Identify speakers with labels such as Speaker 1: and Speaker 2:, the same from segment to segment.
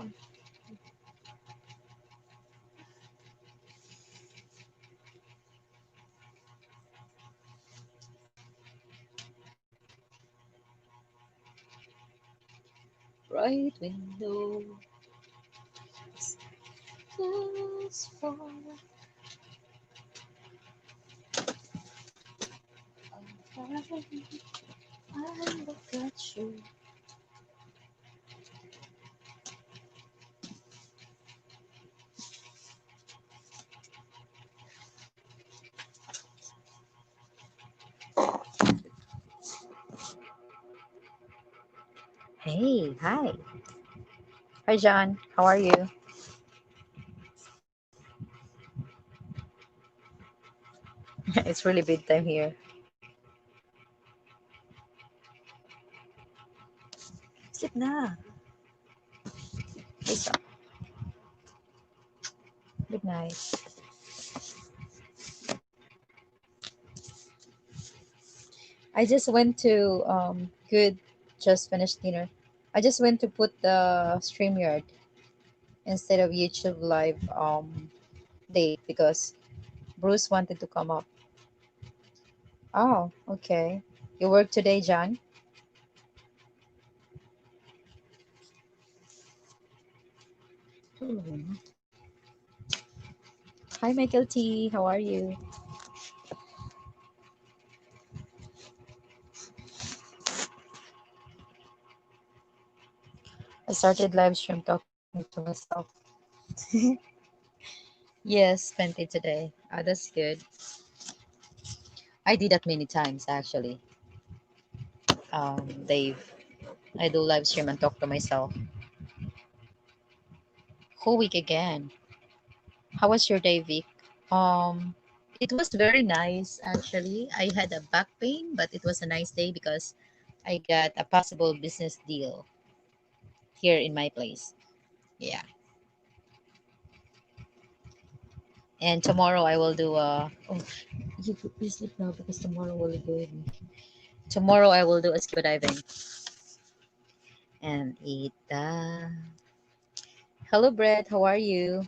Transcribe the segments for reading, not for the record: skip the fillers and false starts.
Speaker 1: phone. Bright window is far. I look at you. Hey, hi. Hi, John. How are you? It's really bedtime here. Sleep na. Wake up. Good night. I just went to good. Just finished dinner. I just went to put the StreamYard instead of YouTube live date because Bruce wanted to come up. Oh, okay. You work today, John? Hmm. Hi, Michael T. How are you? I started live stream talking to myself. Yes, spent it today. That's good. I did that many times actually. Dave, I do live stream and talk to myself. Whole week again. How was your day, Vic? It was very nice actually. I had a back pain, but it was a nice day because I got a possible business deal here in my place. Yeah. And tomorrow I will do a. Oh, you sleep now because tomorrow will go with me. Tomorrow I will do a scuba diving and eat. Hello, Brett. How are you,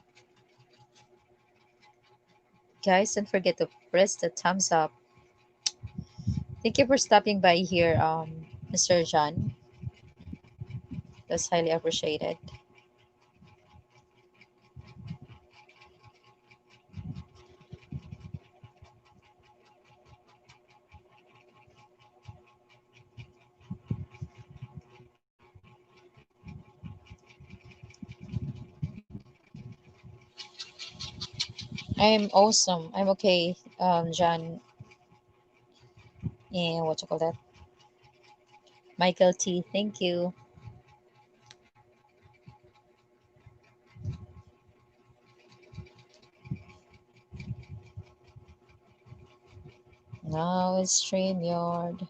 Speaker 1: guys? Don't forget to press the thumbs up. Thank you for stopping by here, Mr. John. That's highly appreciated. I'm awesome. I'm okay, John. And what you call that? Michael T. Thank you. Now it's StreamYard.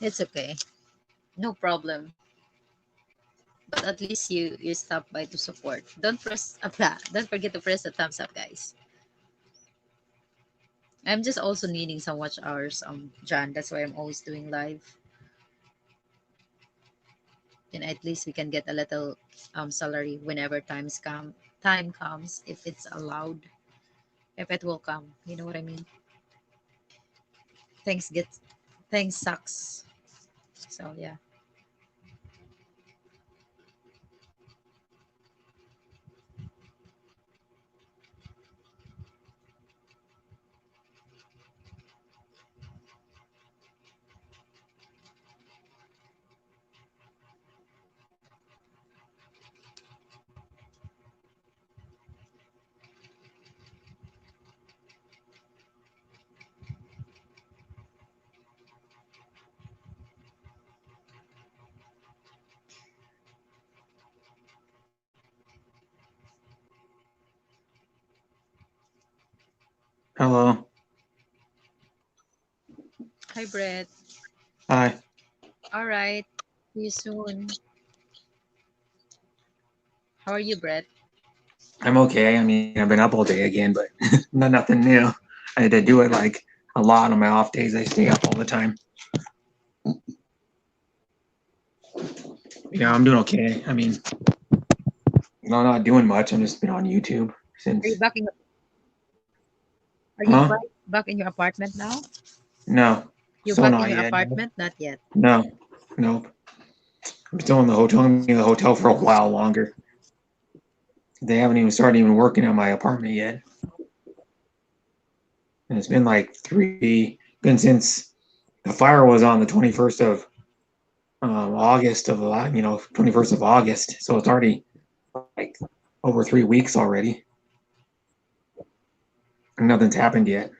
Speaker 1: It's okay. No problem. But at least you stop by to support. Don't forget to press the thumbs up, guys. I'm just also needing some watch hours, John. That's why I'm always doing live. Then at least we can get a little salary whenever time comes, if it's allowed, if it will come. You know what I mean? Things get things sucks. So yeah.
Speaker 2: Hello.
Speaker 1: Hi, Brett.
Speaker 2: Hi.
Speaker 1: All right. See you soon. How are you, Brett?
Speaker 2: I'm okay. I mean, I've been up all day again, but nothing new. I had to do it like a lot on my off days. I stay up all the time. Yeah, I'm doing okay. I mean, not doing much. I've just been on YouTube
Speaker 1: Are you
Speaker 2: since.
Speaker 1: back in? Are you
Speaker 2: Huh?
Speaker 1: back in your apartment now?
Speaker 2: No,
Speaker 1: You
Speaker 2: still
Speaker 1: back in
Speaker 2: not
Speaker 1: your
Speaker 2: yet.
Speaker 1: apartment? Not yet.
Speaker 2: No, nope. I'm still in the hotel. I'm in the hotel for a while longer. They haven't even started even working on my apartment yet, and it's been like been since the fire was on the 21st of August of 21st of August. So it's already like over 3 weeks already, and nothing's happened yet.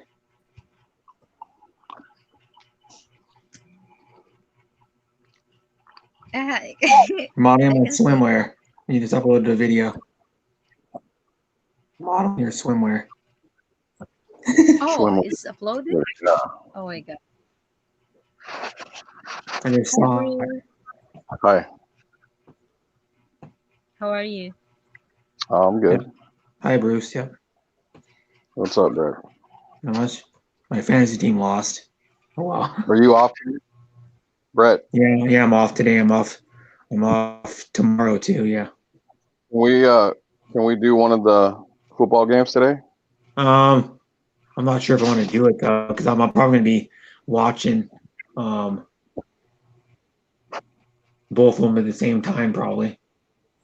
Speaker 1: I
Speaker 2: Modeling with
Speaker 1: can see.
Speaker 2: swimwear. You just uploaded a video. Modeling your swimwear.
Speaker 1: Oh,
Speaker 3: Swim.
Speaker 1: it's uploaded.
Speaker 3: Yeah.
Speaker 1: Oh my god.
Speaker 2: I just
Speaker 1: Hi,
Speaker 2: saw it.
Speaker 1: Bruce.
Speaker 3: Hi.
Speaker 1: How are you?
Speaker 3: I'm good.
Speaker 2: Hi, Bruce. Yep.
Speaker 3: What's up, Brett?
Speaker 2: Not much. My fantasy team lost. Oh wow.
Speaker 3: Are you off, today? Brett?
Speaker 2: Yeah. I'm off today. I'm off. I'm off tomorrow too. Yeah.
Speaker 3: Can we do one of the football games today?
Speaker 2: I'm not sure if I want to do it though, because I'm probably gonna be watching um both of them at the same time probably.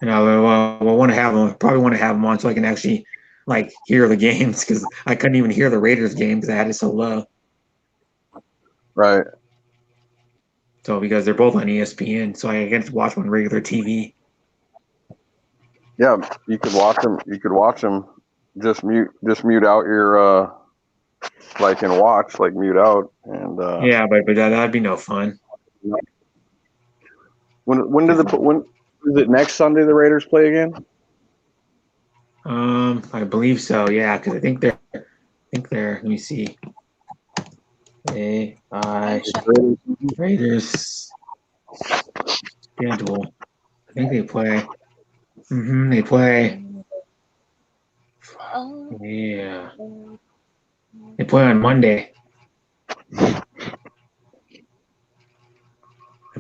Speaker 2: And I will want to have them. Probably want to have them on so I can actually like hear the games because I couldn't even hear the Raiders game because I had it so low.
Speaker 3: Right.
Speaker 2: So because they're both on ESPN, so I get to watch them on regular TV.
Speaker 3: Yeah, you could watch them. You could watch them. Just mute out your like and watch, like mute out. And
Speaker 2: Yeah, but that'd be no fun.
Speaker 3: when is it next Sunday the Raiders play again?
Speaker 2: I believe so. Yeah, because I think they're. Let me see. Raiders schedule. I think they play. They play.
Speaker 1: Oh,
Speaker 2: Yeah, they play on Monday. They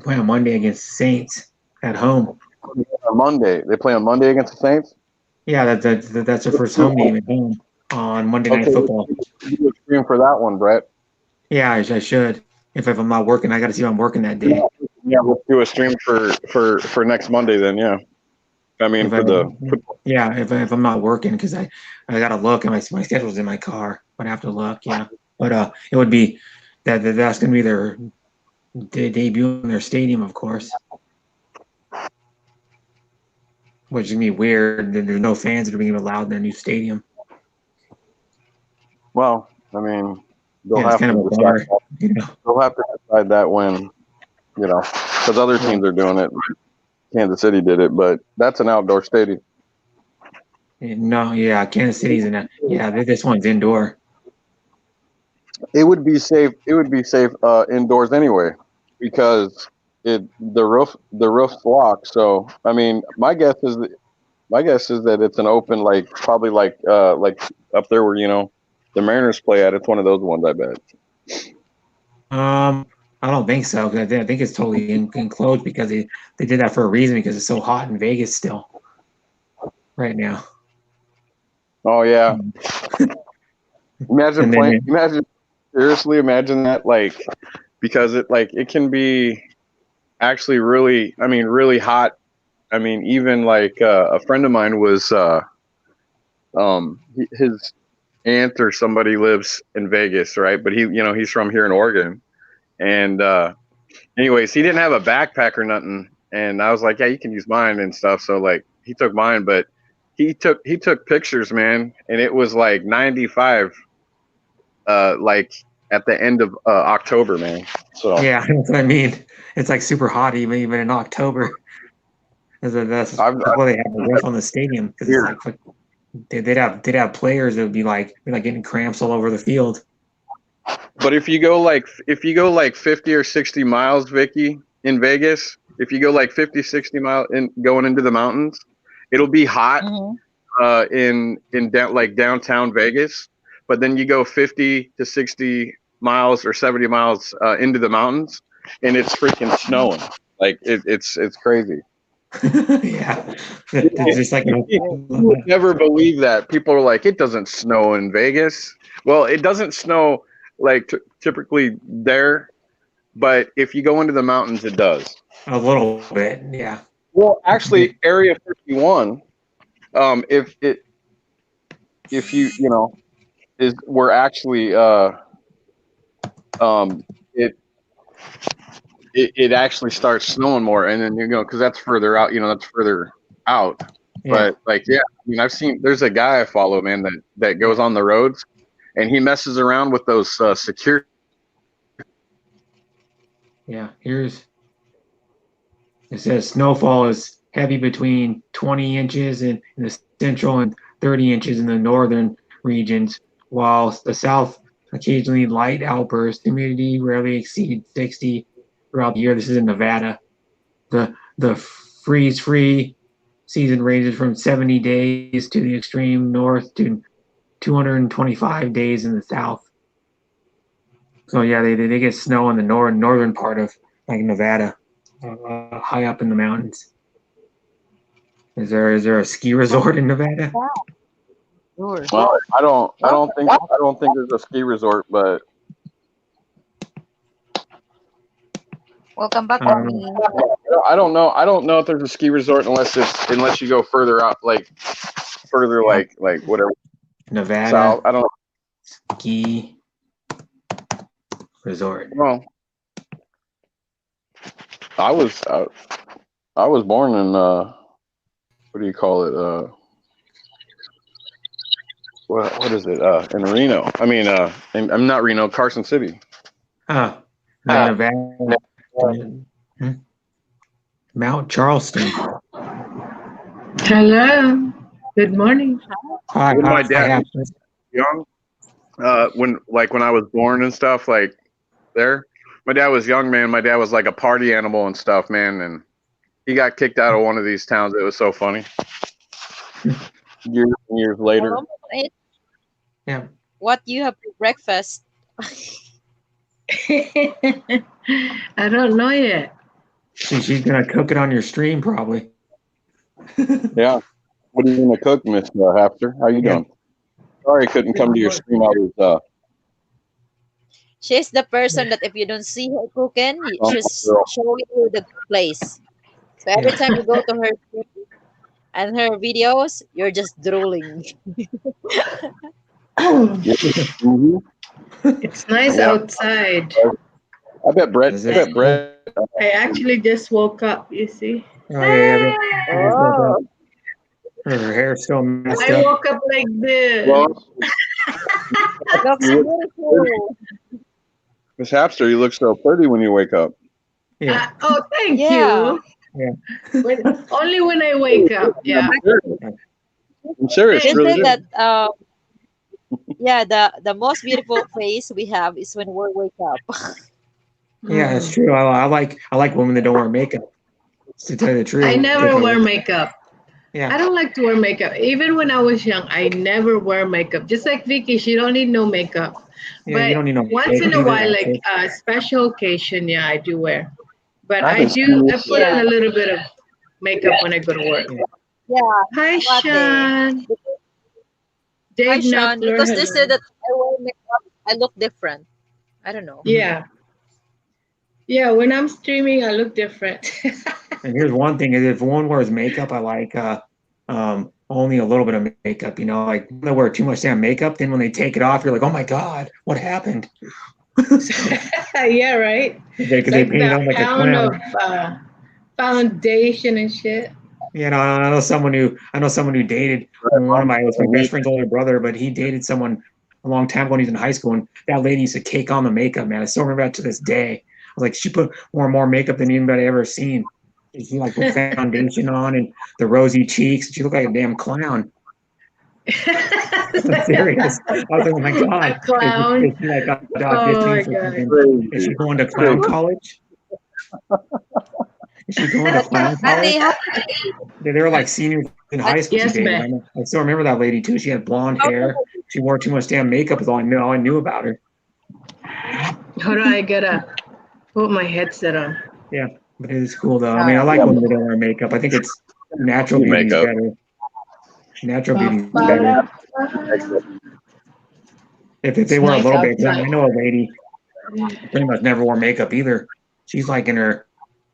Speaker 2: play on Monday against Saints at home.
Speaker 3: On Monday, they play on Monday against the Saints.
Speaker 2: Yeah, that's their first home game at home on Monday Night Football.
Speaker 3: You stream for that one, Brett.
Speaker 2: Yeah, I should. If I'm not working, I got to see if I'm working that day.
Speaker 3: Yeah, let's do a stream for next Monday then. Yeah, I mean
Speaker 2: if I'm not working because I got to look and my schedule's in my car, but I have to look. Yeah, but it would be that's gonna be their debut in their stadium, of course. Which is gonna be weird. There's no fans that are being allowed in their new stadium.
Speaker 3: Well, I mean, they'll
Speaker 2: Yeah, it's
Speaker 3: have
Speaker 2: kind
Speaker 3: to
Speaker 2: of a
Speaker 3: decide.
Speaker 2: bummer. You know.
Speaker 3: They'll have to decide that when, because other teams are doing it. Kansas City did it, but that's an outdoor stadium.
Speaker 2: No, yeah, Kansas City's in a this one's indoor.
Speaker 3: It would be safe. It would be safe indoors anyway, because the roof's locked. So I mean, my guess is that it's an open, like probably like up there where the Mariners play at. It's one of those ones, I bet.
Speaker 2: I don't think so because I think it's totally enclosed because they did that for a reason because it's so hot in Vegas still right now.
Speaker 3: Oh yeah. Imagine imagine that, like, because it can be actually really, I mean, really hot. I mean, even like a friend of mine was his aunt or somebody lives in Vegas, right? But he's from here in Oregon. And anyways, he didn't have a backpack or nothing. And I was like, yeah, you can use mine and stuff. So like he took mine, but he took pictures, man, and it was like 95 like at the end of October, man. So
Speaker 2: yeah, that's what I mean. It's like super hot even in October. That's why they have the roof on the stadium because it's like they'd have players that would be like getting cramps all over the field.
Speaker 3: But if you go like 50 or 60 miles, Vicky, in Vegas, if you go like 50, 60 miles going into the mountains, It'll be hot
Speaker 1: Mm-hmm.
Speaker 3: in like downtown Vegas, but then you go 50 to 60 miles or 70 miles into the mountains, and it's freaking snowing. Like it's crazy.
Speaker 2: Yeah, it's just like
Speaker 3: You would never believe that. People are like, it doesn't snow in Vegas. Well, it doesn't snow like typically there, but if you go into the mountains, it does.
Speaker 2: a little bit. Yeah.
Speaker 3: Well, actually, Area 51, if you know, is we're actually it it actually starts snowing more, and then because that's further out, that's further out.
Speaker 2: Yeah.
Speaker 3: But like, yeah, I mean, there's a guy I follow, man, that goes on the roads, and he messes around with those secure.
Speaker 2: Yeah. It says snowfall is heavy between 20 inches in the central and 30 inches in the northern regions, while the south occasionally light outbursts. Humidity rarely exceeds 60 throughout the year. This is in Nevada. The freeze-free season ranges from 70 days to the extreme north to 225 days in the south. So yeah, they get snow in the northern part of like Nevada, high up in the mountains. Is there a ski resort in Nevada?
Speaker 1: Sure.
Speaker 3: Well, I don't think there's a ski resort, but
Speaker 1: Welcome back,
Speaker 2: Um,
Speaker 1: me.
Speaker 3: I don't know if there's a ski resort unless you go further out, like further, like whatever
Speaker 2: Nevada
Speaker 3: south. I don't know.
Speaker 2: ski resort.
Speaker 3: Well, I was born in what do you call it? What is it? In Reno. I mean, I'm not Reno, Carson City.
Speaker 2: Nevada. Mount Charleston.
Speaker 4: Hello. Good morning.
Speaker 2: Hi,
Speaker 3: With my
Speaker 2: hi,
Speaker 3: dad. Young, when I was born and stuff, like there, my dad was young, man. My dad was like a party animal and stuff, man, and he got kicked out of one of these towns. It was so funny. Years and years later.
Speaker 2: Yeah.
Speaker 1: What you have for breakfast?
Speaker 4: I don't know yet.
Speaker 2: She's gonna cook it on your stream probably.
Speaker 3: Yeah. What are you gonna cook, Miss Hafter? How you doing? Sorry, I couldn't come to your stream. I was
Speaker 1: She's the person that if you don't see her cooking, she's
Speaker 3: girl.
Speaker 1: showing you the place. So every time you go to her stream and her videos, you're just drooling.
Speaker 3: Mhm.
Speaker 4: It's nice
Speaker 3: Yeah.
Speaker 4: outside.
Speaker 3: I bet Brett.
Speaker 2: Is
Speaker 3: I
Speaker 2: it?
Speaker 3: bet Brett.
Speaker 4: I actually just woke up, you see.
Speaker 2: Oh yeah.
Speaker 1: Oh.
Speaker 2: Her hair's still messed
Speaker 4: I
Speaker 2: up.
Speaker 4: woke up like this.
Speaker 3: Well,
Speaker 1: Looks beautiful.
Speaker 3: Miss Hafter, you look so pretty when you wake up.
Speaker 2: Yeah.
Speaker 4: Oh, thank
Speaker 1: Yeah.
Speaker 4: you. Only when I wake up. Yeah.
Speaker 3: I'm serious.
Speaker 1: She
Speaker 3: Really
Speaker 1: said
Speaker 3: do.
Speaker 1: that yeah, the most beautiful face we have is when we wake up.
Speaker 2: Yeah, it's true. I like women that don't wear makeup. To tell you the truth.
Speaker 4: I never wear makeup.
Speaker 2: Yeah.
Speaker 4: I don't like to wear makeup. Even when I was young, I never wear makeup. Just like Vicky, she don't need no makeup.
Speaker 2: Yeah,
Speaker 4: But
Speaker 2: you don't need no
Speaker 4: once in
Speaker 2: makeup
Speaker 4: a while,
Speaker 2: either,
Speaker 4: like
Speaker 2: actually.
Speaker 4: a special occasion, yeah, I do wear. But
Speaker 3: I
Speaker 4: I
Speaker 3: haven't
Speaker 4: do,
Speaker 3: seen
Speaker 4: I
Speaker 3: this
Speaker 4: put
Speaker 3: yet.
Speaker 4: on a little bit of makeup when I go to work.
Speaker 1: Yeah.
Speaker 4: Hi,
Speaker 1: What day?
Speaker 4: Sean.
Speaker 1: Hi,
Speaker 4: Dave
Speaker 1: Sean.
Speaker 4: Knopfler,
Speaker 1: Because they
Speaker 4: hello.
Speaker 1: said that I wear makeup, I look different. I don't know.
Speaker 4: Yeah. Yeah, when I'm streaming, I look different.
Speaker 2: And here's one thing: is if one wears makeup, I like only a little bit of makeup. You know, like they wear too much damn makeup. Then when they take it off, you're like, oh my god, what happened?
Speaker 4: Yeah, right?
Speaker 2: Because they
Speaker 4: Like
Speaker 2: painted
Speaker 4: that
Speaker 2: on like a
Speaker 4: pound
Speaker 2: clown.
Speaker 4: of foundation and shit.
Speaker 2: You know, I know someone who dated one of my best friend's older brother, but he dated someone a long time ago when he was in high school, and that lady used to cake on the makeup, man. I still remember that to this day. I was like, she put more makeup than anybody ever seen. She like put foundation on and the rosy cheeks. She looked like a damn clown. I'm serious. I was like, oh my god.
Speaker 4: A clown.
Speaker 2: Is she like
Speaker 4: Oh
Speaker 2: auditioning
Speaker 4: my
Speaker 2: for
Speaker 4: God.
Speaker 2: something? Is she going to clown college? Is she going to clown
Speaker 1: But they
Speaker 2: college?
Speaker 1: have
Speaker 2: They were like seniors in high school.
Speaker 4: Yes,
Speaker 2: She dated.
Speaker 4: Beth.
Speaker 2: I still remember that lady too. She had blonde hair. She wore too much damn makeup. Is all I knew about her.
Speaker 4: Hold on, I gotta put my headset on.
Speaker 2: Yeah, but it is cool though. I mean, I like when they don't wear makeup. I think it's natural
Speaker 3: Your
Speaker 2: beauty is
Speaker 3: makeup.
Speaker 2: better. Natural beauty is better. If they
Speaker 4: It's
Speaker 2: wear a
Speaker 4: nice
Speaker 2: little bit, 'cause I
Speaker 4: outside.
Speaker 2: know a lady pretty much never wore makeup either. She's like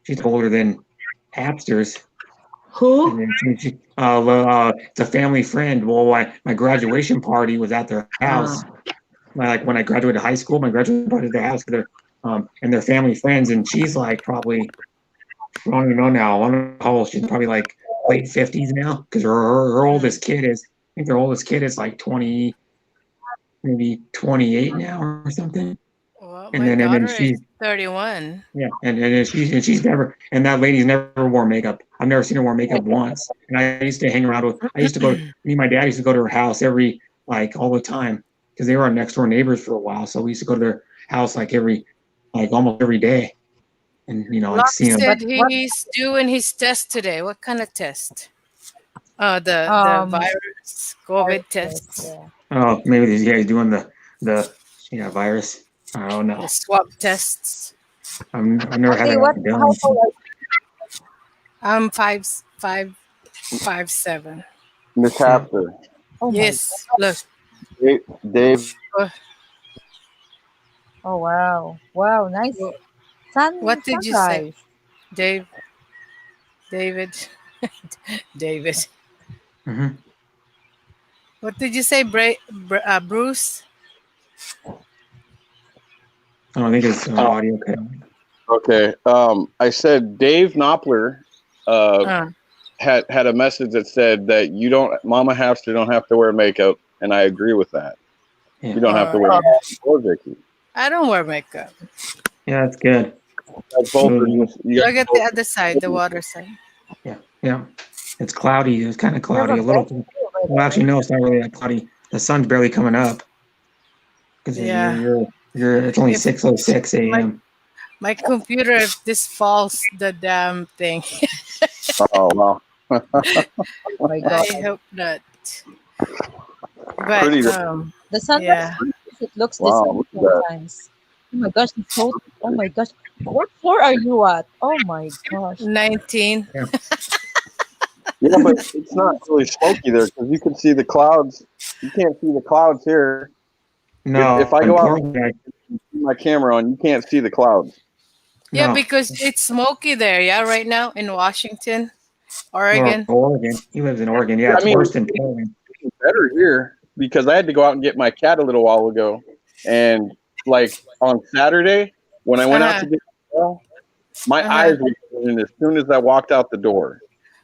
Speaker 2: she's older than Hapsters. And
Speaker 4: Who?
Speaker 2: then it's a family friend. Well, my graduation party was at their house. Like when I graduated high school, my graduation party at their house, and their family friends, and she's like probably, I don't even know now. I don't know how old she's probably like late 50s now, because her oldest kid is, I think their oldest kid is like 20, maybe 28 now or something.
Speaker 5: Well,
Speaker 2: And
Speaker 5: my
Speaker 2: then
Speaker 5: daughter is
Speaker 2: she's
Speaker 5: 31.
Speaker 2: yeah, and she's never, and that lady's never wore makeup. I've never seen her wear makeup once. And I used to hang around with, I used to go, me and my dad used to go to her house all the time, because they were our next door neighbors for a while. So we used to go to their house like almost every day, and like
Speaker 5: Locke
Speaker 2: see them.
Speaker 5: said he's doing his test today. What kind of test? The virus, COVID test,
Speaker 1: Yeah.
Speaker 2: Oh, maybe these guys doing the virus. I don't know.
Speaker 5: the swab tests.
Speaker 2: I've never had
Speaker 1: Okay,
Speaker 2: that
Speaker 1: what?
Speaker 2: done.
Speaker 1: How old are you?
Speaker 5: I'm 5'7".
Speaker 3: Miss Hafter,
Speaker 1: Oh my
Speaker 5: Yes, look.
Speaker 3: Dave,
Speaker 1: Oh wow. Wow, nice
Speaker 5: What did you say,
Speaker 1: sunrise.
Speaker 5: David? David.
Speaker 2: hmm
Speaker 5: What did you say, Bruce?
Speaker 2: I don't think it's audio cut.
Speaker 3: okay. I said Dave Knopfler had a message that said that Mama Hafter don't have to wear makeup, and I agree with that.
Speaker 2: Yeah.
Speaker 3: You don't have to wear makeup. Or Vicky.
Speaker 5: I don't wear makeup.
Speaker 2: Yeah, that's good.
Speaker 3: Both are just, you
Speaker 5: Look at the other side, the water side.
Speaker 2: Yeah, it's cloudy. It's kind of cloudy a little. Well, actually, no, it's not really that cloudy. The sun's barely coming up because
Speaker 5: Yeah.
Speaker 2: it's only
Speaker 5: If-
Speaker 2: 6:06 a.m.
Speaker 5: My computer, if this falls, the damn thing.
Speaker 3: oh wow.
Speaker 1: Oh my God.
Speaker 5: I hope not. But
Speaker 3: Pretty-
Speaker 1: The sunrise,
Speaker 5: yeah.
Speaker 1: it looks
Speaker 3: Wow,
Speaker 1: different
Speaker 3: look at that.
Speaker 1: sometimes. Oh my gosh, it's so, oh my gosh. What floor are you at? Oh my gosh.
Speaker 5: 19.
Speaker 3: Yeah, but it's not really smoky there because you can see the clouds. You can't see the clouds here.
Speaker 2: No,
Speaker 3: if I
Speaker 2: in
Speaker 3: go out-
Speaker 2: Portland,
Speaker 3: Keep my camera on, you can't see the clouds.
Speaker 5: Yeah,
Speaker 2: no.
Speaker 5: because it's smoky there, yeah, right now in Washington, Oregon.
Speaker 2: Oregon. He lives in Oregon. Yeah,
Speaker 3: I
Speaker 2: it's
Speaker 3: mean-
Speaker 2: worse than Portland.
Speaker 3: It's better here because I had to go out and get my cat a little while ago, and like on Saturday when I went out to get the mail, my eyes were burning as soon as I walked out the door.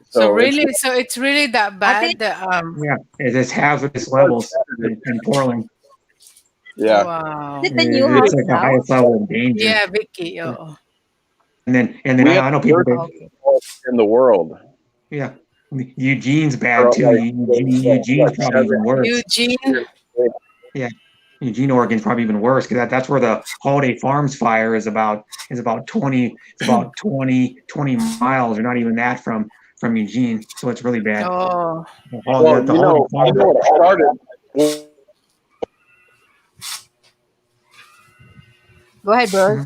Speaker 5: So
Speaker 3: it's-
Speaker 5: really, so it's really that bad.
Speaker 1: think-
Speaker 2: Yeah, it's hazardous levels in Portland.
Speaker 3: yeah.
Speaker 5: Wow.
Speaker 1: Is it the new house
Speaker 2: It's like the
Speaker 1: now?
Speaker 2: highest level of danger.
Speaker 5: Yeah, Vicky. Oh.
Speaker 2: And then
Speaker 3: We
Speaker 2: I know people that,
Speaker 1: Okay.
Speaker 3: in the world.
Speaker 2: yeah, Eugene's bad too. Eugene's probably even worse.
Speaker 5: Eugene.
Speaker 2: Eugene, Oregon's probably even worse because that's where the Holiday Farms fire is about 20 miles or not even that from Eugene. So it's really bad.
Speaker 5: Oh,
Speaker 3: Well,
Speaker 2: The
Speaker 3: you know, I
Speaker 2: Holiday
Speaker 3: know what started.
Speaker 1: Go ahead, bro.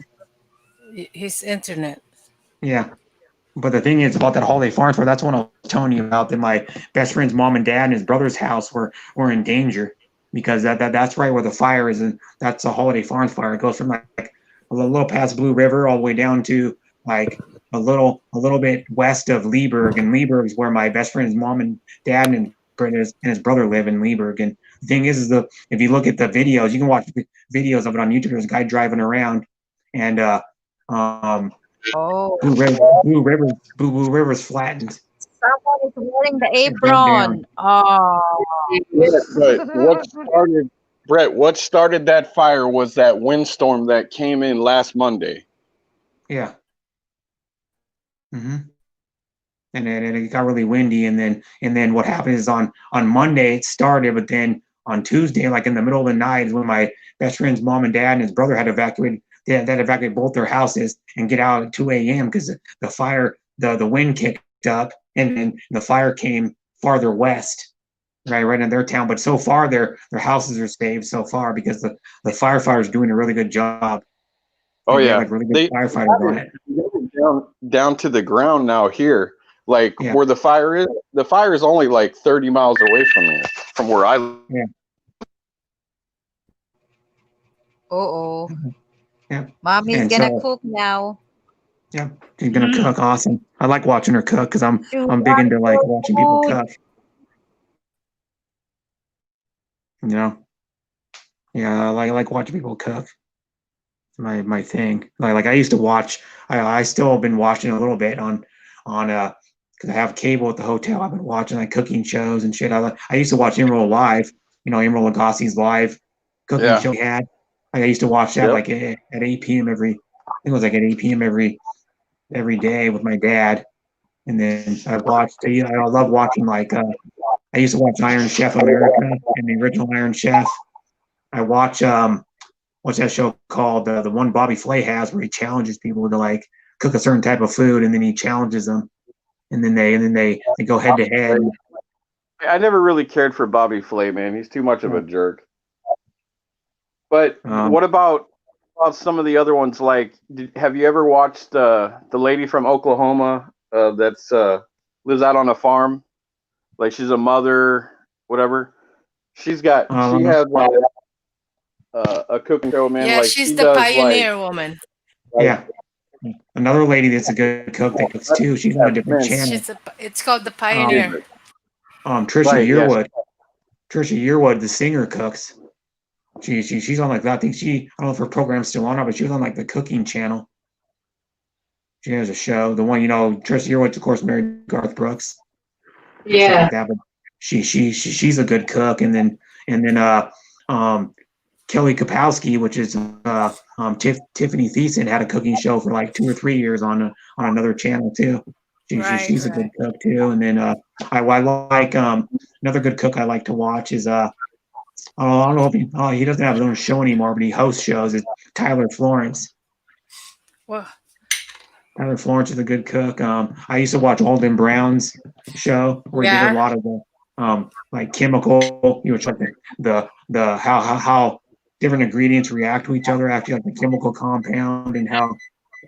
Speaker 5: his internet.
Speaker 2: Yeah. But the thing is about that Holiday Farms fire, that's one I was telling you about, that my best friend's mom and dad and his brother's house were in danger because that's right where the fire is, and that's the Holiday Farms fire. It goes from like a little past Blue River all the way down to like a little bit west of Leeburg, and Leeburg is where my best friend's mom and dad and his brother live in Leeburg. And the thing is if you look at the videos, you can watch the videos of it on YouTube. There's a guy driving around, and
Speaker 1: Oh,
Speaker 2: Blue River's flattened.
Speaker 1: someone is wearing the
Speaker 2: down.
Speaker 1: apron. Oh,
Speaker 3: Brett, what started that fire was that windstorm that came in last Monday.
Speaker 2: Yeah. Mm-hmm. And then it got really windy, and then what happened is on Monday it started, but then on Tuesday, like in the middle of the night, is when my best friend's mom and dad and his brother had evacuated. They had evacuated both their houses and get out at 2 a.m. because the fire, the wind kicked up, and then the fire came farther west, right in their town. But so far, their houses are saved so far because the firefighters are doing a really good job.
Speaker 3: Oh
Speaker 2: They
Speaker 3: yeah,
Speaker 2: have, like, really good firefighters on it.
Speaker 3: Down to the ground now here, like
Speaker 2: Yeah.
Speaker 3: where the fire is. The fire is only like 30 miles away from me, from where I live.
Speaker 2: Yeah.
Speaker 1: Oh.
Speaker 2: Yeah.
Speaker 1: Mommy's
Speaker 2: And
Speaker 1: gonna
Speaker 2: so,
Speaker 1: cook now.
Speaker 2: yeah, she's gonna cook. Awesome. I like watching her cook because I'm big into like watching people cook. You know. Yeah, I like watching people cook. It's my thing. Like I used to watch. I still have been watching a little bit on because I have cable at the hotel. I've been watching like cooking shows and shit. I used to watch Emerald Live. You know, Emerald Lagasse's live cooking show he had. Like, I used to watch that like at 8 p.m. I think it was like at 8 p.m. every day with my dad. And then I love watching like I used to watch Iron Chef America and the original Iron Chef. I watch what's that show called? The one Bobby Flay has where he challenges people to like cook a certain type of food, and then he challenges them, and then they go head to head.
Speaker 3: I never really cared for Bobby Flay, man. He's too much of a jerk. But what about some of the other ones? Like, have you ever watched the lady from Oklahoma that's lives out on a farm? Like, she's a mother, whatever. She has like a cooking show, man.
Speaker 5: Yeah,
Speaker 3: like,
Speaker 5: she's the pioneer woman.
Speaker 2: Yeah. Another lady that's a good cook that cooks too. She's on a different channel.
Speaker 5: It's called The Pioneer.
Speaker 2: Trisha Yearwood. Trisha Yearwood, the singer, cooks. She's on like that. I think I don't know if her program's still on, but she was on like the cooking channel. She has a show. The one, Trisha Yearwood's of course married Garth Brooks.
Speaker 4: Yeah.
Speaker 2: Like that, but she's a good cook. And then Kelly Kapowski, which is Tiffany Thiessen, had a cooking show for like 2 or 3 years on another channel too. She's a good cook too. And then I like another good cook I like to watch is I don't know if he doesn't have his own show anymore, but he hosts shows. It's Tyler Florence.
Speaker 5: Well,
Speaker 2: Tyler Florence is a good cook. I used to watch Alden Brown's show where he did a lot of the like chemical, like the how different ingredients react to each other after like the chemical compound, and how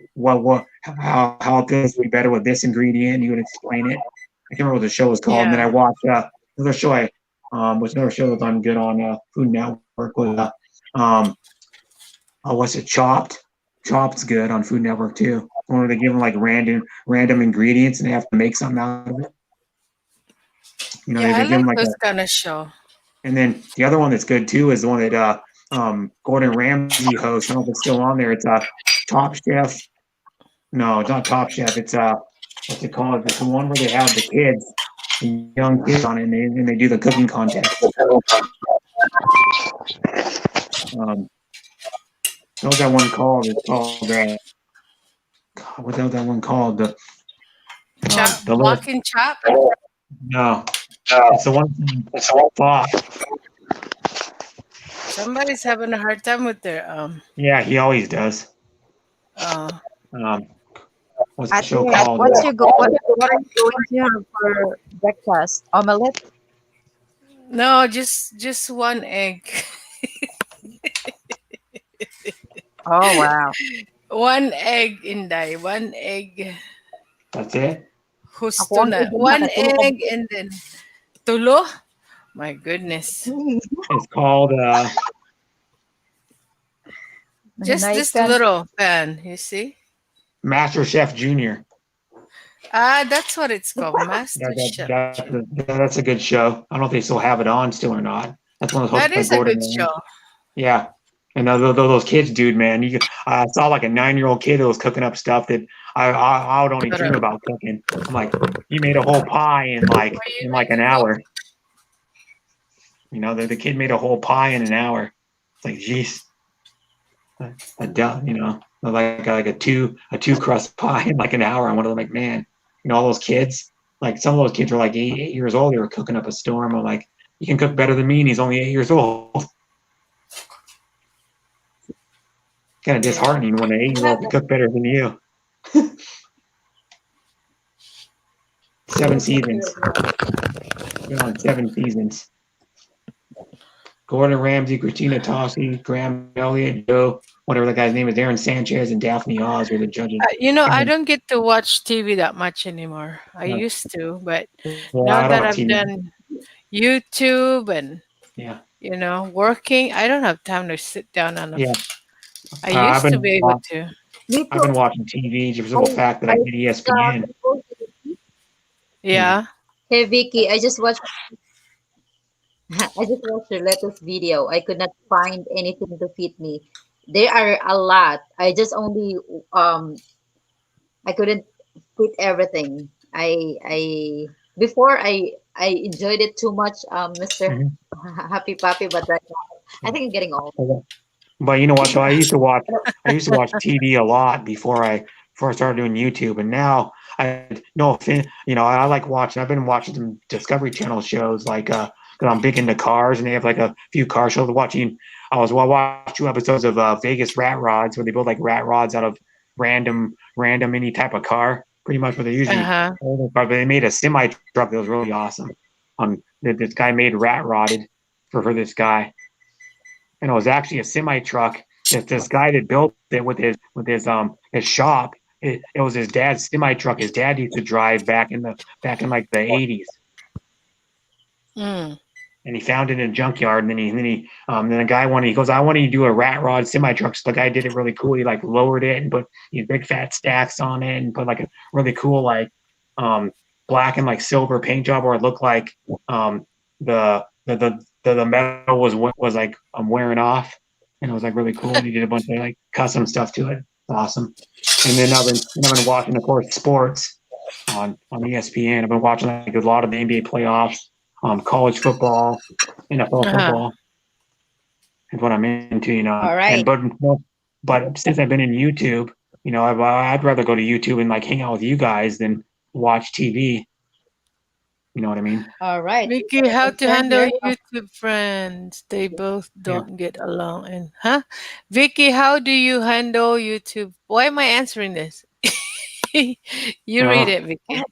Speaker 2: it goes to be better with this ingredient. He would explain it. I can't remember what the show was called. And then I watched another show another show that's on good on Food Network with what's it, Chopped? Chopked's good on Food Network too. Where they give them like random ingredients and they have to make something out of it.
Speaker 5: I like those kind of show.
Speaker 2: And then the other one that's good too is the one that Gordon Ramsay hosts. I don't know if it's still on there. It's Top Chef. No, it's not Top Chef. It's what's it called? It's the one where they have the kids, the young kids on it, and they do the cooking contest. What's that one called? It's called what's that one called? The
Speaker 5: Walking Chop?
Speaker 2: No. It's the one. It's the Fox.
Speaker 5: Somebody's having a hard time with their
Speaker 2: Yeah, he always does. What's the show called?
Speaker 1: What are you going to have for breakfast? Omelette?
Speaker 5: No, just one egg.
Speaker 1: Oh wow.
Speaker 5: One egg, Inday. One egg.
Speaker 2: That's it?
Speaker 5: Husto na. One egg and then tulo? My goodness.
Speaker 2: It's called
Speaker 5: just this little pan, you see?
Speaker 2: Master Chef Junior.
Speaker 5: That's what it's called. Master Chef.
Speaker 2: That's a good show. I don't know if they still have it on still or not. That's one of those.
Speaker 5: That is a good show.
Speaker 2: Yeah. And those kids, dude, man. I saw like a 9-year-old kid that was cooking up stuff that I would only dream about cooking. I'm like, he made a whole pie in like an hour. The kid made a whole pie in an hour. It's like, geez, like a two crust pie in like an hour. I wanted to like, man, all those kids, like some of those kids are like 8 years old. They were cooking up a storm. I'm like, he can cook better than me, and he's only 8 years old. Kind of disheartening when an 8-year-old can cook better than you. 7 seasons. Been on 7 seasons. Gordon Ramsay, Christina Tossi, Graham Elliott, Joe, whatever the guy's name is, Aaron Sanchez, and Daphne Oz are the judges.
Speaker 5: I don't get to watch TV that much anymore. I used to, but
Speaker 2: Well,
Speaker 5: now
Speaker 2: I don't
Speaker 5: that
Speaker 2: have
Speaker 5: I've
Speaker 2: TV.
Speaker 5: done YouTube and
Speaker 2: Yeah,
Speaker 5: working, I don't have time to sit down on a.
Speaker 2: yeah.
Speaker 5: I
Speaker 2: I've
Speaker 5: used to
Speaker 2: been
Speaker 5: be able to.
Speaker 1: Me
Speaker 2: I've
Speaker 1: too.
Speaker 2: been watching TV just for the
Speaker 1: I
Speaker 2: simple fact that I did ESPN. Yeah.
Speaker 5: Yeah.
Speaker 1: Hey Vicky, I just watched I just watched your latest video. I could not find anything to fit me. There are a lot. I just only I couldn't fit everything. I before I enjoyed it too much, Mr.
Speaker 2: Mhm.
Speaker 1: Happy Papi, but right now I think I'm getting old.
Speaker 2: Okay. But you know what? So I used to watch TV a lot before I started doing YouTube, and now I no offense, I like watching. I've been watching some Discovery Channel shows like because I'm big into cars, and they have like a few car shows. I watched 2 episodes of Vegas Rat Rods, where they build like rat rods out of random any type of car, pretty much. Where they're
Speaker 5: Uh
Speaker 2: usually
Speaker 5: huh.
Speaker 2: older cars, but they made a semi truck that was really awesome. This guy made rat rodded for this guy, and it was actually a semi truck. This guy that built it with his shop. It was his dad's semi truck. His dad used to drive back in like the 80s,
Speaker 5: Mm.
Speaker 2: and he found it in a junkyard. And then the guy he goes, I want to do a rat rod semi truck. So the guy did it really cool. He like lowered it and put these big fat stacks on it and put like a really cool like um black and like silver paint job where it looked like the metal was like wearing off, and it was like really cool. And he did a bunch of like custom stuff to it. Awesome. And then I've been watching, of course, sports on ESPN. I've been watching like a lot of the NBA playoffs, college football, NFL
Speaker 5: Uh huh.
Speaker 2: football, is what I'm into.
Speaker 1: All
Speaker 2: And
Speaker 1: right.
Speaker 2: but since I've been in YouTube, I'd rather go to YouTube and like hang out with you guys than watch TV. You know what I mean?
Speaker 1: All right. We
Speaker 5: Vicky,
Speaker 1: got a
Speaker 5: how to
Speaker 1: concern
Speaker 5: handle
Speaker 1: here.
Speaker 5: YouTube friends? They both
Speaker 2: Yeah.
Speaker 5: don't get along. And Vicky, how do you handle YouTube? Why am I answering this? You read
Speaker 2: Uh,
Speaker 5: it, Vicky.
Speaker 1: Well,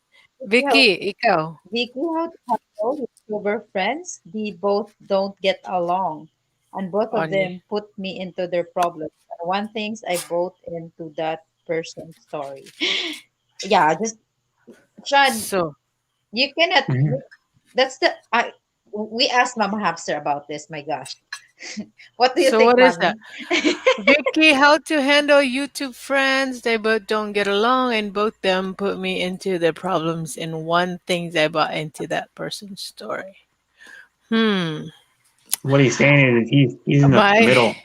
Speaker 5: Vicky, ikaw.
Speaker 1: Vicky, how to handle YouTuber friends? They both don't get along, and both of
Speaker 5: On you.
Speaker 1: them put me into their problems. And one thing's I bought into that person's story. Yeah, just Chad,
Speaker 5: So,
Speaker 1: you cannot.
Speaker 2: mhm.
Speaker 1: That's the I. We asked Mama Hamster about this. My gosh, what do you
Speaker 5: so
Speaker 1: think,
Speaker 5: what is that?
Speaker 1: Mommy?
Speaker 5: Vicky, how to handle YouTube friends? They both don't get along, and both them put me into their problems. And one thing I bought into that person's story. Hmm.
Speaker 2: What he's saying is he's in the
Speaker 5: My
Speaker 2: middle.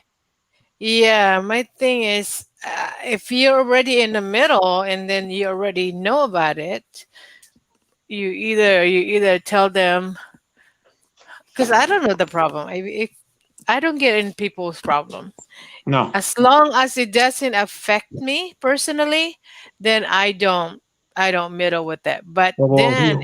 Speaker 5: Yeah, my thing is, if you're already in the middle and then you already know about it, you either tell them, because I don't know the problem. If I don't get in people's problem,
Speaker 2: No.
Speaker 5: as long as it doesn't affect me personally, then I don't meddle with that. But
Speaker 2: Well,
Speaker 5: then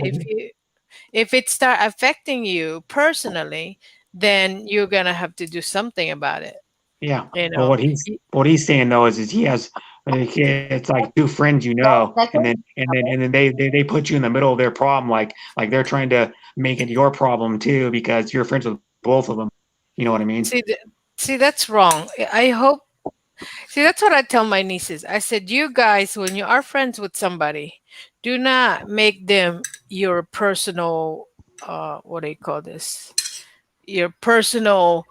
Speaker 5: if it start affecting you personally, then you're gonna have to do something about it.
Speaker 2: yeah.
Speaker 5: You
Speaker 2: Well,
Speaker 5: know. Y-
Speaker 2: what he's saying though is he has it's like two friends, and
Speaker 1: Second,
Speaker 2: then they put you in the middle of their problem, like they're trying to make it your problem too because you're friends with both of them. You know what I mean?
Speaker 5: See, see, that's wrong. I hope. See, that's what I tell my nieces. I said, you guys, when you are friends with somebody, do not make them your personal. What do you call this? Your personal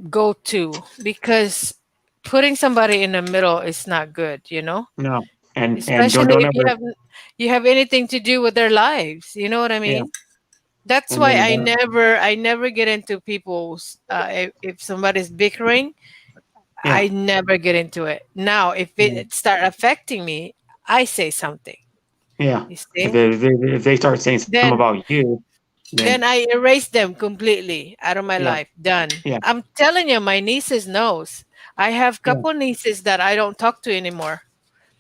Speaker 5: go-to, because putting somebody in the middle is not good.
Speaker 2: No. And don't
Speaker 5: Especially
Speaker 2: don't
Speaker 5: if you
Speaker 2: ever
Speaker 5: have anything to do with their lives. You know what I
Speaker 2: yeah.
Speaker 5: mean? That's
Speaker 2: And
Speaker 5: why
Speaker 2: then
Speaker 5: I never get into people's if somebody's bickering,
Speaker 2: yeah,
Speaker 5: I never get into it. Now, if
Speaker 2: yeah,
Speaker 5: it start affecting me, I say something.
Speaker 2: yeah.
Speaker 5: You
Speaker 2: If
Speaker 5: see?
Speaker 2: they start saying something
Speaker 5: Then
Speaker 2: about you,
Speaker 5: then
Speaker 2: then
Speaker 5: I erase them completely out of my
Speaker 2: yeah,
Speaker 5: life. Done.
Speaker 2: yeah.
Speaker 5: I'm telling you, my nieces knows. I have
Speaker 2: Yeah.
Speaker 5: couple nieces that I don't talk to anymore.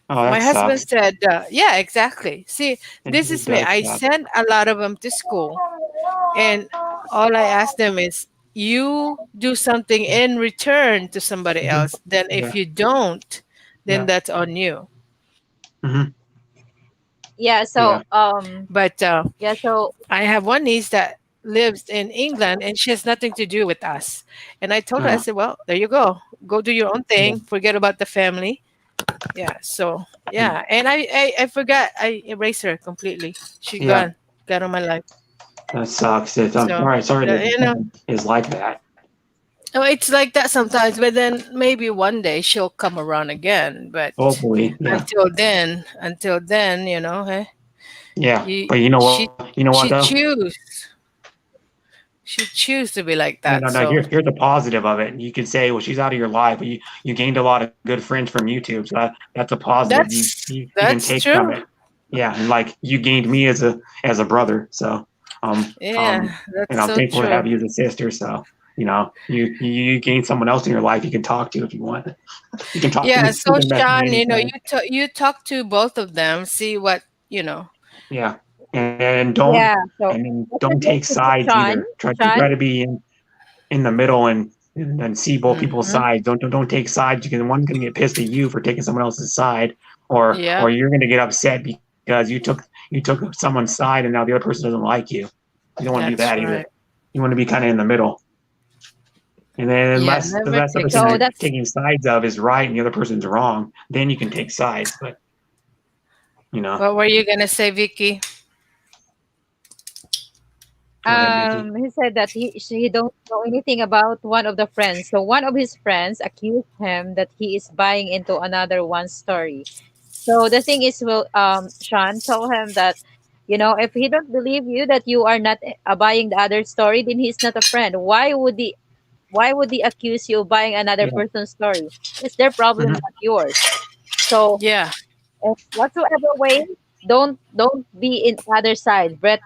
Speaker 2: Oh,
Speaker 5: My
Speaker 2: that
Speaker 5: husband
Speaker 2: sucks.
Speaker 5: said, "Yeah, exactly. See, this
Speaker 2: It
Speaker 5: is me.
Speaker 2: does
Speaker 5: I
Speaker 2: suck.
Speaker 5: sent a lot of them to school, and all I ask them is, you do something in return to somebody
Speaker 2: Mhm.
Speaker 5: else. Then if
Speaker 2: Yeah,
Speaker 5: you don't, then
Speaker 2: yeah.
Speaker 5: that's on you."
Speaker 2: Hmm.
Speaker 1: Yeah.
Speaker 2: Yeah.
Speaker 1: So
Speaker 5: But
Speaker 1: yeah. So
Speaker 5: I have one niece that lives in England and she has nothing to do with us. And I told her, I
Speaker 2: Uh,
Speaker 5: said, well, there you go do your own
Speaker 2: yeah.
Speaker 5: thing, forget about the family. Yeah, so yeah, and I forgot, I erased her completely. She
Speaker 2: Yeah.
Speaker 5: got on my life.
Speaker 2: That sucks. I'm
Speaker 5: So
Speaker 2: sorry that
Speaker 5: you know,
Speaker 2: is like that.
Speaker 5: oh, it's like that sometimes, but then maybe one day she'll come around again. But
Speaker 2: Hopefully. Yeah.
Speaker 5: until then, hey,
Speaker 2: Yeah.
Speaker 5: you
Speaker 2: But you know
Speaker 5: she
Speaker 2: what? You know what
Speaker 5: she
Speaker 2: though?
Speaker 5: choose she choose to be like
Speaker 2: No,
Speaker 5: that.
Speaker 2: no, no.
Speaker 5: So
Speaker 2: Here's the positive of it. You could say, well, she's out of your life, but you gained a lot of good friends from YouTube. So that's a positive you can
Speaker 5: that's
Speaker 2: take from
Speaker 5: true.
Speaker 2: it. Yeah, and like you gained me as a brother. So
Speaker 5: Yeah,
Speaker 2: and
Speaker 5: that's
Speaker 2: I'm
Speaker 5: so
Speaker 2: thankful to have
Speaker 5: true.
Speaker 2: you as a sister. So you gain someone else in your life you can talk to if you want. You can talk to
Speaker 5: Yeah,
Speaker 2: them
Speaker 5: so
Speaker 2: at
Speaker 5: Sean,
Speaker 2: any
Speaker 5: you
Speaker 2: time.
Speaker 5: you talk to both of them, see what.
Speaker 2: Yeah, and
Speaker 1: yeah. So what's the
Speaker 2: don't take
Speaker 1: difference,
Speaker 2: sides
Speaker 1: Sean?
Speaker 2: either.
Speaker 1: Sean.
Speaker 2: Try to be in the middle and see both people's
Speaker 5: Hmm.
Speaker 2: sides. Don't take sides. You can one's going to get pissed at you for taking someone else's side,
Speaker 5: Yeah,
Speaker 2: or you're going to get upset because you took someone's side and now the other person doesn't like you. You don't want to do
Speaker 5: that's
Speaker 2: that either.
Speaker 5: right.
Speaker 2: You want to be kind of in the middle. And then
Speaker 5: Yeah,
Speaker 2: unless
Speaker 5: never
Speaker 2: the
Speaker 5: take
Speaker 2: person
Speaker 1: So
Speaker 2: you're
Speaker 5: sides.
Speaker 1: that's
Speaker 2: taking sides of is right and the other person's wrong, then you can take sides. But
Speaker 5: What were you gonna say, Vicky?
Speaker 2: go ahead, Vicky.
Speaker 1: he said that he don't know anything about one of the friends. So one of his friends accused him that he is buying into another one's story. So the thing is, will Sean told him that, if he don't believe you that you are not buying the other story, then he's not a friend. Why would he accuse you of buying another
Speaker 2: Yeah.
Speaker 1: person's story? It's their problem,
Speaker 2: Mhm.
Speaker 1: not yours. So
Speaker 5: Yeah,
Speaker 1: whatsoever way, don't be in other side. Brett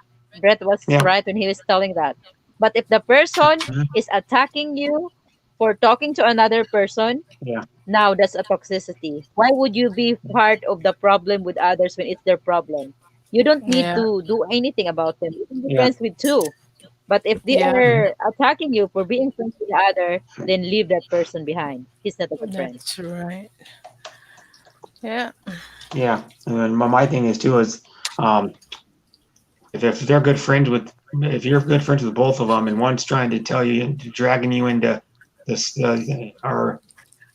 Speaker 1: was
Speaker 2: Yeah.
Speaker 1: right when he was telling that. But if the person
Speaker 2: Mhm.
Speaker 1: is attacking you for talking to another person,
Speaker 2: Yeah.
Speaker 1: now that's a toxicity. Why would you be part of the problem with others when it's their problem? You don't need
Speaker 5: yeah,
Speaker 1: to do anything about them. You can be
Speaker 2: Yeah.
Speaker 1: friends with two. But if they
Speaker 5: yeah.
Speaker 2: Mhm.
Speaker 1: are attacking you for being friends with the other, then leave that person behind. He's not a good friend.
Speaker 5: That's right. Yeah.
Speaker 2: Yeah. And then my thing is too is um, if they're good friends with if you're good friends with both of them and one's trying to tell you and dragging you into this or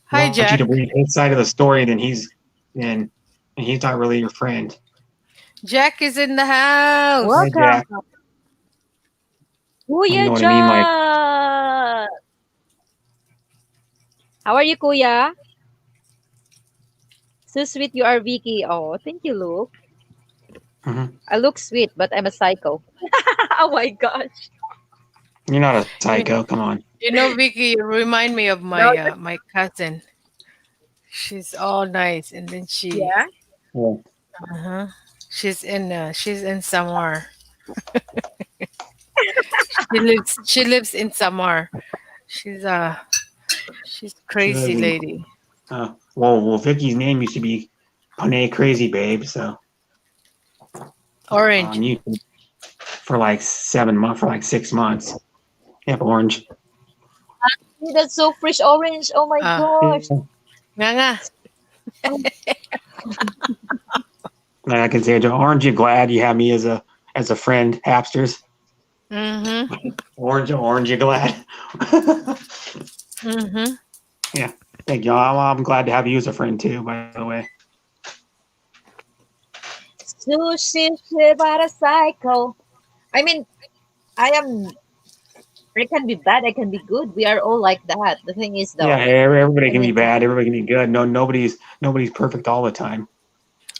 Speaker 5: Hi,
Speaker 2: want you to
Speaker 5: Jack.
Speaker 2: believe his side of the story, then he's not really your friend.
Speaker 5: Jack is in the house.
Speaker 2: Hi,
Speaker 1: Welcome.
Speaker 2: Jack. You
Speaker 1: Kuya
Speaker 2: know what I mean? Like,
Speaker 1: John! How are you, Kuya? So sweet you are, Vicky. Oh, thank you, Luke.
Speaker 2: mhm.
Speaker 1: I look sweet, but I'm a psycho. Oh my gosh.
Speaker 2: You're not a
Speaker 5: You,
Speaker 2: psycho. Come on.
Speaker 5: Vicky, you remind me of
Speaker 1: No,
Speaker 5: my cousin. She's all nice, and then
Speaker 1: yeah.
Speaker 2: Yeah.
Speaker 5: uh-huh, she's in Samar. She lives in Samar. She's she's
Speaker 2: She lives
Speaker 5: crazy
Speaker 2: in.
Speaker 5: lady.
Speaker 2: Well, Vicky's name used to be Panay Crazy Babe. So on
Speaker 5: Orange.
Speaker 2: YouTube for like 7 months, for like 6 months. Yep, orange.
Speaker 1: See, that's so fresh orange. Oh my
Speaker 5: Ah,
Speaker 1: gosh.
Speaker 2: Yeah.
Speaker 5: nga nga.
Speaker 1: Oh,
Speaker 2: Like I can say, Orange, you glad you have me as a friend, Hapsters?
Speaker 5: Mm-hmm.
Speaker 2: Orange, you glad?
Speaker 5: Mm-hmm.
Speaker 2: Yeah, thank you. I'm glad to have you as a friend too. By the way,
Speaker 1: sushi shibara psycho. I mean, I am. I can be bad. I can be good. We are all like that. The thing is,
Speaker 2: yeah,
Speaker 1: though.
Speaker 2: everybody
Speaker 1: I
Speaker 2: can be
Speaker 1: mean,
Speaker 2: bad. Everybody can be good. No, nobody's perfect all the time.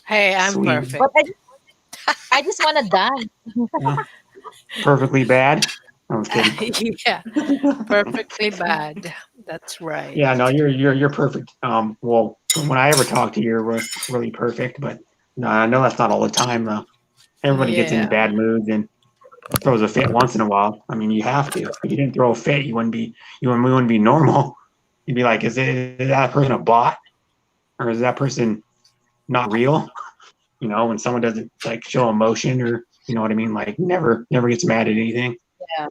Speaker 5: Hey, I'm
Speaker 2: Sweet,
Speaker 5: perfect.
Speaker 1: but I just want to dance.
Speaker 2: yeah, perfectly bad. I'm just kidding.
Speaker 5: Yeah, perfectly bad. That's right.
Speaker 2: Yeah, no, you're perfect. Well, when I ever talk to you, you're really perfect. But no, I know that's not all the time though. Everybody gets in
Speaker 5: Yeah.
Speaker 2: bad moods and throws a fit once in a while. I mean, you have to. If you didn't throw a fit, you wouldn't be normal. You'd be like, is that person a bot, or is that person not real? When someone doesn't like show emotion, or you know what I mean, like never gets mad at anything.
Speaker 1: Yeah.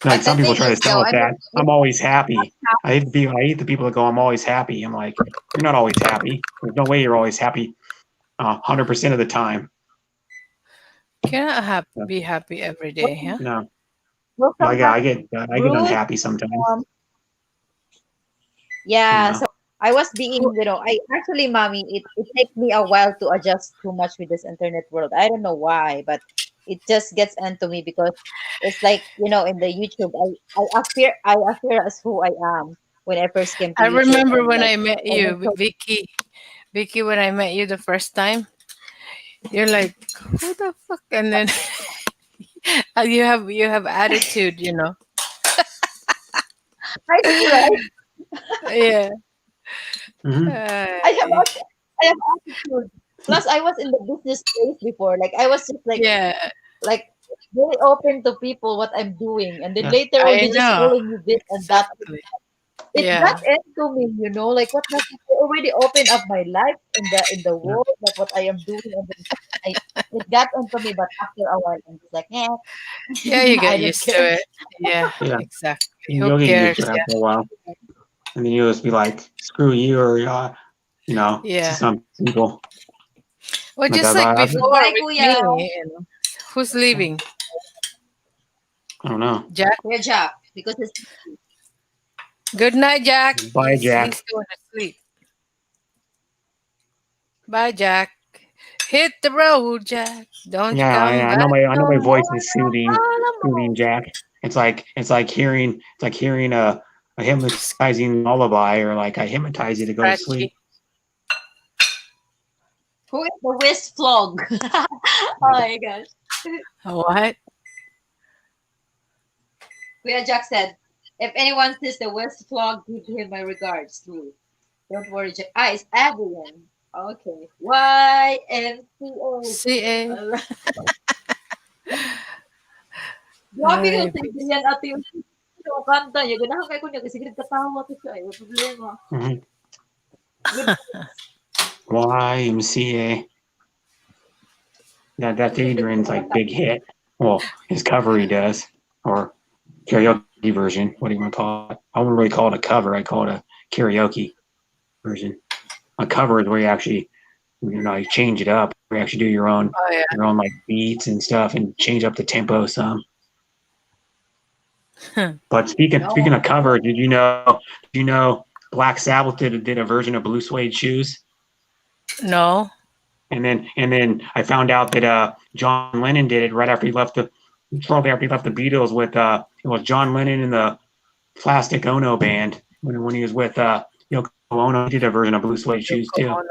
Speaker 2: Like
Speaker 1: But the
Speaker 2: some people
Speaker 1: thing
Speaker 2: try to
Speaker 1: is, though,
Speaker 2: sell it
Speaker 1: I
Speaker 2: that
Speaker 1: mean,
Speaker 2: I'm always happy. I hate the people that go, I'm always happy. I'm like, you're not always happy. There's no way you're always happy. 100% of the time.
Speaker 5: Cannot
Speaker 2: Yeah.
Speaker 5: be happy every day, huh?
Speaker 2: No,
Speaker 1: Welcome
Speaker 2: I
Speaker 1: back,
Speaker 2: get
Speaker 1: Bruce.
Speaker 2: unhappy sometimes.
Speaker 1: Yeah,
Speaker 2: You
Speaker 1: so
Speaker 2: know?
Speaker 1: I was being, I actually, mommy, it takes me a while to adjust too much with this internet world. I don't know why, but it just gets into me because it's like, in the YouTube, I appear as who I am when I first came to
Speaker 5: I
Speaker 1: YouTube,
Speaker 5: remember
Speaker 1: and
Speaker 5: when
Speaker 1: like
Speaker 5: I met
Speaker 1: I was
Speaker 5: you,
Speaker 1: so
Speaker 5: Vicky, when I met you the first time, you're like, who the fuck? And then you have attitude,
Speaker 1: I know, right?
Speaker 5: Yeah.
Speaker 2: Hmm.
Speaker 1: I have
Speaker 5: Uh,
Speaker 1: act- I have attitude. Plus, I was in the business space before. Like I was just
Speaker 5: yeah,
Speaker 1: like very open to people what I'm doing, and then
Speaker 2: Yeah.
Speaker 1: later on
Speaker 5: I
Speaker 1: they just
Speaker 5: know.
Speaker 1: calling you this and that.
Speaker 5: Exactly.
Speaker 1: It got
Speaker 5: Yeah.
Speaker 1: into me, like what the I already opened up my life in the
Speaker 2: Yeah.
Speaker 1: world, like what I am doing, and then I it got into me, but after a while I'm just like, yeah,
Speaker 5: Yeah, you
Speaker 1: I
Speaker 5: get
Speaker 1: don't
Speaker 5: used to
Speaker 1: care.
Speaker 5: it. Yeah,
Speaker 2: Yeah.
Speaker 5: exactly. Who
Speaker 2: You'll get used
Speaker 5: cares?
Speaker 2: to it
Speaker 5: Yeah.
Speaker 2: after a while, and then you'll just be like, "Screw you," or to
Speaker 5: Yeah.
Speaker 2: some people.
Speaker 5: Well,
Speaker 2: Like
Speaker 5: just like
Speaker 2: I've
Speaker 5: before
Speaker 1: Goodbye,
Speaker 5: with
Speaker 1: Kuya.
Speaker 5: me, who's leaving?
Speaker 2: I don't know.
Speaker 5: Jack.
Speaker 1: Kuya Jack, because it's
Speaker 5: Good night, Jack.
Speaker 2: Bye,
Speaker 5: He's
Speaker 2: Jack.
Speaker 5: going to sleep. Bye, Jack. Hit the road, Jack. Don't you
Speaker 2: Yeah,
Speaker 5: come
Speaker 2: I
Speaker 5: back
Speaker 2: know
Speaker 5: no
Speaker 2: my
Speaker 5: more,
Speaker 2: voice is
Speaker 5: no more.
Speaker 2: soothing Jack. It's like hearing a hypnotizing lullaby, or like I hypnotize you to go to sleep.
Speaker 5: Scratchy.
Speaker 1: who is the whist flog? Oh my gosh.
Speaker 5: What?
Speaker 1: Kuya Jack said, if anyone sees the whist flog, give him my regards too. Don't worry, Jack. It's Adrian. Okay. YMCA.
Speaker 5: CA.
Speaker 1: Grabe ka
Speaker 5: Ay,
Speaker 1: sa Adrian ate yung kanta niya. Ganahan kayo ko niya kasi katawa ko siya. May problema.
Speaker 2: Mhm.
Speaker 1: Good.
Speaker 2: YMCA. That's Adrian's like big hit. Well, his cover he does, or karaoke version. What do you want to call it? I wouldn't really call it a cover. I call it a karaoke version. A cover is where you actually, you change it up. You actually do your own
Speaker 5: oh yeah.
Speaker 2: like beats and stuff, and change up the tempo some. But speaking of cover, did you know Black Sabbath did a version of Blue Suede Shoes?
Speaker 5: No.
Speaker 2: And then I found out that John Lennon did it shortly after he left the Beatles with it was John Lennon and the Plastic Ono band when he was with Yoko Ono. He did a version of Blue Suede Shoes too.
Speaker 5: Yoko Ono.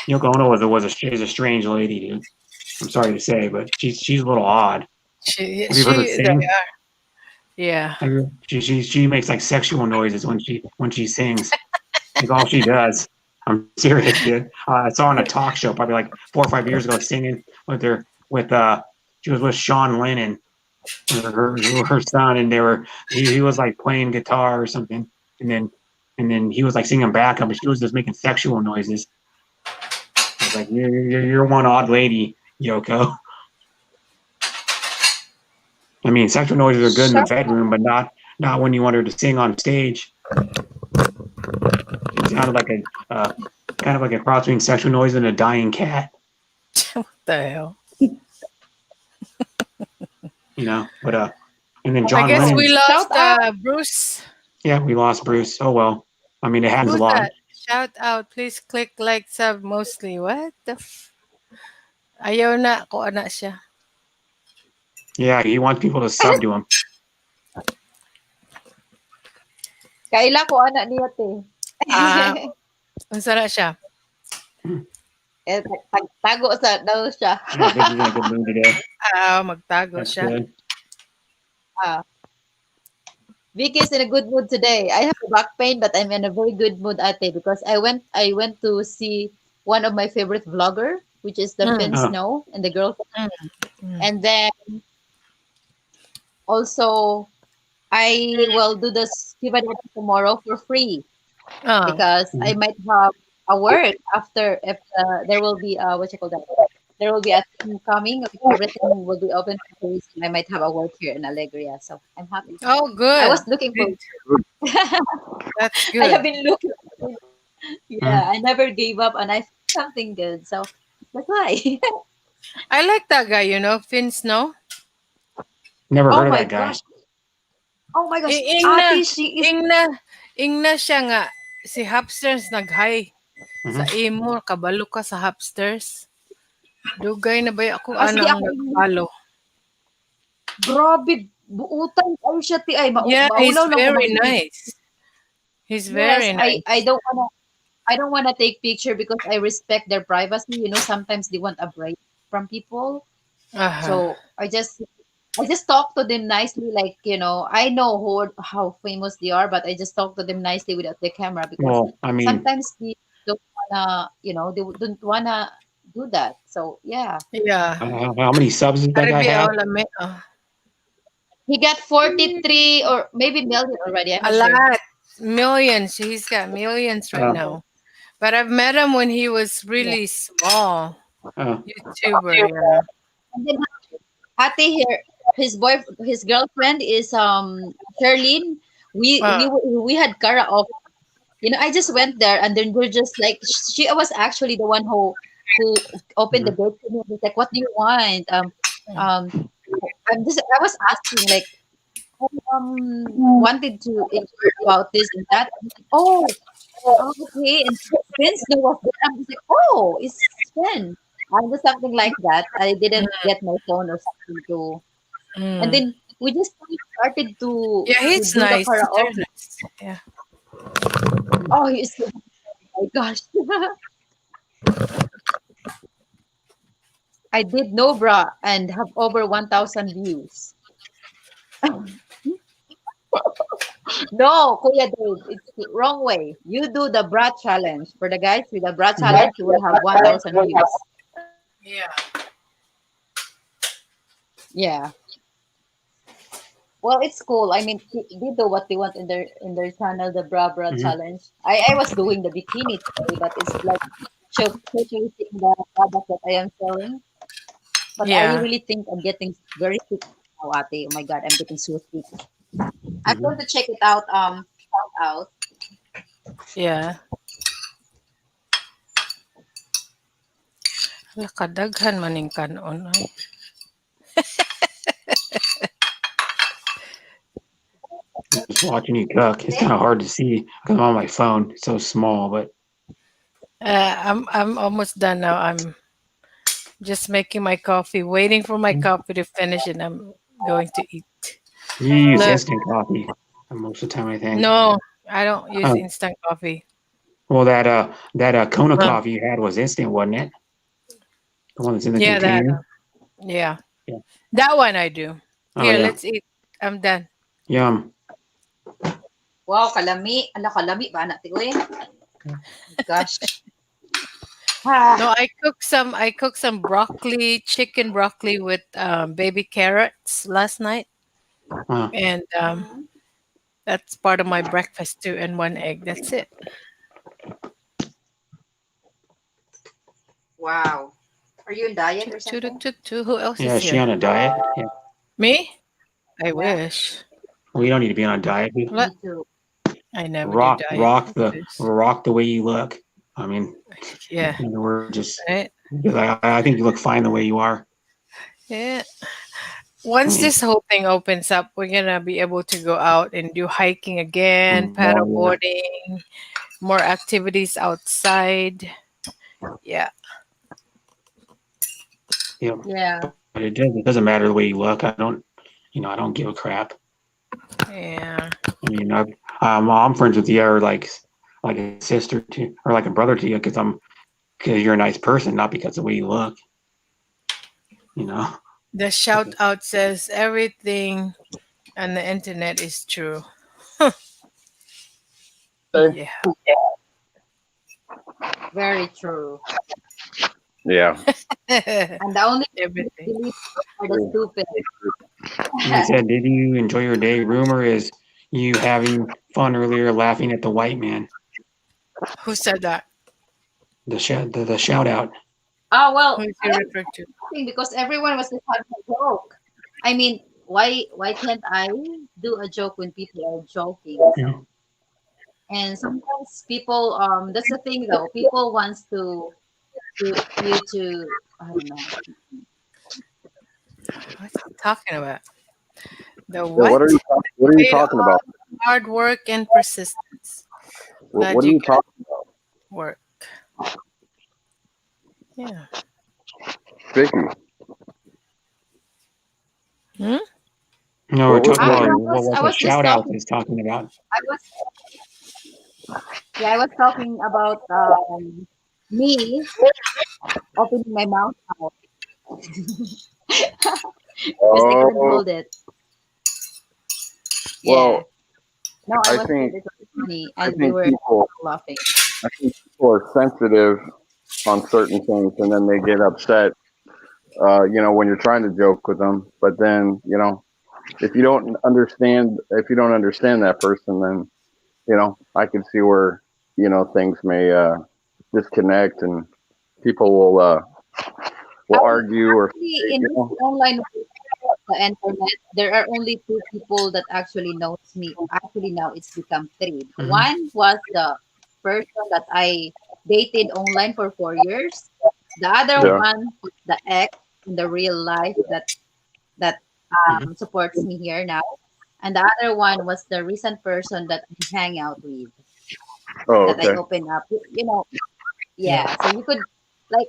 Speaker 2: Yoko Ono is a strange lady, dude. I'm sorry to say, but she's a little odd. Have you heard her
Speaker 5: They
Speaker 2: sing?
Speaker 5: are. Yeah.
Speaker 2: She makes like sexual noises when she sings. That's all she does. I'm serious, dude. I saw her on a talk show probably like 4 or 5 years ago singing she was with Sean Lennon, her son, and he was like playing guitar or something, and then he was like singing backup, but she was just making sexual noises. I was like, you're one odd lady, Yoko. I mean, sexual noises are good in the bedroom, but not when you want her to sing on stage. It sounded like a kind of like a cross between sexual noise and a dying cat.
Speaker 5: What the hell?
Speaker 2: But and then
Speaker 5: I
Speaker 2: John
Speaker 5: guess
Speaker 2: Lennon.
Speaker 5: we lost
Speaker 1: Shout out.
Speaker 5: Bruce.
Speaker 2: Yeah, we lost Bruce. Oh well. I mean, it happens
Speaker 5: Who's
Speaker 2: a lot.
Speaker 5: that? Shout out. Please click like, sub mostly. What the Ayaw na. Kuha na siya.
Speaker 2: Yeah, he wants people to sub to him.
Speaker 1: Kaila ko anak niya te.
Speaker 5: Ah. Unsa na siya?
Speaker 1: Tago sa daw siya.
Speaker 2: Yeah, Vicky's in a good mood today.
Speaker 5: Magtago
Speaker 2: That's
Speaker 5: siya.
Speaker 2: good.
Speaker 1: Vicky is in a good mood today. I have a back pain, but I'm in a very good mood, ate, because I went to see one of my favorite vlogger, which is the Finn
Speaker 2: Oh.
Speaker 1: Snow and the girl.
Speaker 5: Mm.
Speaker 1: And then also I will do this Q&A tomorrow for free
Speaker 5: Oh.
Speaker 1: because I might have a work after if there will be what you call that. There will be a thing coming. Everything will be open for free. I might have a work here in Alegria, so I'm happy.
Speaker 5: Oh, good.
Speaker 1: I was looking for.
Speaker 5: That's
Speaker 1: I have
Speaker 5: good.
Speaker 1: been looking. Yeah, I never gave up, and something good. So that's why.
Speaker 5: I like that guy, Finn Snow.
Speaker 2: Never
Speaker 1: Oh
Speaker 2: heard of
Speaker 1: my
Speaker 2: that guy.
Speaker 1: gosh. Oh my gosh.
Speaker 5: Ingna,
Speaker 1: Ate, she is.
Speaker 5: ingna, ingna siya nga. Si Hapsters nag-hi. Sa
Speaker 2: Mhm.
Speaker 5: imo, kabalo ka sa Hapsters. Dugay na ba ako
Speaker 1: Ah, sige,
Speaker 5: anang
Speaker 1: ako.
Speaker 5: nagpalo?
Speaker 1: Grabe. Buutan ay siya ti ay
Speaker 5: Yeah, he's
Speaker 1: maulaw lang ko
Speaker 5: very
Speaker 1: makikita.
Speaker 5: nice. He's
Speaker 1: Yes,
Speaker 5: very
Speaker 1: I
Speaker 5: nice.
Speaker 1: don't wanna take picture because I respect their privacy. Sometimes they want a break from people.
Speaker 5: Uh-huh.
Speaker 1: So I just talk to them nicely, like I know how famous they are, but I just talk to them nicely without the camera because
Speaker 2: Well, I mean,
Speaker 1: sometimes they don't don't wanna do that. So yeah,
Speaker 5: Yeah.
Speaker 2: how many subs does that guy
Speaker 5: Arabi
Speaker 2: have?
Speaker 5: all
Speaker 1: he got 43 or maybe million already. I'm
Speaker 5: a
Speaker 1: not sure.
Speaker 5: lot. Millions. He's got millions right
Speaker 2: Uh,
Speaker 5: now. But I've met him when he was
Speaker 1: Yeah.
Speaker 5: really small.
Speaker 2: uh,
Speaker 5: YouTuber, yeah.
Speaker 1: And then Ate here, his girlfriend is Charlene.
Speaker 5: Uh,
Speaker 1: We had karaoke. I just went there and then we're just like she was actually the one who opened the
Speaker 2: mhm.
Speaker 1: gate to me. He's like, "What do you want?" Um, I was asking like, wanted to inquire about this and that. And he's like, oh, okay. And Vince knew was there. I was like, oh, it's Sven. And just something like that. I didn't get my phone or something to, and
Speaker 5: mm.
Speaker 1: then we just started to
Speaker 5: Yeah,
Speaker 1: to
Speaker 5: he's
Speaker 1: do the
Speaker 5: nice. Very
Speaker 1: karaoke.
Speaker 5: nice. Yeah.
Speaker 1: Oh, oh my gosh. I did Nobra and have over 1,000 views. No, Kuya Dave, it's the wrong way. You do the bra challenge. For the guys with the bra challenge, you will have 1,000 views.
Speaker 5: Yeah.
Speaker 1: Yeah. Well, it's cool. I mean, they do what they want in their channel, the bra
Speaker 2: Mhm.
Speaker 1: challenge. I was doing the bikini today, but it's like showcasing the product that I am selling. But I
Speaker 5: Yeah.
Speaker 1: really think I'm getting very sick now, Ate. Oh my God, I'm getting so sick. I'm
Speaker 2: Mhm.
Speaker 1: going to check it out. Out.
Speaker 5: Yeah. Hala, kadaghan maning kanon. Ay.
Speaker 2: Just watching you cook. It's kind of hard to see because I'm on my phone. It's so small, but
Speaker 5: I'm almost done now. I'm just making my coffee, waiting for my coffee to finish, and I'm going to eat.
Speaker 2: you use
Speaker 5: Look,
Speaker 2: instant coffee most of the time, I think.
Speaker 5: no, I don't use
Speaker 2: Oh,
Speaker 5: instant coffee.
Speaker 2: well, that Kona
Speaker 5: Uh,
Speaker 2: coffee you had was instant, wasn't it? The one that's in the
Speaker 5: yeah, that.
Speaker 2: container.
Speaker 5: Yeah,
Speaker 2: Yeah.
Speaker 5: that one I do.
Speaker 2: Oh
Speaker 5: Here,
Speaker 2: yeah.
Speaker 5: let's eat. I'm done.
Speaker 2: Yum.
Speaker 1: Wow, kalami. Ala, kalami ba na, Uy? Gosh.
Speaker 5: No,
Speaker 1: Ah,
Speaker 5: I cooked some broccoli, chicken broccoli with baby carrots last night,
Speaker 2: Wow.
Speaker 5: and
Speaker 1: mhm.
Speaker 5: that's part of my breakfast too, and one egg. That's it.
Speaker 1: Wow. Are you in diet
Speaker 5: Tuk,
Speaker 1: or
Speaker 5: tuk, tuk,
Speaker 1: something?
Speaker 5: tuk, tuk. Who else
Speaker 2: Yeah,
Speaker 5: is
Speaker 2: is she
Speaker 5: here?
Speaker 2: on a diet? Yeah.
Speaker 5: Me? I
Speaker 1: Yeah,
Speaker 5: wish.
Speaker 2: We don't need to be on a diet.
Speaker 5: What?
Speaker 1: me too.
Speaker 5: I never do
Speaker 2: Rock,
Speaker 5: diet.
Speaker 2: rock the
Speaker 5: This.
Speaker 2: rock the way you look. I mean,
Speaker 5: Yeah.
Speaker 2: we're just.
Speaker 5: Right.
Speaker 2: Because I think you look fine the way you are.
Speaker 5: Yeah.
Speaker 2: I
Speaker 5: Once
Speaker 2: mean,
Speaker 5: this whole thing opens up, we're gonna be able to go out and do hiking again, paddle
Speaker 2: well,
Speaker 5: boarding, more activities outside. Yeah.
Speaker 2: yeah,
Speaker 1: Yeah.
Speaker 2: but it doesn't matter the way you look. I don't give a crap.
Speaker 5: Yeah.
Speaker 2: I mean, I'm friends with you, or like a sister to, or like a brother to you, because you're a nice person, not because of the way you look. You know.
Speaker 5: The shout out says everything on the internet is true. Yeah.
Speaker 1: Very true.
Speaker 3: Yeah.
Speaker 1: And the only people who
Speaker 5: Everything.
Speaker 1: believe are the stupid.
Speaker 2: He said, "Did you enjoy your day?" Rumor is you having fun earlier, laughing at the white man.
Speaker 5: Who said that?
Speaker 2: The shout out.
Speaker 1: Oh
Speaker 5: Who
Speaker 1: well,
Speaker 5: is
Speaker 1: I
Speaker 5: he
Speaker 1: am
Speaker 5: referring to?
Speaker 1: laughing because everyone was just having a joke. I mean, why can't I do a joke when people are joking?
Speaker 2: Mhm.
Speaker 1: And sometimes people, that's the thing though. People wants to. you to I don't know.
Speaker 5: What's he talking about? The
Speaker 3: Yeah,
Speaker 5: what?
Speaker 3: what are you
Speaker 5: Paid
Speaker 3: talking
Speaker 5: off
Speaker 3: about?
Speaker 5: hard work and persistence. Glad
Speaker 3: What are
Speaker 5: you
Speaker 3: you
Speaker 5: got
Speaker 3: talking about,
Speaker 5: work. Yeah.
Speaker 3: Vicky?
Speaker 2: No, we're
Speaker 3: What
Speaker 2: talking
Speaker 3: what
Speaker 2: about
Speaker 1: I
Speaker 2: what the
Speaker 1: was just
Speaker 2: shout out
Speaker 1: talking.
Speaker 2: is talking about.
Speaker 1: I was Yeah, I was talking about me opening my mouth out because I couldn't
Speaker 3: Oh,
Speaker 1: hold it. Yeah.
Speaker 3: well,
Speaker 1: No, I
Speaker 3: I
Speaker 1: was
Speaker 3: think
Speaker 1: it was funny,
Speaker 3: I
Speaker 1: and we
Speaker 3: think
Speaker 1: were
Speaker 3: people
Speaker 1: laughing.
Speaker 3: I think people are sensitive on certain things, and then they get upset. When you're trying to joke with them, but then if you don't understand that person, then I can see where things may disconnect, and people will
Speaker 1: I
Speaker 3: argue or
Speaker 1: actually in this online world, the internet, there are only two people that actually knows me. Actually, now it's become three.
Speaker 2: Mhm.
Speaker 1: One was the person that I dated online for 4 years. The other
Speaker 3: yeah.
Speaker 1: one was the ex in the real life that
Speaker 2: Mhm.
Speaker 1: supports me here now. And the other one was the recent person that I hang out with,
Speaker 3: Oh,
Speaker 1: that I
Speaker 3: okay.
Speaker 1: open up.
Speaker 2: Yeah.
Speaker 1: Yeah. So you could like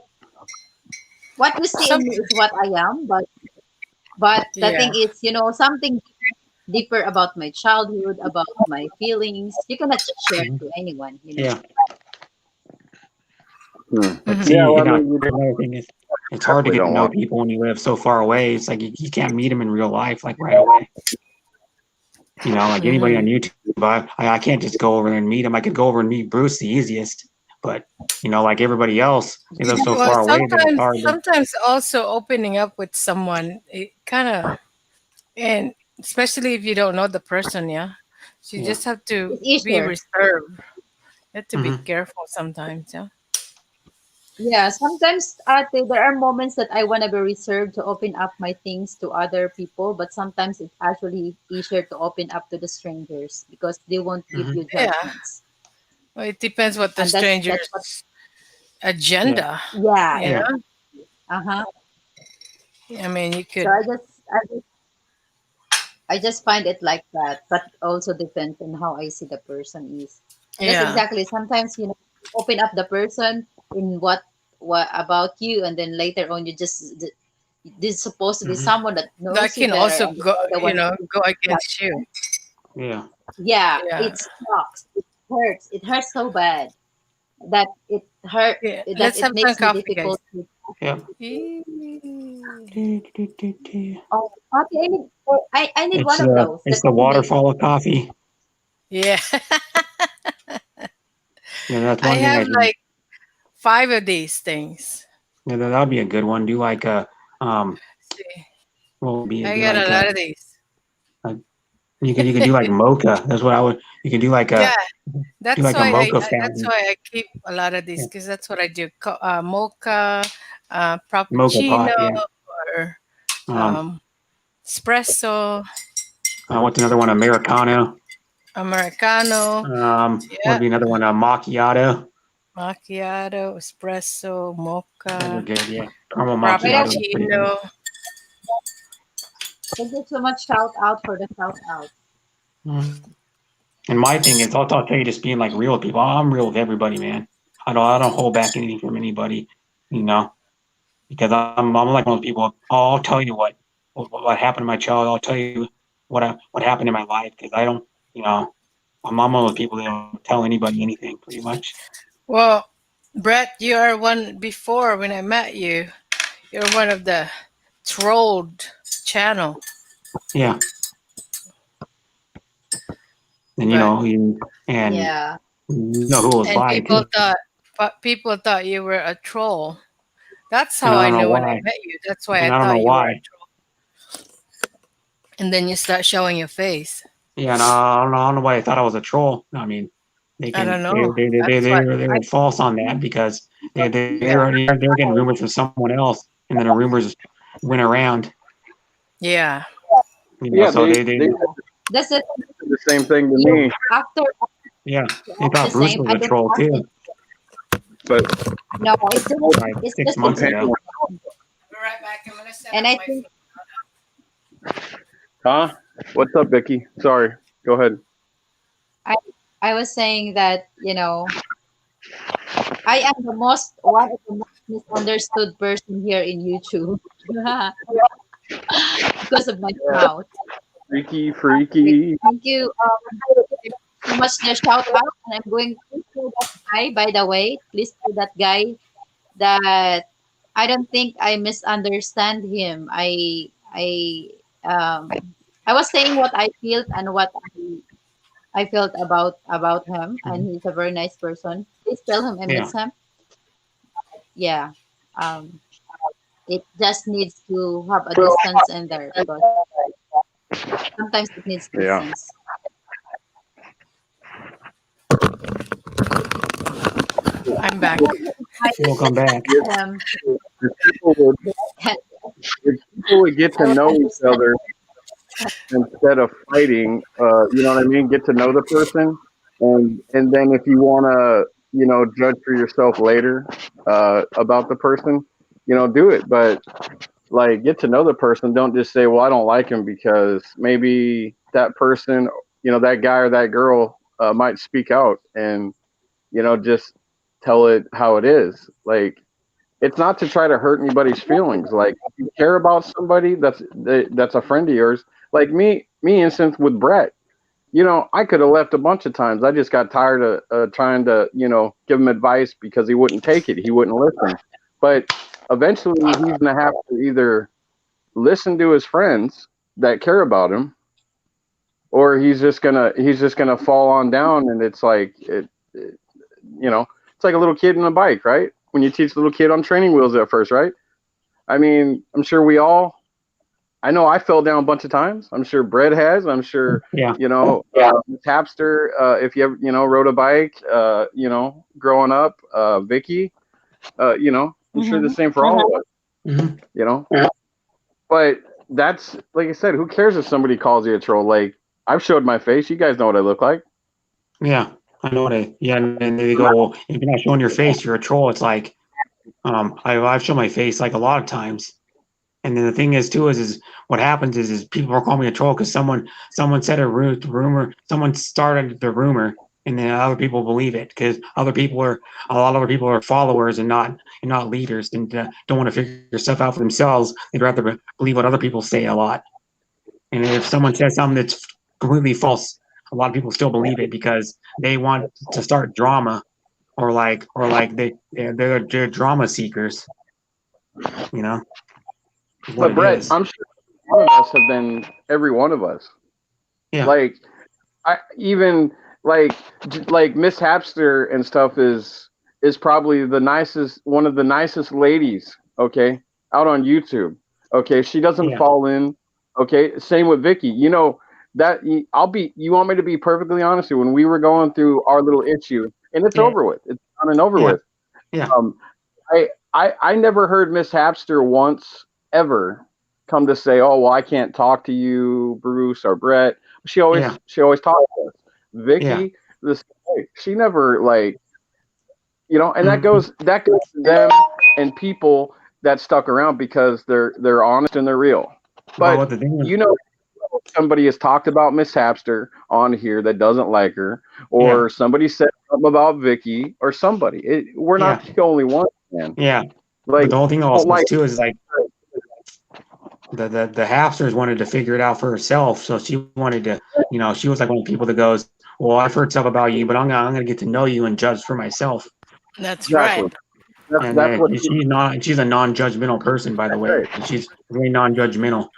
Speaker 1: what you see
Speaker 5: Some
Speaker 1: in me is what I am, but the
Speaker 5: yeah.
Speaker 1: thing is, something deeper about my childhood, about my feelings, you cannot share
Speaker 2: Mhm.
Speaker 1: to anyone.
Speaker 2: Yeah.
Speaker 3: Hmm.
Speaker 2: But
Speaker 5: Mhm.
Speaker 3: Yeah.
Speaker 2: see,
Speaker 3: Well, I mean, you
Speaker 2: another thing is it's hard to
Speaker 3: definitely
Speaker 2: get to
Speaker 3: don't
Speaker 2: know
Speaker 3: want.
Speaker 2: people when you live so far away. It's like you can't meet them in real life like right away. Like anybody on
Speaker 5: Mhm.
Speaker 2: YouTube, I can't just go over there and meet him. I could go over and meet Bruce the easiest, but like everybody else, they live so
Speaker 5: Well,
Speaker 2: far away that it's hard to.
Speaker 5: sometimes also opening up with someone, it kind of, and especially if you don't know the person, yeah. So you
Speaker 2: Yeah.
Speaker 5: just have to
Speaker 1: It's
Speaker 5: be
Speaker 1: easier.
Speaker 5: reserved. You have to be
Speaker 2: Hmm.
Speaker 5: careful sometimes, yeah.
Speaker 1: Yeah, sometimes there are moments that I want to be reserved to open up my things to other people, but sometimes it's actually easier to open up to the strangers because they won't give
Speaker 2: Hmm.
Speaker 1: you
Speaker 5: Yeah.
Speaker 1: judgments.
Speaker 5: Well, it depends what the
Speaker 1: And that's what
Speaker 5: stranger's
Speaker 2: Yeah.
Speaker 5: agenda,
Speaker 1: yeah,
Speaker 5: you
Speaker 2: Yeah.
Speaker 5: know.
Speaker 1: uh-huh.
Speaker 5: I mean, you
Speaker 1: So
Speaker 5: could,
Speaker 1: I just find it like that, but it also depends on how I see the person is. And that's
Speaker 5: yeah.
Speaker 1: exactly sometimes open up the person in what about you, and then later on you just this is supposed to be
Speaker 2: Hmm.
Speaker 1: someone that
Speaker 5: That
Speaker 1: knows you
Speaker 5: can
Speaker 1: better,
Speaker 5: also
Speaker 1: and
Speaker 5: go,
Speaker 1: you're the one that
Speaker 5: go against you.
Speaker 2: Yeah.
Speaker 1: yeah,
Speaker 5: Yeah.
Speaker 1: it sucks. It hurts. It hurts so bad that it hurt
Speaker 5: Yeah.
Speaker 1: that
Speaker 5: Let's
Speaker 1: it
Speaker 5: have some
Speaker 1: makes me
Speaker 5: coffee, guys.
Speaker 1: difficult to.
Speaker 2: Yeah.
Speaker 5: Eee.
Speaker 1: Oh, okay, I need
Speaker 2: It's
Speaker 1: one of those. The
Speaker 2: it's the
Speaker 1: coffee maker.
Speaker 2: waterfall of coffee.
Speaker 5: Yeah.
Speaker 2: Yeah, that's
Speaker 5: I
Speaker 2: one thing
Speaker 5: have
Speaker 2: I do.
Speaker 5: like 5 of these things.
Speaker 2: Yeah, that would be a good one. Do like a
Speaker 5: See,
Speaker 2: what would be
Speaker 5: I
Speaker 2: do
Speaker 5: got a
Speaker 2: like
Speaker 5: lot of these.
Speaker 2: a you could do like mocha. That's what I would. You could do like
Speaker 5: Yeah,
Speaker 2: a mocha
Speaker 5: that's
Speaker 2: fountain.
Speaker 5: why I keep a lot of these
Speaker 2: Yeah.
Speaker 5: because that's what I do. Mocha,
Speaker 2: Mocha
Speaker 5: frappuccino,
Speaker 2: pot. Yeah.
Speaker 5: or
Speaker 2: Um.
Speaker 5: um, espresso,
Speaker 2: What's another one? Americano.
Speaker 5: americano.
Speaker 2: What would
Speaker 5: Yeah,
Speaker 2: be another one? Macchiato.
Speaker 5: macchiato, espresso,
Speaker 2: Those are
Speaker 5: mocha,
Speaker 2: good. Yeah. Caramel
Speaker 1: Wait,
Speaker 2: macchiato is pretty good.
Speaker 5: frappuccino.
Speaker 1: thank you so much. Shout out for the shout out.
Speaker 2: Mm. And my thing is, I'll tell you, just being like real with people. I'm real with everybody, man. I don't hold back anything from anybody, you know, because I'm like one of those people. I'll tell you what happened to my child. I'll tell you what happened in my life because I don't, you know, I'm one of those people that don't tell anybody anything, pretty much.
Speaker 5: Well, Brett, you are one before when I met you. You're one of the trolled channel,
Speaker 2: Yeah, and
Speaker 5: but
Speaker 2: and
Speaker 1: Yeah.
Speaker 2: you know who was
Speaker 5: and
Speaker 2: by too.
Speaker 5: people thought you were a troll. That's
Speaker 2: And
Speaker 5: how
Speaker 2: I
Speaker 5: I
Speaker 2: don't know
Speaker 5: knew when I
Speaker 2: why.
Speaker 5: met you. That's why I
Speaker 2: And I don't know
Speaker 5: thought you were a
Speaker 2: why.
Speaker 5: troll. And then you start showing your face.
Speaker 2: Yeah, and I don't know why they thought I was a troll. I mean, they
Speaker 5: I
Speaker 2: can
Speaker 5: don't know. That's
Speaker 2: they
Speaker 1: I
Speaker 2: were false on that because
Speaker 5: yeah,
Speaker 2: they're getting rumors from someone else, and then the rumors went around.
Speaker 5: yeah.
Speaker 3: Yeah,
Speaker 2: So
Speaker 3: they did
Speaker 1: that's it.
Speaker 3: the same thing to
Speaker 1: You
Speaker 3: me.
Speaker 1: after
Speaker 2: yeah,
Speaker 1: you
Speaker 2: they
Speaker 1: ask the
Speaker 2: thought Bruce
Speaker 1: same.
Speaker 2: was
Speaker 1: I
Speaker 2: a
Speaker 1: don't
Speaker 2: troll
Speaker 1: ask
Speaker 2: too.
Speaker 1: it.
Speaker 3: but
Speaker 1: No, it's just
Speaker 2: like
Speaker 1: it's
Speaker 2: 6 months
Speaker 1: just
Speaker 2: ago.
Speaker 5: Be right back. I'm gonna set
Speaker 1: and
Speaker 5: up
Speaker 1: I
Speaker 5: my
Speaker 1: think
Speaker 3: huh? What's up, Vicky? Sorry. Go ahead.
Speaker 1: I I was saying that, I am the most one of the most misunderstood person here in YouTube because of my mouth.
Speaker 3: Freaky,
Speaker 1: Wait,
Speaker 3: freaky.
Speaker 1: thank you so much the shout out, and I'm going to tell that guy. By the way, please tell that guy that I don't think I misunderstand him. I was saying what I felt and what I felt about him, and
Speaker 2: Mhm.
Speaker 1: he's a very nice person. Please tell him I
Speaker 2: Yeah.
Speaker 1: miss him. Yeah. Um, it just needs to have a distance in there because sometimes it needs
Speaker 3: Yeah.
Speaker 1: distance.
Speaker 5: I'm back.
Speaker 2: Welcome back.
Speaker 1: Um,
Speaker 3: If people would, if people would get to
Speaker 1: I would
Speaker 3: know each
Speaker 1: understand.
Speaker 3: other instead of fighting, you know what I mean? Get to know the person, and then if you want to, judge for yourself later about the person, do it. But like, get to know the person. Don't just say, "Well, I don't like him," because maybe that person, that guy or that girl might speak out and just tell it how it is. Like, it's not to try to hurt anybody's feelings. Like, if you care about somebody that's a friend of yours, like me instance with Brett, I could have left a bunch of times. I just got tired of trying to, give him advice because he wouldn't take it. He wouldn't listen. But eventually, he's gonna have to either listen to his friends that care about him, or he's just gonna fall on down. And it's like it's like a little kid on a bike, right? When you teach a little kid on training wheels at first, right? I mean, I'm sure we all. I know I fell down a bunch of times. I'm sure Brett has. I'm sure
Speaker 2: Yeah.
Speaker 3: Tapster. If you ever rode a bike, growing up, Vicky. I'm sure the
Speaker 1: Mm-hmm.
Speaker 3: same for all of us.
Speaker 2: Hmm.
Speaker 3: You know, but that's like I said. Who cares if somebody calls you a troll? Like, I've showed my face. You guys know what I look like.
Speaker 2: Yeah. I know what yeah, and then they go, well, if you're not showing your face, you're a troll. It's like, I've shown my face like a lot of times. And then the thing is too is what happens is people are calling me a troll because someone said a rumor, someone started the rumor, and then other people believe it because a lot of other people are followers and not leaders, and don't want to figure stuff out for themselves. They'd rather believe what other people say a lot. And if someone says something that's completely false, a lot of people still believe it because they want to start drama, or like they're drama seekers. You know is what
Speaker 3: But
Speaker 2: it
Speaker 3: Brett,
Speaker 2: is.
Speaker 3: I'm sure one of us have been every one of us.
Speaker 2: Yeah.
Speaker 3: Like, I even like Miss Hapster and stuff is probably one of the nicest ladies. Okay, out on YouTube. Okay, she doesn't
Speaker 2: Yeah.
Speaker 3: fall in. Okay, same with Vicky. You want me to be perfectly honest with you? When we were going through our little issue, and it's
Speaker 2: Yeah.
Speaker 3: over with. It's done and over
Speaker 2: Yeah.
Speaker 3: with.
Speaker 2: Yeah.
Speaker 3: Um, I never heard Miss Hapster once ever come to say, "Oh, well, I can't talk to you, Bruce or Brett." She always
Speaker 2: Yeah.
Speaker 3: she always talked to us.
Speaker 2: Yeah.
Speaker 3: Vicky, she never and that
Speaker 2: Mhm.
Speaker 3: goes to them and people that stuck around because they're honest and they're real.
Speaker 2: Well,
Speaker 3: But
Speaker 2: what the thing is,
Speaker 3: you know, somebody has talked about Miss Hapster on here that doesn't like her,
Speaker 2: yeah,
Speaker 3: or somebody said something about Vicky, or somebody. We're
Speaker 2: yeah,
Speaker 3: not the only one, man.
Speaker 2: yeah.
Speaker 3: Like,
Speaker 2: But the whole thing
Speaker 3: don't
Speaker 2: also is
Speaker 3: like
Speaker 2: too is like the Hapsters wanted to figure it out for herself, so she wanted to, she was like one of the people that goes, well, I've heard stuff about you, but I'm gonna get to know you and judge for myself.
Speaker 5: That's right.
Speaker 3: exactly. That's
Speaker 2: And
Speaker 3: that's what
Speaker 2: she's a non-judgmental person, by the
Speaker 3: that's
Speaker 2: way.
Speaker 3: right.
Speaker 2: She's really non-judgmental,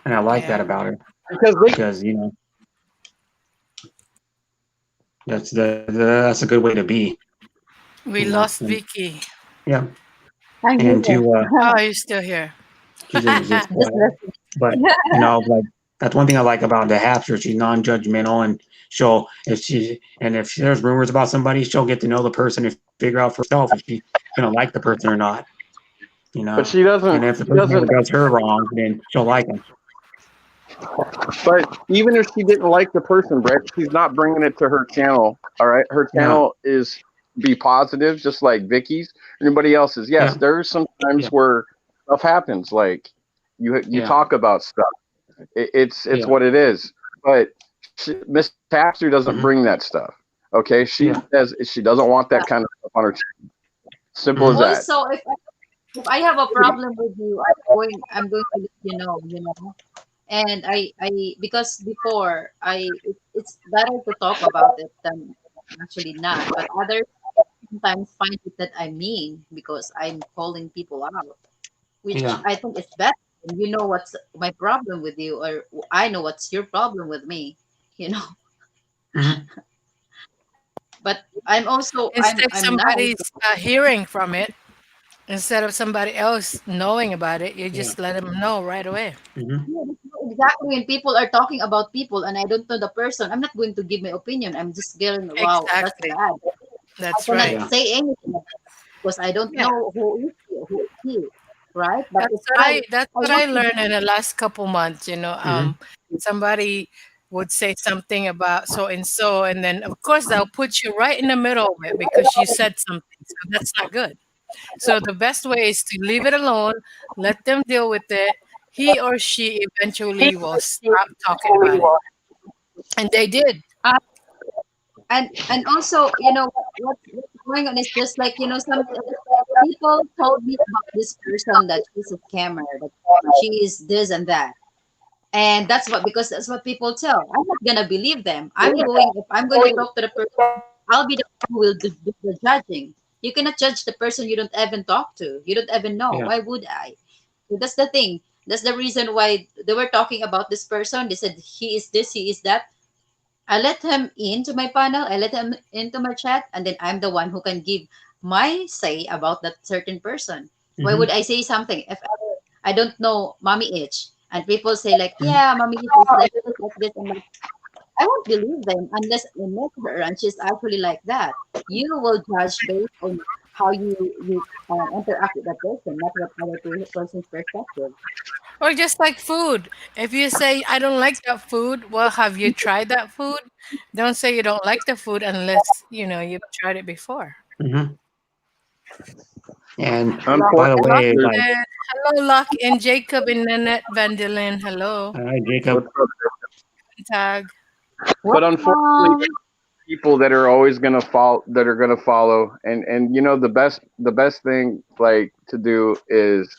Speaker 2: and I like that
Speaker 5: Yeah.
Speaker 2: about her
Speaker 3: Because they
Speaker 2: because that's a good way to be.
Speaker 5: We
Speaker 2: You know,
Speaker 5: lost
Speaker 2: and
Speaker 5: Vicky.
Speaker 2: yeah,
Speaker 1: I'm
Speaker 2: and
Speaker 1: here.
Speaker 5: Oh, you're still here.
Speaker 2: she's just
Speaker 1: Just
Speaker 2: quiet. But like that's one thing I like about the Hapster. She's non-judgmental, and if there's rumors about somebody, she'll get to know the person and figure out for herself if she's gonna like the person or not.
Speaker 3: but she doesn't
Speaker 2: And if the
Speaker 3: she
Speaker 2: person ever
Speaker 3: doesn't
Speaker 2: does her wrong, then she'll like him.
Speaker 3: but even if she didn't like the person, Brett, she's not bringing it to her channel. All right, her
Speaker 2: No,
Speaker 3: channel is be positive, just like Vicky's, anybody else's. Yes,
Speaker 2: Yeah.
Speaker 3: there's some times
Speaker 2: Yeah.
Speaker 3: where stuff happens. Like you
Speaker 2: Yeah.
Speaker 3: talk about stuff. It's
Speaker 2: Yeah.
Speaker 3: what it is. But Miss Tapster doesn't
Speaker 2: Hmm.
Speaker 3: bring that stuff. Okay,
Speaker 2: Yeah.
Speaker 3: she doesn't want that
Speaker 1: Yeah.
Speaker 3: kind of stuff on her. Simple as
Speaker 2: Hmm.
Speaker 3: that.
Speaker 1: Also, if I have a problem with you, I'm going to let you know, And I because before it's better to talk about it than actually not. But others sometimes find it that I'm mean because I'm calling people out, which
Speaker 2: Yeah.
Speaker 1: I think is better. You know what's my problem with you, or I know what's your problem with me, you know.
Speaker 2: Hmm.
Speaker 1: But I'm also
Speaker 5: Instead,
Speaker 1: I'm nice.
Speaker 5: somebody's hearing from it. Instead of somebody else knowing about it, you
Speaker 2: Yeah.
Speaker 5: just let them know right away.
Speaker 2: Hmm.
Speaker 1: Yeah, that's exactly when people are talking about people and I don't know the person. I'm not going to give my opinion. I'm just getting, wow, that's
Speaker 5: Exactly.
Speaker 1: bad. I
Speaker 5: That's
Speaker 1: cannot
Speaker 5: right.
Speaker 2: Yeah.
Speaker 1: say anything because I don't
Speaker 5: Yeah.
Speaker 1: know who is he, right? But if I
Speaker 5: That's
Speaker 1: I
Speaker 5: what
Speaker 1: want
Speaker 5: I
Speaker 1: to,
Speaker 5: learned in the last couple months.
Speaker 2: Hmm.
Speaker 5: Somebody would say something about so and so, and then of course they'll put you right in the middle of it because you said something. So that's not good. So the best way is to leave it alone, let them deal with it. He or she eventually will stop talking about it. And they did.
Speaker 1: uh, and also, what's going on is just like, some people told me about this person that she's a scammer, that she is this and that. And because that's what people tell. I'm not gonna believe them. If I'm going to talk to the person, I'll be the one who will do the judging. You cannot judge the person you don't even talk to. You don't even know.
Speaker 2: Yeah.
Speaker 1: Why would I? So that's the thing. That's the reason why they were talking about this person. They said he is this, he is that. I let him into my panel. I let him into my chat, and then I'm the one who can give my say about that certain person. Why would
Speaker 2: Hmm.
Speaker 1: I say something if I don't know Mommy Itch? And people say like,
Speaker 2: Hmm.
Speaker 1: yeah, Mommy Itch is like this, and like, I won't believe them unless I met her and she's actually like that. You will judge based on how you interact with that person, not what other person's perspective.
Speaker 5: Or just like food. If you say, I don't like that food, well, have you tried that food? Don't say you don't like the food unless, you've tried it before.
Speaker 2: Hmm. And by the
Speaker 3: Unfortunately,
Speaker 5: Lock
Speaker 2: way, like,
Speaker 5: said, hello, Lock and Jacob and Nanette Vandelin. Hello.
Speaker 2: hi,
Speaker 3: what's
Speaker 2: Jacob.
Speaker 3: up?
Speaker 5: Tag.
Speaker 3: But unfortunately,
Speaker 1: Welcome.
Speaker 3: people that are always gonna follow, and the best thing like to do is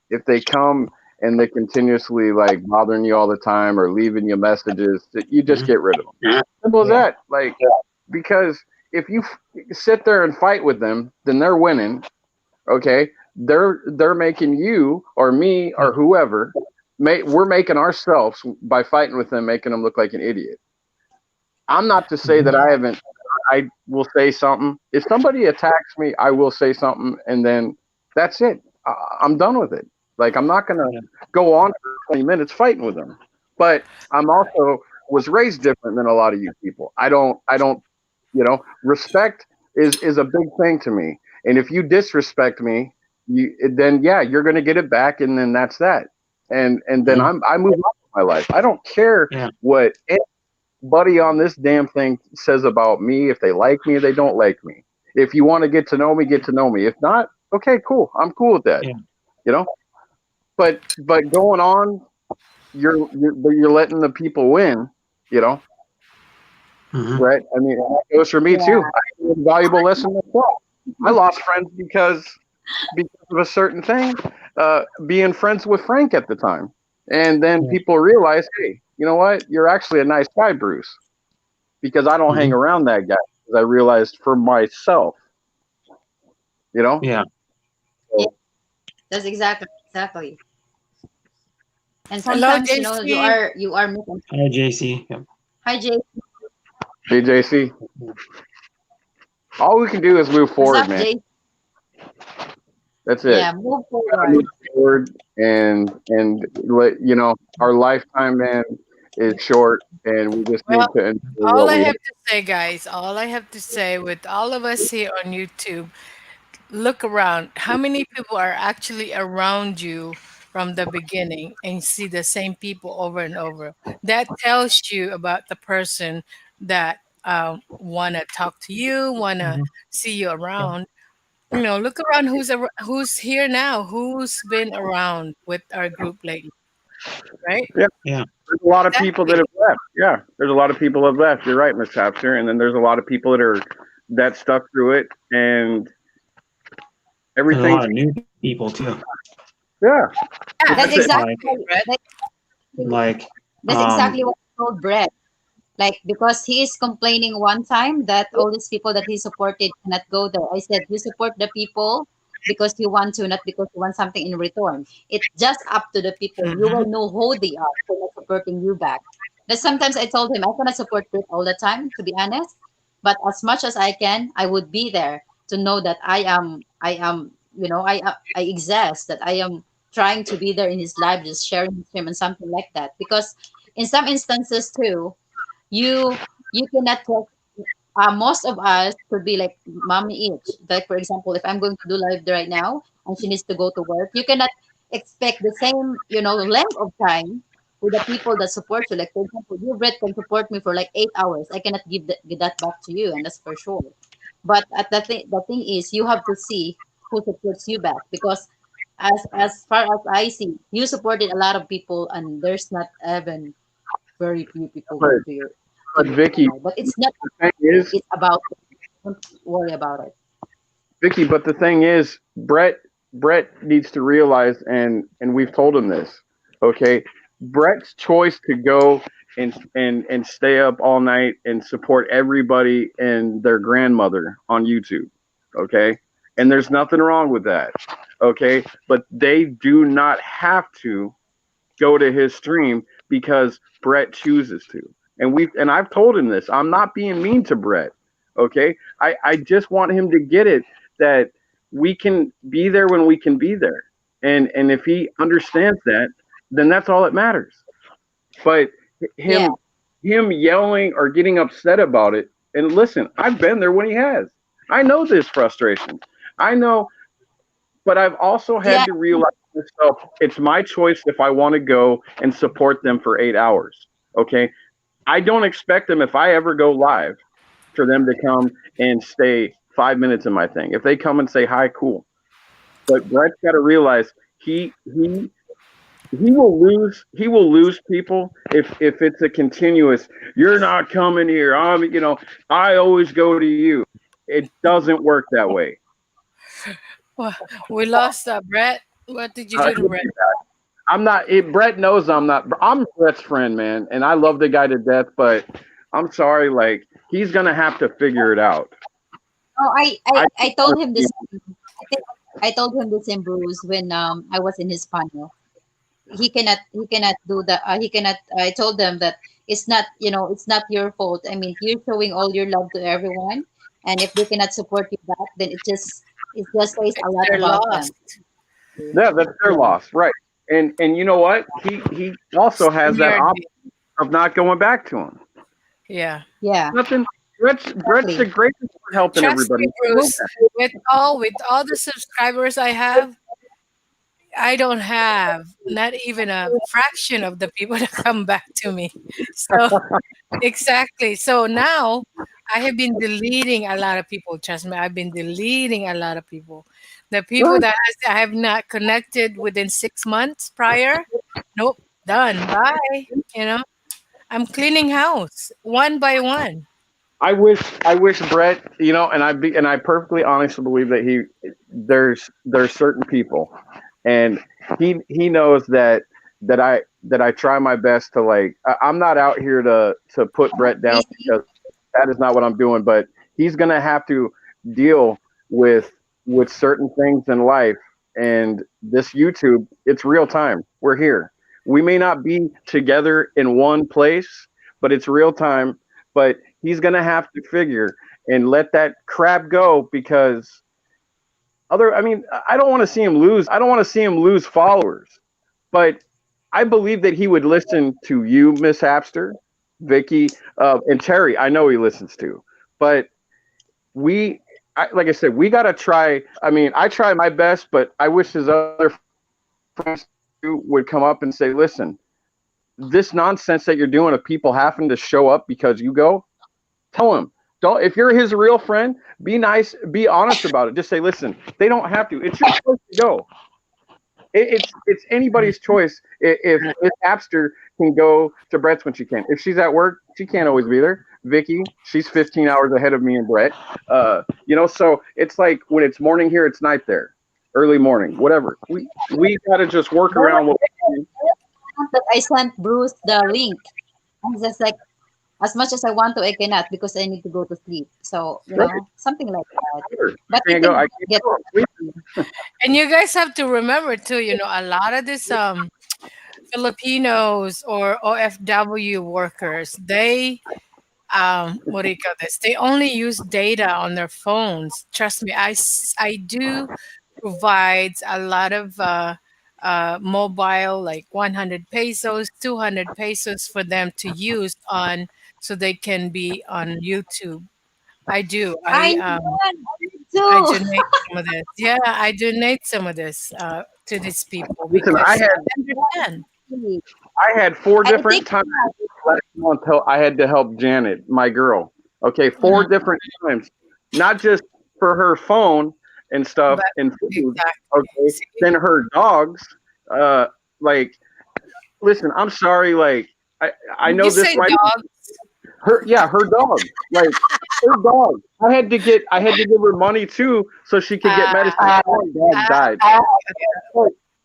Speaker 3: if they come and they continuously like bothering you all the time or leaving you messages, that you just
Speaker 2: Hmm.
Speaker 3: get rid of them. Simple as
Speaker 2: Yeah.
Speaker 3: that. Like because if you sit there and fight with them, then they're winning. Okay, they're making you or me
Speaker 2: Yeah.
Speaker 3: or whoever. We're making ourselves by fighting with them, making them look like an idiot. I'm not to say that
Speaker 2: Hmm.
Speaker 3: I haven't. I will say something. If somebody attacks me, I will say something, and then that's it. I'm done with it. Like I'm not gonna
Speaker 2: Yeah.
Speaker 3: go on for 20 minutes fighting with them. But I'm also was raised different than a lot of you people. I don't. Respect is a big thing to me. And if you disrespect me, then yeah, you're gonna get it back, and then that's that. And then
Speaker 2: Hmm.
Speaker 3: I move on with my life. I don't care
Speaker 2: Yeah.
Speaker 3: what buddy on this damn thing says about me, if they like me or they don't like me. If you want to get to know me, get to know me. If not, okay, cool. I'm cool with that.
Speaker 2: Yeah.
Speaker 3: You know. But going on, you're letting the people win. You know,
Speaker 2: Hmm.
Speaker 3: right? I mean, that goes for me too.
Speaker 1: Yeah.
Speaker 3: I learned a valuable lesson myself. I lost friends because of a certain thing. Being friends with Frank at the time, and then
Speaker 2: Yeah.
Speaker 3: people realize, hey, you know what? You're actually a nice guy, Bruce. Because I don't hang
Speaker 2: Hmm.
Speaker 3: around that guy. Because I realized for myself, you know.
Speaker 2: Yeah.
Speaker 1: Yeah,
Speaker 3: So,
Speaker 1: that's exactly. And
Speaker 5: Hello,
Speaker 1: sometimes, you
Speaker 5: JC.
Speaker 1: are missing.
Speaker 2: Hi, JC. Yep.
Speaker 1: Hi, Jay.
Speaker 3: BJC, all we can do is move
Speaker 1: What's
Speaker 3: forward,
Speaker 1: up,
Speaker 3: man.
Speaker 1: Jay?
Speaker 3: That's it.
Speaker 1: Yeah, move
Speaker 3: Gotta move
Speaker 1: forward.
Speaker 3: forward, and let our lifetime, man, is short, and we just
Speaker 5: Well,
Speaker 3: need to enjoy
Speaker 5: all
Speaker 3: what
Speaker 5: I
Speaker 3: we
Speaker 5: have
Speaker 3: have.
Speaker 5: to say, guys, all I have to say with all of us here on YouTube, look around. How many people are actually around you from the beginning and see the same people over and over? That tells you about the person that want to talk to you, want to
Speaker 2: Mhm.
Speaker 5: see you around. Look around who's here now, who's been around with our group lately, right?
Speaker 3: Yeah,
Speaker 2: Yeah.
Speaker 3: there's a lot of people that
Speaker 5: Exactly.
Speaker 3: have left. Yeah, there's a lot of people that have left. You're right, Miss Tapster. And then there's a lot of people that stuck through it, and
Speaker 2: There's a
Speaker 3: everything's
Speaker 2: lot of new people too.
Speaker 3: yeah.
Speaker 5: Yeah,
Speaker 1: That's
Speaker 3: That's it.
Speaker 1: exactly
Speaker 2: Like
Speaker 5: Brett.
Speaker 1: that's,
Speaker 2: like
Speaker 1: that's exactly what I told Brett. Like, because he is complaining one time that all these people that he supported cannot go there. I said, you support the people because you want to, not because you want something in return. It's just up to the people. You
Speaker 5: Hmm.
Speaker 1: will know who they are for not supporting you back. But sometimes I told him I cannot support Brit all the time, to be honest. But as much as I can, I would be there to know that I exist, that I am trying to be there in his life, just sharing with him and something like that. Because in some instances too, you you cannot talk. Most of us could be like mommy each. Like for example, if I'm going to do live right now and she needs to go to work, you cannot expect the same length of time with the people that support you. Like for example, you Brett can support me for like 8 hours. I cannot give that back to you, and that's for sure. But at the thing is, you have to see who supports you back, because as far as I see, you supported a lot of people, and there's not even very few people
Speaker 3: But,
Speaker 1: go to
Speaker 3: but
Speaker 1: your
Speaker 3: Vicky,
Speaker 1: channel. But it's not
Speaker 3: the thing is,
Speaker 1: it's about, don't worry about it.
Speaker 3: Vicky, but the thing is, Brett needs to realize, and we've told him this. Okay, Brett's choice to go and stay up all night and support everybody and their grandmother on YouTube. Okay, and there's nothing wrong with that. Okay, but they do not have to go to his stream because Brett chooses to. And I've told him this. I'm not being mean to Brett. Okay? I just want him to get it that we can be there when we can be there. And if he understands that, then that's all that matters. But
Speaker 1: Yeah,
Speaker 3: him yelling or getting upset about it, and listen, I've been there when he has. I know this frustration. I know, but I've also
Speaker 1: yeah,
Speaker 3: had to realize myself, it's my choice if I want to go and support them for 8 hours. Okay. I don't expect them, if I ever go live, for them to come and stay 5 minutes in my thing. If they come and say hi, cool. But Brett's got to realize he will lose people if it's a continuous, you're not coming here. I always go to you. It doesn't work that way.
Speaker 5: Well, we lost Brett. What did you
Speaker 3: Uh,
Speaker 5: do to Brett?
Speaker 3: I'm not. Brett knows I'm not. I'm Brett's friend, man, and I love the guy to death. But I'm sorry, like he's gonna have to figure it out.
Speaker 1: oh,
Speaker 3: I
Speaker 1: I told him this. I think I told him the same, Bruce, when I was in his panel. He cannot do that. He cannot. I told them that it's not your fault. I mean, you're showing all your love to everyone, and if they cannot support you back, then it just says a
Speaker 5: It's
Speaker 1: lot
Speaker 5: their
Speaker 1: about
Speaker 5: loss.
Speaker 1: them.
Speaker 3: Yeah, that's their
Speaker 1: Yeah,
Speaker 3: loss, right? And you know what? He also has that
Speaker 5: Senior.
Speaker 3: option of not going back to him.
Speaker 5: Yeah.
Speaker 1: yeah,
Speaker 3: Nothing. Brett's the
Speaker 1: exactly.
Speaker 3: greatest for helping
Speaker 5: Trust me,
Speaker 3: everybody.
Speaker 5: Bruce. With all the subscribers I have, I don't have not even a fraction of the people that come back to me. So exactly. So now I have been deleting a lot of people. Trust me, I've been deleting a lot of people. The people
Speaker 3: Right.
Speaker 5: that I have not connected within 6 months prior, nope, done. Bye. You know, I'm cleaning house one by one.
Speaker 3: I wish Brett, and I perfectly honestly believe that there's certain people, and he knows that I try my best to, like, I'm not out here to put Brett down,
Speaker 1: Tracy,
Speaker 3: because that is not what I'm doing, but he's gonna have to deal with certain things in life, and this YouTube, it's real time. We're here. We may not be together in one place, but it's real time. But he's gonna have to figure and let that crap go, because I mean, I don't want to see him lose. I don't want to see him lose followers. But I believe that he would listen to you, Miss Hapster, Vicky, and Terry. I know he listens to. But like I said, we gotta try. I mean, I try my best, but I wish his other friends would come up and say, "Listen, this nonsense that you're doing of people having to show up because you go, Tell him. Don't. If you're his real friend, be nice. Be honest about it. Just say, listen, they don't have to. It's your choice to go. It's anybody's choice. If Abster can go to Brett's when she can. If she's at work, she can't always be there. Vicky, she's 15 hours ahead of me and Brett. So it's like when it's morning here, it's night there. Early morning, whatever. We gotta just work around what we can.
Speaker 1: That I sent Bruce the link. I'm just like, as much as I want to, I cannot because I need to go to sleep. So,
Speaker 3: Right.
Speaker 1: something like that.
Speaker 3: Sure.
Speaker 1: But
Speaker 3: I
Speaker 1: you
Speaker 3: can't go.
Speaker 1: can
Speaker 3: I can't
Speaker 1: get
Speaker 3: go. Sleep.
Speaker 5: And you guys have to remember too, a lot of this Filipinos or OFW workers, they what do you call this? They only use data on their phones. Trust me, I do provide a lot of mobile, like 100 pesos, 200 pesos for them to use on so they can be on YouTube. I do.
Speaker 1: I
Speaker 5: I
Speaker 1: know,
Speaker 5: donate some of this. Yeah, I donate some of this to these people
Speaker 3: Listen,
Speaker 5: because
Speaker 3: I
Speaker 5: they understand.
Speaker 3: had 4
Speaker 1: I
Speaker 3: different
Speaker 1: think
Speaker 3: times last month. I had to help Janet, my girl. Okay, 4 different times, not just for her phone and stuff
Speaker 5: But
Speaker 3: and food.
Speaker 5: exactly.
Speaker 3: Okay,
Speaker 5: See?
Speaker 3: then her dogs. Like, listen, I'm sorry. Like, I
Speaker 5: Did
Speaker 3: know
Speaker 5: you
Speaker 3: this
Speaker 5: say
Speaker 3: might
Speaker 5: dogs?
Speaker 3: her dog. Like her dog. I had to give her money too so she could get medicine. Her dog died.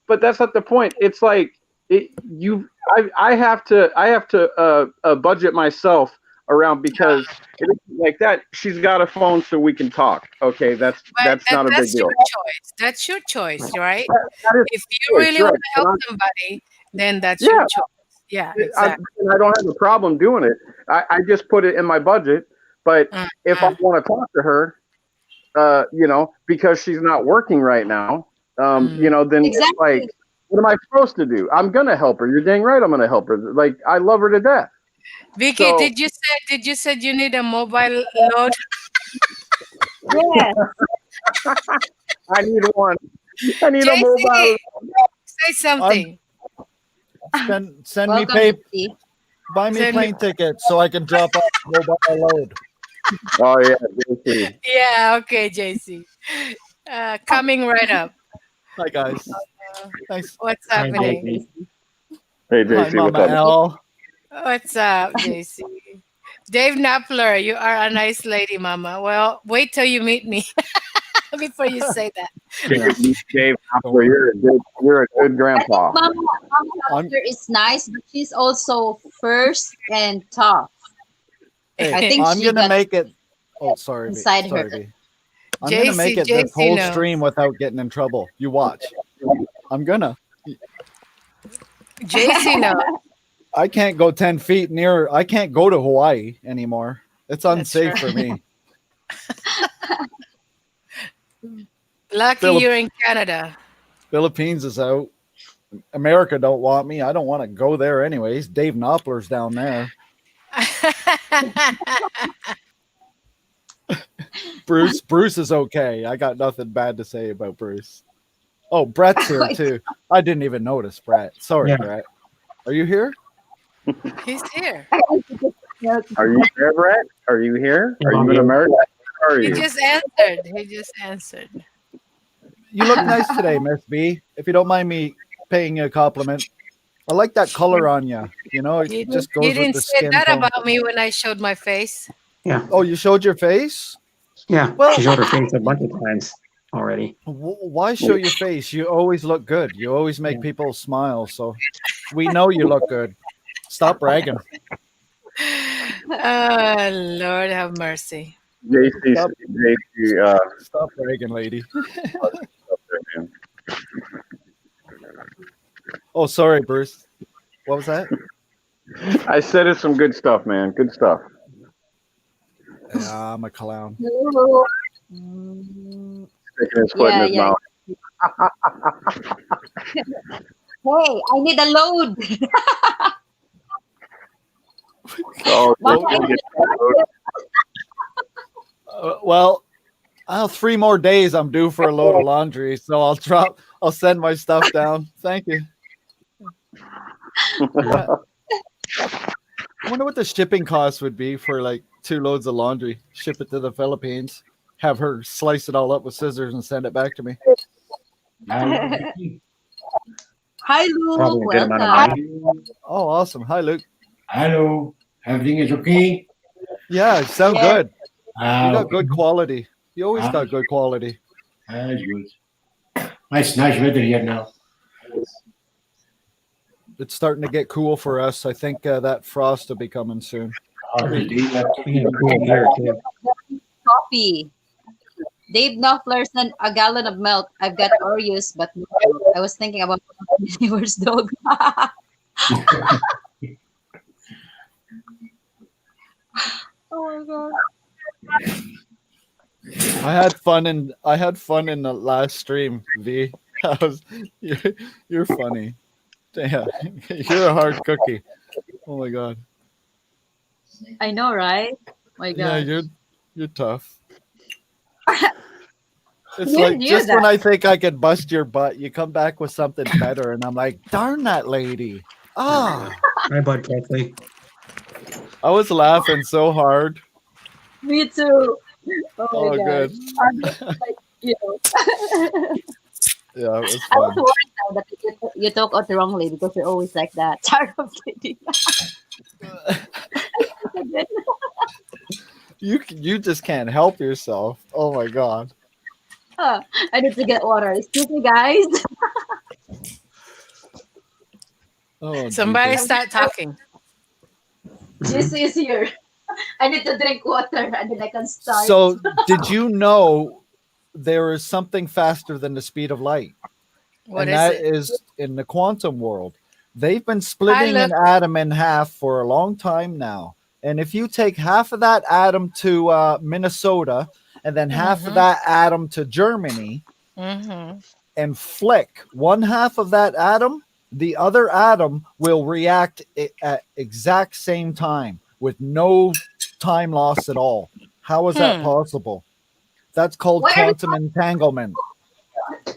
Speaker 3: But that's not the point. It's like I have to budget myself around because it isn't like that. She's got a phone so we can talk. Okay, that's not a big
Speaker 5: That's
Speaker 3: deal.
Speaker 5: your choice. That's your choice, right?
Speaker 3: That is
Speaker 5: If you
Speaker 3: choice,
Speaker 5: really
Speaker 3: right.
Speaker 5: want to help somebody, then that's
Speaker 3: Yeah.
Speaker 5: your choice. Yeah, exactly.
Speaker 3: I don't have a problem doing it. I just put it in my budget. But if I want to talk to her, because she's not working right now, then it's
Speaker 1: exactly.
Speaker 3: like, what am I supposed to do? I'm gonna help her. You're dang right. I'm gonna help her. Like, I love her to death.
Speaker 5: Vicky,
Speaker 3: So
Speaker 5: did you said you need a mobile load?
Speaker 1: Yes.
Speaker 3: I need one. I need a
Speaker 5: JC,
Speaker 3: mobile.
Speaker 5: say something.
Speaker 6: Send me
Speaker 1: Welcome,
Speaker 6: pay,
Speaker 1: JC.
Speaker 6: buy me
Speaker 5: Send me-
Speaker 6: plane tickets so I can drop off mobile load.
Speaker 3: Oh yeah, JC.
Speaker 5: Yeah, okay, JC. Coming right up.
Speaker 6: Hi guys. Thanks.
Speaker 5: What's
Speaker 2: Hi,
Speaker 5: happening?
Speaker 2: JC.
Speaker 3: Hey
Speaker 6: Hi
Speaker 3: JC, what's
Speaker 6: Mama
Speaker 3: up?
Speaker 6: L.
Speaker 5: What's up, JC? Dave Napler, you are a nice lady, Mama. Well, wait till you meet me before you say that.
Speaker 3: Dave, you're a good grandpa.
Speaker 1: Mama
Speaker 6: I'm-
Speaker 1: Hopper is nice, but she's also first and tough.
Speaker 6: Hey,
Speaker 1: I think
Speaker 6: I'm
Speaker 1: she
Speaker 6: gonna
Speaker 1: got
Speaker 6: make it. Oh, sorry.
Speaker 1: inside
Speaker 6: sorry,
Speaker 1: her.
Speaker 6: V. I'm gonna make it this
Speaker 5: JC
Speaker 6: whole
Speaker 5: knows.
Speaker 6: stream without getting in trouble. You watch. I'm gonna.
Speaker 5: JC knows.
Speaker 6: I can't go 10 feet near. I can't go to Hawaii anymore. It's
Speaker 5: That's
Speaker 6: unsafe
Speaker 5: right.
Speaker 6: for me.
Speaker 5: Lucky
Speaker 6: Philip-
Speaker 5: you're in Canada.
Speaker 6: Philippines is out. America don't want me. I don't want to go there anyways. Dave Knopfler's down there. Bruce is okay. I got nothing bad to say about Bruce. Oh, Brett's here too. I didn't even notice Brett. Sorry,
Speaker 2: Yeah.
Speaker 6: Brett. Are you here?
Speaker 5: He's here.
Speaker 3: Are you here, Brett? Are you here? Are you in
Speaker 2: Yeah.
Speaker 3: America? Where are
Speaker 5: He
Speaker 3: you?
Speaker 5: just answered. He just answered.
Speaker 6: You look nice today, Miss B. If you don't mind me paying you a compliment. I like that color on you. You know, it
Speaker 5: You,
Speaker 6: just goes
Speaker 5: you
Speaker 6: with
Speaker 5: didn't
Speaker 6: the
Speaker 5: say
Speaker 6: skin
Speaker 5: that
Speaker 6: tone.
Speaker 5: about me when I showed my face.
Speaker 2: Yeah,
Speaker 6: Oh, you showed your face?
Speaker 2: yeah.
Speaker 6: Well-
Speaker 2: She showed her face a bunch of times already.
Speaker 6: Why show your face? You always look good. You always make people smile. So we know you look good. Stop bragging.
Speaker 5: Oh, Lord have mercy.
Speaker 3: JC,
Speaker 6: Stop. Stop bragging, lady.
Speaker 3: Man.
Speaker 6: Oh, sorry, Bruce. What was that?
Speaker 3: I said it's some good stuff, man. Good stuff.
Speaker 6: Yeah, I'm a clown.
Speaker 1: Mm,
Speaker 3: Sticking his foot in his
Speaker 1: Yeah,
Speaker 3: mouth.
Speaker 1: Hey, I need a load.
Speaker 3: Oh,
Speaker 1: Mama,
Speaker 3: don't get that.
Speaker 6: Well, 3 more days. I'm due for a load of laundry, so I'll send my stuff down. Thank you. I wonder what the shipping cost would be for like 2 loads of laundry, ship it to the Philippines, have her slice it all up with scissors and send it back to me.
Speaker 7: Hi, Luke.
Speaker 3: Probably a good amount of
Speaker 7: Welcome.
Speaker 3: money.
Speaker 6: Oh, awesome. Hi, Luke.
Speaker 8: Hello. Everything is okay?
Speaker 6: Yeah, you sound
Speaker 7: Yes.
Speaker 6: good. You got good quality. You always got good quality.
Speaker 8: That's good. Nice weather here now.
Speaker 6: It's starting to get cool for us. I think that frost will be coming soon.
Speaker 2: Cool here too.
Speaker 7: Coffee. Dave Knopfler sent a gallon of milk. I've got Oreos, but no milk. I was thinking about neighbor's dog. Oh my god.
Speaker 6: I had fun in the last stream, V. You're funny. Damn, you're a hard cookie. Oh my god.
Speaker 7: I know, right? My
Speaker 6: Yeah,
Speaker 7: god.
Speaker 6: you're tough. It's
Speaker 7: You
Speaker 6: like
Speaker 7: knew
Speaker 6: just
Speaker 7: that.
Speaker 6: when I think I could bust your butt, you come back with something better, and I'm like, darn that lady. Ah,
Speaker 2: Hi, Bud Kathleen.
Speaker 6: I was laughing so hard.
Speaker 7: Me too. Oh my
Speaker 6: Oh,
Speaker 7: god.
Speaker 6: good.
Speaker 7: I'm just like, you know.
Speaker 6: Yeah, it was
Speaker 7: I was
Speaker 6: fun.
Speaker 7: worried now that you talk out the wrong lady because you're always like that. Sorry, I'm kidding.
Speaker 6: You just can't help yourself. Oh my god.
Speaker 7: I need to get water. Excuse me, guys.
Speaker 6: Oh,
Speaker 5: Somebody
Speaker 6: Jesus.
Speaker 5: start talking.
Speaker 7: This is here. I need to drink water and then I can start.
Speaker 6: So, did you know there is something faster than the speed of light?
Speaker 5: What
Speaker 6: And
Speaker 5: is
Speaker 6: that
Speaker 5: it?
Speaker 6: is in the quantum world. They've been splitting an
Speaker 5: look.
Speaker 6: atom in half for a long time now. And if you take half of that atom to Minnesota and then half of
Speaker 5: Mhm.
Speaker 6: that atom to Germany
Speaker 5: Mm-hmm.
Speaker 6: and flick one half of that atom, the other atom will react at exact same time with no time loss at all. How is that possible? That's called
Speaker 7: Why are we
Speaker 6: quantum entanglement.
Speaker 7: I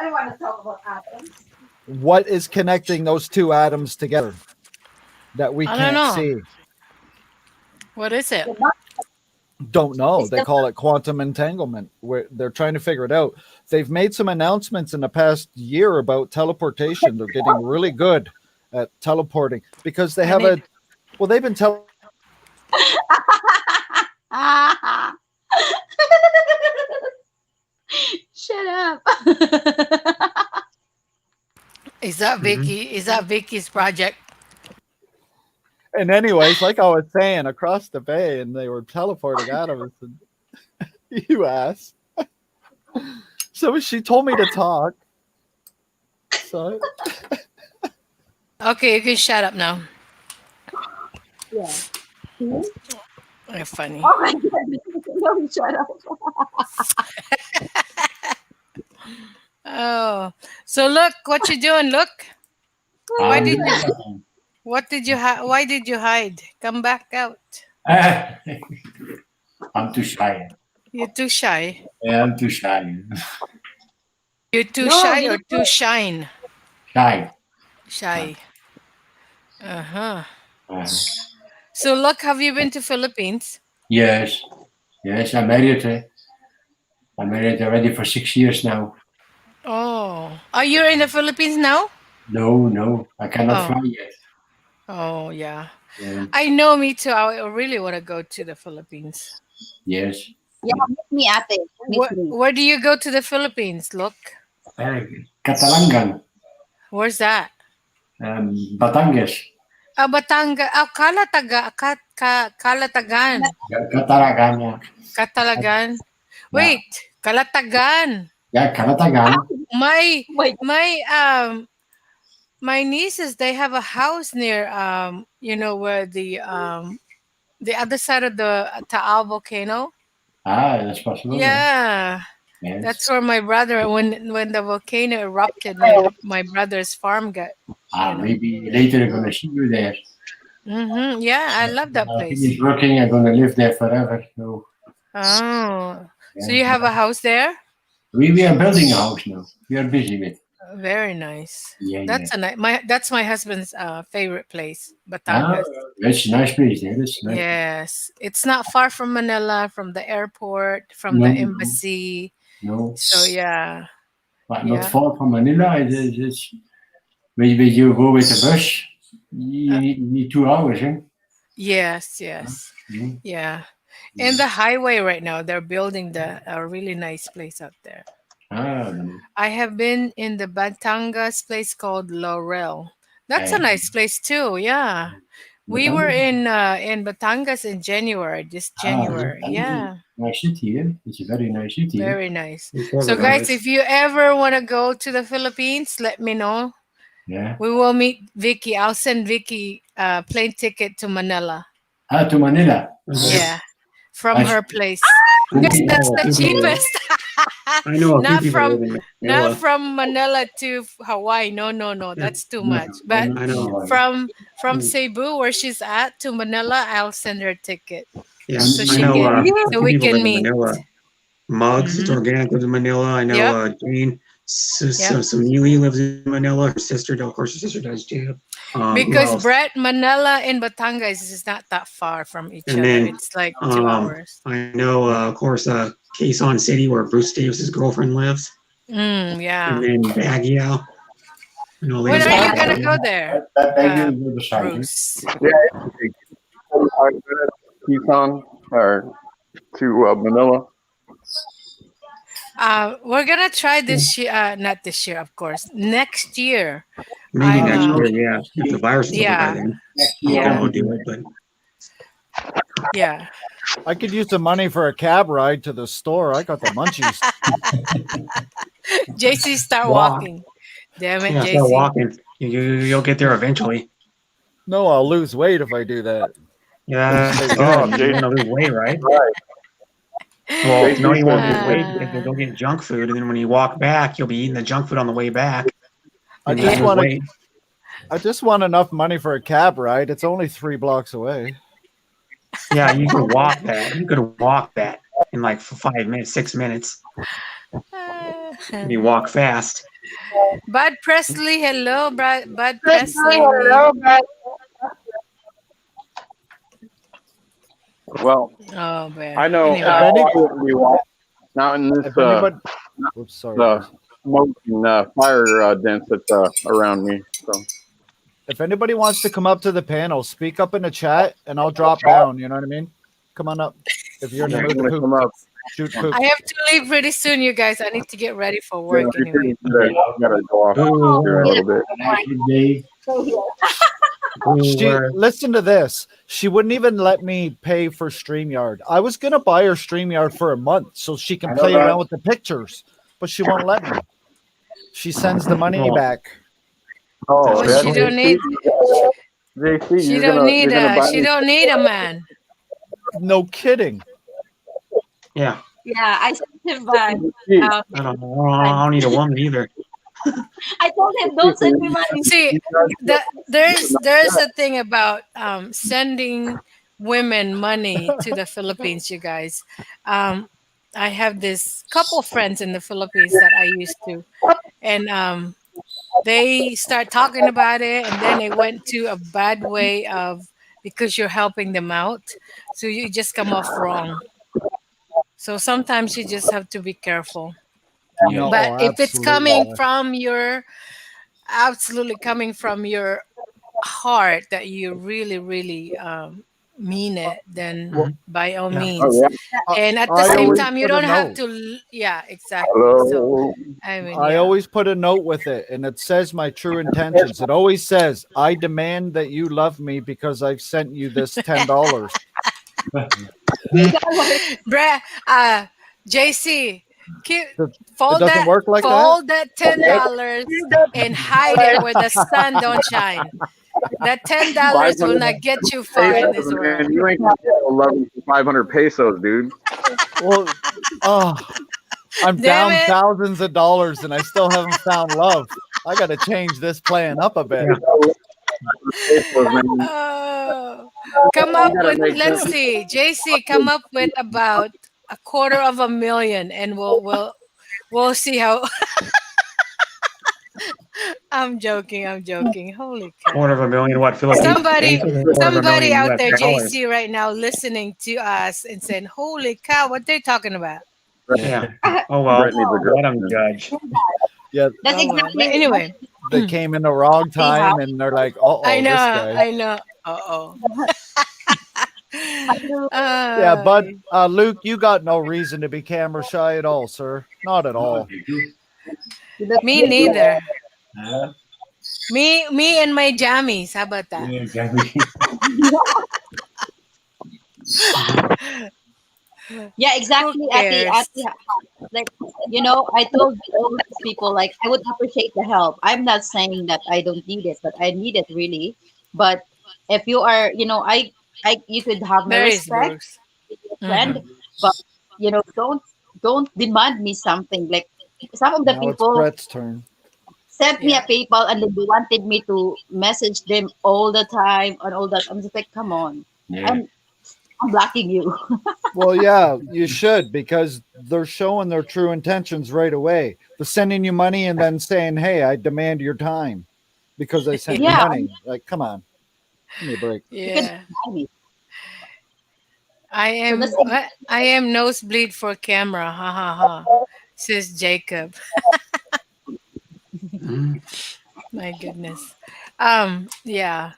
Speaker 7: don't want to talk about atoms.
Speaker 6: What is connecting those two atoms together that we
Speaker 5: I don't
Speaker 6: can't
Speaker 5: know.
Speaker 6: see?
Speaker 5: What is it?
Speaker 6: Don't know.
Speaker 7: It's
Speaker 6: They
Speaker 7: the-
Speaker 6: call it quantum entanglement. Where they're trying to figure it out. They've made some announcements in the past year about teleportation. They're getting really good at teleporting because they have
Speaker 5: need-
Speaker 6: they've been telling
Speaker 7: Shut up.
Speaker 5: Is that Vicky? Is that Vicky's project?
Speaker 6: and anyways, like I was saying, across the bay, and they were teleporting out of us. And you ass. So she told me to talk. So
Speaker 5: Okay, you can shut up now.
Speaker 7: Yeah.
Speaker 5: You're funny.
Speaker 7: Oh my god. No, shut up.
Speaker 5: Oh, so look what you doing. Look, why did you? What did you? Why did you hide? Come back out.
Speaker 8: I'm too shy.
Speaker 5: You're too shy.
Speaker 8: Yeah, I'm too shy.
Speaker 5: You're too
Speaker 7: No,
Speaker 5: shy
Speaker 7: you
Speaker 5: or too shine?
Speaker 8: Shy.
Speaker 5: Shy. Uh-huh.
Speaker 8: Uh,
Speaker 5: So look, have you been to Philippines?
Speaker 8: yes. Yes, I'm married. I'm married already for 6 years now.
Speaker 5: Oh, are you in the Philippines now?
Speaker 8: No, I cannot
Speaker 5: Oh.
Speaker 8: fly yet.
Speaker 5: Oh, yeah.
Speaker 8: Yeah.
Speaker 5: I know, me too. I really want to go to the Philippines.
Speaker 8: Yes.
Speaker 7: Yeah, meet me ate. Meet me.
Speaker 5: Where do you go to the Philippines? Look,
Speaker 8: Katalangan.
Speaker 5: where's that?
Speaker 8: Batangas.
Speaker 5: Batanga. Kalatagan.
Speaker 8: Kataragan.
Speaker 5: Katalagan. Wait, Kalatagan.
Speaker 8: Yeah, Kalatagan.
Speaker 5: My
Speaker 7: Wait.
Speaker 5: my nieces, they have a house near where the other side of the Taal volcano.
Speaker 8: That's possible.
Speaker 5: Yeah.
Speaker 8: Yes.
Speaker 5: That's where my brother, when the volcano erupted, my brother's farm got.
Speaker 8: Maybe later I'm gonna see you there.
Speaker 5: Yeah, I love that
Speaker 8: When I
Speaker 5: place.
Speaker 8: finish working, I'm gonna live there forever. So
Speaker 5: Oh, so you have a house there?
Speaker 8: we are building a house now. We are busy with.
Speaker 5: Very nice.
Speaker 8: Yeah,
Speaker 5: That's that's my husband's favorite place,
Speaker 8: Ah,
Speaker 5: Batangas.
Speaker 8: that's a nice place. Yeah, that's a nice.
Speaker 5: Yes, it's not far from Manila, from the airport, from the
Speaker 8: No,
Speaker 5: embassy.
Speaker 8: no,
Speaker 5: So yeah,
Speaker 8: but not
Speaker 5: yeah,
Speaker 8: far from Manila. It's when you go with the bus,
Speaker 5: uh,
Speaker 8: you need 2 hours, eh?
Speaker 5: yes, yes,
Speaker 8: Mm.
Speaker 5: yeah. And the highway right now, they're building a really nice place out there.
Speaker 8: Ah,
Speaker 5: I have been in the Batangas place called Laurel. That's a
Speaker 8: eh,
Speaker 5: nice place too. Yeah, we were
Speaker 8: Batangas.
Speaker 5: in Batangas in January, this
Speaker 8: Ah,
Speaker 5: January.
Speaker 8: Batangas.
Speaker 5: Yeah.
Speaker 8: Nice city, eh? It's a very nice city, eh?
Speaker 5: Very nice.
Speaker 2: Before
Speaker 5: So,
Speaker 2: the
Speaker 5: guys,
Speaker 2: guys.
Speaker 5: if you ever want to go to the Philippines, let me know.
Speaker 8: Yeah.
Speaker 5: We will meet Vicky. I'll send Vicky a plane ticket to Manila.
Speaker 8: Ah, to Manila.
Speaker 2: Okay.
Speaker 5: Yeah, from
Speaker 8: Nice.
Speaker 5: her place.
Speaker 2: I
Speaker 5: Because
Speaker 2: know
Speaker 5: that's
Speaker 2: a
Speaker 5: the
Speaker 2: few people.
Speaker 5: cheapest.
Speaker 2: I know a few
Speaker 5: not
Speaker 2: people
Speaker 5: from
Speaker 2: live in
Speaker 5: not
Speaker 2: Manila.
Speaker 5: from Manila to Hawaii. No, no, no.
Speaker 2: Yeah,
Speaker 5: That's too
Speaker 8: No,
Speaker 5: much. But
Speaker 2: I know.
Speaker 5: from
Speaker 2: Mm.
Speaker 5: Cebu, where she's at, to Manila, I'll send her a ticket
Speaker 2: Yeah,
Speaker 5: so
Speaker 2: I
Speaker 5: she
Speaker 2: know
Speaker 5: can
Speaker 2: a
Speaker 5: so
Speaker 2: few
Speaker 5: we
Speaker 2: people
Speaker 5: can
Speaker 2: live in
Speaker 5: meet.
Speaker 2: Manila. Mugs, it's
Speaker 5: Hmm.
Speaker 2: organic, lives in Manila. I know
Speaker 5: Yep.
Speaker 2: Jane,
Speaker 5: Yep.
Speaker 2: some Yui lives in Manila. Her sister, of course, her sister does too. Who
Speaker 5: Because
Speaker 2: else?
Speaker 5: Brett, Manila and Batangas is not that far from each
Speaker 2: And
Speaker 5: other.
Speaker 2: then
Speaker 5: It's like 2 hours.
Speaker 2: I know, of course, Quezon City, where Bruce Davis's girlfriend lives. And
Speaker 5: Yeah.
Speaker 2: then Baguio. You know,
Speaker 5: When
Speaker 2: ladies
Speaker 5: are
Speaker 2: in
Speaker 5: you gonna
Speaker 2: Baguio.
Speaker 5: go there,
Speaker 8: Back to the other side, eh?
Speaker 5: Bruce?
Speaker 3: Yeah, 45 minutes, Tucson or to Manila.
Speaker 5: We're gonna try this year. Not this year, of course. Next year.
Speaker 2: Maybe
Speaker 5: I'm.
Speaker 2: next year, yeah. If the virus is over by
Speaker 5: Yeah.
Speaker 2: then,
Speaker 8: Next
Speaker 2: I'll
Speaker 8: year.
Speaker 5: Yeah.
Speaker 2: do it. But
Speaker 5: Yeah.
Speaker 6: I could use some money for a cab ride to the store. I got the munchies.
Speaker 5: JC, start
Speaker 2: walk.
Speaker 5: walking. Damn it,
Speaker 2: Yeah, start
Speaker 5: JC.
Speaker 2: walking. You'll get there eventually.
Speaker 6: No, I'll lose weight if I do that.
Speaker 2: Yeah,
Speaker 6: Stay
Speaker 2: that's
Speaker 3: Oh,
Speaker 2: good.
Speaker 3: Jay,
Speaker 2: You're gonna lose weight, right?
Speaker 3: right.
Speaker 2: Well, no, you
Speaker 3: JC
Speaker 2: won't
Speaker 3: says
Speaker 2: lose weight
Speaker 5: Uh,
Speaker 2: because you'll get junk food, and then when you walk back, you'll be eating the junk food on the way back,
Speaker 6: I
Speaker 2: and you'll
Speaker 6: just
Speaker 2: lose
Speaker 6: want to.
Speaker 2: weight.
Speaker 6: I just want enough money for a cab ride. It's only 3 blocks away.
Speaker 2: Yeah, you could walk that. You could walk that in like 5 minutes, 6 minutes. If you walk fast.
Speaker 5: Bud Presley, hello, Bud Presley.
Speaker 3: Well,
Speaker 5: Oh man.
Speaker 3: I know
Speaker 5: Anyway,
Speaker 3: I wouldn't be walking not in this
Speaker 6: If anybody, oops, sorry.
Speaker 3: the smoke and fire dents that's around me. So
Speaker 6: If anybody wants to come up to the panel, speak up in the chat, and I'll drop down. You know what I mean? Come on up. If you're in the
Speaker 3: I'm
Speaker 6: mood to
Speaker 3: gonna come
Speaker 6: poop,
Speaker 3: up.
Speaker 6: shoot poop.
Speaker 5: I have to leave pretty soon, you guys. I need to get ready for work
Speaker 3: You
Speaker 5: anyway.
Speaker 3: gotta go off
Speaker 2: Boo,
Speaker 3: here in a little bit.
Speaker 8: Nice day.
Speaker 6: She listen to this. She wouldn't even let me pay for StreamYard. I was gonna buy her StreamYard for a month so she can
Speaker 8: I know
Speaker 6: play
Speaker 8: that.
Speaker 6: around with the pictures, but she won't let me. She sends the money
Speaker 2: Oh.
Speaker 6: back.
Speaker 3: Oh,
Speaker 5: Well,
Speaker 3: yeah,
Speaker 5: she don't need.
Speaker 3: JC,
Speaker 5: She
Speaker 3: you're
Speaker 5: don't
Speaker 3: gonna
Speaker 5: need
Speaker 3: you're gonna
Speaker 5: a.
Speaker 3: buy
Speaker 5: She
Speaker 3: me.
Speaker 5: don't need a man.
Speaker 6: No kidding.
Speaker 2: yeah.
Speaker 7: Yeah, I sent him back.
Speaker 3: JC,
Speaker 2: I don't need a woman either.
Speaker 7: I told him, don't send me money.
Speaker 5: See, there's a thing about sending women money to the Philippines, you guys. I have this couple friends in the Philippines that I used to, and they start talking about it, and then it went to a bad way of because you're helping them out, so you just come off wrong. So sometimes you just have to be careful.
Speaker 6: No,
Speaker 5: But if it's
Speaker 6: absolutely
Speaker 5: coming
Speaker 6: not.
Speaker 5: from your absolutely coming from your heart that you really really mean it, then by all
Speaker 2: Yeah.
Speaker 5: means.
Speaker 3: Oh, yeah.
Speaker 5: And at the
Speaker 6: I
Speaker 5: same
Speaker 6: always
Speaker 5: time you
Speaker 6: put a
Speaker 5: don't have
Speaker 6: note.
Speaker 5: to yeah, exactly. So
Speaker 3: Hello.
Speaker 5: I mean,
Speaker 6: I
Speaker 5: yeah.
Speaker 6: always put a note with it, and it says my true intentions. It always says, "I demand that you love me because I've sent you this $10."
Speaker 5: Bruh, JC,
Speaker 6: It
Speaker 5: fold
Speaker 6: doesn't work like that.
Speaker 5: fold that $10 and hide it where the sun don't shine. That $10 will not get you far in this
Speaker 3: Pesos,
Speaker 5: world.
Speaker 3: man. You ain't gonna get 11 for 500 pesos, dude.
Speaker 6: Well, oh, I'm
Speaker 5: Damn
Speaker 6: down
Speaker 5: it.
Speaker 6: thousands of dollars, and I still haven't found love. I got to change this plan up a bit.
Speaker 3: Pesos, man.
Speaker 5: Oh, come up
Speaker 3: gotta
Speaker 5: with,
Speaker 3: make
Speaker 5: let's
Speaker 3: sense.
Speaker 5: see, JC, come up with about $250,000 and we'll see how I'm joking. I'm joking. Holy cow.
Speaker 2: Quarter of a million, what, Philippines?
Speaker 5: Somebody,
Speaker 2: Quarter of a
Speaker 5: somebody
Speaker 2: million
Speaker 5: out
Speaker 2: US
Speaker 5: there,
Speaker 2: dollars.
Speaker 5: JC, right now, listening to us and saying, "Holy cow, what they talking about?"
Speaker 2: Yeah. Oh well.
Speaker 3: Brett needs a
Speaker 2: Let them
Speaker 3: girlfriend.
Speaker 2: judge.
Speaker 6: Yeah,
Speaker 7: That's
Speaker 5: Oh well.
Speaker 7: exactly
Speaker 5: But anyway,
Speaker 6: they came in the wrong
Speaker 7: They have-
Speaker 6: time, and they're like, "Oh,
Speaker 5: I know.
Speaker 6: this guy."
Speaker 5: I know. Uh oh.
Speaker 6: Yeah, but Luke, you got no reason to be camera shy at all, sir. Not at all.
Speaker 5: Me neither. Me and my jammies. How about that?
Speaker 7: Yeah, exactly.
Speaker 5: Who
Speaker 7: At the
Speaker 5: cares?
Speaker 7: like, I told all these people like I would appreciate the help. I'm not saying that I don't need it, but I need it really. But if you are, you could have my
Speaker 5: There is
Speaker 7: respect,
Speaker 5: Bruce.
Speaker 7: friend, but don't demand me something. Like some of the
Speaker 6: Now it's
Speaker 7: people
Speaker 6: Brett's turn.
Speaker 7: sent me a
Speaker 5: Yeah.
Speaker 7: PayPal and they wanted me to message them all the time and all that. I'm just like, come on,
Speaker 8: Yeah.
Speaker 7: I'm blocking you.
Speaker 6: Well, yeah, you should, because they're showing their true intentions right away. They're sending you money and then saying, "Hey, I demand your time because I sent you
Speaker 7: Yeah.
Speaker 6: money." Like, come on, give me a break.
Speaker 7: You can
Speaker 5: Yeah.
Speaker 7: deny me.
Speaker 5: I
Speaker 7: So
Speaker 5: am
Speaker 7: that's
Speaker 5: I am nosebleed for camera. Ha ha ha. Says Jacob. My goodness. Yeah.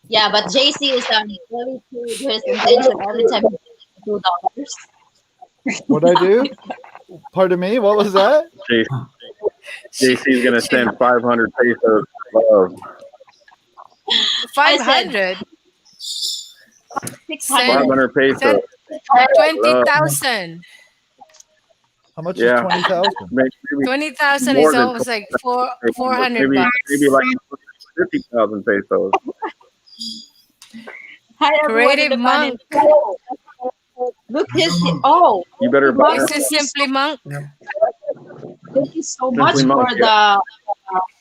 Speaker 7: Yeah, but JC is very true to his intention every time he gets $2.
Speaker 6: What I do? Pardon me. What was that?
Speaker 3: JC's gonna send 500 pesos. Love.
Speaker 5: Five
Speaker 7: I said
Speaker 5: hundred.
Speaker 7: 600.
Speaker 3: 500 pesos.
Speaker 5: Send
Speaker 3: Love.
Speaker 5: 20,000.
Speaker 6: How much
Speaker 3: Yeah.
Speaker 6: is 20,000?
Speaker 3: Maybe
Speaker 5: 20,000
Speaker 3: More
Speaker 5: is
Speaker 3: than
Speaker 5: almost like 400
Speaker 3: maybe
Speaker 5: bucks.
Speaker 3: maybe like 50,000 pesos.
Speaker 7: Hi everyone in
Speaker 5: Creative
Speaker 7: the panel.
Speaker 5: Monk.
Speaker 7: Look his
Speaker 3: You better buy
Speaker 5: Is this Simply Monk?
Speaker 7: Thank you so much
Speaker 3: Simply
Speaker 7: for
Speaker 3: Monk,
Speaker 7: the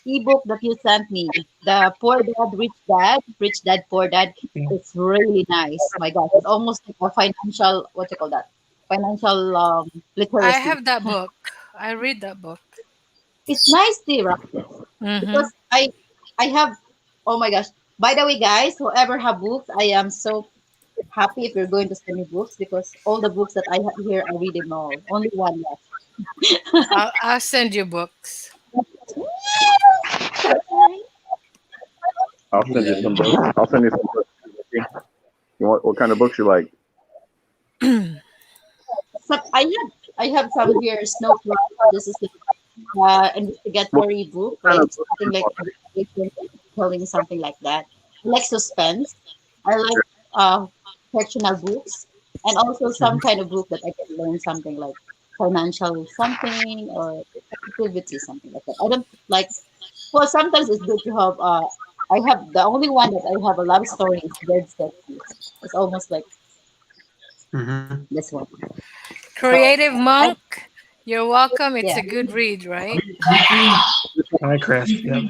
Speaker 7: ebook that you sent me. The Poor Dad, Rich Dad, Poor Dad. It's really nice. My God, it's almost like a financial, what you call that? Financial
Speaker 5: I
Speaker 7: literacy.
Speaker 5: have that book. I read that book.
Speaker 7: It's nice, Tira,
Speaker 5: Mm-hmm.
Speaker 7: because I have. Oh my gosh! By the way, guys, whoever have books, I am so happy if you're going to send me books because all the books that I have here, I read them all. Only one left.
Speaker 5: I'll send you books.
Speaker 3: I'll send you some books. I'll send you some books. You want what kind of books you like?
Speaker 7: So I have some here. Snow White. This is the investigatory book.
Speaker 3: kind
Speaker 7: Like
Speaker 3: of book
Speaker 7: something like investigation, telling something like that. I like suspense. I like fictional books, and also some kind of book that I can learn something like financial something or activity something like that. I don't like. Well, sometimes it's good to have. I have the only one that I have a love story is Dead Sexy. It's almost like
Speaker 2: Mm-hmm.
Speaker 7: this one.
Speaker 5: Creative Monk. You're welcome. It's
Speaker 7: Yeah.
Speaker 5: a good read, right?
Speaker 2: Hi, Chris. Yeah.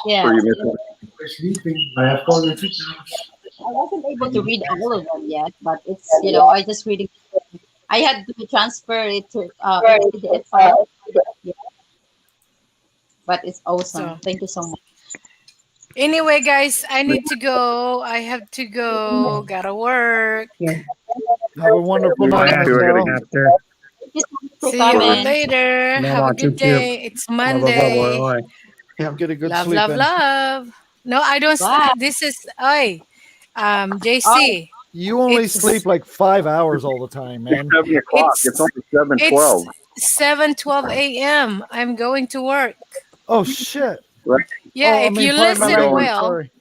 Speaker 7: Yeah.
Speaker 3: Or you missing?
Speaker 8: I have called you 2
Speaker 7: I wasn't able to read all of them yet, but it's I just reading. I had to transfer it to PDF file. Yeah. But it's awesome.
Speaker 5: So
Speaker 7: Thank you so much.
Speaker 5: anyway, guys, I need to go. I have to go. Gotta work.
Speaker 6: Have a wonderful
Speaker 3: Bye.
Speaker 6: night,
Speaker 3: We're
Speaker 6: Marcel.
Speaker 3: gonna
Speaker 2: After.
Speaker 7: Thank you so much for
Speaker 5: See you all
Speaker 7: coming.
Speaker 5: later. Have a good day. It's Monday.
Speaker 6: Get a good
Speaker 5: Love,
Speaker 6: sleep
Speaker 5: love,
Speaker 6: in.
Speaker 5: love. No, I don't.
Speaker 7: Bye.
Speaker 5: This is JC.
Speaker 6: You only
Speaker 5: It's
Speaker 6: sleep like 5 hours all the time, man.
Speaker 3: 7 o'clock.
Speaker 5: It's
Speaker 3: It's only 7:12.
Speaker 5: it's 7:12 a.m. I'm going to work.
Speaker 6: Oh shit.
Speaker 5: Yeah,
Speaker 6: Oh,
Speaker 5: if you
Speaker 6: pardon my
Speaker 5: listen
Speaker 6: language,
Speaker 5: well,
Speaker 6: sorry.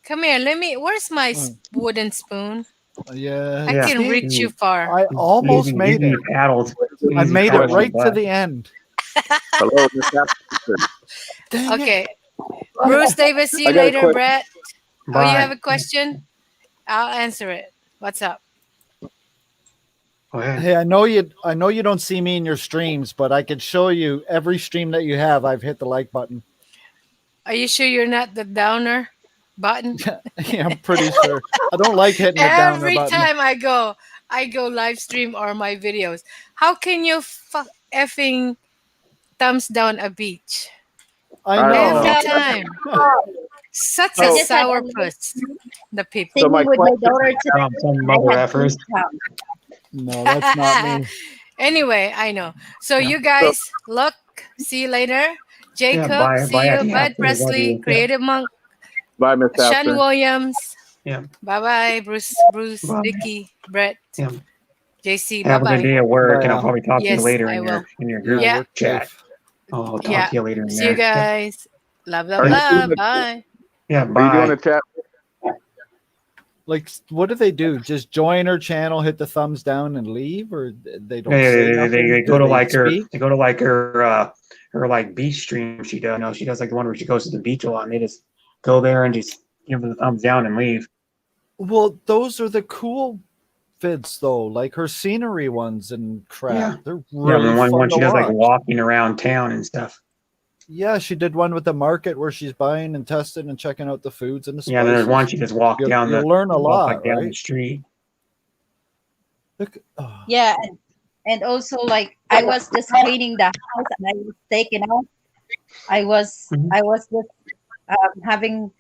Speaker 5: come here. Where's my wooden spoon?
Speaker 6: Yeah.
Speaker 5: I can
Speaker 6: see,
Speaker 5: reach you far.
Speaker 6: I almost made it.
Speaker 2: Paddled.
Speaker 6: I made it right to the end.
Speaker 3: Hello, Miss Apple.
Speaker 6: Dang it.
Speaker 5: Okay. Bruce Davis, see you
Speaker 3: I got a
Speaker 5: later,
Speaker 3: quick-
Speaker 5: Brett. Oh,
Speaker 2: Bye.
Speaker 5: you have a question? I'll answer it. What's up?
Speaker 2: Go ahead.
Speaker 6: Hey, I know you don't see me in your streams, but I could show you every stream that you have. I've hit the like button.
Speaker 5: Are you sure you're not the downer button?
Speaker 6: Yeah, I'm pretty sure. I don't like hitting the downer
Speaker 5: Every
Speaker 6: button.
Speaker 5: time I go live stream or my videos. How can you effing thumbs down a beach.
Speaker 6: I
Speaker 3: I
Speaker 6: know.
Speaker 3: don't
Speaker 5: Every time. Such
Speaker 7: I
Speaker 5: a
Speaker 7: just had
Speaker 5: sourpuss. The people.
Speaker 3: So my
Speaker 7: singing with my daughter
Speaker 2: Some
Speaker 7: today.
Speaker 2: mother
Speaker 7: I had
Speaker 2: effers.
Speaker 7: goosebumps.
Speaker 6: No, that's not me.
Speaker 5: Anyway, I know. So
Speaker 2: Yeah.
Speaker 5: you guys, look, see you later.
Speaker 2: Yeah,
Speaker 5: Jacob,
Speaker 2: bye.
Speaker 5: see
Speaker 2: Bye.
Speaker 5: you.
Speaker 2: Yeah,
Speaker 5: Bud Presley,
Speaker 2: everybody. Yeah.
Speaker 5: Creative Monk,
Speaker 3: bye, Miss
Speaker 5: Sean
Speaker 3: After.
Speaker 5: Williams.
Speaker 2: Yeah.
Speaker 5: Bye bye, Bruce,
Speaker 2: Bye.
Speaker 5: Vicky, Brett,
Speaker 2: Yeah.
Speaker 5: JC. Bye
Speaker 2: Have a good
Speaker 5: bye.
Speaker 2: day at work,
Speaker 6: Bye,
Speaker 2: and I'll
Speaker 6: Al.
Speaker 2: probably talk to you
Speaker 5: Yes,
Speaker 2: later
Speaker 5: I will.
Speaker 2: in your
Speaker 6: Yeah,
Speaker 2: group
Speaker 5: Yeah,
Speaker 6: work
Speaker 2: chat.
Speaker 6: safe.
Speaker 2: I'll talk
Speaker 5: yeah.
Speaker 2: to you later in
Speaker 5: See you
Speaker 2: there.
Speaker 5: guys. Love, love,
Speaker 3: Are you
Speaker 5: love.
Speaker 3: doing the,
Speaker 5: Bye.
Speaker 2: Yeah.
Speaker 3: are you doing
Speaker 2: Bye.
Speaker 3: a chat?
Speaker 6: Like, what do they do? Just join her channel, hit the thumbs down, and leave, or they don't
Speaker 2: They,
Speaker 6: say
Speaker 2: they,
Speaker 6: nothing?
Speaker 2: they
Speaker 6: Do
Speaker 2: go to
Speaker 6: they
Speaker 2: like her.
Speaker 6: speak?
Speaker 2: They go to like her like beach stream. She does. No, she does like the one where she goes to the beach a lot. And they just go there and just give her the thumbs down and leave.
Speaker 6: Well, those are the cool vids, though, like her scenery ones and crap.
Speaker 2: Yeah.
Speaker 6: They're
Speaker 2: Yeah,
Speaker 6: really
Speaker 2: and one
Speaker 6: fun
Speaker 2: one
Speaker 6: to
Speaker 2: she does like
Speaker 6: watch.
Speaker 2: walking around town and stuff.
Speaker 6: Yeah, she did one with the market where she's buying and testing and checking out the foods and the
Speaker 2: Yeah, and there's one
Speaker 6: spices.
Speaker 2: she just walked
Speaker 6: You'll,
Speaker 2: down the
Speaker 6: you'll learn a
Speaker 2: walk
Speaker 6: lot,
Speaker 2: like down the
Speaker 6: right?
Speaker 2: street.
Speaker 6: Look, oh,
Speaker 1: Yeah, and also like I was just cleaning the house and I was taken out.
Speaker 2: Mhm.
Speaker 1: I was just having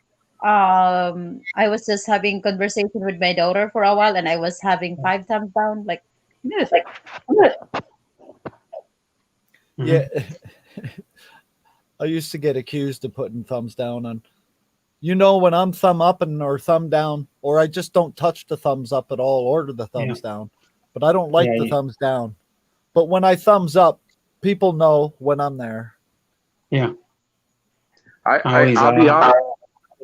Speaker 1: I was just having conversation with my daughter for a while and I was having 5 thumbs down. Like yes, like
Speaker 2: Mhm.
Speaker 6: yeah. I used to get accused of putting thumbs down on. You know, when I'm thumb up and or thumb down, or I just don't touch the thumbs up at all or the thumbs down. But I don't like
Speaker 2: Yeah,
Speaker 6: the
Speaker 2: yeah.
Speaker 6: thumbs down. But when I thumbs up, people know when I'm there.
Speaker 2: Yeah.
Speaker 3: I'll be honest,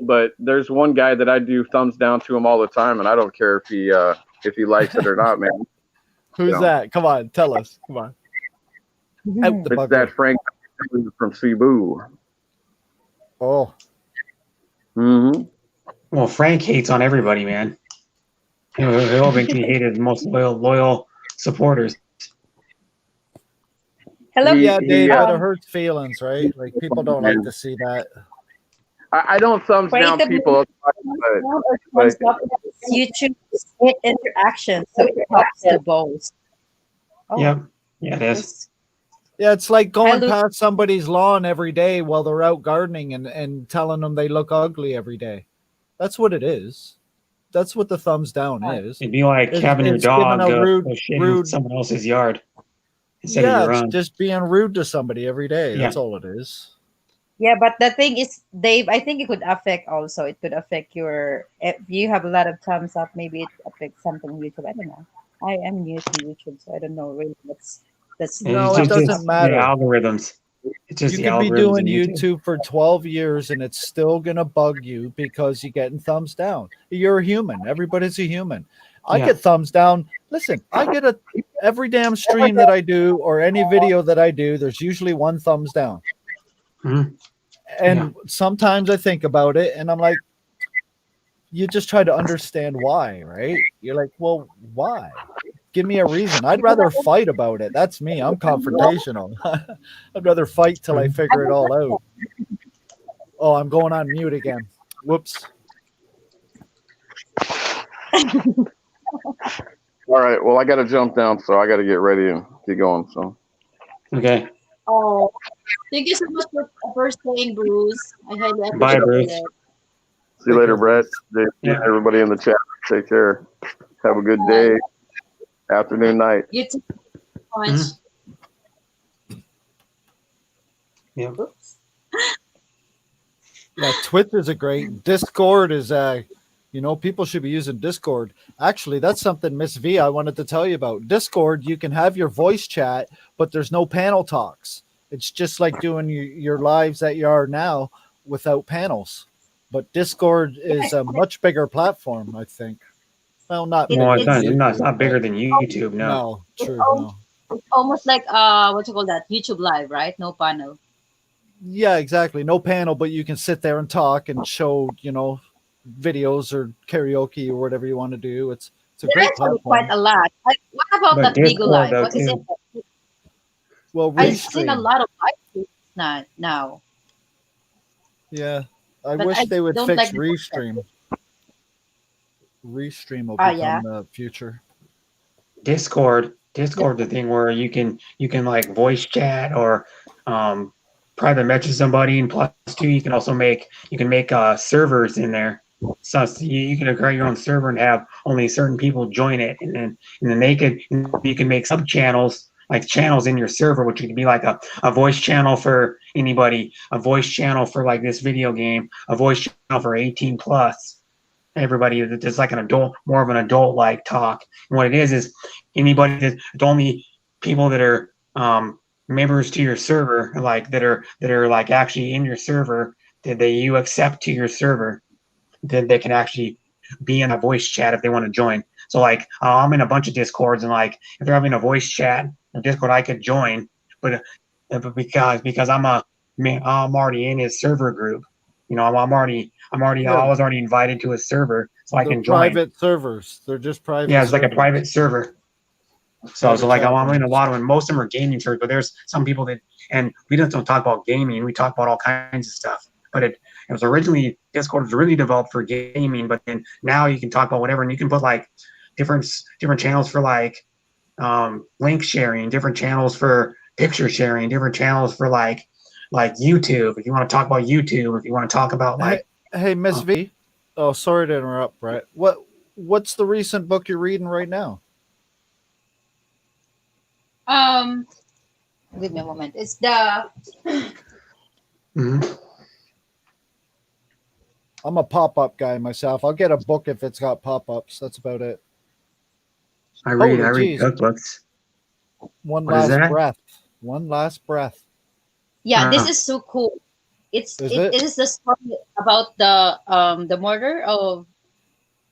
Speaker 3: but there's one guy that I do thumbs down to him all the time, and I don't care if he likes it or not, man.
Speaker 6: Who's
Speaker 3: Yeah.
Speaker 6: that? Come on, tell us. Come on. Out the
Speaker 3: It's
Speaker 6: bucket.
Speaker 3: that Frank from Cebu.
Speaker 6: Oh,
Speaker 3: Mm-hmm.
Speaker 2: Well, Frank hates on everybody, man. He'll eventually hate his most loyal supporters.
Speaker 1: hello.
Speaker 6: yeah, Dave, but it
Speaker 1: Um,
Speaker 6: hurts feelings, right? Like people don't like to see that.
Speaker 3: I don't thumbs down
Speaker 1: Creative
Speaker 3: people, but
Speaker 1: thumbs up. YouTube hit interaction, so it helps to both. Oh,
Speaker 2: Yep. Yeah, it is.
Speaker 1: this-
Speaker 6: Yeah, it's like going
Speaker 1: Hello.
Speaker 6: past somebody's lawn every day while they're out gardening and telling them they look ugly every day. That's what it is. That's what the thumbs down is.
Speaker 2: It'd be like
Speaker 6: It's-
Speaker 2: having your
Speaker 6: it's giving
Speaker 2: dog
Speaker 6: a
Speaker 2: go
Speaker 6: rude-
Speaker 2: shit in
Speaker 6: rude-
Speaker 2: someone else's yard instead of
Speaker 6: Yeah,
Speaker 2: your
Speaker 6: it's
Speaker 2: own.
Speaker 6: just being rude to somebody every day.
Speaker 2: Yeah.
Speaker 6: That's all it is.
Speaker 1: Yeah, but the thing is, Dave, I think it could affect also. It could affect your, if you have a lot of thumbs up, maybe it affects something YouTube. I don't know. I am new to YouTube, so I don't know really that's
Speaker 6: No,
Speaker 2: It's
Speaker 6: it
Speaker 2: just-
Speaker 6: doesn't
Speaker 2: it's
Speaker 6: matter.
Speaker 2: The algorithms. It's just
Speaker 6: You
Speaker 2: the
Speaker 6: could be
Speaker 2: algorithms
Speaker 6: doing
Speaker 2: in
Speaker 6: YouTube for 12 years and it's still going to bug you because you're getting thumbs down. You're a human. Everybody's a human. I
Speaker 2: Yeah.
Speaker 6: get thumbs down. Listen, I get every damn stream that I do or any video that I do, there's usually one thumbs down.
Speaker 2: Mhm.
Speaker 6: And sometimes I think about it and I'm like, you just try to understand why, right? You're like, well, why? Give me a reason. I'd rather fight about it. That's me. I'm confrontational. I'd rather fight till I figure it all out. Oh, I'm going on mute again. Whoops.
Speaker 3: all right. Well, I got to jump down, so I got to get ready and get going. So
Speaker 2: Okay.
Speaker 7: Oh, thank you so much for staying, Bruce. I highly
Speaker 2: Bye,
Speaker 7: appreciate
Speaker 2: Bruce.
Speaker 7: it.
Speaker 3: see you later, Brett.
Speaker 2: Yeah.
Speaker 3: Everybody in the chat, take care. Have a good day, afternoon, night.
Speaker 7: You too. So much.
Speaker 2: Yeah.
Speaker 7: Oops.
Speaker 6: Yeah, Twitch is a great. Discord is people should be using Discord. Actually, that's something, Miss V, I wanted to tell you about. Discord, you can have your voice chat, but there's no panel talks. It's just like doing your lives that you are now without panels. But Discord is a much bigger platform, I think. Well, not
Speaker 2: Well,
Speaker 6: bigger than
Speaker 2: it's not
Speaker 6: YouTube,
Speaker 2: bigger
Speaker 6: but-
Speaker 2: than YouTube. No.
Speaker 6: No, true. No.
Speaker 7: It's almost like what you call that? YouTube Live, right? No panel.
Speaker 6: Yeah, exactly. No panel, but you can sit there and talk and show, videos or karaoke or whatever you want to do. It's a
Speaker 7: There's
Speaker 6: great
Speaker 7: actually
Speaker 6: platform.
Speaker 7: quite a lot. Like, what about
Speaker 2: But
Speaker 7: that Bigo
Speaker 2: Discord,
Speaker 7: Live?
Speaker 2: though,
Speaker 7: What is
Speaker 2: too.
Speaker 7: it?
Speaker 6: Well,
Speaker 7: I've seen a
Speaker 6: Restream.
Speaker 7: lot of live streams now.
Speaker 6: Yeah, I
Speaker 7: But
Speaker 6: wish
Speaker 7: I
Speaker 6: they would
Speaker 7: don't
Speaker 6: fix
Speaker 7: like the
Speaker 6: Restream. Restream will
Speaker 7: Oh,
Speaker 6: become
Speaker 7: yeah.
Speaker 6: the future.
Speaker 2: Discord, the thing where you can like voice chat or private message somebody, and plus two, you can make servers in there. So you can create your own server and have only certain people join it, and then you can make sub channels, like channels in your server, which could be like a voice channel for anybody, a voice channel for like this video game, a voice channel for 18 plus. Everybody, it's like an adult, more of an adult like talk. And what it is anybody that it's only people that are members to your server, like that are like actually in your server that you accept to your server, then they can actually be in a voice chat if they want to join. So like I'm in a bunch of Discords, and like if they're having a voice chat in Discord, I could join, but because I'm already in his server group. You know, I was already invited to his server, so I
Speaker 6: They're
Speaker 2: can join.
Speaker 6: private servers. They're just private.
Speaker 2: Yeah, it's like a
Speaker 6: servers.
Speaker 2: private server. So like I'm in a lot of, and most of them are gaming servers, but there's some people that, and we just don't talk about gaming. We talk about all kinds of stuff. But it was originally, Discord was really developed for gaming, but then now you can talk about whatever, and you can put like different channels for like link sharing, different channels for picture sharing, different channels for like YouTube. If you want to talk about YouTube, if you want to talk about like,
Speaker 6: hey Miss V. Oh, sorry to interrupt, Brett. What's the recent book you're reading right now?
Speaker 7: Give me a moment. It's the
Speaker 2: Mhm.
Speaker 6: I'm a pop-up guy myself. I'll get a book if it's got pop-ups. That's about it.
Speaker 2: I read
Speaker 6: Holy jeez.
Speaker 2: cookbooks.
Speaker 6: One
Speaker 2: What is
Speaker 6: last
Speaker 2: that?
Speaker 6: breath. One last breath.
Speaker 7: Yeah, this
Speaker 2: Ah.
Speaker 7: is so cool. It
Speaker 6: it?
Speaker 7: is the story about the murder of.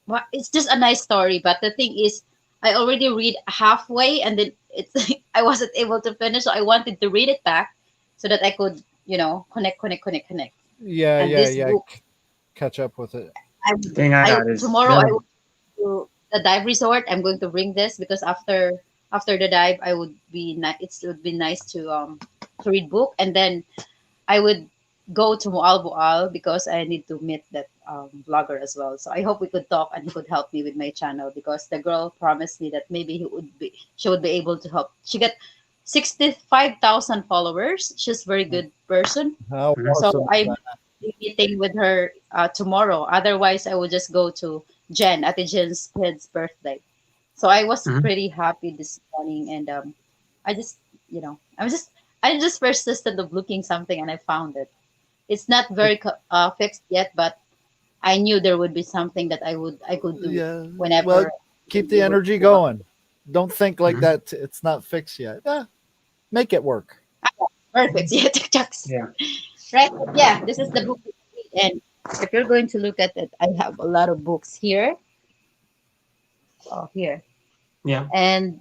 Speaker 7: Well, it's just a nice story, but the thing is, I already read halfway, and then it's I wasn't able to finish, so I wanted to read it back so that I could, connect.
Speaker 6: Yeah,
Speaker 7: And
Speaker 6: yeah,
Speaker 7: this
Speaker 6: yeah.
Speaker 7: book,
Speaker 6: Catch up with it.
Speaker 7: I,
Speaker 2: The thing I got is
Speaker 7: tomorrow I will to the dive resort. I'm going to bring this because after the dive, I would be it would be nice to read book, and then I would go to Mual Bual because I need to meet that vlogger as well. So I hope we could talk and he could help me with my channel because the girl promised me that maybe she would be able to help. She got 65,000 followers. She's a very good person.
Speaker 6: How
Speaker 2: Mhm.
Speaker 6: awesome
Speaker 7: So
Speaker 6: is
Speaker 7: I'm
Speaker 6: that?
Speaker 7: meeting with her tomorrow. Otherwise, I will just go to Ate Jen's kid's birthday. So I was
Speaker 2: Mhm.
Speaker 7: pretty happy this morning, and I just, I just persisted of looking something, and I found it. It's not very fixed yet, but I knew there would be something that I could do
Speaker 6: Yeah.
Speaker 7: whenever.
Speaker 6: Well, keep the energy going. Don't think like
Speaker 2: Mhm.
Speaker 6: that. It's not fixed yet. Yeah, make it work.
Speaker 7: Perfect. Yeah, TikToks.
Speaker 2: Yeah.
Speaker 7: Right. Yeah, this is the book. And if you're going to look at it, I have a lot of books here. Oh, here.
Speaker 2: Yeah.
Speaker 7: And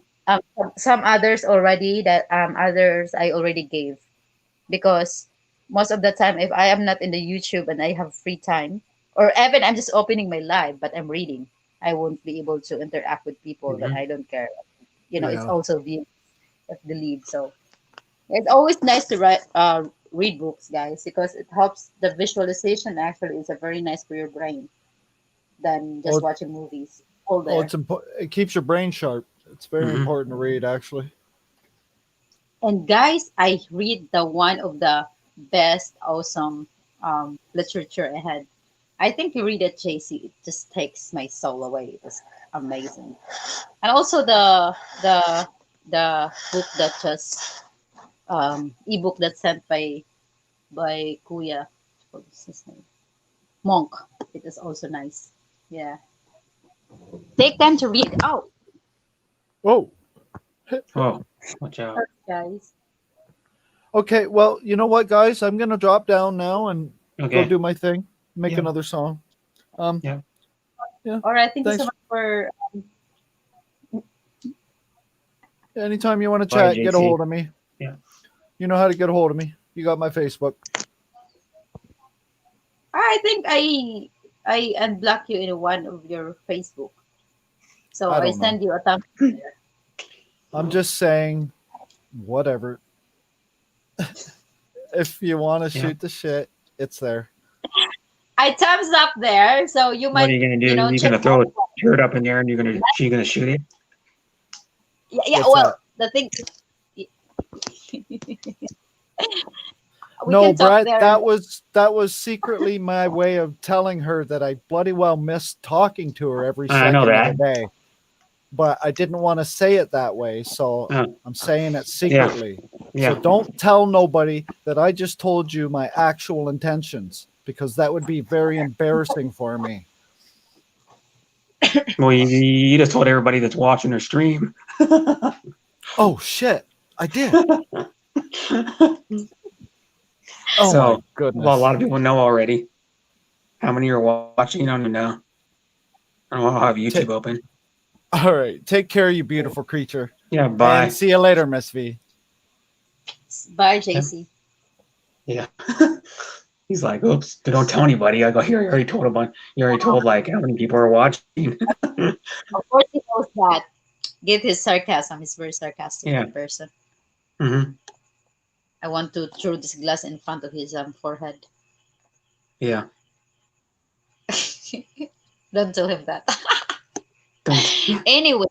Speaker 7: some others already that others I already gave because most of the time if I am not in the YouTube and I have free time or even I'm just opening my live but I'm reading, I won't be able to interact with people that
Speaker 2: Mhm.
Speaker 7: I don't care. It's
Speaker 6: Yeah.
Speaker 7: also view of the lead. So it's always nice to read books, guys, because it helps the visualization. Actually, is a very nice for your brain than just
Speaker 6: Oh,
Speaker 7: watching movies all
Speaker 6: oh,
Speaker 7: there.
Speaker 6: it's important. It keeps your brain sharp. It's very
Speaker 2: Mhm.
Speaker 6: important to read, actually.
Speaker 7: And guys, I read the one of the best awesome literature ahead. I think you read it, JC. It just takes my soul away. It was amazing. And also the book that just ebook that's sent by Kuya. What's his name? Monk. It is also nice. Yeah. Take time to read. Oh,
Speaker 6: Oh,
Speaker 2: Oh, watch out.
Speaker 7: guys.
Speaker 6: okay. Well, you know what, guys? I'm gonna drop down now and go
Speaker 2: Okay.
Speaker 6: do my thing. Make
Speaker 2: Yeah.
Speaker 6: another song.
Speaker 7: All right. Thank you
Speaker 6: Thanks.
Speaker 7: so much for.
Speaker 6: Anytime you want to
Speaker 2: Bye,
Speaker 6: chat, get a
Speaker 2: JC.
Speaker 6: hold of me.
Speaker 2: Yeah.
Speaker 6: You know how to get a hold of me. You got my Facebook.
Speaker 7: I think I unblock you in one of your Facebook. So
Speaker 6: I
Speaker 7: I
Speaker 6: don't know.
Speaker 7: send you a thumb.
Speaker 6: I'm just saying, whatever. If you want to
Speaker 2: Yeah.
Speaker 6: shoot the shit, it's there.
Speaker 7: I thumbs up there, so you
Speaker 2: What
Speaker 7: might
Speaker 2: are you gonna do? You're
Speaker 7: check
Speaker 2: gonna throw a
Speaker 7: out.
Speaker 2: shirt up in there and you're gonna shoot it?
Speaker 7: Yeah.
Speaker 6: What's
Speaker 7: Well, the thing. We
Speaker 6: No,
Speaker 7: can talk
Speaker 6: Brett,
Speaker 7: there.
Speaker 6: that was secretly my way of telling her that I bloody well miss talking to her every
Speaker 2: I know
Speaker 6: second of
Speaker 2: that.
Speaker 6: the day. But I didn't want to say it that way, so
Speaker 2: Oh,
Speaker 6: I'm saying it
Speaker 2: yeah,
Speaker 6: secretly.
Speaker 2: yeah.
Speaker 6: So don't tell nobody that I just told you my actual intentions, because that would be very embarrassing for me.
Speaker 2: Well, you just told everybody that's watching our stream.
Speaker 6: Oh shit, I did. Oh
Speaker 2: So,
Speaker 6: my goodness.
Speaker 2: well, a lot of people know already. How many are watching? I don't even know. I don't have YouTube open.
Speaker 6: All right, take care, you beautiful creature.
Speaker 2: Yeah, bye.
Speaker 6: And see you later, Miss V.
Speaker 7: Bye, JC.
Speaker 2: Yeah. He's like, oops, don't tell anybody. I go, here, you already told a bunch. You already told like how many people are watching.
Speaker 7: Of course, he knows that. Get his sarcasm. He's very sarcastic
Speaker 2: Yeah.
Speaker 7: person.
Speaker 2: Hmm.
Speaker 7: I want to throw this glass in front of his forehead.
Speaker 2: Yeah.
Speaker 7: Don't tell him that.
Speaker 2: Don't-
Speaker 7: Anyway,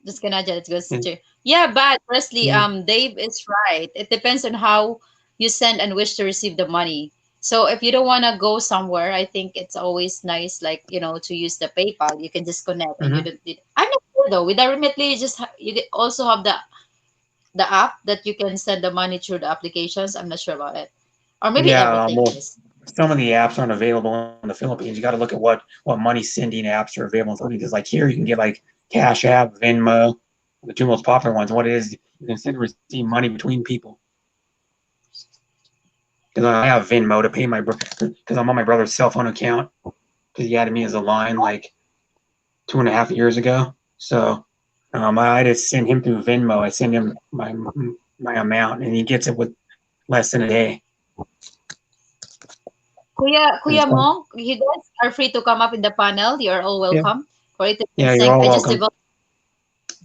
Speaker 7: just gonna let's go. Yeah, but Presley,
Speaker 2: Yeah.
Speaker 7: Dave is right. It depends on how you send and wish to receive the money. So if you don't want to go somewhere, I think it's always nice, like to use the PayPal. You can just connect, and you
Speaker 2: Mhm.
Speaker 7: don't need. I'm not sure though. With the Remitly, also have the app that you can send the money through the applications. I'm not sure about it, or maybe
Speaker 2: Yeah.
Speaker 7: everything
Speaker 2: Well,
Speaker 7: is.
Speaker 2: some of the apps aren't available in the Philippines. You got to look at what money sending apps are available in the Philippines. Like here, you can get like Cash App, Venmo, the two most popular ones. What it is, you can send and receive money between people. Because I have Venmo to pay my brother, because I'm on my brother's cell phone account, because he added me as a line like 2.5 years ago. So I just send him through Venmo. I send him my amount, and he gets it with less than a day.
Speaker 7: Kuya Monk, you guys are free to come up in the panel. You're all welcome. For it,
Speaker 2: Yeah, you're all
Speaker 7: I just
Speaker 2: welcome.
Speaker 7: developed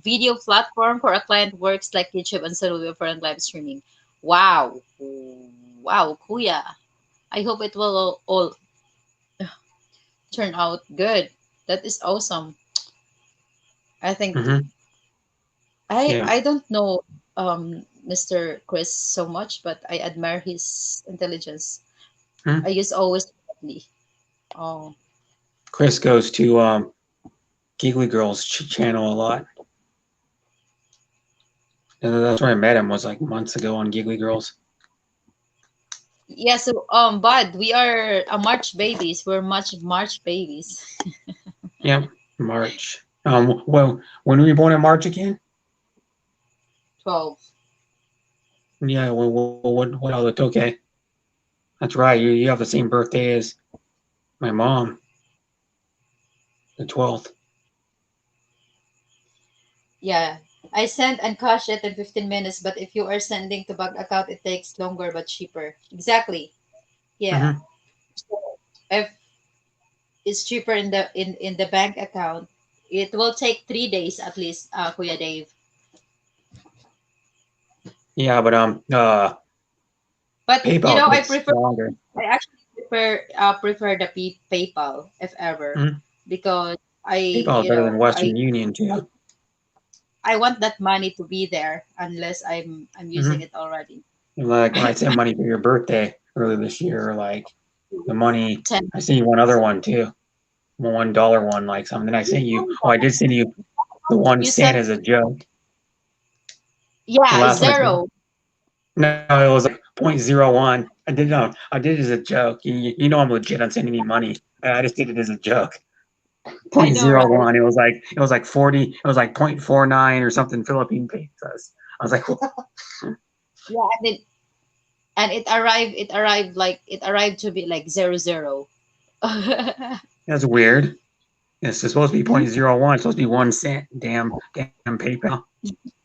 Speaker 7: video platform for a client works like YouTube and Solo for live streaming. Wow. Wow, Kuya. I hope it will all turn out good. That is awesome. I think
Speaker 2: Mhm. Yeah.
Speaker 7: I don't know Mr. Chris so much, but I admire his intelligence.
Speaker 2: Hmm.
Speaker 7: I use always oh
Speaker 2: Chris goes to Geekly Girls channel a lot. And that's where I met him, was like months ago on Giggly Girls.
Speaker 7: yeah, so Bud, we are a March babies. We're March babies.
Speaker 2: Yep, March. Well, when were you born in March again?
Speaker 7: 12.
Speaker 2: Yeah, what else? Okay. That's right. You have the same birthday as my mom, the 12th.
Speaker 7: Yeah. I send and cash it in 15 minutes, but if you are sending to bank account, it takes longer but cheaper. Exactly. Yeah.
Speaker 2: Mhm.
Speaker 7: So if it's cheaper in the bank account, it will take 3 days at least, Kuya Dave.
Speaker 2: Yeah, but
Speaker 7: But
Speaker 2: PayPal
Speaker 7: I
Speaker 2: takes
Speaker 7: prefer
Speaker 2: longer.
Speaker 7: I actually prefer the PayPal if ever,
Speaker 2: Mhm.
Speaker 7: because
Speaker 2: PayPal is better than Western Union too.
Speaker 7: I want that money to be there unless I'm using
Speaker 2: Mhm.
Speaker 7: it already.
Speaker 2: Like when I sent money for your birthday earlier this year, like the money,
Speaker 7: 10.
Speaker 2: I sent you one other one too, $1 one, like something. I sent you. Oh, I did send you the one
Speaker 7: You
Speaker 2: cent
Speaker 7: sent
Speaker 2: as a joke. The
Speaker 7: yeah
Speaker 2: last one I sent.
Speaker 7: zero.
Speaker 2: No, it was like 0.01. I did it as a joke. You know I'm legit on sending you money. I just did it as a joke.
Speaker 7: I know, right?
Speaker 2: 0.01. It was like 40. It was like 0.49 or something Philippine pesos. I was like, what?
Speaker 7: Yeah, and it arrived to be like 00.
Speaker 2: That's weird. It's supposed to be 0.01. It's supposed to be 1 cent. Damn PayPal.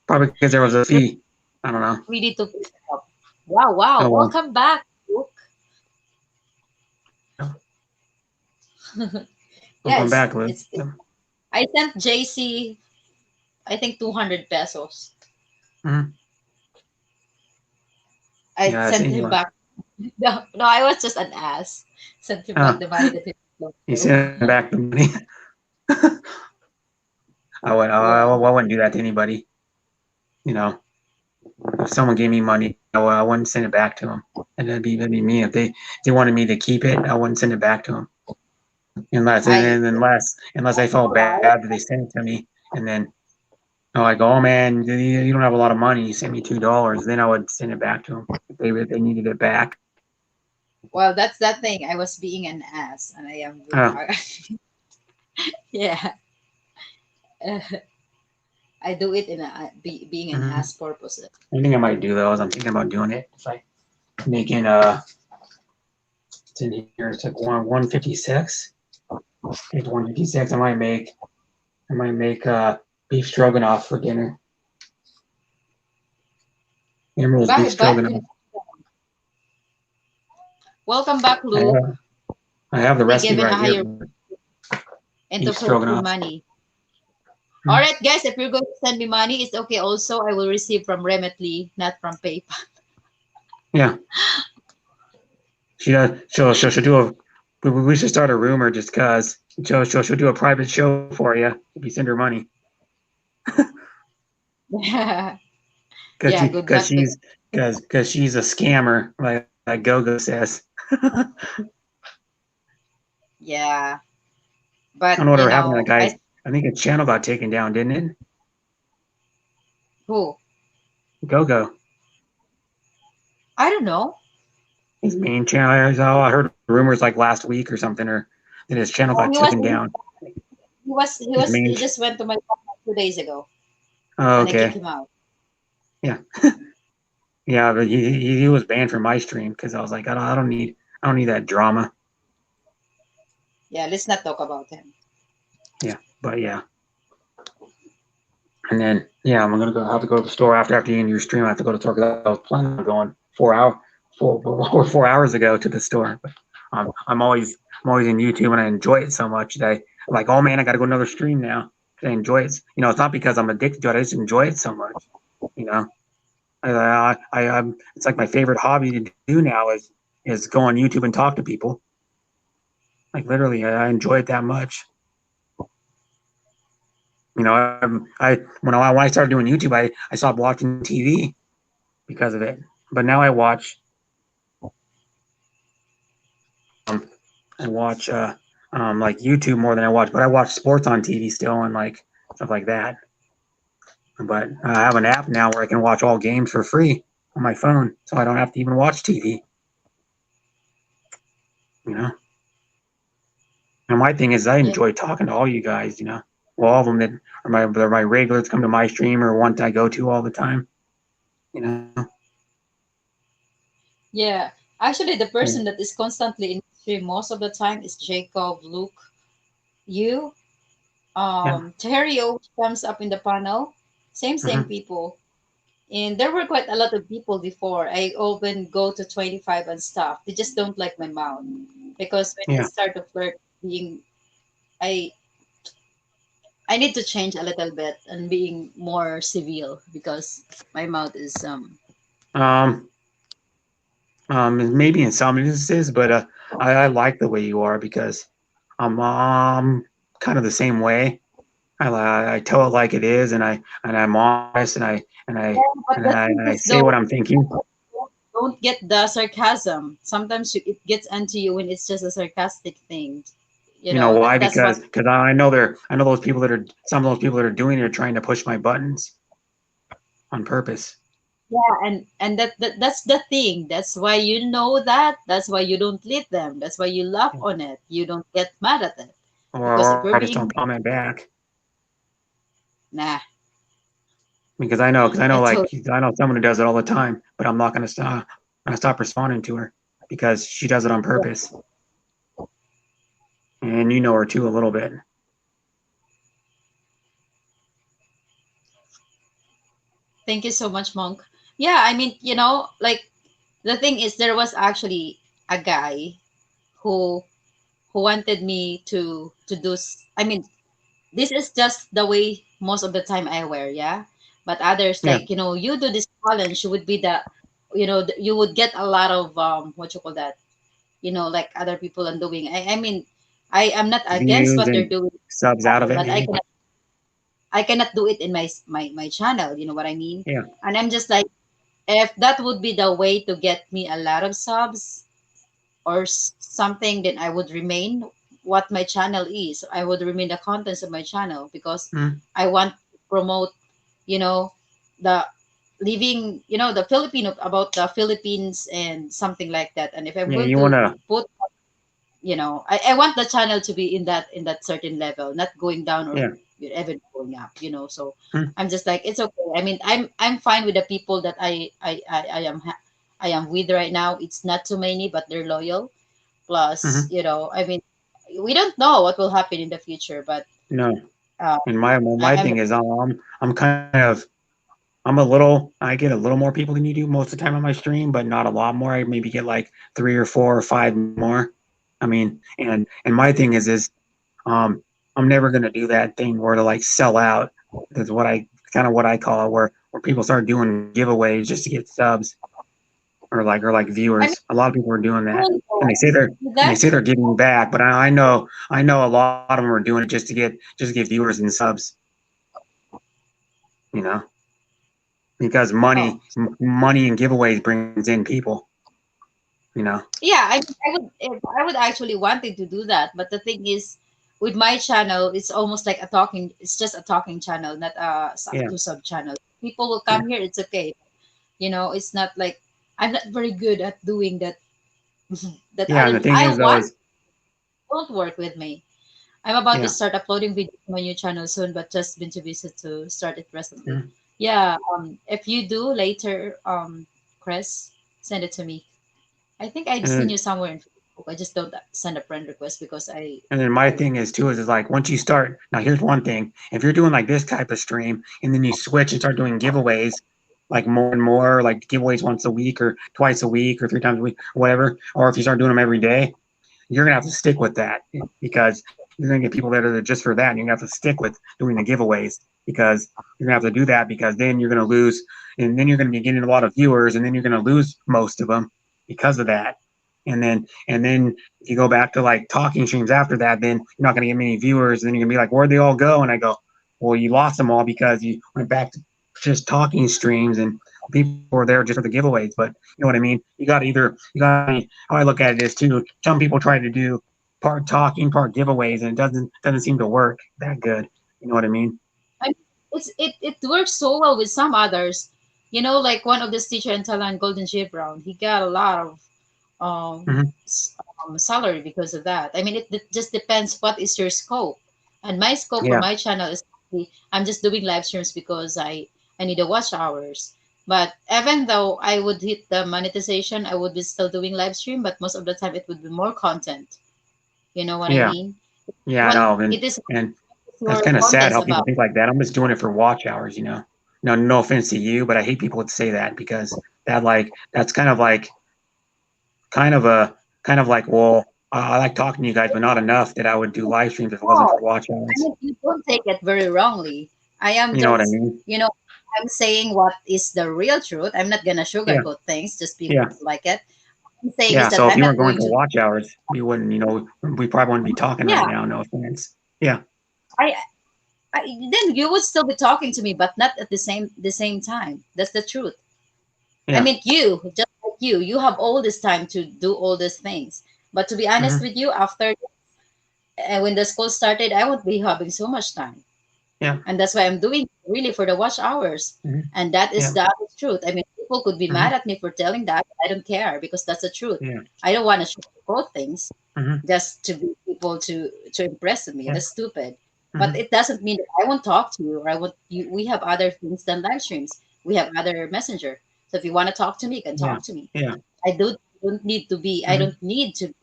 Speaker 2: Probably because there was a fee. I don't know.
Speaker 7: We need to fix it up. Wow, wow.
Speaker 2: Oh, well.
Speaker 7: Welcome back, Luke.
Speaker 2: Welcome
Speaker 7: Yes,
Speaker 2: back, Luke.
Speaker 7: I sent JC, I think 200 pesos.
Speaker 2: Mhm.
Speaker 7: I
Speaker 2: Yeah, I
Speaker 7: sent
Speaker 2: seen
Speaker 7: him
Speaker 2: you.
Speaker 7: back. No, I was just an ass. Sent him back the money that he lost.
Speaker 2: He sent back the money. I wouldn't do that to anybody. You know. If someone gave me money, I wouldn't send it back to them, and that'd be me. If they wanted me to keep it, I wouldn't send it back to them unless and
Speaker 7: I
Speaker 2: then unless I felt bad that they sent it to me, and then I'm like, oh man, you don't have a lot of money. You sent me $2. Then I would send it back to them if they needed it back.
Speaker 7: well, that's that thing. I was being an ass, and I am.
Speaker 2: Oh,
Speaker 7: Yeah, I do it in being an
Speaker 2: mhm.
Speaker 7: ass purposes.
Speaker 2: I think I might do those. I'm thinking about doing it. It's like making it's in here. It's like 156. It's 156. I might make beef stroganoff for dinner. Emerald's beef
Speaker 7: Back
Speaker 2: stroganoff.
Speaker 7: welcome back,
Speaker 2: I
Speaker 7: Luke.
Speaker 2: have, I have the
Speaker 7: Be
Speaker 2: recipe
Speaker 7: given a
Speaker 2: right
Speaker 7: higher
Speaker 2: here.
Speaker 7: into
Speaker 2: Beef
Speaker 7: for
Speaker 2: stroganoff.
Speaker 7: money.
Speaker 2: Hmm.
Speaker 7: All right, guys, if you're going to send me money, it's okay. Also, I will receive from Remitly, not from PayPal.
Speaker 2: Yeah, she'll do a. We should start a rumor just cause she'll do a private show for you if you send her money.
Speaker 7: Yeah,
Speaker 2: Cause she
Speaker 7: good
Speaker 2: cause
Speaker 7: luck to.
Speaker 2: she's cause she's a scammer like Gogo says. I
Speaker 7: Yeah, but
Speaker 2: don't know what happened to that guy. I think his channel got taken down, didn't it?
Speaker 7: who?
Speaker 2: Gogo.
Speaker 7: I don't know.
Speaker 2: His main channel. I heard rumors like last week or something, or that his channel
Speaker 7: Oh,
Speaker 2: got taken down. His main.
Speaker 7: He just went to my channel 2 days ago,
Speaker 2: Oh,
Speaker 7: and I kicked
Speaker 2: okay.
Speaker 7: him out.
Speaker 2: Yeah. Yeah, but he was banned from my stream because I was like, I don't need that drama.
Speaker 7: Yeah, let's not talk about him.
Speaker 2: Yeah, but yeah. And then yeah, I'm gonna have to go to the store after the end of your stream. I have to go to the store because I was planning on going 4 hours ago to the store. But I'm always in YouTube and I enjoy it so much that I'm like, oh man, I got to go to another stream now. I enjoy it. You know, it's not because I'm addicted to it. I just enjoy it so much. You know, I'm. It's like my favorite hobby to do now is go on YouTube and talk to people. Like literally, I enjoy it that much. You know, when I started doing YouTube, I stopped watching TV because of it. But now I watch like YouTube more than I watch. But I watch sports on TV still and like stuff like that. But I have an app now where I can watch all games for free on my phone, so I don't have to even watch TV. You know. And my thing is, I
Speaker 7: Yeah.
Speaker 2: enjoy talking to all you guys. You know, all of them that are my regulars come to my stream or one I go to all the time. You know.
Speaker 7: Yeah, actually, the person that is constantly in stream most of the time is Jacob, Luke, you,
Speaker 2: Yeah.
Speaker 7: Terry always comes up in the panel. Same
Speaker 2: Mhm.
Speaker 7: people. And there were quite a lot of people before. I often go to 25 and stuff. They just don't like my mouth because when I
Speaker 2: Yeah.
Speaker 7: start to flirt, being I I need to change a little bit and being more civil because my mouth is
Speaker 2: Um. Maybe in some instances, but I like the way you are because I'm kind of the same way. I tell it like it is, and I'm honest,
Speaker 7: yeah, but the thing
Speaker 2: I
Speaker 7: is
Speaker 2: say what
Speaker 7: though,
Speaker 2: I'm thinking.
Speaker 7: don't get the sarcasm. Sometimes it gets into you when it's just a sarcastic thing. You
Speaker 2: You know
Speaker 7: know
Speaker 2: why?
Speaker 7: that's what.
Speaker 2: Because I know those people that are some of those people that are doing it are trying to push my buttons on purpose.
Speaker 7: Yeah, and that's the thing. That's why you know that. That's why you don't lead them. That's why you laugh on it. You don't get mad at it because if
Speaker 2: Or
Speaker 7: you're
Speaker 2: I just don't
Speaker 7: being
Speaker 2: comment back
Speaker 7: nah,
Speaker 2: because
Speaker 7: I
Speaker 2: like
Speaker 7: told
Speaker 2: I know someone who does it all the time, but I'm not gonna stop responding to her because she does it on purpose, and you know her too a little bit.
Speaker 7: thank you so much, Monk. Yeah, I mean, like the thing is, there was actually a guy who wanted me to do. I mean, this is just the way most of the time I wear, yeah. But others
Speaker 2: Yeah,
Speaker 7: like you do this challenge, you would be the, you would get a lot of what you call that, like other people are doing. I mean, I am not against
Speaker 2: views
Speaker 7: what they're
Speaker 2: and
Speaker 7: doing,
Speaker 2: subs out of it
Speaker 7: but I
Speaker 2: maybe.
Speaker 7: cannot. I cannot do it in my channel. You know what I mean?
Speaker 2: Yeah.
Speaker 7: And I'm just like, if that would be the way to get me a lot of subs or something, then I would remain what my channel is. I would remain the contents of my channel because
Speaker 2: Mm.
Speaker 7: I want to promote, you know, the living, the Filipino, about the Philippines and something like that. And if I'm
Speaker 2: Yeah,
Speaker 7: going
Speaker 2: you
Speaker 7: to
Speaker 2: wanna.
Speaker 7: put, I want the channel to be in that certain level, not going down or
Speaker 2: Yeah.
Speaker 7: even going up. So
Speaker 2: Mm.
Speaker 7: I'm just like, it's okay. I mean, I'm fine with the people that I am with right now. It's not too many, but they're loyal. Plus,
Speaker 2: Hmm.
Speaker 7: I mean, we don't know what will happen in the future, but
Speaker 2: No.
Speaker 7: uh,
Speaker 2: And my
Speaker 7: I'm
Speaker 2: thing is I'm kind of I get a little more people than you do most of the time on my stream, but not a lot more. I maybe get like 3 or 4 or 5 more. I mean, and my thing is um I'm never gonna do that thing where to like sell out. That's what I call it, where people start doing giveaways just to get subs or like
Speaker 7: I mean,
Speaker 2: viewers. A lot of people are doing that,
Speaker 7: cool,
Speaker 2: and
Speaker 7: though.
Speaker 2: and they
Speaker 7: That
Speaker 2: say they're giving back, but I know a lot of them are doing it just to get viewers and subs. You know, because
Speaker 7: oh
Speaker 2: money and giveaways brings in people. You know.
Speaker 7: yeah, I would actually wanted to do that, but the thing is, with my channel, it's just a talking channel, not a
Speaker 2: Yeah.
Speaker 7: two sub channel. People will
Speaker 2: Yeah.
Speaker 7: come here, it's okay. It's not like I'm not very good at doing that. That
Speaker 2: Yeah. And the thing
Speaker 7: I
Speaker 2: is though
Speaker 7: want
Speaker 2: is
Speaker 7: don't work with me. I'm about to
Speaker 2: yeah.
Speaker 7: start uploading videos to my new channel soon, but just been too busy to start it recently.
Speaker 2: Mhm.
Speaker 7: Yeah, if you do later, Chris, send it to me. I think I've
Speaker 2: And
Speaker 7: seen
Speaker 2: then
Speaker 7: you somewhere in Facebook. I just don't send a friend request because
Speaker 2: And then my thing is too is like once you start now here's one thing. If you're doing like this type of stream and then you switch and start doing giveaways like more and more, like giveaways once a week or twice a week or 3 times a week, or whatever, or if you start doing them every day, you're gonna have to stick with that because you're gonna get people that are there just for that, and you're gonna have to stick with doing the giveaways because you're gonna have to do that because then you're gonna lose, and then you're gonna be getting a lot of viewers, and then you're gonna lose most of them because of that. And then if you go back to like talking streams after that, then you're not gonna get many viewers, and then you're gonna be like, where'd they all go? And I go, well, you lost them all because you went back to just talking streams and people were there just for the giveaways. But you know what I mean? You got how I look at it is too. Some people try to do part talking, part giveaways, and it doesn't seem to work that good. You know what I mean?
Speaker 7: I, it works so well with some others. Like one of this teacher in Thailand, Golden J Brown, he got a lot of
Speaker 2: Hmm.
Speaker 7: salary because of that. I mean, it just depends what is your scope. And my scope for
Speaker 2: Yeah,
Speaker 7: my channel is I'm just doing live streams because I need the watch hours. But even though I would hit the monetization, I would be still doing live stream. But most of the time, it would be more content. You know what I
Speaker 2: yeah,
Speaker 7: mean?
Speaker 2: yeah. I
Speaker 7: What
Speaker 2: know,
Speaker 7: it is
Speaker 2: and that's
Speaker 7: your
Speaker 2: kind of sad
Speaker 7: contents
Speaker 2: how people
Speaker 7: about.
Speaker 2: think like that. I'm just doing it for watch hours. No, no offense to you, but I hate people that say that because that's kind of a kind of like well, I like talking to you guys, but not enough that I would do live streams if it wasn't
Speaker 7: Oh,
Speaker 2: for watch
Speaker 7: I
Speaker 2: hours.
Speaker 7: mean, you don't take it very wrongly. I am
Speaker 2: You know what I
Speaker 7: just,
Speaker 2: mean?
Speaker 7: I'm saying what is the real truth. I'm not gonna
Speaker 2: Yeah,
Speaker 7: sugarcoat things just
Speaker 2: yeah.
Speaker 7: because like it. I'm saying is
Speaker 2: Yeah,
Speaker 7: that
Speaker 2: so if
Speaker 7: I'm
Speaker 2: you weren't
Speaker 7: not
Speaker 2: going
Speaker 7: going
Speaker 2: for
Speaker 7: to.
Speaker 2: watch hours, we wouldn't, we probably wouldn't be talking right
Speaker 7: Yeah,
Speaker 2: now. No offense. Yeah,
Speaker 7: I, I then you would still be talking to me, but not at the same time. That's the truth. I
Speaker 2: yeah,
Speaker 7: mean, you just like you have all this time to do all these things. But to be honest
Speaker 2: hmm,
Speaker 7: with you, after when the school started, I won't be having so much time.
Speaker 2: yeah,
Speaker 7: And that's why I'm doing really for the watch hours.
Speaker 2: hmm,
Speaker 7: And that is
Speaker 2: yeah,
Speaker 7: the honest truth. I mean, people could be
Speaker 2: hmm,
Speaker 7: mad at me for telling that. I don't care because that's the truth.
Speaker 2: yeah,
Speaker 7: I don't want to sugarcoat things
Speaker 2: hmm,
Speaker 7: just to be people to impress me.
Speaker 2: yeah,
Speaker 7: That's stupid. But
Speaker 2: hmm,
Speaker 7: it doesn't mean that I won't talk to you or I won't you we have other things than live streams. We have other messenger. So if you want to talk to me, you can
Speaker 2: yeah,
Speaker 7: talk to me.
Speaker 2: yeah,
Speaker 7: I
Speaker 2: hmm,
Speaker 7: don't need to.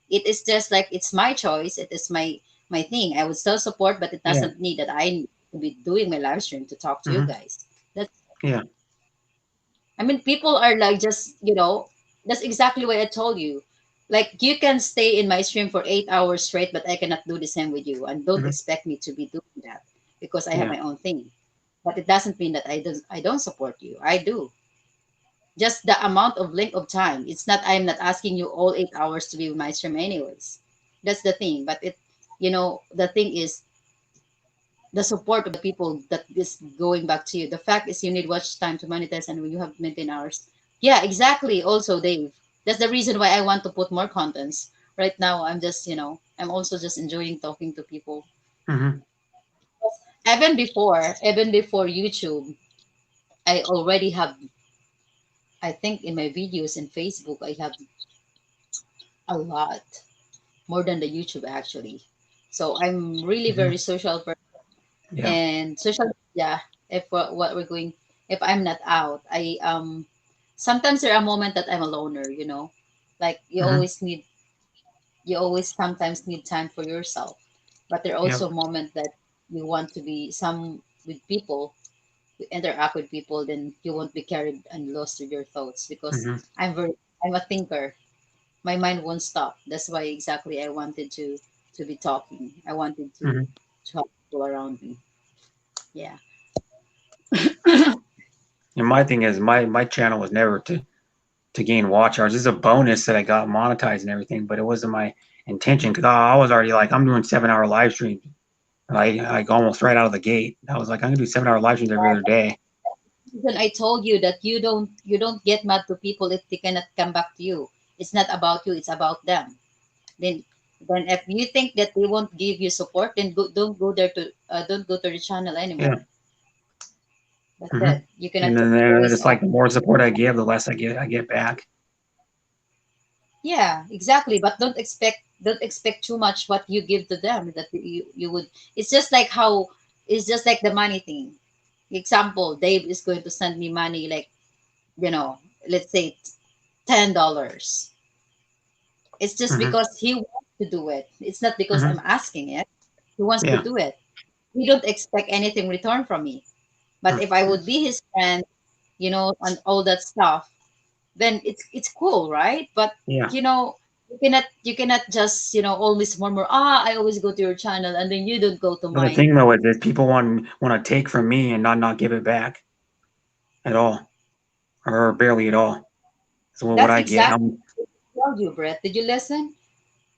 Speaker 7: It is just like it's my choice. It is my thing. I would still support, but it
Speaker 2: yeah,
Speaker 7: doesn't need that I need to be doing my live stream to talk to you
Speaker 2: hmm,
Speaker 7: guys. That's
Speaker 2: yeah,
Speaker 7: I mean, people are like just that's exactly what I told you. Like you can stay in my stream for 8 hours straight, but I cannot do the same with you, and don't
Speaker 2: hmm,
Speaker 7: expect me to be doing that because I have
Speaker 2: yeah,
Speaker 7: my own thing. But it doesn't mean that I don't support you. I do. Just the amount of length of time. It's not I'm not asking you all 8 hours to be with my stream anyways. That's the thing. But the thing is the support of the people that is going back to you. The fact is you need watch time to monetize, and when you have maintain hours. Yeah, exactly. Also, Dave, that's the reason why I want to put more contents. Right now, I'm just, I'm also just enjoying talking to people.
Speaker 2: Mhm.
Speaker 7: Even before YouTube, I already have, I think in my videos in Facebook, I have a lot more than the YouTube actually. So I'm really
Speaker 2: Mhm.
Speaker 7: very social person,
Speaker 2: Yeah.
Speaker 7: and social media. If what we're going, if I'm not out, I sometimes there are moments that I'm a loner. Like
Speaker 2: Mhm.
Speaker 7: you always sometimes need time for yourself, but there are
Speaker 2: Yep.
Speaker 7: also moments that you want to be some with people, interact with people, then you won't be carried and lost with your thoughts because
Speaker 2: Mhm.
Speaker 7: I'm a thinker. My mind won't stop. That's why exactly I wanted to be talking. I wanted
Speaker 2: Mhm.
Speaker 7: to have people around me. Yeah.
Speaker 2: And my thing is, my channel was never to gain watch hours. This is a bonus that I got monetized and everything, but it wasn't my intention because I was already like, I'm doing 7 hour live streams. Like almost right out of the gate. I was like, I'm gonna do 7 hour live streams every other day.
Speaker 7: Then I told you that you don't get mad to people if they cannot come back to you. It's not about you. It's about them. Then then if you think that they won't give you support, then don't go there to don't go to the channel
Speaker 2: Yeah.
Speaker 7: anymore. That's
Speaker 2: Hmm.
Speaker 7: it. You cannot
Speaker 2: And
Speaker 7: just
Speaker 2: then
Speaker 7: always.
Speaker 2: it's like the more support I give, the less I get back.
Speaker 7: Yeah, exactly. But don't expect too much what you give to them that you would. It's just like the money thing. Example, Dave is going to send me money like, you know, let's say $10. It's just
Speaker 2: Hmm.
Speaker 7: because he wants to do it. It's not because
Speaker 2: Hmm.
Speaker 7: I'm asking it. He wants to
Speaker 2: Yeah.
Speaker 7: do it. He don't expect anything return from me. But if I would be his friend, and all that stuff, then it's cool, right? But
Speaker 2: Yeah.
Speaker 7: you cannot just always murmur, I always go to your channel and then you don't go to
Speaker 2: But the
Speaker 7: mine.
Speaker 2: thing though is that people want to take from me and not give it back at all, or barely at all. So what
Speaker 7: That's
Speaker 2: I get,
Speaker 7: exactly what I told you, Brett. Did you listen?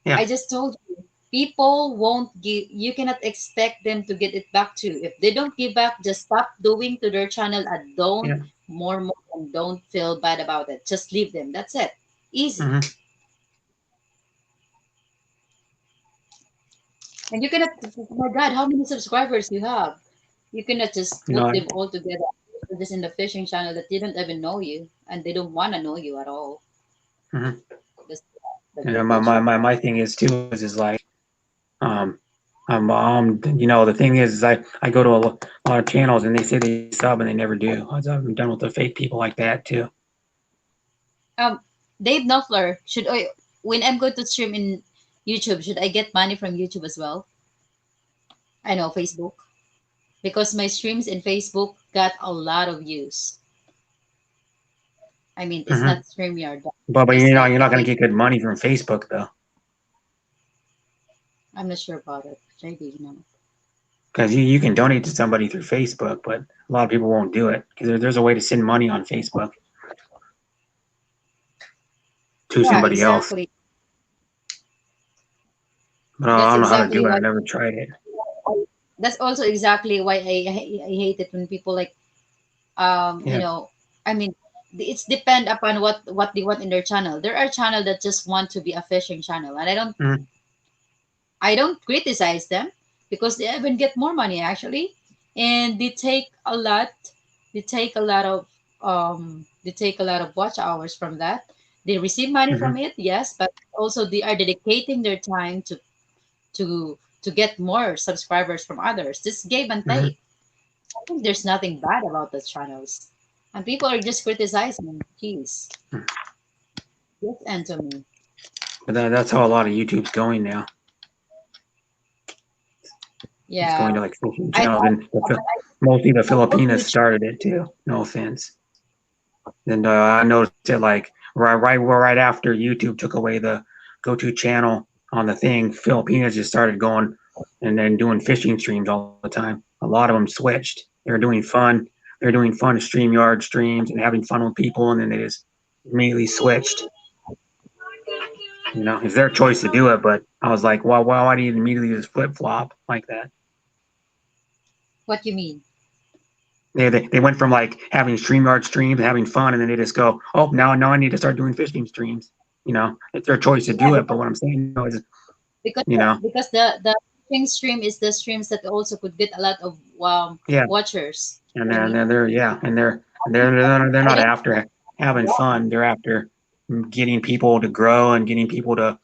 Speaker 2: yeah.
Speaker 7: I just told you, people won't give. You cannot expect them to get it back to you. If they don't give back, just stop doing to their channel and don't
Speaker 2: Yeah.
Speaker 7: more and don't feel bad about it. Just leave them. That's it. Easy.
Speaker 2: Hmm.
Speaker 7: And you cannot. Oh my God, how many subscribers you have? You cannot just
Speaker 2: You
Speaker 7: put
Speaker 2: know.
Speaker 7: them all together. They're just in the fishing channel that they don't even know you and they don't want to know you at all.
Speaker 2: Hmm.
Speaker 7: That's the
Speaker 2: And
Speaker 7: big issue.
Speaker 2: my thing is too is like um the thing is I go to a lot of channels and they say they sub and they never do. I'm done with the fake people like that too.
Speaker 7: Um, Dave Knopfler, when I'm going to stream in YouTube, should I get money from YouTube as well? I know Facebook because my streams in Facebook got a lot of views. I mean, it's
Speaker 2: Hmm.
Speaker 7: not StreamYard, but
Speaker 2: But
Speaker 7: just like
Speaker 2: you're
Speaker 7: the
Speaker 2: not gonna
Speaker 7: face.
Speaker 2: get good money from Facebook though,
Speaker 7: I'm not sure about it. Maybe
Speaker 2: because you can donate to somebody through Facebook, but a lot of people won't do it because there's a way to send money on Facebook to
Speaker 7: Yeah,
Speaker 2: somebody else.
Speaker 7: exactly.
Speaker 2: But I
Speaker 7: That's
Speaker 2: don't know how to
Speaker 7: exactly
Speaker 2: do it.
Speaker 7: why.
Speaker 2: I've never tried it.
Speaker 7: That's also exactly why I hate it when people like
Speaker 2: Yeah.
Speaker 7: I mean, it's depend upon what they want in their channel. There are channel that just want to be a fishing channel, and
Speaker 2: Mhm.
Speaker 7: I don't criticize them because they even get more money actually, and they take a lot of watch hours from that. They receive money
Speaker 2: Hmm.
Speaker 7: from it, yes, but also they are dedicating their time to get more subscribers from others. Just give and
Speaker 2: Hmm.
Speaker 7: take. I think there's nothing bad about those channels, and people are just criticizing. Jeez, just answer me.
Speaker 2: But that's how a lot of YouTube's going now. It's going
Speaker 7: Yeah,
Speaker 2: to like fishing
Speaker 7: I
Speaker 2: channels, and mostly the Filipinas started it too. No offense. And I noticed it like right after YouTube took away the go-to channel on the thing, Filipinas just started going and then doing fishing streams all the time. A lot of them switched. They're doing fun. They're doing fun StreamYard streams and having fun with people, and then they just immediately switched. It's their choice to do it, but I was like, why do you immediately just flip flop like that?
Speaker 1: What you mean?
Speaker 2: They went from like having StreamYard streams, having fun, and then they just go, oh, now I need to start doing fishing streams. You know, it's their choice to
Speaker 1: Yeah,
Speaker 2: do it. But what I'm saying, you know, is,
Speaker 1: because
Speaker 2: you know,
Speaker 1: because the fishing stream is the streams that also could get a lot of
Speaker 2: yeah,
Speaker 1: watchers.
Speaker 2: and
Speaker 1: I
Speaker 2: then
Speaker 1: mean,
Speaker 2: they're yeah, and they're
Speaker 1: I
Speaker 2: not
Speaker 1: don't.
Speaker 2: after having fun. They're after getting people to grow and getting people to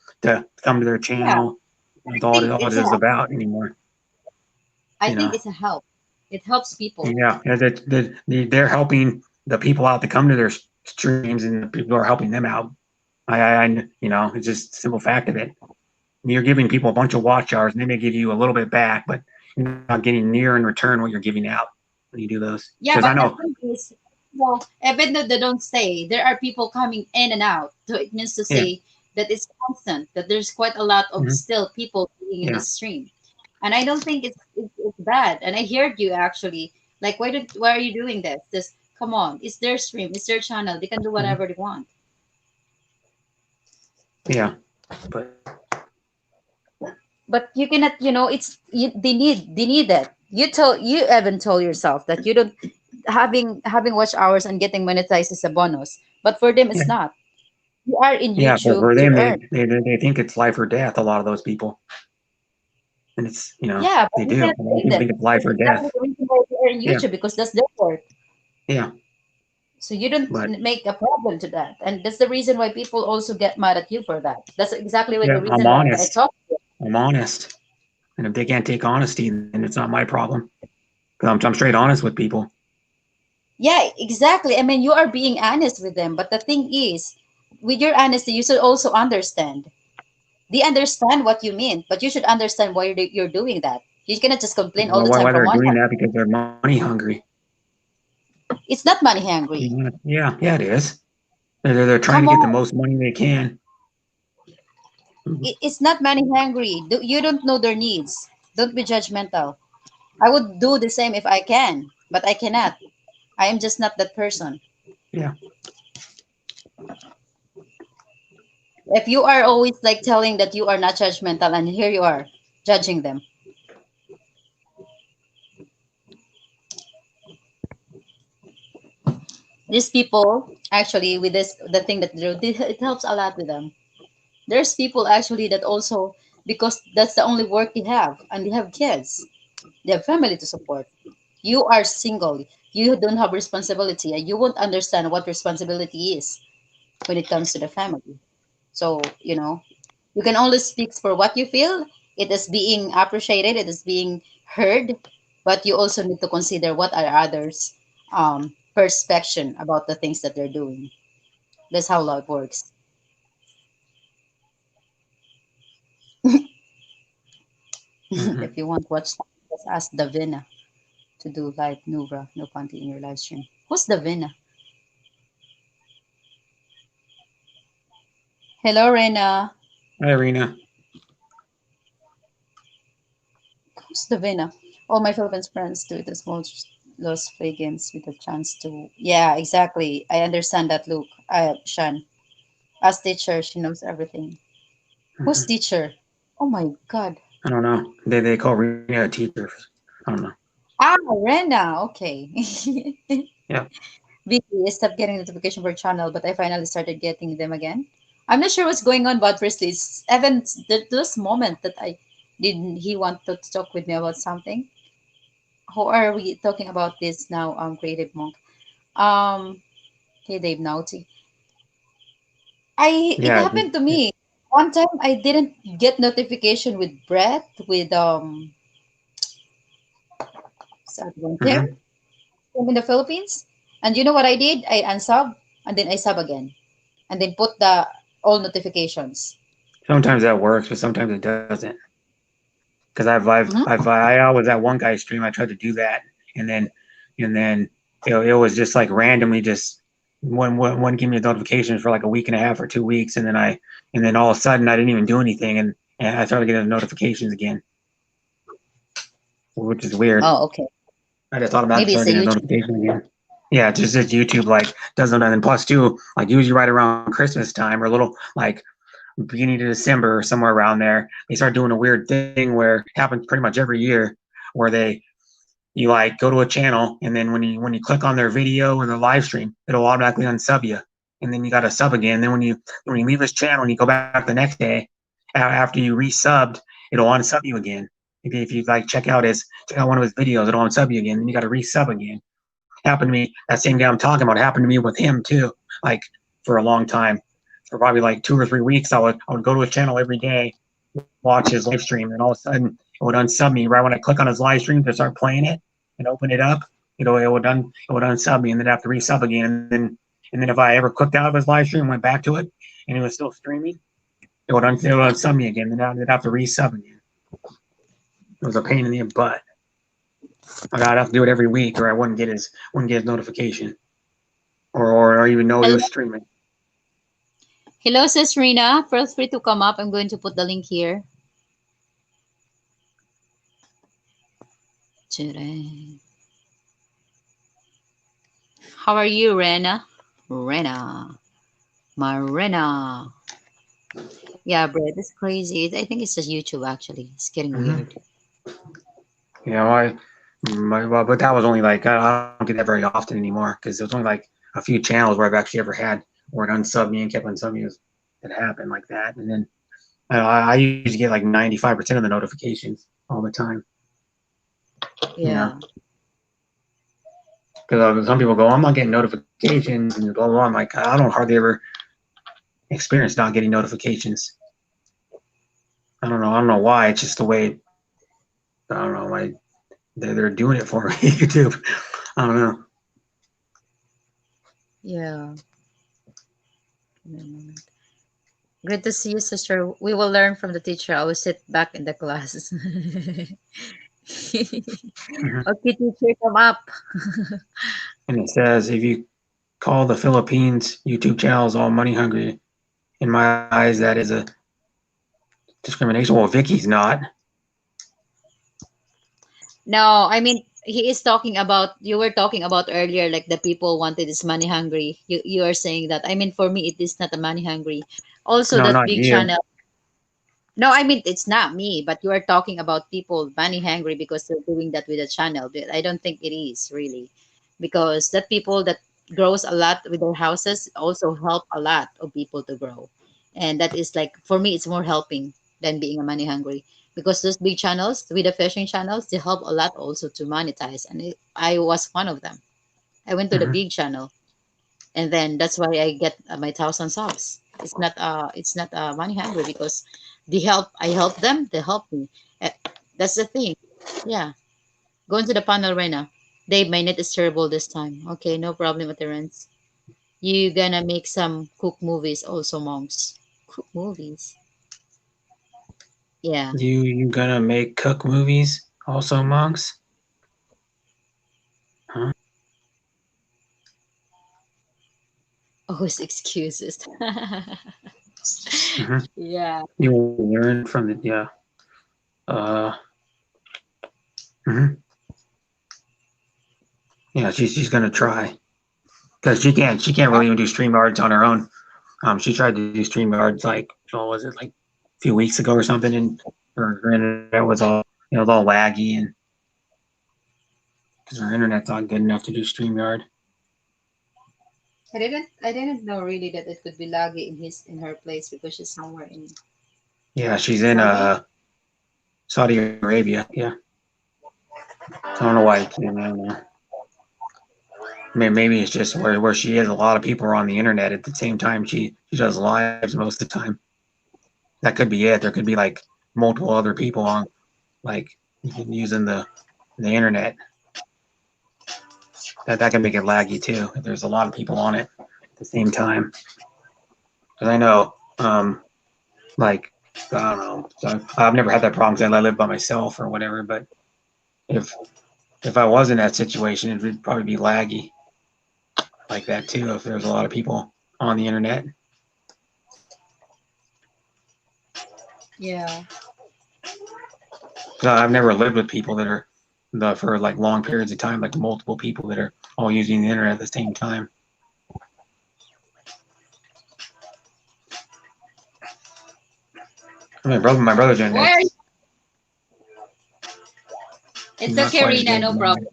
Speaker 2: come to their
Speaker 1: Yeah,
Speaker 2: channel. That's
Speaker 1: I think
Speaker 2: all it
Speaker 1: it's a
Speaker 2: is about anymore.
Speaker 1: I
Speaker 2: You
Speaker 1: think
Speaker 2: know,
Speaker 1: it's a help. It helps people.
Speaker 2: yeah, and they're helping the people out to come to their streams, and the people are helping them out. You know, it's just a simple fact of it. You're giving people a bunch of watch hours, and they may give you a little bit back, but you're not getting near in return what you're giving out when you do those.
Speaker 1: Yeah,
Speaker 2: Because I
Speaker 1: but the
Speaker 2: know,
Speaker 1: thing is, well, even though they don't stay, there are people coming in and out. So it means to
Speaker 2: yeah,
Speaker 1: say that it's constant, that there's quite a lot of
Speaker 2: mhm,
Speaker 1: still people being in the
Speaker 2: yeah,
Speaker 1: stream. And I don't think it's bad. And I heard you actually, like, why are you doing this? Just come on, it's their stream, it's their channel. They can do
Speaker 2: mhm,
Speaker 1: whatever they want.
Speaker 2: yeah, but
Speaker 1: But you cannot, they need that. You even told yourself that you don't having watch hours and getting monetized is a bonus. But for them
Speaker 2: yeah,
Speaker 1: it's not. You are in
Speaker 2: yeah.
Speaker 1: YouTube
Speaker 2: For
Speaker 1: to
Speaker 2: them,
Speaker 1: earn.
Speaker 2: they think it's life or death. A lot of those people, and it's
Speaker 1: Yeah, but
Speaker 2: they
Speaker 1: you
Speaker 2: do.
Speaker 1: cannot
Speaker 2: A lot of
Speaker 1: say
Speaker 2: people
Speaker 1: that.
Speaker 2: think it's life
Speaker 1: That's
Speaker 2: or
Speaker 1: exactly
Speaker 2: death.
Speaker 1: the reason why they are in
Speaker 2: Yeah,
Speaker 1: YouTube because that's their work.
Speaker 2: yeah,
Speaker 1: So you don't
Speaker 2: but
Speaker 1: make a problem to that. And that's the reason why people also get mad at you for that. That's exactly why
Speaker 2: yeah,
Speaker 1: the reason why I talk to you.
Speaker 2: I'm honest, and if they can't take honesty, then it's not my problem. 'Cause I'm straight honest with people.
Speaker 1: Yeah, exactly. I mean, you are being honest with them. But the thing is, with your honesty, you should also understand. They understand what you mean, but you should understand why you're doing that. You cannot just complain all
Speaker 2: Why
Speaker 1: the time from
Speaker 2: they're
Speaker 1: one
Speaker 2: doing
Speaker 1: side.
Speaker 2: that? Because they're money hungry.
Speaker 1: It's not money hungry.
Speaker 2: Yeah, yeah, it is. They're trying to
Speaker 1: Come
Speaker 2: get the
Speaker 1: on.
Speaker 2: most money they can.
Speaker 1: It's not money hungry. You don't know their needs. Don't be judgmental. I would do the same if I can, but I cannot. I am just not that person.
Speaker 2: Yeah.
Speaker 1: If you are always like telling that you are not judgmental, and here you are judging them. These people actually with this the thing that they do, it helps a lot with them. There's people actually that also because that's the only work they have and they have kids. They have family to support. You are single. You don't have responsibility and you won't understand what responsibility is when it comes to the family. So, you can only speak for what you feel. It is being appreciated, it is being heard, but you also need to consider what are others' perception about the things that they're doing. That's how love works.
Speaker 2: Hmm.
Speaker 1: If you want to watch, just ask Davina to do live Nuvra, no panty in your live stream. Who's Davina? Hello, Rena.
Speaker 2: Hi, Irina.
Speaker 1: Who's Davina? All my Philippines friends do it as small lost play games with a chance to. Yeah, exactly. I understand that, Luke. Shan. As teacher, she knows everything. Who's
Speaker 2: Hmm.
Speaker 1: teacher? Oh my God.
Speaker 2: I don't know. They call Rena a teacher. I don't know.
Speaker 1: Ah, Rena. Okay.
Speaker 2: Yeah.
Speaker 1: Vicky, I stopped getting notification for channel, but I finally started getting them again. I'm not sure what's going on, but firstly, it's even this moment that I didn't he want to talk with me about something. Who are we talking about this now? Creative Monk. Hey Dave Naughty. It
Speaker 2: Yeah.
Speaker 1: happened to me. One time I didn't get notification with Brett with
Speaker 2: Hmm.
Speaker 1: him in the Philippines. And you know what I did? I unsub and then I sub again. And then put the all notifications.
Speaker 2: Sometimes that works, but sometimes it doesn't. Because
Speaker 1: Mhm.
Speaker 2: I was at one guy's stream. I tried to do that, and then it was just like randomly just one give me notifications for like a week and a half or 2 weeks, and then all of a sudden I didn't even do anything, and I started getting notifications again, which is weird.
Speaker 1: Oh, okay.
Speaker 2: I just automatically
Speaker 1: Maybe it's
Speaker 2: started
Speaker 1: a
Speaker 2: getting a
Speaker 1: YouTube.
Speaker 2: notification again. Yeah, just that YouTube like doesn't, and then plus two, like usually right around Christmas time or a little like beginning of December or somewhere around there, they start doing a weird thing where it happens pretty much every year, where you like go to a channel, and then when you click on their video or their live stream, it'll automatically unsub you, and then you got to sub again. Then when you leave this channel and you go back the next day after you resubbed, it'll unsub you again. If you like check out one of his videos, it'll unsub you again. Then you got to resub again. Happened to me, that same guy I'm talking about happened to me with him too. Like for a long time, for probably like 2 or 3 weeks, I would go to his channel every day, watch his live stream, and all of a sudden it would unsub me right when I click on his live stream to start playing it and open it up. It would unsub me, and then have to resub again. And then if I ever clicked out of his live stream and went back to it, and it was still streaming, it would unsub me again. Then I'd have to resub again. It was a pain in the butt. I'd have to do it every week, or I wouldn't get his notification, or even know he was streaming.
Speaker 7: Hello, Sis Rina. Feel free to come up. I'm going to put the link here. How are you, Rena? Marina. Yeah, Brett, it's crazy. I think it's just YouTube, actually. It's getting weird.
Speaker 2: Yeah, but that was only like, I don't get that very often anymore, because there's only like a few channels where I've actually ever had where it unsubbed me and kept unsubbing me. It happened like that. And then I usually get like 95% of the notifications all the time.
Speaker 7: Yeah.
Speaker 2: Because some people go, I'm not getting notifications and blah, blah, blah. I'm like, I don't hardly ever experience not getting notifications. I don't know why. It's just the way, I don't know why they're doing it for me, YouTube. I don't know.
Speaker 7: Yeah. Good to see you, sister. We will learn from the teacher. I will sit back in the class. Okay, teacher, come up.
Speaker 2: And it says, if you call the Philippines YouTube channels all money hungry, in my eyes, that is a discrimination. Well, Vicky's not.
Speaker 7: No, I mean, he is talking about, you were talking about earlier, like the people wanted is money hungry. You are saying that. I mean, for me, it is not a money hungry. Also,
Speaker 2: No,
Speaker 7: that
Speaker 2: not
Speaker 7: big
Speaker 2: you.
Speaker 7: channel. No, I mean, it's not me, but you are talking about people money hungry because they're doing that with a channel. But I don't think it is really, because that people that grows a lot with their houses also help a lot of people to grow. And that is like, for me, it's more helping than being a money hungry, because those big channels with the fishing channels, they help a lot also to monetize. And I was one of them. I went to the
Speaker 2: Mhm.
Speaker 7: big channel, and then that's why I get my 1,000 subs. It's not money hungry, because I help them, they help me. Uh, that's the thing. Yeah, go into the panel right now. Dave, my net is terrible this time. Okay, no problem with the rents. You gonna make some cook movies also, monks. Cook movies. Yeah.
Speaker 2: You gonna make cook movies also, monks? Huh?
Speaker 7: Always excuses.
Speaker 2: Mhm.
Speaker 7: Yeah.
Speaker 2: You will learn from the, yeah. Mhm. Yeah, she's gonna try, because she can't really even do StreamYards on her own. She tried to do StreamYards like, what was it, like a few weeks ago or something, and her internet was all, it was all laggy, and because her internet's not good enough to do StreamYard.
Speaker 7: I didn't know really that it could be laggy in her place, because she's somewhere in
Speaker 2: Yeah, she's in
Speaker 7: Saudi.
Speaker 2: Saudi Arabia. Yeah, I don't know why. I don't know. Maybe it's just where she is. A lot of people are on the internet at the same time. She does lives most of the time. That could be it. There could be like multiple other people on, like, using the internet. That can make it laggy too. If there's a lot of people on it at the same time. Because I know, like, I don't know. So I've never had that problem because I live by myself or whatever. But if I was in that situation, it would probably be laggy like that too. If there's a lot of people on the internet.
Speaker 7: Yeah.
Speaker 2: I've never lived with people that are for like long periods of time, like multiple people that are all using the internet at the same time. My brother's doing
Speaker 7: Why are
Speaker 2: it.
Speaker 7: It's
Speaker 2: not
Speaker 7: okay,
Speaker 2: quite as
Speaker 7: Rina,
Speaker 2: good as
Speaker 7: no
Speaker 2: mine.
Speaker 7: problem.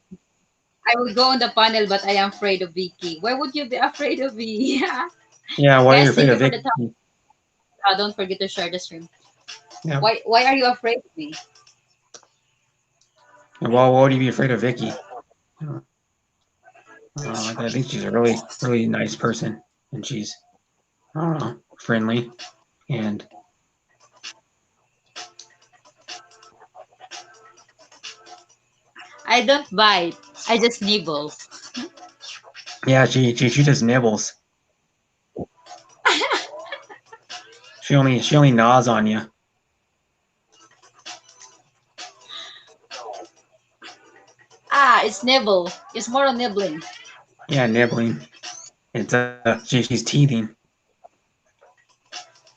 Speaker 7: I will go on the panel, but I am afraid of Vicky. Why would you be afraid of me? Yeah.
Speaker 2: Yeah, why are you
Speaker 7: Guys,
Speaker 2: afraid
Speaker 7: thank
Speaker 2: of
Speaker 7: you for
Speaker 2: Vicky?
Speaker 7: the time. Don't forget to share the stream.
Speaker 2: Yeah.
Speaker 7: Why are you afraid of me?
Speaker 2: Well, why would you be afraid of Vicky? I think she's a really, really nice person, and she's friendly, and
Speaker 7: I don't bite. I just nibble.
Speaker 2: yeah, she just nibbles. She only gnaws on you.
Speaker 7: Ah, it's nibble. It's more on nibbling.
Speaker 2: Yeah, nibbling. It's she's teething.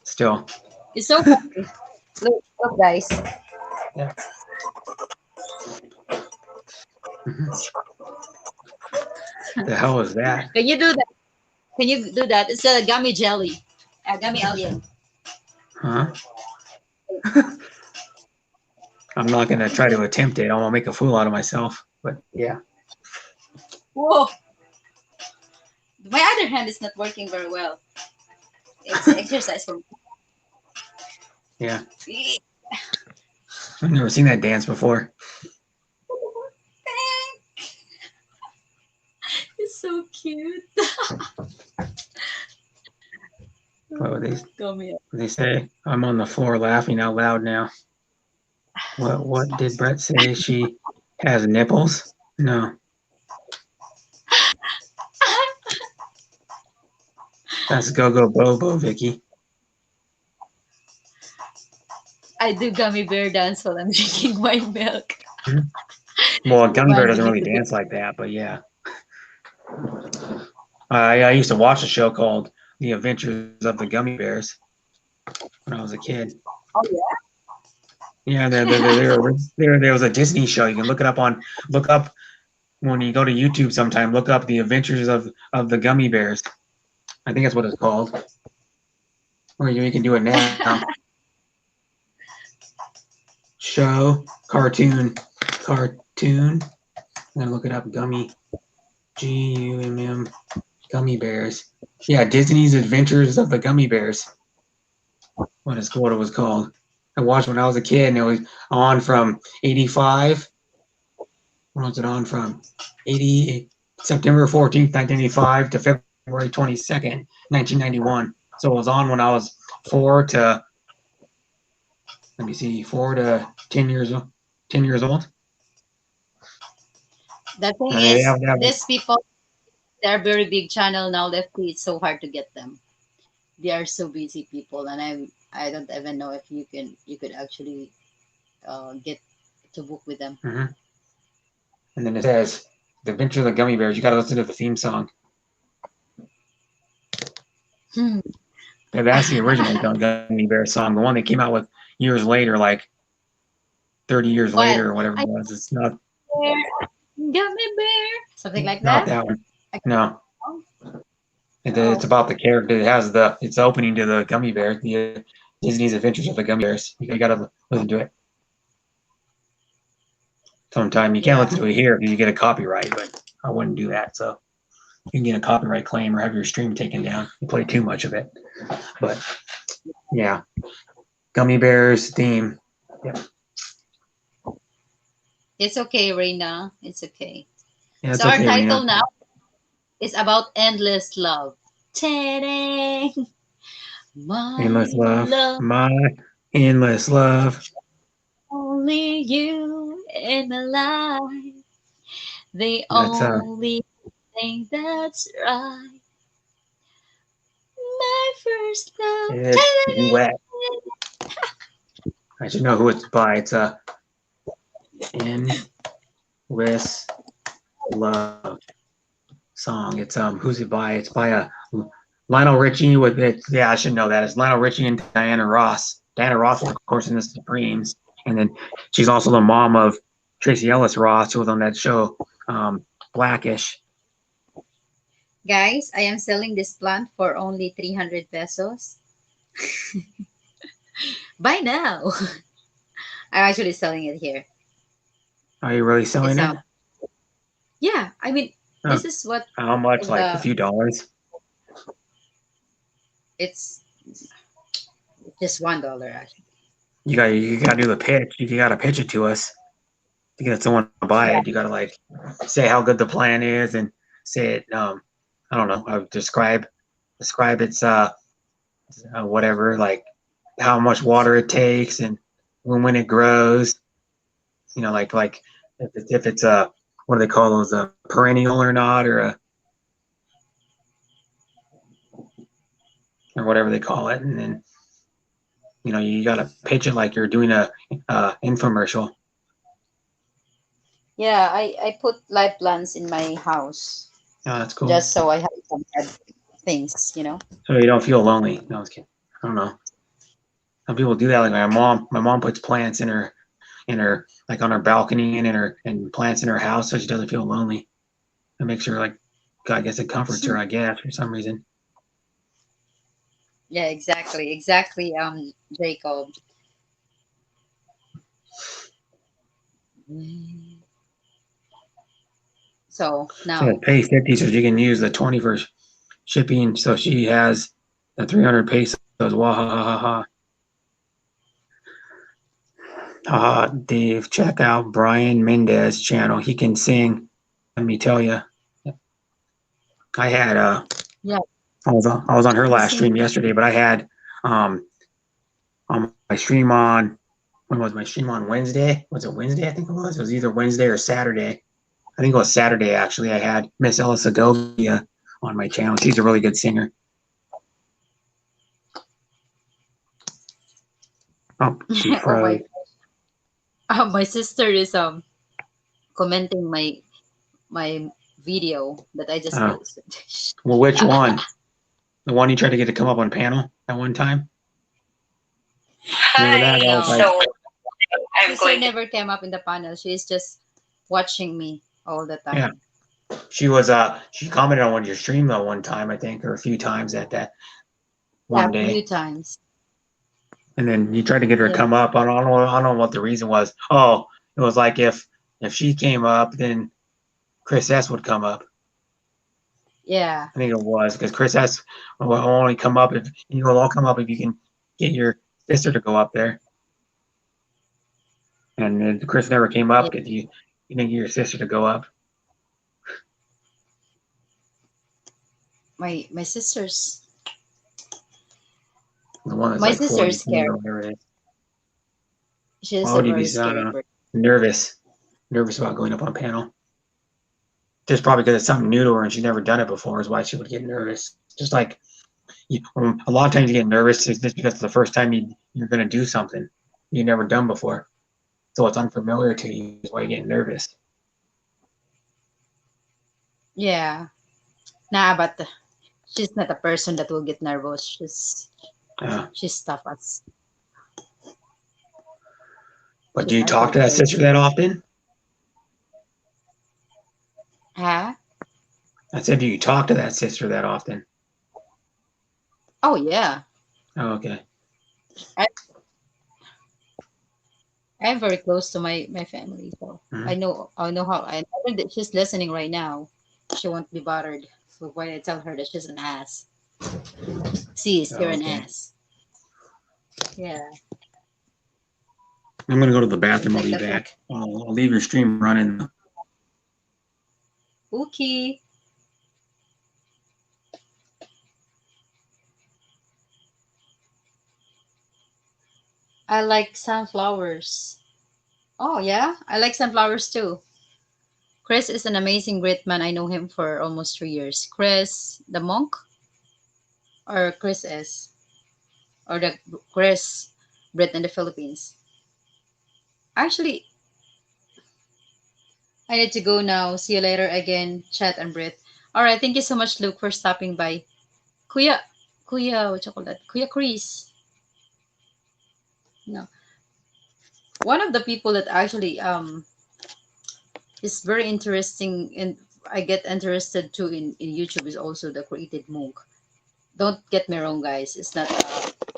Speaker 2: Still.
Speaker 7: It's so funny. Look, guys.
Speaker 2: Yeah. The hell is that?
Speaker 7: Can you do that? Can you do that? It's a gummy jelly. A gummy alien.
Speaker 2: Huh? I'm not gonna try to attempt it. I won't make a fool out of myself. But yeah.
Speaker 7: Whoa. My other hand is not working very well. It's an exercise for me.
Speaker 2: Yeah. I've never seen that dance before.
Speaker 7: It's so cute.
Speaker 2: What would
Speaker 7: Gummy.
Speaker 2: they say? I'm on the floor laughing out loud now. What did Brett say? She has nipples? No. That's Go Bobo, Vicky.
Speaker 7: I do gummy bear dance while I'm drinking my milk.
Speaker 2: Well, a gummy bear
Speaker 7: Reminding
Speaker 2: doesn't
Speaker 7: me
Speaker 2: really
Speaker 7: to
Speaker 2: dance like that, but yeah. I used to watch a show called The Adventures of the Gummy Bears when I was a kid.
Speaker 7: Oh yeah.
Speaker 2: Yeah, there was a Disney show. You can look up when you go to YouTube sometime. Look up The Adventures of the Gummy Bears. I think that's what it's called. Or you can do it now. Show cartoon. I'm gonna look it up. Gummy, GUMM, Gummy Bears. Yeah, Disney's Adventures of the Gummy Bears. What it was called. I watched when I was a kid, and it was on from '85. When was it on from? September 14th, 1985 to February 22nd, 1991. So it was on when I was 4 to 10 years old. 10 years old.
Speaker 7: The thing
Speaker 2: And they
Speaker 7: is,
Speaker 2: have
Speaker 7: these people, they're very big channel now. Lefty, it's so hard to get them. They are so busy people, and I don't even know if you could actually get to book with them.
Speaker 2: And then it says The Adventure of the Gummy Bears. You got to listen to the theme song. That's the original Gummy Bear song. The one they came out with years later, like 30 years later or whatever it was. It's not
Speaker 7: Gummy bear, something like
Speaker 2: not
Speaker 7: that.
Speaker 2: that one. No. It's about the character. It's opening to the Gummy Bear, the Disney's Adventures of the Gummy Bears. You got to listen to it sometime. You can't listen to it here because you get a copyright, but I wouldn't do that. So you can get a copyright claim or have your stream taken down. You play too much of it. But yeah, Gummy Bears theme. Yeah.
Speaker 7: It's okay, Reina. It's okay.
Speaker 2: Yeah,
Speaker 7: So our
Speaker 2: okay,
Speaker 7: title
Speaker 2: Rena.
Speaker 7: now is about endless love. Ta-da! My
Speaker 2: Endless love.
Speaker 7: love,
Speaker 2: My endless love.
Speaker 7: only you in my life. The
Speaker 2: That's
Speaker 7: only thing that's right. My first love.
Speaker 2: it's duet. I should know who it's by. It's a endless love song. It's who's it by? It's by a Lionel Richie with it. Yeah, I should know that. It's Lionel Richie and Diana Ross. Diana Ross was, of course, in the Supremes, and then she's also the mom of Tracy Ellis Ross, who was on that show, Blackish.
Speaker 7: Guys, I am selling this plant for only 300 pesos. Buy now. I'm actually selling it here.
Speaker 2: Are you really
Speaker 7: It's
Speaker 2: selling it?
Speaker 7: yeah. I mean,
Speaker 2: Huh.
Speaker 7: this is what
Speaker 2: How much? Like a
Speaker 7: the
Speaker 2: few dollars?
Speaker 7: it's just $1 actually.
Speaker 2: You gotta do the pitch. You gotta pitch it to us to get someone to buy
Speaker 7: Yeah.
Speaker 2: it. You gotta like say how good the plan is and say it. I don't know. Describe its whatever, like how much water it takes and when it grows. You know, like if it's a what do they call those, a perennial or not, or whatever they call it, and then you gotta pitch it like you're doing a infomercial.
Speaker 1: Yeah, I put live plants in my house
Speaker 2: Oh, that's cool.
Speaker 1: just so I have some red things.
Speaker 2: So you don't feel lonely. No, I was kidding. I don't know. Some people do that. Like my mom puts plants in her like on her balcony and and plants in her house so she doesn't feel lonely. It makes her like, I guess it comforts her, I guess, for some reason.
Speaker 1: Yeah, exactly, Jacob. So
Speaker 2: So
Speaker 1: now,
Speaker 2: pay 50 so she can use the 20 for shipping. So she has the 300 pesos. Wah ha ha ha ha. Dave, check out Brian Mendez channel. He can sing. Let me tell you. I had
Speaker 7: Yeah.
Speaker 2: I was on her
Speaker 7: You
Speaker 2: last
Speaker 7: sing.
Speaker 2: stream yesterday, but I had on my stream on when was my stream on Wednesday? Was it Wednesday? I think it was. It was either Wednesday or Saturday. I think it was Saturday actually. I had Miss Ella Segovia on my channel. She's a really good singer. Oh, she
Speaker 7: Oh
Speaker 2: froze.
Speaker 7: my sister is commenting my video that I just
Speaker 2: Oh.
Speaker 7: posted.
Speaker 2: Well, which one? The one you tried to get to come up on panel at one time? Remember that? That was like,
Speaker 1: so
Speaker 7: My sister never came up in the panel. She's just watching me all the time.
Speaker 2: Yeah. She commented on one of your streams at one time, I think, or a few times at that one
Speaker 7: A
Speaker 2: day.
Speaker 7: few times.
Speaker 2: And then you tried to get her to
Speaker 7: Yeah.
Speaker 2: come up. I don't know what the reason was. Oh, it was like if she came up, then Chris S would come up.
Speaker 7: Yeah.
Speaker 2: I think it was because Chris S will only come up if you will all come up if you can get your sister to go up there. And then Chris never came up because you didn't get your sister to go up.
Speaker 7: My sisters.
Speaker 2: The one that's
Speaker 7: My
Speaker 2: like
Speaker 7: sister
Speaker 2: 40
Speaker 7: is scared.
Speaker 2: or whatever it is.
Speaker 7: She's
Speaker 2: Why
Speaker 7: a
Speaker 2: would you be
Speaker 7: very scary person.
Speaker 2: nervous about going up on panel? Just probably because it's something new to her and she's never done it before is why she would get nervous. Just like a lot of times you get nervous just because it's the first time you're going to do something you've never done before. So it's unfamiliar to you is why you get nervous.
Speaker 7: Yeah. Nah, but she's not a person that will get nervous. She's tough as.
Speaker 2: But do you talk to that sister that often?
Speaker 7: Huh?
Speaker 2: I said, do you talk to that sister that often?
Speaker 7: Oh yeah.
Speaker 2: Oh, okay.
Speaker 7: I'm very close to my family, so
Speaker 2: Mhm.
Speaker 7: I know how. I know that she's listening right now. She won't be bothered. So when I tell her that she's an ass, see, you're an
Speaker 2: Okay.
Speaker 7: ass. Yeah.
Speaker 2: I'm going to go to the bathroom. I'll
Speaker 7: Like
Speaker 2: be
Speaker 7: that.
Speaker 2: back. I'll leave your stream running.
Speaker 7: Okay. I like sunflowers. Oh yeah, I like sunflowers too. Chris is an amazing great man. I know him for almost 3 years. Chris, the monk, or Chris S, or the Chris Brit in the Philippines. Actually, I need to go now. See you later again, Chat and Brit. All right, thank you so much, Luke, for stopping by. Kuya, what you call that? Kuya Chris. No, one of the people that actually is very interesting, and I get interested too in YouTube is also the Created Monk. Don't get me wrong, guys. It's not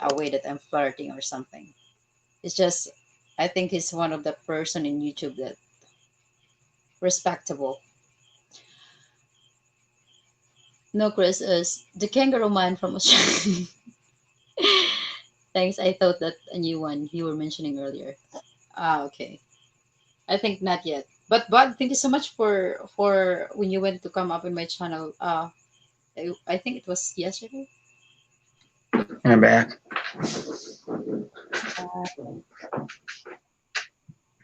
Speaker 7: a way that I'm flirting or something. It's just I think he's one of the person in YouTube that respectable. No, Chris is the kangaroo man from Australia. Thanks. I thought that a new one you were mentioning earlier. Ah, okay. I think not yet. But thank you so much for when you went to come up in my channel. I think it was yesterday.
Speaker 2: I'm back.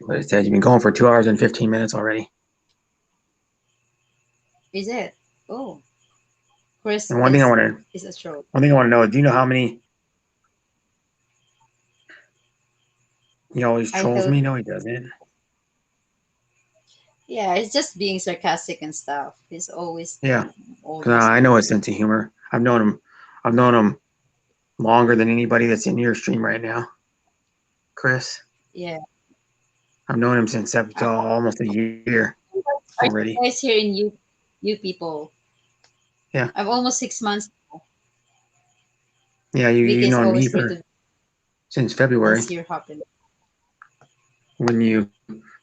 Speaker 2: But it said you've been going for 2 hours and 15 minutes already.
Speaker 7: Is it? Oh, Chris
Speaker 2: And one thing I want to
Speaker 7: is a show.
Speaker 2: know, do you know how many he always
Speaker 7: I
Speaker 2: trolls
Speaker 7: thought,
Speaker 2: me? No, he doesn't.
Speaker 7: yeah, it's just being sarcastic and stuff. He's always,
Speaker 2: Yeah, because
Speaker 7: always,
Speaker 2: I know his sense of humor. I've known him. I've known him longer than anybody that's in your stream right now, Chris.
Speaker 7: yeah.
Speaker 2: I've known him since almost a year
Speaker 7: Are
Speaker 2: already.
Speaker 7: you guys here in you people?
Speaker 2: Yeah.
Speaker 7: I'm almost 6 months.
Speaker 2: Yeah,
Speaker 7: Vicky
Speaker 2: you've
Speaker 7: is
Speaker 2: known me
Speaker 7: always here to
Speaker 2: since February
Speaker 7: once year happen.
Speaker 2: when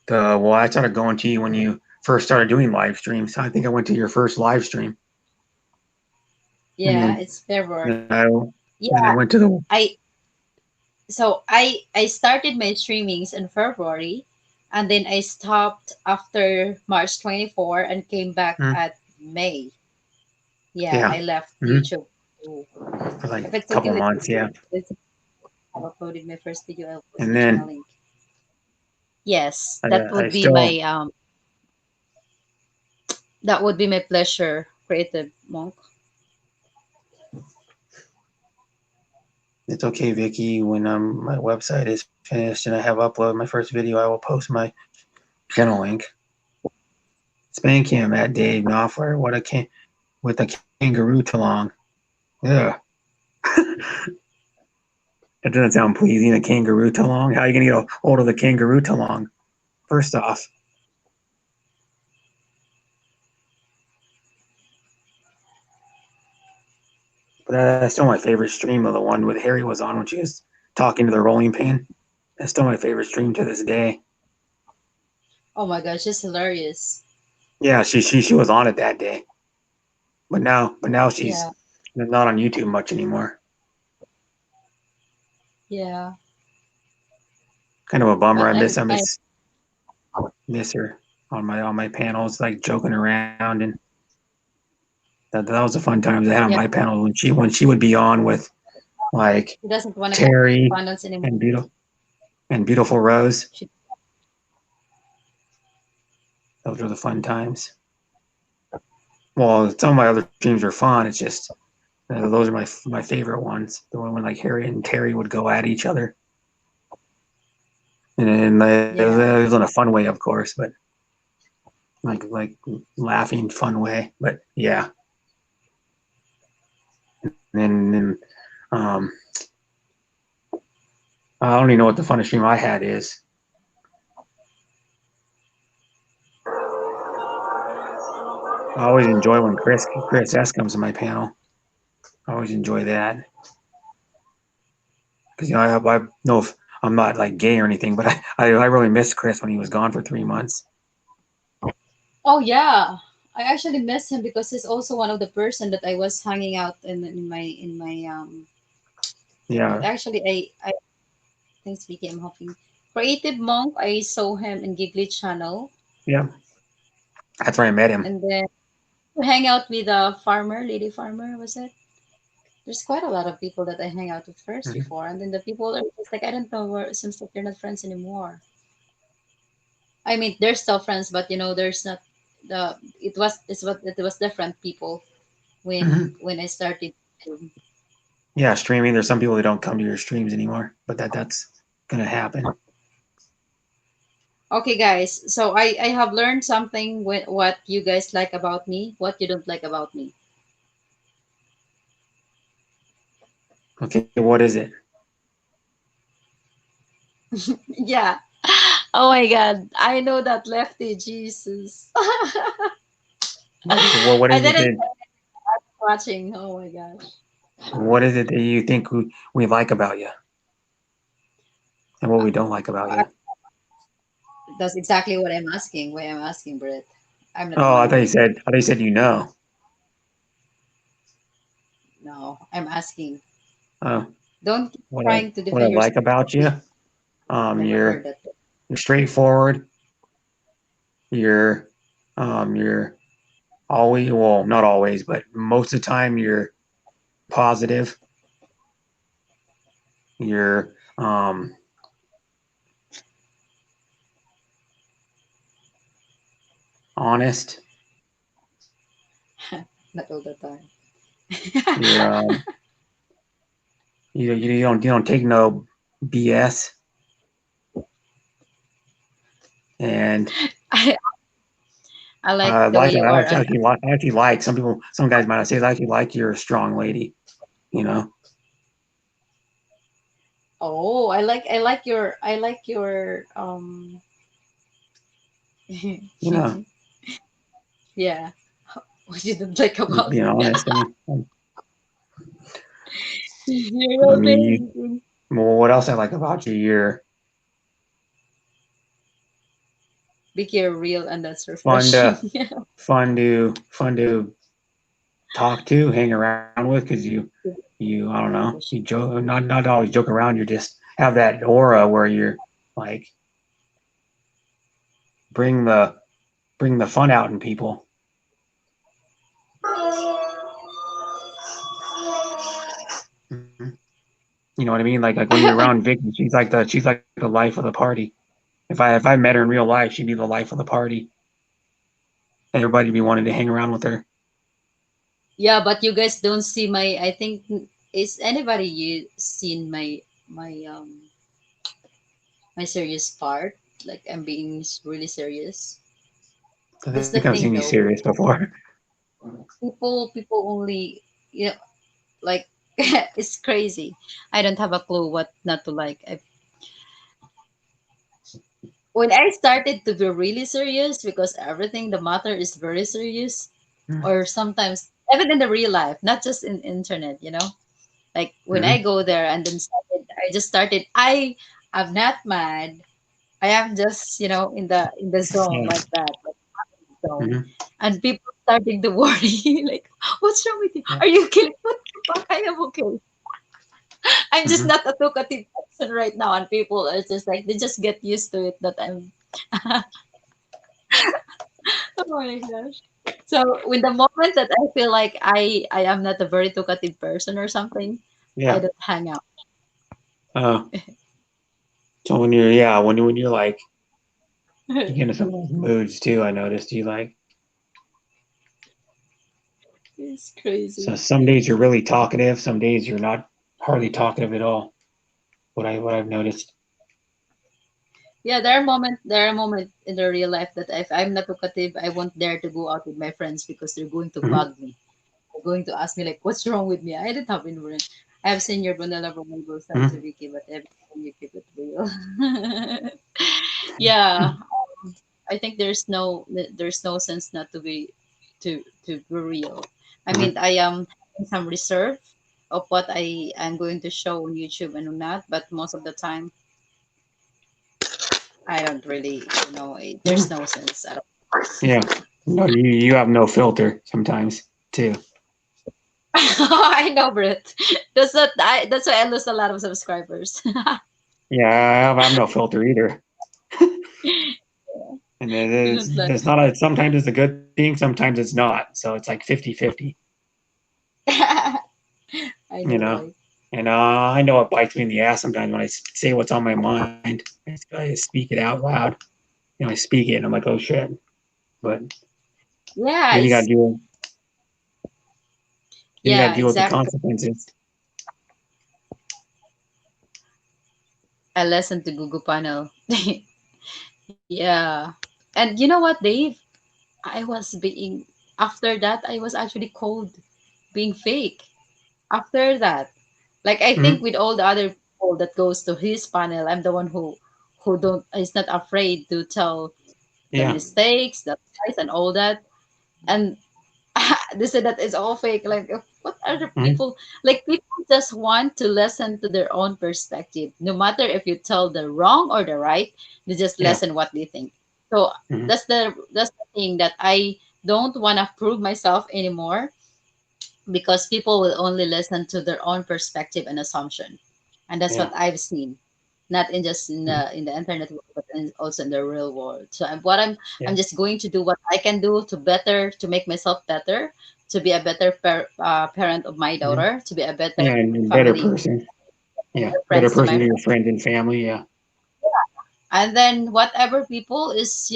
Speaker 2: I started going to you when you first started doing live streams. I think I went to your first live stream.
Speaker 7: Yeah,
Speaker 2: then-
Speaker 7: it's February.
Speaker 2: And I
Speaker 7: Yeah,
Speaker 2: went to the
Speaker 7: I started my streamings in February, and then I stopped after March 24 and came back
Speaker 2: Mm.
Speaker 7: at May. Yeah,
Speaker 2: Yeah.
Speaker 7: I left
Speaker 2: Mhm.
Speaker 7: YouTube.
Speaker 2: for like
Speaker 7: If
Speaker 2: a
Speaker 7: it's okay
Speaker 2: couple
Speaker 7: with
Speaker 2: months.
Speaker 7: you,
Speaker 2: Yeah,
Speaker 7: I've uploaded my first video. I'll post
Speaker 2: And
Speaker 7: the
Speaker 2: then-
Speaker 7: channel link. Yes,
Speaker 2: I-
Speaker 7: that
Speaker 2: I
Speaker 7: would be
Speaker 2: still-
Speaker 7: my that would be my pleasure, Creative Monk.
Speaker 2: it's okay, Vicky. When my website is finished and I have uploaded my first video, I will post my channel link. Spank him at Dave Knopfler. With a kangaroo talong. Yeah. That doesn't sound pleasing. A kangaroo talong. How are you gonna get a hold of the kangaroo talong? First off. But that's still my favorite stream of the one with Harry was on when she was talking to the rolling pin. That's still my favorite stream to this day.
Speaker 7: Oh my gosh, it's hilarious.
Speaker 2: Yeah, she was on it that day. But now she's
Speaker 7: Yeah,
Speaker 2: not on YouTube much anymore.
Speaker 7: yeah.
Speaker 2: Kind of a bummer.
Speaker 7: But
Speaker 2: I miss her on my panels, like joking around, and that was the fun times I had on
Speaker 7: Yeah.
Speaker 2: my panel when she would be on with like
Speaker 7: He doesn't want to
Speaker 2: Terry
Speaker 7: correspondence anymore.
Speaker 2: and beautiful Rose.
Speaker 7: She-
Speaker 2: Those were the fun times. Well, some of my other streams are fun. It's just those are my favorite ones. The one when like Harry and Terry would go at each other, and it was in a fun way, of course, but like laughing fun way. But yeah. And then I don't even know what the funnest stream I had is. I always enjoy when Chris S comes to my panel. I always enjoy that because I know if I'm not like gay or anything, but I really missed Chris when he was gone for 3 months.
Speaker 7: Oh yeah, I actually miss him because he's also one of the person that I was hanging out in my
Speaker 2: Yeah,
Speaker 7: Actually, I thanks Vicky. I'm hoping Creative Monk. I saw him in Giggly channel,
Speaker 2: yeah, that's where I met him.
Speaker 7: and then to hang out with a farmer, lady farmer, was it? There's quite a lot of people that I hang out with 1st
Speaker 2: Mhm.
Speaker 7: before, and then the people are just like I don't know where. It seems like they're not friends anymore. I mean, they're still friends, but there's not the. It was different people when I started. To,
Speaker 2: Yeah, streaming. There's some people that don't come to your streams anymore, but that's gonna happen.
Speaker 7: Okay, guys. So I have learned something with what you guys like about me, what you don't like about me.
Speaker 2: Okay, what is it?
Speaker 7: Yeah. Oh my God. I know that lefty. Jesus.
Speaker 2: What
Speaker 7: I
Speaker 2: is it
Speaker 7: didn't
Speaker 2: that
Speaker 7: watching. Oh my gosh.
Speaker 2: what is it that you think we like about you, and what we don't like about you?
Speaker 1: That's exactly what I'm asking. Why I'm asking, Brett. I'm not
Speaker 2: Oh,
Speaker 1: wondering.
Speaker 2: I thought you said you know.
Speaker 1: No, I'm asking.
Speaker 2: Uh,
Speaker 1: Don't keep
Speaker 2: what
Speaker 1: trying to
Speaker 2: I
Speaker 1: defend
Speaker 2: like
Speaker 1: yourself.
Speaker 2: about you,
Speaker 1: Never heard
Speaker 2: you're
Speaker 1: that.
Speaker 2: straightforward. You're you're always, well, not always, but most of the time you're positive. You're honest.
Speaker 1: Not all the time.
Speaker 2: You're you don't take no BS. And
Speaker 1: I, I like the way you
Speaker 2: I
Speaker 1: are.
Speaker 2: actually like some guys might not say, I actually like you're a strong lady, you know.
Speaker 1: Oh, I like your
Speaker 2: You know,
Speaker 1: yeah. What you don't like
Speaker 2: just
Speaker 1: about
Speaker 2: being
Speaker 1: me?
Speaker 2: honest.
Speaker 1: You're
Speaker 2: I mean,
Speaker 1: amazing.
Speaker 2: well, what else I like about you? You're
Speaker 1: Vicky, you're real and that's
Speaker 2: fun
Speaker 1: refreshing.
Speaker 2: to fun to talk to, hang around with, because you I don't know, you joke, not always joke around. You just have that aura where you're like bring the bring the fun out in people. Mhm. You know what I mean? Like when you're around Vicky, she's like the life of the party. If I met her in real life, she'd be the life of the party. Everybody'd be wanting to hang around with her.
Speaker 1: Yeah, but you guys don't see my. I think is anybody you seen my serious part? Like I'm being really serious.
Speaker 2: I
Speaker 1: That's the
Speaker 2: think I've
Speaker 1: thing,
Speaker 2: seen you
Speaker 1: though.
Speaker 2: serious before.
Speaker 1: People only like it's crazy. I don't have a clue what not to like. When I started to be really serious, because everything the matter is very serious, or sometimes even in the real life, not just in internet, like when I
Speaker 2: Mm-hmm.
Speaker 1: go there and then I just started. I'm not mad. I am just in the zone
Speaker 2: Yeah.
Speaker 1: like that, like zone,
Speaker 2: Mm-hmm.
Speaker 1: and people starting to worry like, what's wrong with you?
Speaker 2: Yeah.
Speaker 1: Are you killing? What the fuck? I am okay. I'm just
Speaker 2: Mm-hmm.
Speaker 1: not a talkative person right now, and people are just like they just get used to it that I'm. Oh my gosh. So with the moment that I feel like I am not a very talkative person or something, I
Speaker 2: Yeah.
Speaker 1: don't hang out.
Speaker 2: Uh, so when you're yeah when you're like you get into some of those moods too. I noticed you like
Speaker 1: It's
Speaker 2: so
Speaker 1: crazy.
Speaker 2: some days you're really talkative, some days you're not hardly talkative at all. What I've noticed.
Speaker 1: Yeah, there are moments in the real life that if I'm not talkative, I won't dare to go out with my friends because they're going to
Speaker 2: Mm-hmm.
Speaker 1: bug me. They're going to ask me like, "What's wrong with me?" I don't have any friend. I have seen your vanilla vulnerable side to
Speaker 2: Mm-hmm.
Speaker 1: Vicky, but every time you keep it real. Yeah, I think there's no sense not to be to be real. I
Speaker 2: Mm-hmm.
Speaker 1: mean, I am having some reserve of what I'm going to show on YouTube and not, but most of the time I don't really, there's no sense at all.
Speaker 2: Yeah. No, you have no filter sometimes too.
Speaker 1: I know, Brett. That's why I lose a lot of subscribers.
Speaker 2: Yeah, I have no filter either. And
Speaker 1: You don't like.
Speaker 2: it's not a, sometimes it's a good thing, sometimes it's not. So it's like 50-50,
Speaker 1: I
Speaker 2: you
Speaker 1: know,
Speaker 2: know.
Speaker 1: right?
Speaker 2: And I know it bites me in the ass sometimes when I say what's on my mind. I speak it out loud. You know, I speak it and I'm like, oh shit. But
Speaker 1: Yeah,
Speaker 2: then
Speaker 1: it's
Speaker 2: you gotta
Speaker 1: yeah,
Speaker 2: deal with the
Speaker 1: exactly.
Speaker 2: consequences.
Speaker 1: I listened to Google Panel. Yeah, and you know what, Dave? I was being after that. I was actually cold, being fake. After that, like I think
Speaker 2: Mm-hmm.
Speaker 1: with all the other people that goes to his panel, I'm the one who don't is not afraid to tell the
Speaker 2: Yeah.
Speaker 1: mistakes, the lies, and all that. And they said that it's all fake. Like
Speaker 7: What are the
Speaker 2: Mhm.
Speaker 7: people like? People just want to listen to their own perspective, no matter if you tell the wrong or the right. They just
Speaker 2: Yeah.
Speaker 7: listen what they think. So
Speaker 2: Mhm.
Speaker 7: that's the thing that I don't want to prove myself anymore, because people will only listen to their own perspective and assumption, and that's
Speaker 2: Yeah.
Speaker 7: what I've seen, not in just
Speaker 2: Mhm.
Speaker 7: in the internet world, but also in the real world. So I'm
Speaker 2: Yeah.
Speaker 7: just going to do what I can do to make myself better, to be a better parent of my
Speaker 2: Mhm.
Speaker 7: daughter, to be a better
Speaker 2: Yeah, and a better
Speaker 7: family,
Speaker 2: person. Yeah, better
Speaker 7: friends to
Speaker 2: person
Speaker 7: my
Speaker 2: to your
Speaker 7: friends.
Speaker 2: friends and family. Yeah.
Speaker 7: And then whatever people is,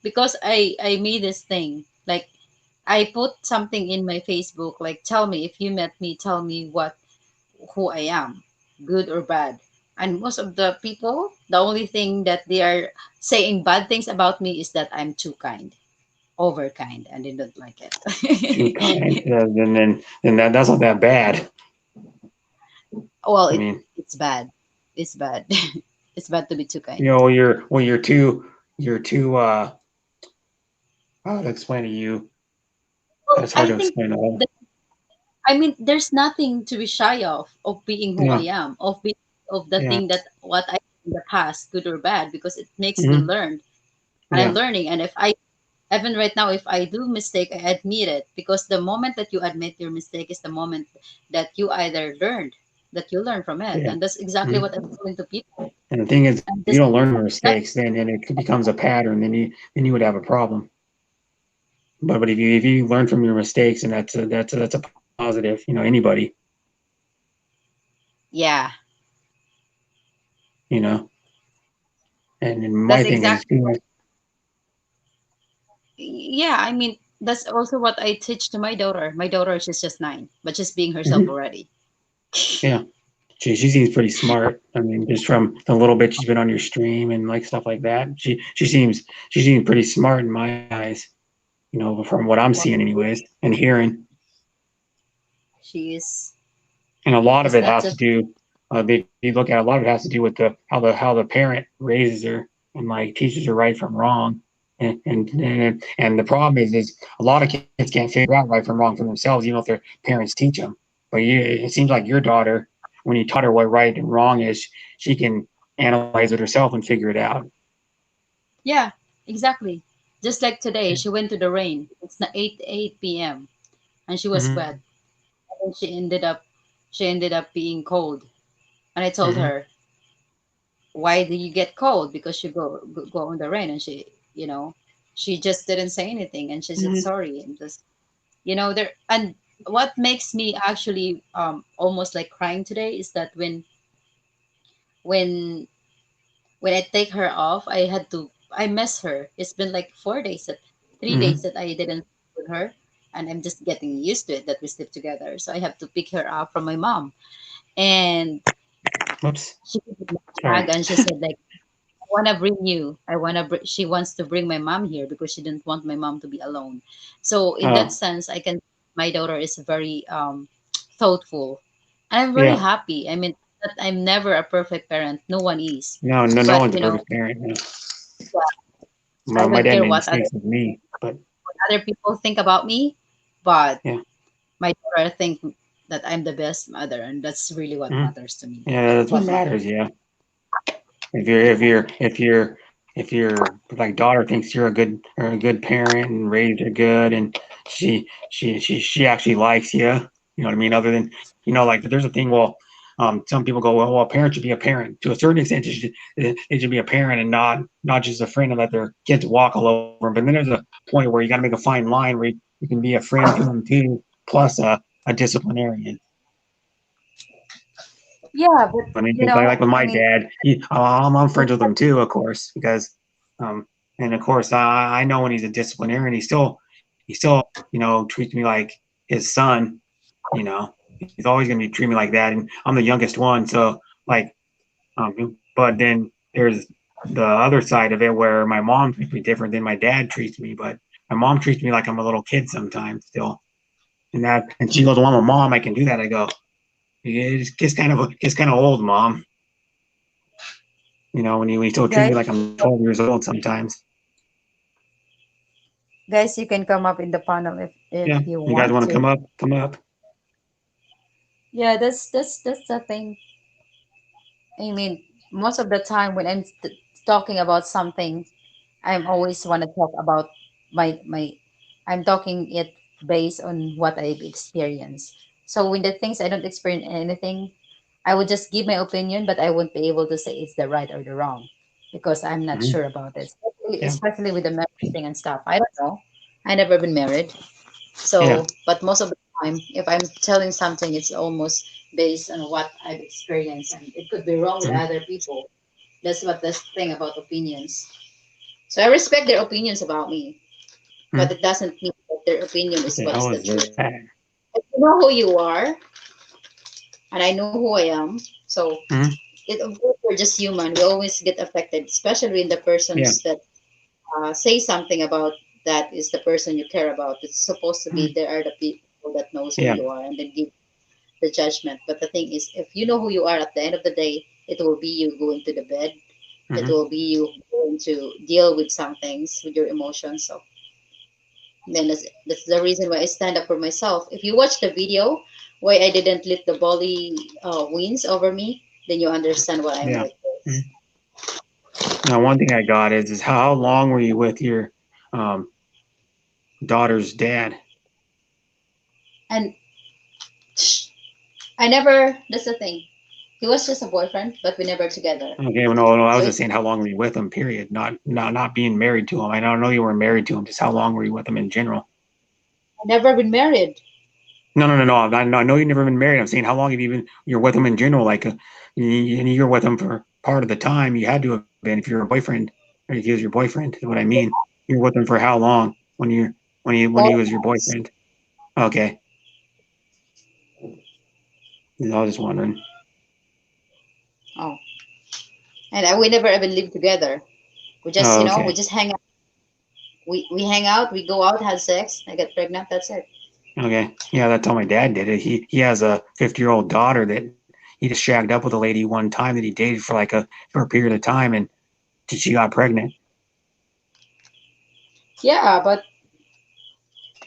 Speaker 7: because I made this thing like, I put something in my Facebook like, tell me if you met me, tell me who I am, good or bad. And most of the people, the only thing that they are saying bad things about me is that I'm too kind, over kind, and they don't like
Speaker 2: Too kind.
Speaker 7: it.
Speaker 2: Then that's not that bad.
Speaker 7: Well,
Speaker 2: I mean,
Speaker 7: it's bad. It's bad. It's bad to be too
Speaker 2: you
Speaker 7: kind.
Speaker 2: know, you're too how to explain to you.
Speaker 7: Well,
Speaker 2: That's hard
Speaker 7: I
Speaker 2: to
Speaker 7: think
Speaker 2: explain. All.
Speaker 7: I mean, there's nothing to be shy of being who I
Speaker 2: Yeah.
Speaker 7: am, of being of the
Speaker 2: Yeah.
Speaker 7: thing that what I did in the past, good or bad, because it makes me
Speaker 2: Hmm.
Speaker 7: learn, and I'm
Speaker 2: Yeah.
Speaker 7: learning. And if I even right now, if I do mistake, I admit it, because the moment that you admit your mistake is the moment that you either learned, that you learn from it,
Speaker 2: Yeah.
Speaker 7: and that's exactly
Speaker 2: Mhm.
Speaker 7: what I'm doing to people.
Speaker 2: And the thing is,
Speaker 7: And
Speaker 2: if you
Speaker 7: just
Speaker 2: don't learn from
Speaker 7: that,
Speaker 2: mistakes, then it becomes a pattern. Then you would have a problem. But if you learn from your mistakes, and that's a positive. You know, anybody.
Speaker 7: yeah,
Speaker 2: You know, and my
Speaker 7: that's
Speaker 2: thing is,
Speaker 7: exactly. Yeah, I mean, that's also what I teach to my daughter. My daughter, she's just 9, but she's being herself
Speaker 2: Mhm.
Speaker 7: already.
Speaker 2: Yeah. She seems pretty smart. I mean, just from the little bit she's been on your stream and like stuff like that, she seems pretty smart in my eyes. You know, from what I'm
Speaker 7: Well,
Speaker 2: seeing, anyways, and hearing.
Speaker 7: she is.
Speaker 2: And a lot of
Speaker 7: She's
Speaker 2: it
Speaker 7: not
Speaker 2: has to
Speaker 7: just.
Speaker 2: do. If you look at, a lot of it has to do with the how the parent raises her and like teaches her right from wrong. And the problem is a lot of kids can't figure out right from wrong for themselves, even if their parents teach them. But it seems like your daughter, when you taught her what right and wrong is, she can analyze it herself and figure it out.
Speaker 7: Yeah, exactly. Just like today, she went to the rain. It's not 8 p.m. and she was
Speaker 2: Mm-hmm.
Speaker 7: wet. And she ended up being cold. And I told
Speaker 2: Mm-hmm.
Speaker 7: her, "Why do you get cold? Because you go in the rain." And she just didn't say anything, and she said
Speaker 2: Mm-hmm.
Speaker 7: sorry, and just there. And what makes me actually almost like crying today is that when when I take her off, I miss her. It's been like 4 days, 3 days
Speaker 2: Mm-hmm.
Speaker 7: that I didn't sleep with her, and I'm just getting used to it that we sleep together. So I have to pick her up from my mom, and
Speaker 2: Whoops.
Speaker 7: she gave me a hug,
Speaker 2: Sorry.
Speaker 7: and she said like, "I wanna bring you. I wanna. She wants to bring my mom here because she didn't want my mom to be alone. So in that
Speaker 2: Oh,
Speaker 7: sense, I can. My daughter is very thoughtful, and I'm very
Speaker 2: yeah.
Speaker 7: happy. I mean, that I'm never a perfect parent. No one is,
Speaker 2: No, no, no
Speaker 7: but
Speaker 2: one's a perfect parent. No.
Speaker 7: I
Speaker 2: My
Speaker 7: don't
Speaker 2: dad
Speaker 7: care
Speaker 2: made
Speaker 7: what
Speaker 2: mistakes with me, but
Speaker 7: other people think about me, but
Speaker 2: yeah.
Speaker 7: my daughter think that I'm the best mother, and that's really what
Speaker 2: Mhm.
Speaker 7: matters to me.
Speaker 2: Yeah, that's what
Speaker 7: What matters.
Speaker 2: matters. Yeah. If your like daughter thinks you're a good parent and raised her good, and she actually likes you. You know what I mean? Other than, like, there's a thing. Well, some people go, well, a parent should be a parent. To a certain extent, it should be a parent and not just a friend and let their kids walk all over 'em. But then there's a point where you got to make a fine line where you can be a friend to them too, plus a disciplinarian.
Speaker 7: Yeah, but
Speaker 2: I mean, 'cause like with
Speaker 7: I
Speaker 2: my
Speaker 7: mean,
Speaker 2: dad, I'm friends with him too, of course, because, um, and of course, I know when he's a disciplinarian, he still, treats me like his son. You know, he's always going to be treating me like that, and I'm the youngest one, so like, but then there's the other side of it where my mom treats me different than my dad treats me, but my mom treats me like I'm a little kid sometimes still, and she goes, "Well, I'm a mom, I can do that." I go, "Yeah, it's kind of old, mom." When he still treats
Speaker 7: guys,
Speaker 2: me like I'm 12 years old sometimes.
Speaker 1: Guys, you can come up in the panel if
Speaker 2: Yeah.
Speaker 1: you
Speaker 2: You guys
Speaker 1: want
Speaker 2: want to
Speaker 1: to.
Speaker 2: come up? Come up.
Speaker 1: Yeah, that's the thing. I mean, most of the time when I'm talking about something, I'm always want to talk about my. I'm talking it based on what I've experienced. So when the things I don't experience anything, I would just give my opinion, but I won't be able to say it's the right or the wrong because I'm not
Speaker 2: Mhm.
Speaker 1: sure about it.
Speaker 2: Yeah.
Speaker 1: Especially with the marriage thing and stuff. I don't know. I never been married.
Speaker 2: Yeah.
Speaker 1: So, but most of the time, if I'm telling something, it's almost based on what I've experienced, and it could be wrong with
Speaker 2: Mhm.
Speaker 1: other people. That's what the thing about opinions. So I respect their opinions about me, but
Speaker 2: Mhm.
Speaker 1: it doesn't mean that their opinion
Speaker 2: What
Speaker 1: is
Speaker 2: the
Speaker 1: what is
Speaker 2: hell
Speaker 1: the
Speaker 2: is
Speaker 1: truth.
Speaker 2: that?
Speaker 1: If you know who you are, and I know who I am, so
Speaker 2: Mhm.
Speaker 1: it of course we're just human. We always get affected, especially in the
Speaker 2: Yeah.
Speaker 1: persons that say something about that is the person you care about. It's supposed to be
Speaker 2: Mhm.
Speaker 1: there are the people that knows who
Speaker 2: Yeah.
Speaker 1: you are and then give the judgment. But the thing is, if you know who you are at the end of the day, it will be you going to the bed. It
Speaker 2: Mhm.
Speaker 1: will be you going to deal with some things with your emotions. So then that's the reason why I stand up for myself. If you watch the video why I didn't let the bully wins over me, then you understand why I'm
Speaker 2: Yeah.
Speaker 1: like this.
Speaker 2: Mhm. Now, one thing I got is how long were you with your um, daughter's dad?
Speaker 1: And I never. That's the thing. He was just a boyfriend, but we never together.
Speaker 2: Okay, well, no, I
Speaker 1: So
Speaker 2: was
Speaker 1: it
Speaker 2: just saying how long were you with him, period. Not being married to him. I don't know you were married to him, just how long were you with him in general?
Speaker 1: I never been married.
Speaker 2: No. I know you've never been married. I'm saying how long have you been, you're with him in general? Like, you're with him for part of the time. You had to have been if you're a boyfriend, or if he was your boyfriend, is what I mean. You're with him for how long when he
Speaker 1: Four
Speaker 2: was your
Speaker 1: months.
Speaker 2: boyfriend? Okay. I was just wondering.
Speaker 1: Oh, and we never even lived together. We just,
Speaker 2: Oh,
Speaker 1: we
Speaker 2: okay.
Speaker 1: just hang out. We hang out. We go out, have sex. I get pregnant. That's it.
Speaker 2: Okay. Yeah, that's how my dad did it. He has a 50-year-old daughter that he just shagged up with a lady one time that he dated for for a period of time, and she got pregnant.
Speaker 1: Yeah, but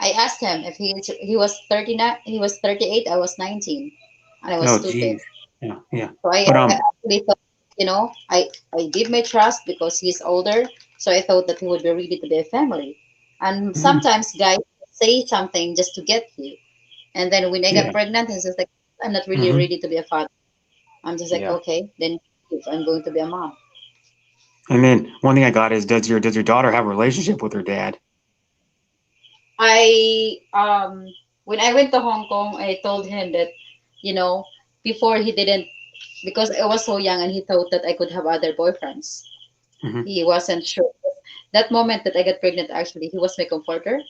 Speaker 1: I asked him if he was 39. He was 38. I was 19, and I was
Speaker 2: Oh,
Speaker 1: stupid.
Speaker 2: geez. Yeah, yeah.
Speaker 1: So
Speaker 2: But
Speaker 1: I actually thought, I give my trust because he's older. So I thought that he would be ready to be a family. And
Speaker 2: mhm,
Speaker 1: sometimes guys say something just to get you. And then when I got
Speaker 2: yeah.
Speaker 1: pregnant, he's just like, I'm not really
Speaker 2: Hmm.
Speaker 1: ready to be a father. I'm just like,
Speaker 2: Yeah.
Speaker 1: okay, then if I'm going to be a mom.
Speaker 2: And then one thing I got is does your daughter have a relationship with her dad?
Speaker 1: I when I went to Hong Kong, I told him that, you know, before he didn't because I was so young and he thought that I could have other boyfriends.
Speaker 2: Hmm.
Speaker 1: He wasn't sure. That moment that I got pregnant, actually, he was my comforter.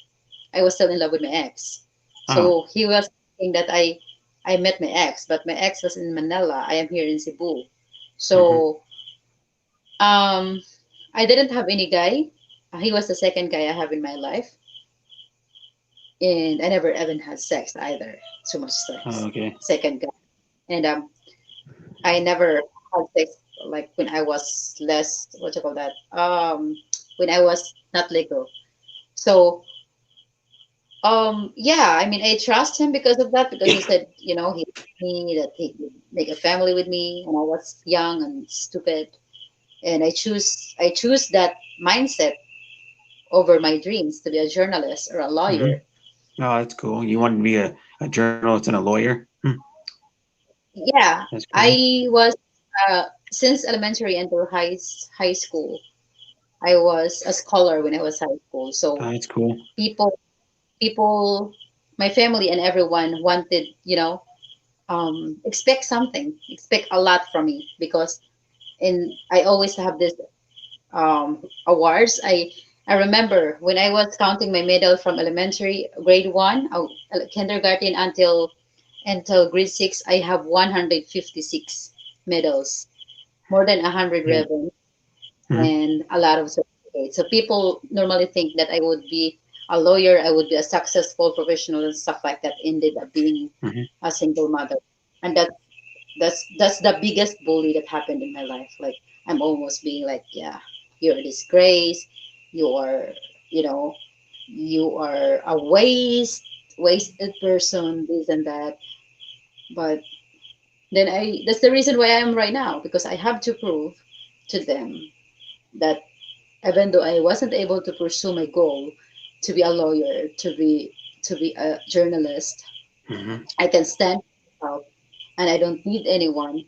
Speaker 1: I was still in love with my ex.
Speaker 2: Oh.
Speaker 1: So he was thinking that I met my ex, but my ex was in Manila. I am here in Cebu.
Speaker 2: Hmm.
Speaker 1: So um I didn't have any guy. He was the second guy I have in my life. And I never even had sex either. Too much
Speaker 2: Oh,
Speaker 1: sex.
Speaker 2: okay.
Speaker 1: Second guy. And I never had sex like when I was less what you call that? When I was not legal. So yeah, I mean I trust him because of that because he said, he that he would make a family with me when I was young and stupid. And I choose that mindset over my dreams to be a journalist or a
Speaker 2: Hmm.
Speaker 1: lawyer.
Speaker 2: Oh, that's cool. You wanted to be a journalist and a lawyer? Hmm.
Speaker 1: Yeah,
Speaker 2: That's cool.
Speaker 1: I was since elementary until high school. I was a scholar when I was high school. So
Speaker 2: Oh, that's cool.
Speaker 1: people people my family and everyone wanted, expect something, expect a lot from me because in I always have this awards. I remember when I was counting my medal from elementary, grade one, kindergarten until grade six, I have 156 medals, more than 100
Speaker 2: Yeah.
Speaker 1: ribbons,
Speaker 2: Hmm.
Speaker 1: and a lot of certificates. So people normally think that I would be a lawyer, I would be a successful professional and stuff like that. Ended up being
Speaker 2: Hmm.
Speaker 1: a single mother, and that's the biggest bully that happened in my life. Like I'm almost being like, yeah, you're a disgrace. You are, you know,
Speaker 7: you are a wasted person, this and that. But then that's the reason why I am right now, because I have to prove to them that even though I wasn't able to pursue my goal to be a lawyer, to be a journalist,
Speaker 2: Hmm.
Speaker 7: I can stand for myself and I don't need anyone,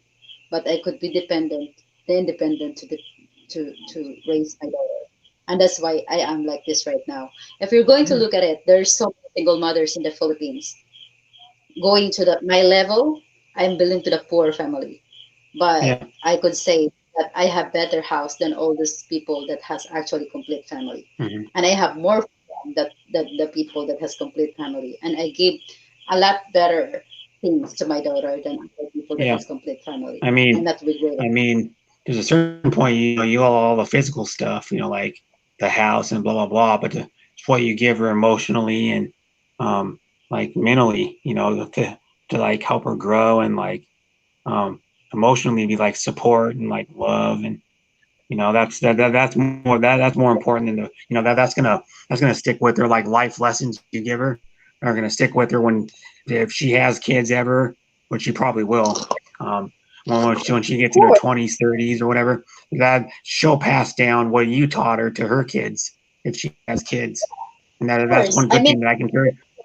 Speaker 7: but I could be independent to raise my daughter. And that's why I am like this right now. If you're going to
Speaker 2: Yeah.
Speaker 7: look at it, there's so many single mothers in the Philippines. Going to my level, I'm belong to the poor family. But
Speaker 2: Yeah.
Speaker 7: I could say that I have better house than all those people that has actually complete family.
Speaker 2: Hmm.
Speaker 7: And I have more freedom that the people that has complete family. And I give a lot better things to my daughter than other people that
Speaker 2: Yeah.
Speaker 7: has complete family.
Speaker 2: I
Speaker 7: I'm
Speaker 2: mean,
Speaker 7: not regretting.
Speaker 2: I mean, there's a certain point, you all the physical stuff, like the house and blah blah blah, but it's what you give her emotionally and um, like mentally, to like help her grow and like um, emotionally be like support and like love and that's more important than that's gonna stick with her, like life lessons you give her are gonna stick with her if she has kids ever, which she probably will. um when she gets in her 20s, 30s, or whatever, that she'll pass down what you taught her to her kids if she has kids. And
Speaker 7: Of
Speaker 2: that's
Speaker 7: course.
Speaker 2: one
Speaker 7: I
Speaker 2: good
Speaker 7: mean,
Speaker 2: thing that I can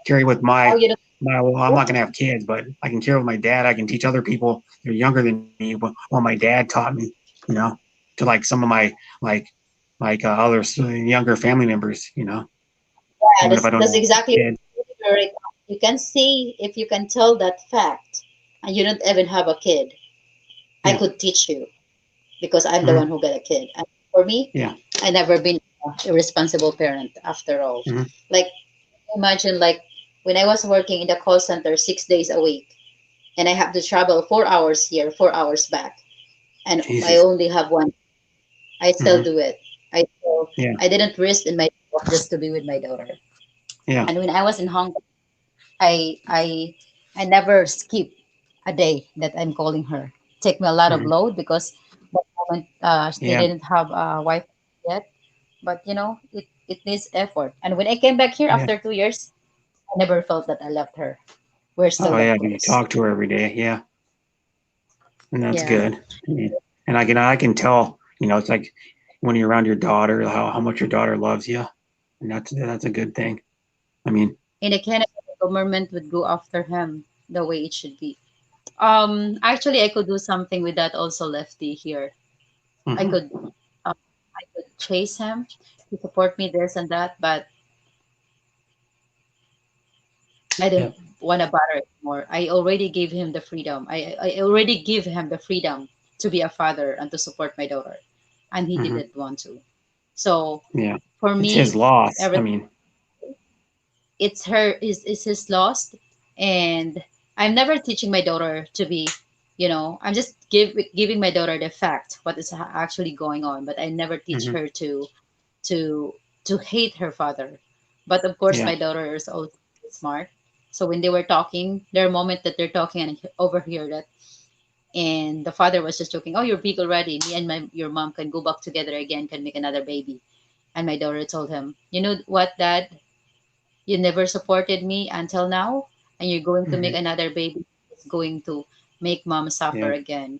Speaker 2: carry with
Speaker 7: how
Speaker 2: my
Speaker 7: you don't
Speaker 2: well, I'm not gonna have kids, but I can carry with my dad. I can teach other people that are younger than me what my dad taught me, you know, to like some of my like other younger family members,
Speaker 7: yeah,
Speaker 2: even if I don't
Speaker 7: that's
Speaker 2: have
Speaker 7: exactly
Speaker 2: kids.
Speaker 7: right. You can see if you can tell that fact and you don't even have a kid, I
Speaker 2: Yeah.
Speaker 7: could teach you because I'm the one
Speaker 2: Hmm.
Speaker 7: who got a kid. And for me,
Speaker 2: Yeah.
Speaker 7: I never been a irresponsible parent after all.
Speaker 2: Hmm.
Speaker 7: Like imagine like when I was working in the call center 6 days a week and I have to travel 4 hours here, 4 hours back, and I
Speaker 2: Jesus.
Speaker 7: only have one, I still
Speaker 2: Hmm.
Speaker 7: do it.
Speaker 2: Yeah.
Speaker 7: I didn't risk in my just to be with my daughter.
Speaker 2: Yeah.
Speaker 7: And when I was in Hong Kong, I I I never skip a day that I'm calling her. Take me a lot of
Speaker 2: Hmm.
Speaker 7: load because that moment they
Speaker 2: Yeah.
Speaker 7: didn't have a wife yet. But it needs effort. And when I came back here
Speaker 2: Yeah.
Speaker 7: after 2 years, I never felt that I left her. We're still
Speaker 2: Oh
Speaker 7: that
Speaker 2: yeah. You
Speaker 7: close.
Speaker 2: talk to her every day. Yeah, and that's
Speaker 7: Yeah.
Speaker 2: good. And I can tell, it's like when you're around your daughter, how much your daughter loves you, and that's a good thing. I mean,
Speaker 7: In the Canada, the government would go after him the way it should be. Actually, I could do something with that also, Lefty here. I
Speaker 2: mhm.
Speaker 7: could, I could chase him to support me this and that, but I
Speaker 8: Yeah.
Speaker 7: don't want to bother anymore. I already gave him the freedom. I already give him the freedom to be a father and to support my daughter, and he
Speaker 2: Mhm.
Speaker 7: didn't want to. So
Speaker 2: Yeah,
Speaker 7: for
Speaker 2: it's his
Speaker 7: me,
Speaker 2: loss. I
Speaker 7: everything
Speaker 2: mean,
Speaker 7: is his loss, and I'm never teaching my daughter to be, I'm just giving my daughter the fact what is actually going on, but I never teach
Speaker 2: mhm.
Speaker 7: her to to hate her father. But of course,
Speaker 2: Yeah,
Speaker 7: my daughter is also smart. So when they were talking, there are moments that they're talking and I overhear that. And the father was just joking, "Oh, you're big already. Me and your mom can go back together again, can make another baby." And my daughter told him, "You know what, Dad? You never supported me until now, and you're going to make
Speaker 2: mhm.
Speaker 7: another baby. It's going to make mom suffer
Speaker 2: Yeah,
Speaker 7: again.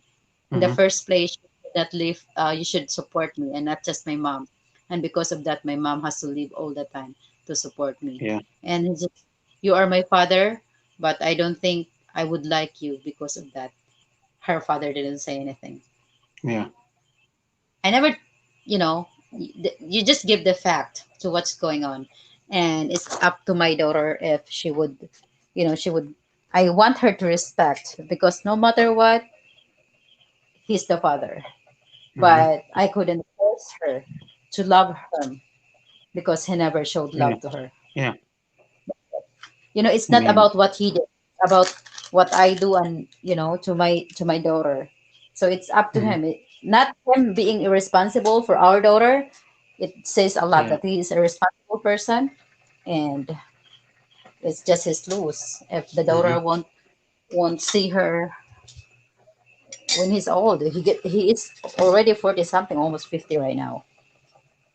Speaker 7: In the
Speaker 2: mhm.
Speaker 7: first place, you should not live. You should support me, and not just my mom. And because of that, my mom has to live all the time to support me.
Speaker 2: Yeah,
Speaker 7: And he just, you are my father, but I don't think I would like you because of that." Her father didn't say anything.
Speaker 2: yeah,
Speaker 7: I never, you just give the fact to what's going on. And it's up to my daughter if she would, she would, I want her to respect because no matter what, he's the father.
Speaker 2: mhm.
Speaker 7: But I couldn't force her to love him because he never showed
Speaker 2: Yeah,
Speaker 7: love to her.
Speaker 2: yeah.
Speaker 7: It's
Speaker 2: I
Speaker 7: not
Speaker 2: mean,
Speaker 7: about what he did, about what I do and, to my daughter. So it's up to
Speaker 2: mhm.
Speaker 7: him. Not him being irresponsible for our daughter. It says a lot
Speaker 2: Yeah,
Speaker 7: that he is a responsible person, and it's just his loss. If the daughter
Speaker 2: mhm.
Speaker 7: won't see her when he's old, he is already 40 something, almost 50 right now,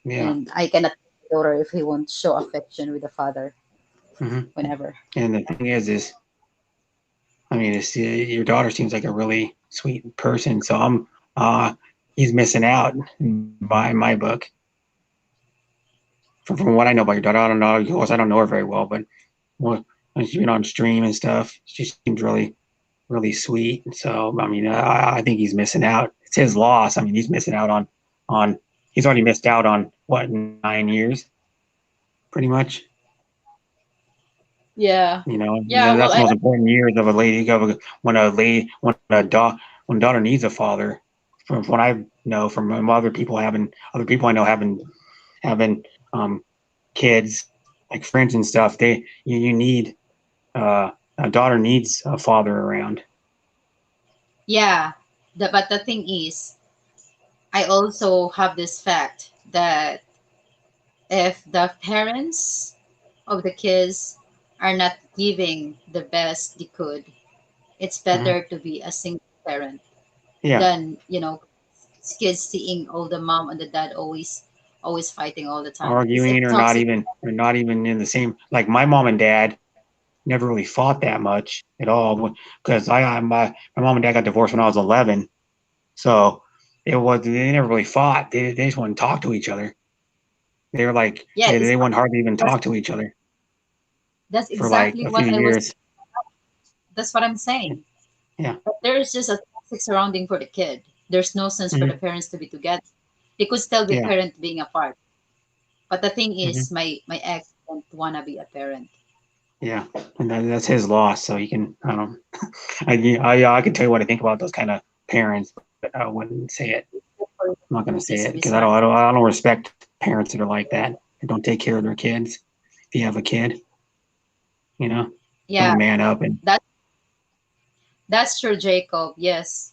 Speaker 2: Yeah,
Speaker 7: and I cannot
Speaker 1: daughter if he won't show affection with the father
Speaker 2: Mhm.
Speaker 1: whenever.
Speaker 2: And the thing is, I mean, your daughter seems like a really sweet person. So he's missing out by my book. From what I know about your daughter, I don't know. Of course, I don't know her very well, but when she's been on stream and stuff, she seems really, really sweet. So I mean, I think he's missing out. It's his loss. I mean, he's missing out on. He's already missed out on what, 9 years, pretty much.
Speaker 1: Yeah.
Speaker 2: You know,
Speaker 1: Yeah.
Speaker 2: that's
Speaker 1: Well,
Speaker 2: the most important years of a lady. When a daughter needs a father. From what I know, from other people I know having kids, like friends and stuff, you need a daughter needs a father around.
Speaker 7: Yeah, but the thing is, I also have this fact that if the parents of the kids are not giving the best they could, it's better to be a single parent
Speaker 2: Yeah,
Speaker 7: than, kids seeing all the mom and the dad always fighting all the time. It's a
Speaker 2: arguing
Speaker 7: toxic.
Speaker 2: or not even in the same. Like my mom and dad never really fought that much at all because my mom and dad got divorced when I was 11, so they never really fought. They just wouldn't talk to each other. They were like
Speaker 7: Yeah,
Speaker 2: they wouldn't hardly even talk to each other
Speaker 7: that's
Speaker 2: for like
Speaker 7: exactly
Speaker 2: a
Speaker 7: what
Speaker 2: few
Speaker 7: I was.
Speaker 2: years.
Speaker 7: That's what I'm saying.
Speaker 2: Yeah.
Speaker 7: But there's just a toxic surrounding for the kid. There's no sense for the
Speaker 2: Mhm.
Speaker 7: parents to be together. They could still be
Speaker 2: Yeah.
Speaker 7: parent being apart. But the thing
Speaker 2: Mhm.
Speaker 7: is, my ex don't wanna be a parent.
Speaker 2: Yeah, and that's his loss. So he can. I don't. I can tell you what I think about those kind of parents, but I wouldn't say it. I'm not going to say
Speaker 7: It's a
Speaker 2: it because I don't respect parents that are like that. They don't take care of their kids. If you have a kid,
Speaker 7: Yeah,
Speaker 2: don't man up and
Speaker 7: that that's true, Jacob. Yes,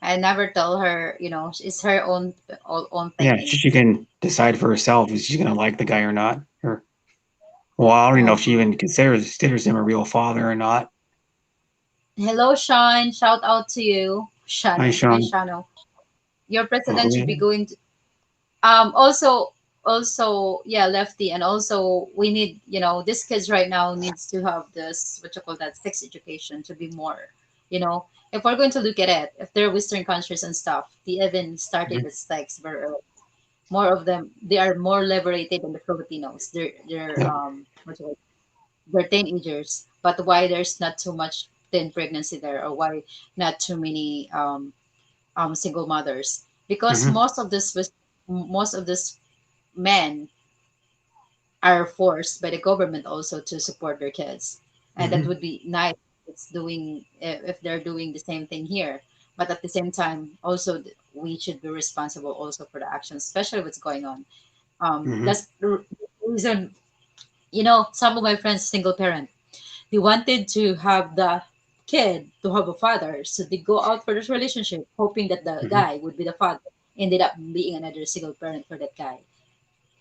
Speaker 7: I never tell her. It's her own
Speaker 2: yeah,
Speaker 7: thinking.
Speaker 2: she can decide for herself if she's going to like the guy or not. Or well, I don't even know if she even considers him a real father or not.
Speaker 7: Hello, Sean. Shout out to you,
Speaker 2: Hi,
Speaker 7: Shano. Hi,
Speaker 2: Sean.
Speaker 7: Shano. Your
Speaker 2: Oh,
Speaker 7: president should be
Speaker 2: yeah.
Speaker 7: going to. Also, yeah, Lefty, and also we need, these kids right now needs to have this, what you call that, sex education to be more, if we're going to look at it, if they're Western countries and stuff, they even started
Speaker 2: Mhm.
Speaker 7: with sex very early. More of them, they are more liberated than the Filipinos. They're
Speaker 2: Yep.
Speaker 7: what you call it, they're teenagers, but why there's not too much teen pregnancy there, or why not too many single mothers? Because
Speaker 2: Mhm.
Speaker 7: most of this men are forced by the government also to support their kids, and that
Speaker 2: Mhm.
Speaker 7: would be nice. It's doing if they're doing the same thing here, but at the same time, also we should be responsible also for the actions, especially what's going on.
Speaker 2: Mhm.
Speaker 7: That's the reason. Some of my friends single parent. They wanted to have the kid to have a father, so they go out for this relationship, hoping that the
Speaker 2: Mhm.
Speaker 7: guy would be the father. Ended up being another single parent for that guy,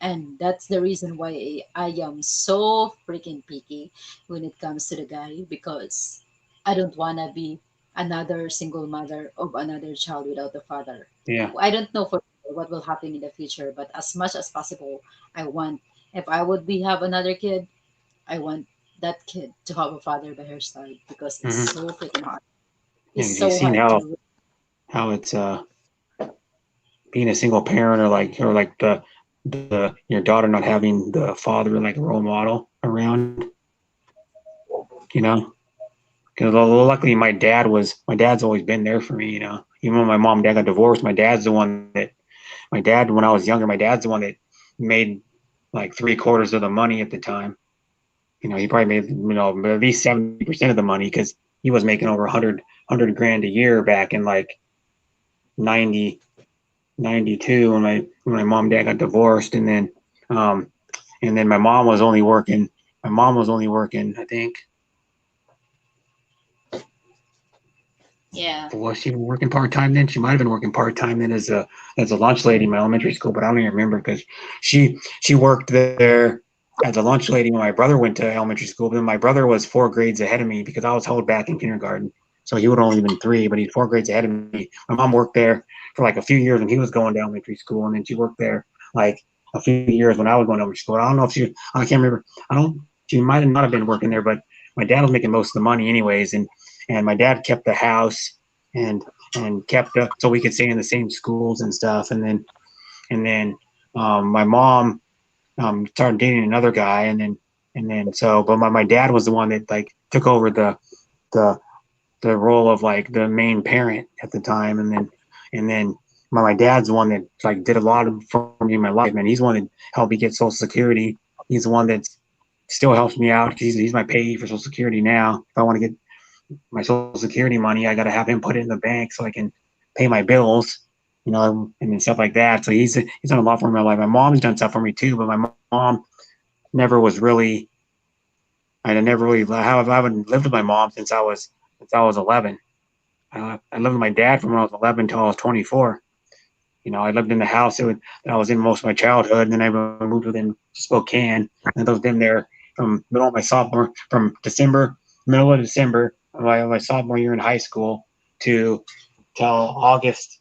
Speaker 7: and that's the reason why I am so freaking picky when it comes to the guy, because I don't wanna be another single mother of another child without a father.
Speaker 2: Yeah.
Speaker 7: I don't know for sure what will happen in the future, but as much as possible, I want, if I would be have another kid, I want that kid to have a father by her side, because it's
Speaker 2: Mhm.
Speaker 7: so freaking hard.
Speaker 2: Yeah,
Speaker 7: It's
Speaker 2: 'cause you've
Speaker 7: so
Speaker 2: seen
Speaker 7: hard to.
Speaker 2: how it's being a single parent or like the your daughter not having the father like a role model around, you know. Because luckily my dad's always been there for me, you know. Even when my mom and dad got divorced, my dad when I was younger, my dad's the one that made like 3/4 of the money at the time. You know, he probably made at least 70% of the money because he was making over 100 grand a year back in like 90 92 when my mom and dad got divorced, um and then my mom was only working, I think,
Speaker 7: Yeah.
Speaker 2: was she working part-time then? She might have been working part-time then as a lunch lady in my elementary school, but I don't even remember because she worked there as a lunch lady when my brother went to elementary school. But then my brother was 4 grades ahead of me because I was held back in kindergarten. So he would only been 3, but he's 4 grades ahead of me. My mom worked there for like a few years when he was going to elementary school, and then she worked there like a few years when I was going over to school. I don't know if she, I can't remember. I don't. She might not have been working there, but my dad was making most of the money anyways, and my dad kept the house and kept so we could stay in the same schools and stuff, and then my mom started dating another guy, and then so but my dad was the one that like took over the the role of like the main parent at the time, and then my dad's the one that like did a lot of for me in my life, man. He's the one that helped me get Social Security. He's the one that still helps me out because he's my payee for Social Security now. If I want to get my Social Security money, I got to have him put it in the bank so I can pay my bills, and stuff like that. So he's done a lot for me in my life. My mom's done stuff for me too, but my mom never was really. I never really I haven't lived with my mom since I was 11. I lived with my dad from when I was 11 until I was 24. I lived in the house that I was in most of my childhood, and then I moved with him to Spokane, and I was in there from middle of December, my sophomore year in high school to till August.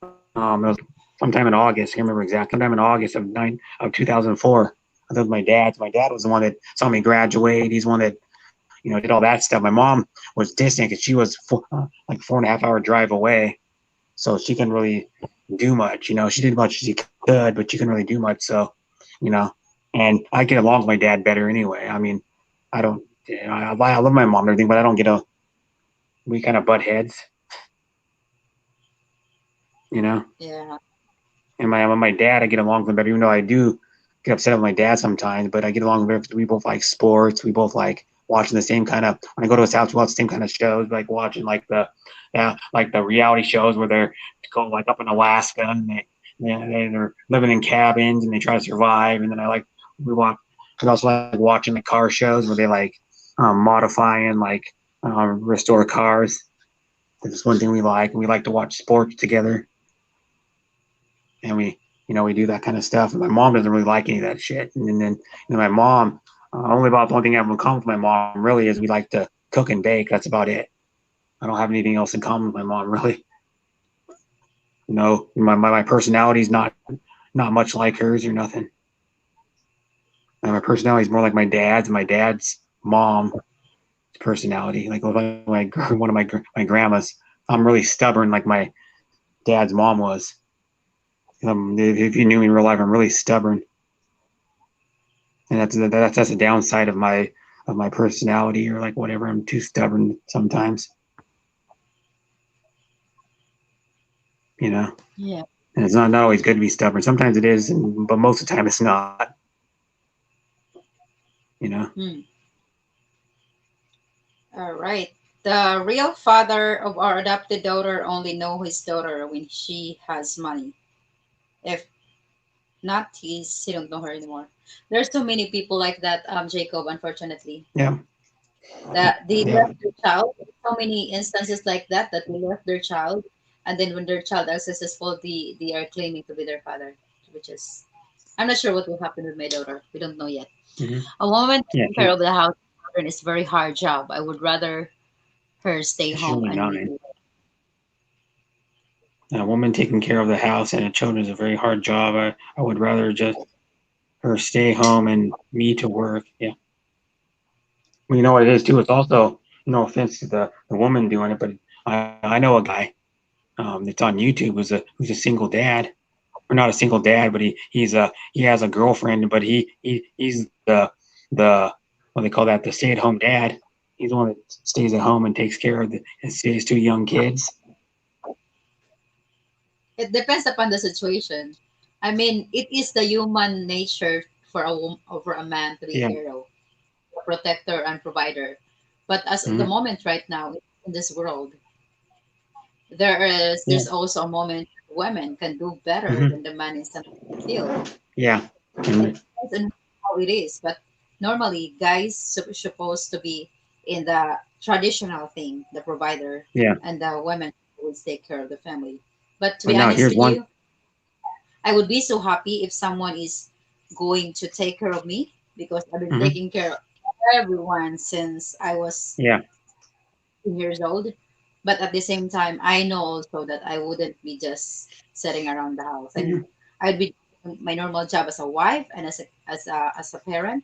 Speaker 2: It was sometime in August. I can't remember exactly. Sometime in August of 2004. I lived with my dad. My dad was the one that saw me graduate. He's the one that did all that stuff. My mom was distant because she was like 4.5 hour drive away, so she couldn't really do much. She did much as she could, but she couldn't really do much. So, and I get along with my dad better anyway. I mean, I don't. I love my mom and everything, but I don't we kind of butt heads.
Speaker 7: Yeah.
Speaker 2: And my dad, I get along with him better, even though I do get upset with my dad sometimes. But I get along with him because we both like sports. We both like watching the same kind of. When I go to his house, we watch the same kind of shows, like watching like the reality shows where they're go like up in Alaska and they're living in cabins and they try to survive. And then we also like watching the car shows where they like modify and like restore cars. That's one thing we like. And we like to watch sports together. And we do that kind of stuff. And my mom doesn't really like any of that shit. And then my mom, only about the only thing I have in common with my mom really is we like to cook and bake. That's about it. I don't have anything else in common with my mom really. My personality is not much like hers or nothing. And my personality is more like my dad's. My dad's mom personality, like one of my grandmas. I'm really stubborn, like my dad's mom was. If you knew me in real life, I'm really stubborn, and that's a downside of my personality or like whatever. I'm too stubborn sometimes,
Speaker 7: Yeah.
Speaker 2: And it's not always good to be stubborn. Sometimes it is, but most of the time it's not.
Speaker 7: All right. The real father of our adopted daughter only know his daughter when she has money. If not, he don't know her anymore. There's so many people like that, Jacob, unfortunately.
Speaker 2: Yeah.
Speaker 7: That they
Speaker 2: Yeah.
Speaker 7: left their child. So many instances like that they left their child, and then when their child is successful, they are claiming to be their father, which is I'm not sure what will happen with my daughter. We don't know yet.
Speaker 2: Mhm.
Speaker 7: A woman
Speaker 2: Yeah.
Speaker 7: taking care of the house is a very hard job. I would rather her stay
Speaker 2: She's
Speaker 7: home
Speaker 2: only
Speaker 7: and
Speaker 2: 9. A woman taking care of the house and the children is a very hard job. I would rather just her stay home and me to work. Yeah. Well, you know what it is too. It's also no offense to the woman doing it, but I know a guy that's on YouTube who's a single dad, or not a single dad, but he has a girlfriend, but he's the what they call that, the stay at home dad. He's the one that stays at home and takes care of his 2 young kids.
Speaker 7: it depends upon the situation. I mean, it is the human nature for for a man to be
Speaker 2: Yeah.
Speaker 7: hero, a protector and provider. But as the
Speaker 2: Mhm.
Speaker 7: moment right now in this world,
Speaker 2: Yeah.
Speaker 7: there's also a moment women can do better
Speaker 2: Mhm.
Speaker 7: than the man in some field.
Speaker 2: Yeah.
Speaker 7: It
Speaker 2: And
Speaker 7: depends on how it is, but normally guys supposed to be in the traditional thing, the provider,
Speaker 2: yeah.
Speaker 7: and the women will take care of the family. But to
Speaker 2: But
Speaker 7: be
Speaker 2: now
Speaker 7: honest
Speaker 2: here's
Speaker 7: with
Speaker 2: one.
Speaker 7: you, I would be so happy if someone is going to take care of me because I've been
Speaker 2: Mhm.
Speaker 7: taking care of everyone since I was
Speaker 2: Yeah.
Speaker 7: 2 years old. But at the same time, I know also that I wouldn't be just sitting around the house.
Speaker 2: Mhm.
Speaker 7: I'd be my normal job as a wife and as a parent,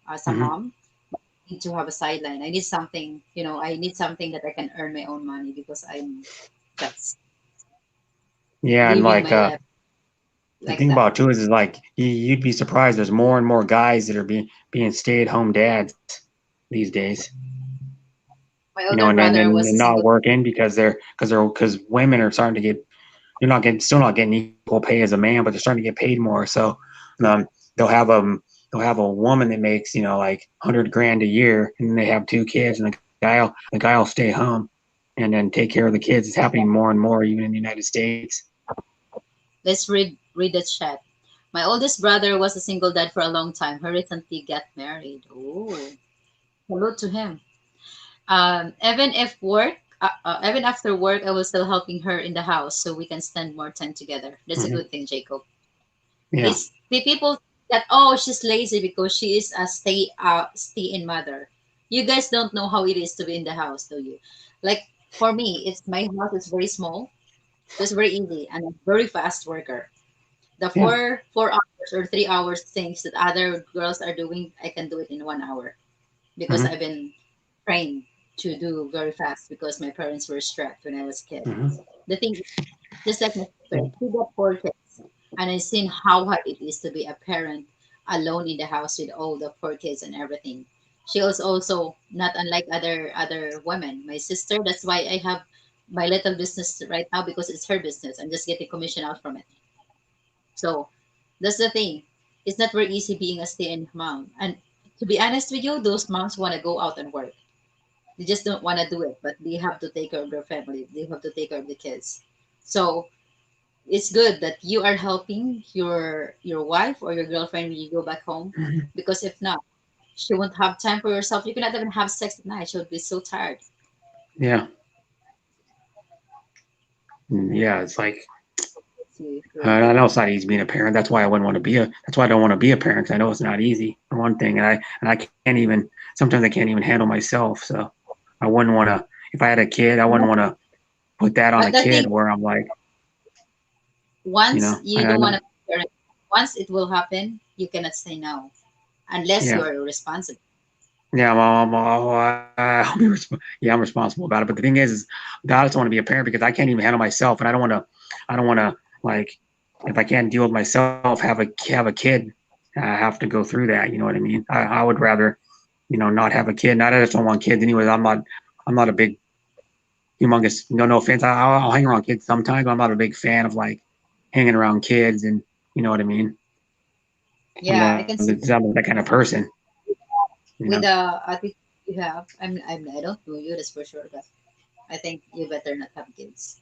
Speaker 7: as a
Speaker 2: Hmm.
Speaker 7: mom. I need to have a sideline. I need something, I need something that I can earn my own money because I'm that's
Speaker 2: Yeah, and
Speaker 7: living
Speaker 2: like
Speaker 7: my life
Speaker 2: the
Speaker 7: like
Speaker 2: thing
Speaker 7: that.
Speaker 2: about too is like you'd be surprised. There's more and more guys that are being stay-at-home dads these days.
Speaker 7: My
Speaker 2: You know,
Speaker 7: older brother was
Speaker 2: and
Speaker 7: a
Speaker 2: not
Speaker 7: single.
Speaker 2: working because women are starting to get you're not getting still not getting equal pay as a man, but they're starting to get paid more. So um, they'll have a they'll have a woman that makes like 100 grand a year, and then they have two kids, and the guy will stay home and then take care of the kids. It's happening more and more even in the United States.
Speaker 7: Let's read the chat. My oldest brother was a single dad for a long time. He recently got married. Oh, hello to him. Even after work, I was still helping her in the house so we can spend more time together. That's a
Speaker 2: Hmm.
Speaker 7: good thing, Jacob.
Speaker 2: Yeah.
Speaker 7: It's the people that, oh, she's lazy because she is a stay in mother. You guys don't know how it is to be in the house, do you? Like for me, it's my house is very small, so it's very easy, and I'm a very fast worker. The
Speaker 2: Yeah.
Speaker 7: 4 hours or 3 hours things that other girls are doing, I can do it in 1 hour because
Speaker 2: Hmm.
Speaker 7: I've been trained to do very fast because my parents were strict when I was a kid.
Speaker 2: Hmm.
Speaker 7: The thing is, just like my sister, she got 4 kids, and I've seen how hard it is to be a parent alone in the house with all the 4 kids and everything. She was also not unlike other women. My sister, that's why I have my little business right now because it's her business. I'm just getting commission out from it. So that's the thing. It's not very easy being a stay-in mom. And to be honest with you, those moms want to go out and work. They just don't want to do it, but they have to take care of their family. They have to take care of the kids. So it's good that you are helping your wife or your girlfriend when you go back home,
Speaker 2: Hmm.
Speaker 7: because if not, she won't have time for herself. You cannot even have sex at night. She'll be so tired.
Speaker 2: Yeah. Yeah. It's like I
Speaker 7: Really.
Speaker 2: know it's not easy being a parent. That's why I wouldn't want to be a. That's why I don't want to be a parent. 'Cause I know it's not easy for one thing, and I can't even. Sometimes I can't even handle myself. So I wouldn't want to. If I had a kid, I wouldn't want to put that on
Speaker 7: But
Speaker 2: a
Speaker 7: the thing,
Speaker 2: kid where I'm like,
Speaker 7: once you
Speaker 2: I
Speaker 7: don't want
Speaker 2: know.
Speaker 7: to parent, once it will happen, you cannot say no unless you
Speaker 2: Yeah.
Speaker 7: are responsible.
Speaker 2: Yeah, yeah, I'm responsible about it. But the thing is I just want to be a parent because I can't even handle myself, and I don't want to. I don't want to like if I can't deal with myself, have a kid. I have to go through that. You know what I mean? I would rather not have a kid. Not I just don't want kids. Anyways, I'm not a big humongous. No offense. I'll hang around kids sometimes, but I'm not a big fan of like hanging around kids, and you know what I mean.
Speaker 7: Yeah, I can see
Speaker 2: I'm that kind of person. You
Speaker 7: with
Speaker 2: know.
Speaker 7: the attitude you have. I don't know you, that's for sure, but I think you better not have kids.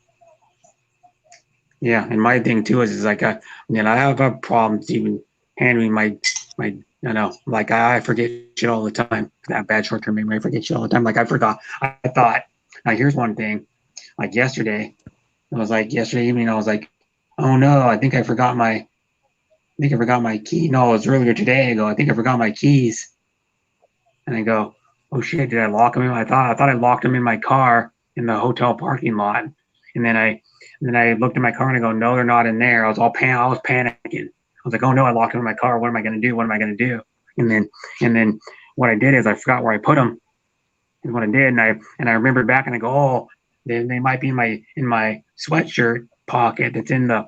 Speaker 2: Yeah, and my thing too is like I have a problems even handling my like I forget shit all the time. That bad short term memory, I forget shit all the time. Like I forgot. I thought like here's one thing. Like yesterday, it was like yesterday evening. I was like, oh no, I think I forgot my key. No, it was earlier today. I go, I think I forgot my keys, and I go, oh shit, did I lock them in? I thought I locked them in my car in the hotel parking lot, and then I looked in my car and I go, no, they're not in there. I was panicking. I was like, oh no, I locked them in my car. What am I gonna do? What am I gonna do? And then and then what I did is I forgot where I put them. And what I did, and I remembered back and I go, oh, they might be in my sweatshirt pocket that's in the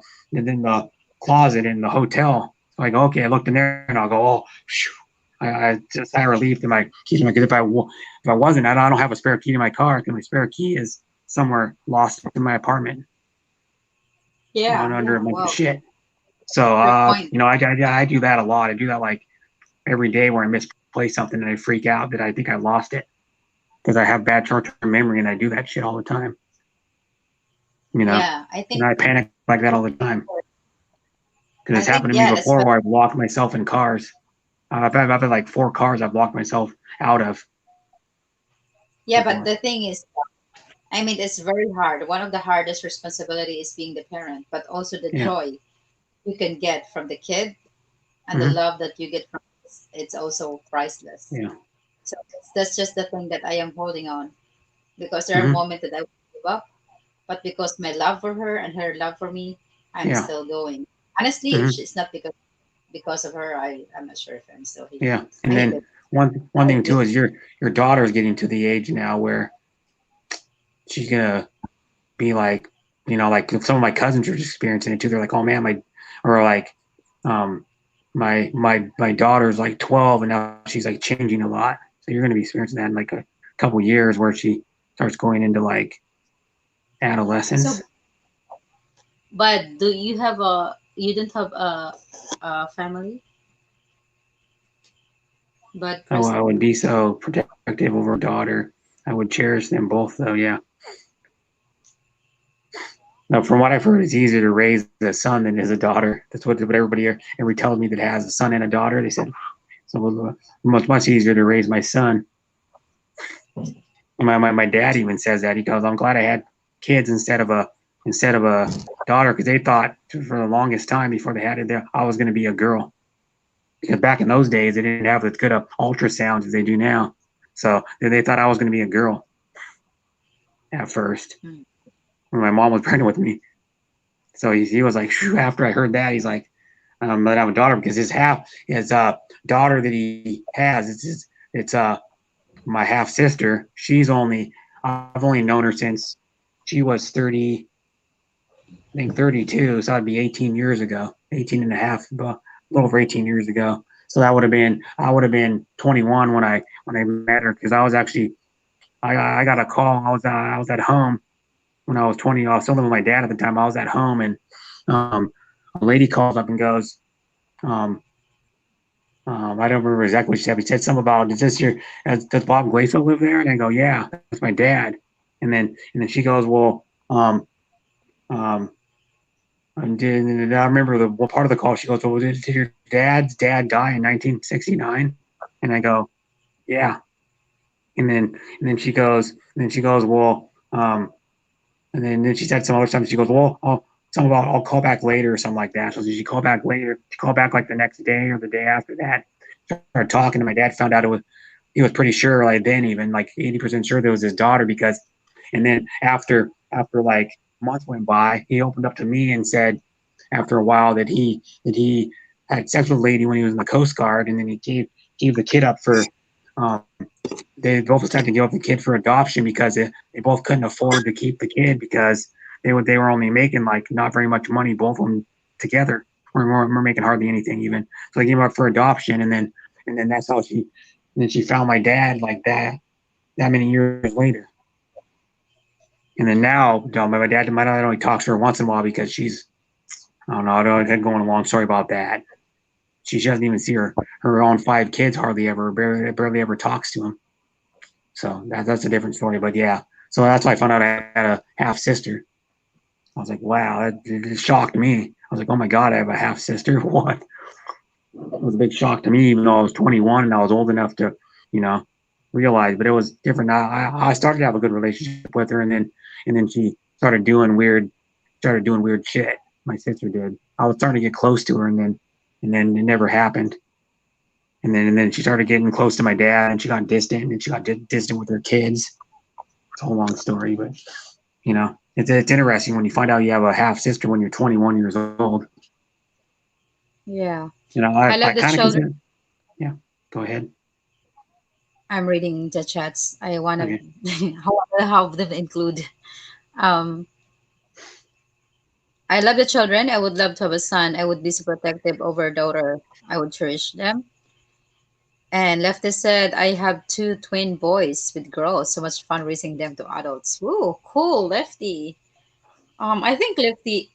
Speaker 2: closet in the hotel. So I go, okay, I looked in there and I'll go, oh, phew. I just sigh of relief to my keys because if I wasn't, I don't have a spare key to my car because my spare key is somewhere lost in my apartment
Speaker 7: Yeah,
Speaker 2: under a bunch of
Speaker 7: well,
Speaker 2: shit. So
Speaker 7: fair point.
Speaker 2: I do that a lot. I do that like every day where I misplace something and I freak out that I think I lost it because I have bad short term memory and I do that shit all the time. You know,
Speaker 7: Yeah, I
Speaker 2: and
Speaker 7: think
Speaker 2: I panic like that all the time because
Speaker 7: I
Speaker 2: it's
Speaker 7: think
Speaker 2: happened to me
Speaker 7: yeah, that's
Speaker 2: before
Speaker 7: very
Speaker 2: where I've locked myself in cars. I've had like 4 cars I've locked myself out of
Speaker 7: yeah, but
Speaker 2: before.
Speaker 7: the thing is, I mean, it's very hard. One of the hardest responsibility is being the parent, but also the
Speaker 2: Yeah.
Speaker 7: joy you can get from the kid and the
Speaker 2: Hmm.
Speaker 7: love that you get from it's also priceless.
Speaker 2: Yeah.
Speaker 7: So that's just the thing that I am holding on, because there are
Speaker 2: Hmm.
Speaker 7: moments that I will give up, but because my love for her and her love for me, I'm
Speaker 2: Yeah.
Speaker 7: still going. Honestly,
Speaker 2: Hmm.
Speaker 7: it's not because of her. I'm not sure if I'm still here.
Speaker 2: Yeah, and
Speaker 7: I hate
Speaker 2: then
Speaker 7: it.
Speaker 2: one thing too is your daughter's getting to the age now where she's gonna be like, like some of my cousins are just experiencing it too. They're like, oh man, or like, um, my daughter's like 12 and now she's like changing a lot. So you're gonna be experiencing that in like a couple years where she starts going into like
Speaker 7: So,
Speaker 2: adolescence.
Speaker 7: but you don't have a family, but
Speaker 2: I would be so protective over a daughter. I would cherish them both though. Yeah. Now, from what I've heard, it's easier to raise a son than is a daughter. That's what everybody ever tells me that has a son and a daughter. They said so it was much easier to raise my son. My dad even says that. He goes, "I'm glad I had kids instead of a daughter because they thought for the longest time before they had it, I was going to be a girl because back in those days they didn't have as good of ultrasounds as they do now. So they thought I was going to be a girl at first
Speaker 7: Hmm.
Speaker 2: when my mom was pregnant with me. So he was like, Phew, after I heard that, he's like, but I'm a daughter because his daughter that he has, it's my half sister. I've only known her since she was 30, I think 32. So that'd be 18 years ago, 18 and a half, a little over 18 years ago. So I would have been 21 when I met her because I got a call. I was at home when I was 20. I was still living with my dad at the time. I was at home and um, a lady calls up and goes, um, I don't remember exactly what she said. But she said something about, does Bob Glazo live there? And I go, yeah, that's my dad. And then she goes, well, um, and I remember the one part of the call. She goes, well, did your dad's dad die in 1969? And I go, yeah. And then she goes, well, and then she said some other stuff. She goes, well, something about I'll call back later or something like that. So she called back later. She called back like the next day or the day after that. Started talking, and my dad found out he was pretty sure like then even like 80% sure that was his daughter because, and then after like months went by, he opened up to me and said after a while that he had sex with a lady when he was in the Coast Guard, and then he gave the kid up for um, they both decided to give up the kid for adoption because they both couldn't afford to keep the kid because they were only making like not very much money, both of them together. We're making hardly anything even. So they gave him up for adoption, and then that's how she found my dad like that many years later. And then now, my dad only talks to her once in a while because I don't know, I don't go on a long story about that. She doesn't even see her own 5 kids hardly ever, barely ever talks to him. So that's a different story. But yeah, so that's why I found out I had a half sister. I was like, wow, it shocked me. I was like, oh my god, I have a half sister. What? It was a big shock to me, even though I was 21 and I was old enough to, you know, realize. But it was different. I started to have a good relationship with her, and then she started doing weird shit. My sister did. I was starting to get close to her, and then it never happened. And then she started getting close to my dad, and she got distant, and she got distant with her kids. It's a whole long story, but it's interesting when you find out you have a half sister when you're 21 years old.
Speaker 7: Yeah.
Speaker 2: I
Speaker 7: I love the
Speaker 2: kind of
Speaker 7: children.
Speaker 2: consider. Yeah, go ahead.
Speaker 7: I'm reading the chats. I wanna
Speaker 2: Okay.
Speaker 7: I wanna have them include. Um, I love the children. I would love to have a son. I would be so protective over a daughter. I would cherish them. And Lefty said, I have 2 twin boys with girls. So much fun raising them to adults. Ooh, cool, Lefty. I think Lefty,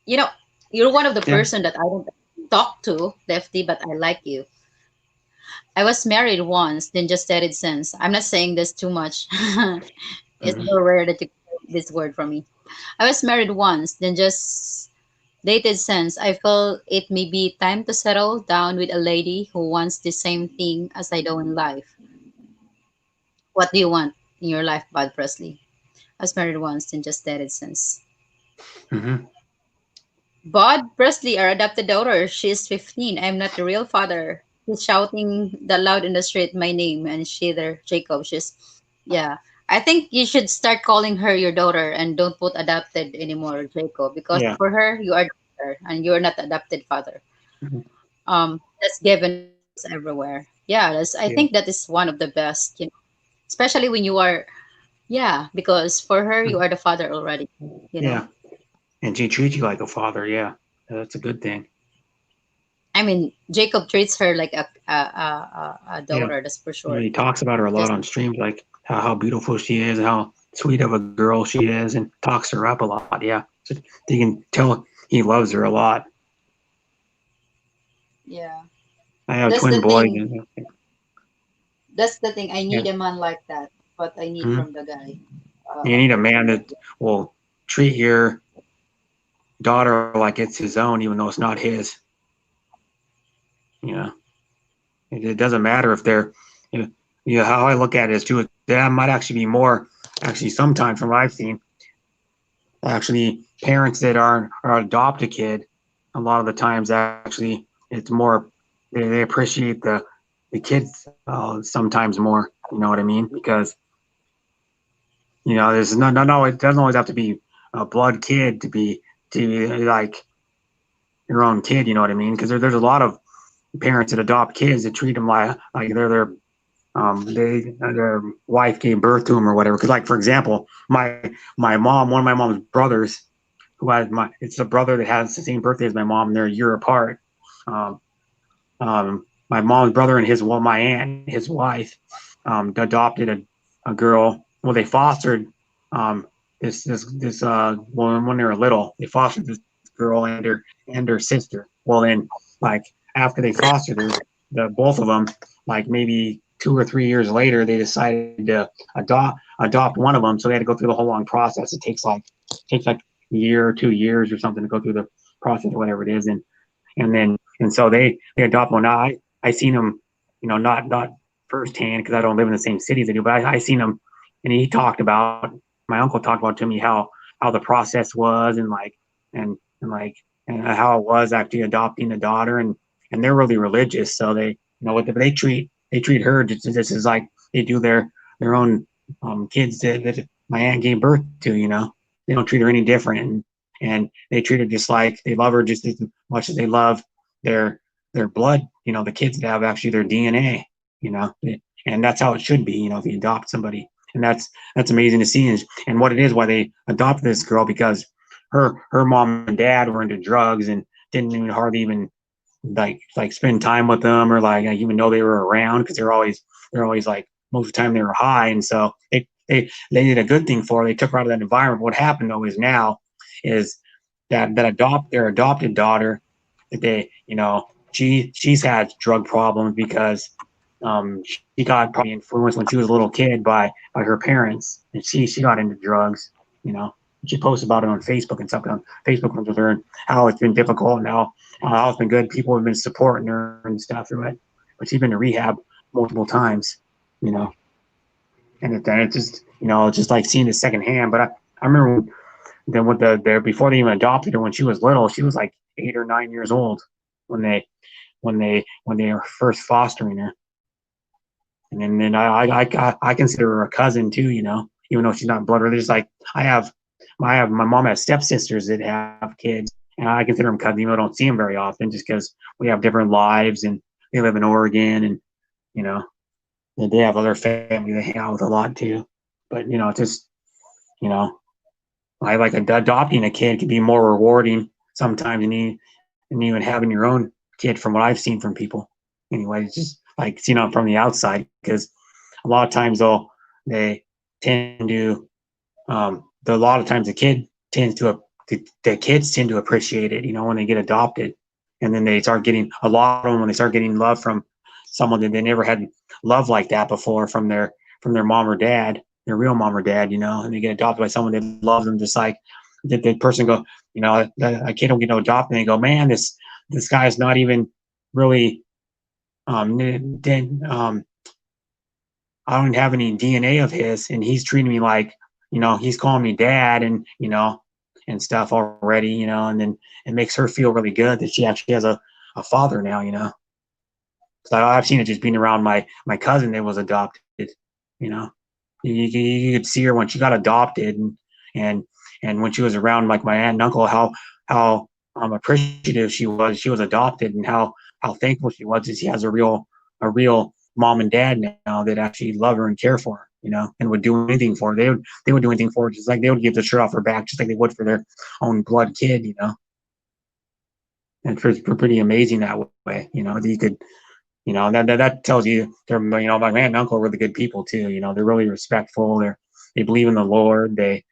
Speaker 7: you know, you're one of the
Speaker 2: Yeah.
Speaker 7: person that I don't talk to, Lefty, but I like you. I was married once, then just dated since. I'm not saying this too much. It's
Speaker 2: Mhm.
Speaker 7: so rare that you get this word from me. I was married once, then just dated since. I feel it may be time to settle down with a lady who wants the same thing as I do in life. What do you want in your life, Bud Presley? I was married once, then just dated since.
Speaker 2: Mhm.
Speaker 7: Bud Presley, our adopted daughter, she's 15. I'm not the real father. He's shouting that loud in the street my name, and she there, Jacob. Yeah. I think you should start calling her your daughter and don't put adopted anymore, Jacob, because
Speaker 2: Yeah.
Speaker 7: for her, you are. her and you're not the adopted father.
Speaker 2: Mhm.
Speaker 7: That's given everywhere. Yeah, I
Speaker 2: Yeah.
Speaker 7: think that is one of the best, especially when you are, yeah, because for her, you are the father already, you know.
Speaker 2: Yeah. And she treats you like a father. Yeah. That's a good thing.
Speaker 7: I mean, Jacob treats her like a
Speaker 2: Yeah.
Speaker 7: daughter, that's for
Speaker 2: You know,
Speaker 7: sure.
Speaker 2: he talks about her a lot
Speaker 7: Just
Speaker 2: on streams, like how beautiful she is, how sweet of a girl she is, and talks her up a lot. Yeah. So you can tell he loves her a lot.
Speaker 7: yeah,
Speaker 2: I have
Speaker 7: that's the
Speaker 2: twin boys.
Speaker 7: thing. That's the thing. I
Speaker 2: Yeah.
Speaker 7: need a man like that. What I need
Speaker 2: Mhm.
Speaker 7: from the guy.
Speaker 2: You need a man that will treat your daughter like it's his own, even though it's not his. You know, it doesn't matter if they're, how I look at it is too, that might actually be more, actually, sometimes from what I've seen, actually, parents that are adopt a kid, a lot of the times, actually, it's more, they appreciate the kids sometimes more. You know what I mean? Because, there's no, it doesn't always have to be a blood kid to be like your own kid. You know what I mean? Because there's a lot of parents that adopt kids that treat them like they're their wife gave birth to them or whatever. Because, like, for example, my mom, one of my mom's brothers, who has it's a brother that has the same birthday as my mom, and they're a year apart. Um, my mom's brother and my aunt, his wife, adopted a girl. Well, they fostered when they were little. They fostered this girl and her sister. Well, then, like, after they fostered her, both of them, like, maybe 2 or 3 years later, they decided to adopt one of them. So they had to go through the whole long process. It takes like a year or 2 years or something to go through the process or whatever it is, and so they adopt one. Now I seen them, not firsthand because I don't live in the same city as they do, but I seen them, and my uncle talked about to me how the process was, and how it was actually adopting the daughter, and they're really religious, so they treat her just as like they do their own kids that my aunt gave birth to. They don't treat her any different, and they treat her just like they love her just as much as they love their their blood. The kids that have actually their DNA. And that's how it should be. If you adopt somebody, and that's amazing to see. And what it is, why they adopted this girl, because her mom and dad were into drugs and didn't even hardly even like spend time with them, or like even know they were around, because they're always like, most of the time they were high, and so they did a good thing for her. They took her out of that environment. What happened though is that their adopted daughter, that she's had drug problems because she got probably influenced when she was a little kid by her parents, and she got into drugs. You know, she posts about it on Facebook and stuff, on Facebook with her, and how it's been difficult, and how it's been good. People have been supporting her and stuff through it, but she's been to rehab multiple times. You know, and it's just it's just like seeing it secondhand. But I remember then with before they even adopted her, when she was little, she was like 8 or 9 years old when they were first fostering her. And then I consider her a cousin too, even though she's not blood related. Like my mom has stepsisters that have kids, and I consider them cousins, even though I don't see them very often, just because we have different lives, and they live in Oregon, and you know they have other family they hang out with a lot too. But just you know I like adopting a kid can be more rewarding sometimes than even having your own kid, from what I've seen from people. Anyway, it's just like seeing it from the outside, because a lot of times they tend to a lot of times the kids tend to appreciate it, when they get adopted, and then they start getting a lot of them when they start getting love from someone that they never had love like that before from their mom or dad, their real mom or dad, and they get adopted by someone that loves them, just like the person go, a kid will get adopted, and they go, man, this guy is not even really I don't have any DNA of his, and he's treating me like, he's calling me dad, and stuff already, and then it makes her feel really good that she actually has a father now. So I've seen it just being around my cousin that was adopted. You could see her when she got adopted, and when she was around like my aunt and uncle, how appreciative she was. She was adopted, and how thankful she was that she has a real mom and dad now that actually love her and care for her, and would do anything for her. They would do anything for her, just like they would give the shirt off her back, just like they would for their own blood kid. And it's pretty amazing that way, that you could, that tells you they're, my aunt and uncle were the good people too. They're really respectful. They believe in the Lord. They're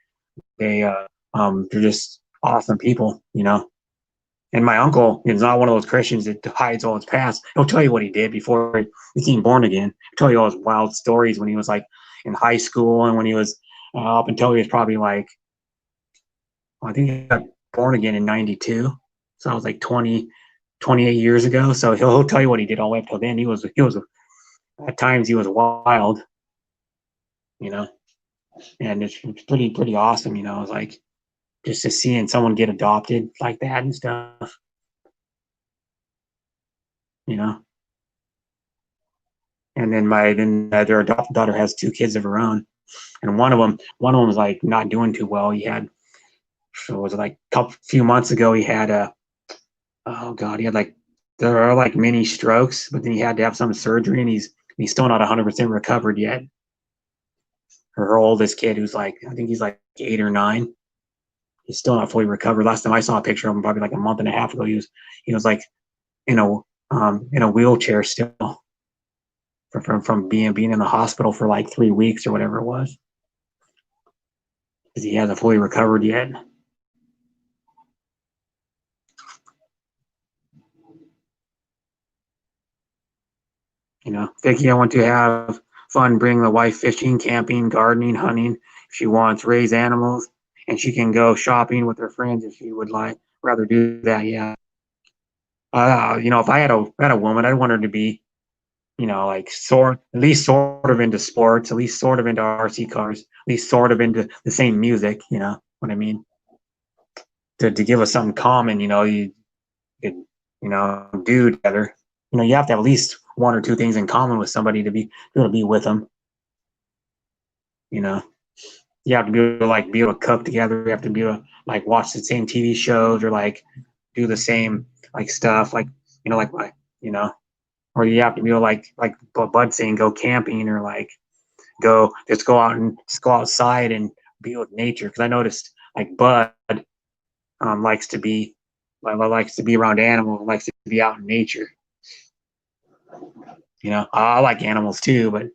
Speaker 2: just awesome people. And my uncle is not one of those Christians that hides all his past. He'll tell you what he did before he became born again. He'll tell you all his wild stories when he was like in high school and when he was up until he was probably like, I think he got born again in 92. So I was like 28 years ago. So he'll tell you what he did all the way up till then. He was at times he was wild, and it's pretty awesome. It's like just to seeing someone get adopted like that and stuff. And then their adopted daughter has 2 kids of her own, and one of them was like not doing too well. He had, so it was like a few months ago, he had he had like, there are like mini strokes, but then he had to have some surgery, and he's still not 100% recovered yet. Her oldest kid, who's like, I think he's like 8 or 9, he's still not fully recovered. Last time I saw a picture of him, probably like a month and a half ago, he was like in a wheelchair still from being in the hospital for like 3 weeks or whatever it was, because he hasn't fully recovered yet. Vicky, I want to have fun, bring the wife fishing, camping, gardening, hunting. If she wants, raise animals, and she can go shopping with her friends if she would like rather do that. Yeah. If I had a woman, I'd want her to be, like at least sort of into sports, at least sort of into RC cars, at least sort of into the same music. You know what I mean? To give us something common, you could, do together. You have to have at least 1 or 2 things in common with somebody to be able to be with them. You have to be able to cook together. You have to be able to like watch the same TV shows or like do the same like stuff, like or you have to be able to like Bud saying, go camping, or like go outside and be with nature. Because I noticed like Bud likes to be around animals, likes to be out in nature. I like animals too, but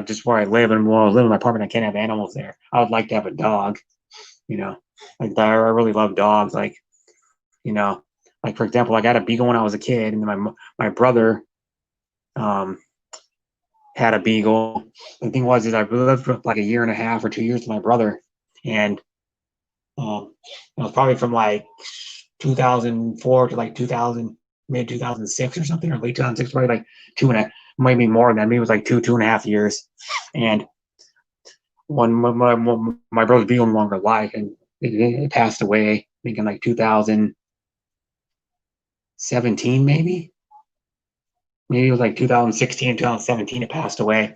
Speaker 2: just where I live, and when I live in my apartment, I can't have animals there. I would like to have a dog. Like I really love dogs. Like for example, like I had a beagle when I was a kid, and then my brother had a beagle. The thing was, I lived for like a year and a half or 2 years with my brother, and it was probably from like 2004 to like mid 2006 or something, or late 2006, probably like 2.5, maybe more than that. Maybe it was like 2.5 years. And when my brother's beagle no longer alive, and it passed away, I think in like 2017, maybe it was like 2016, 2017, it passed away.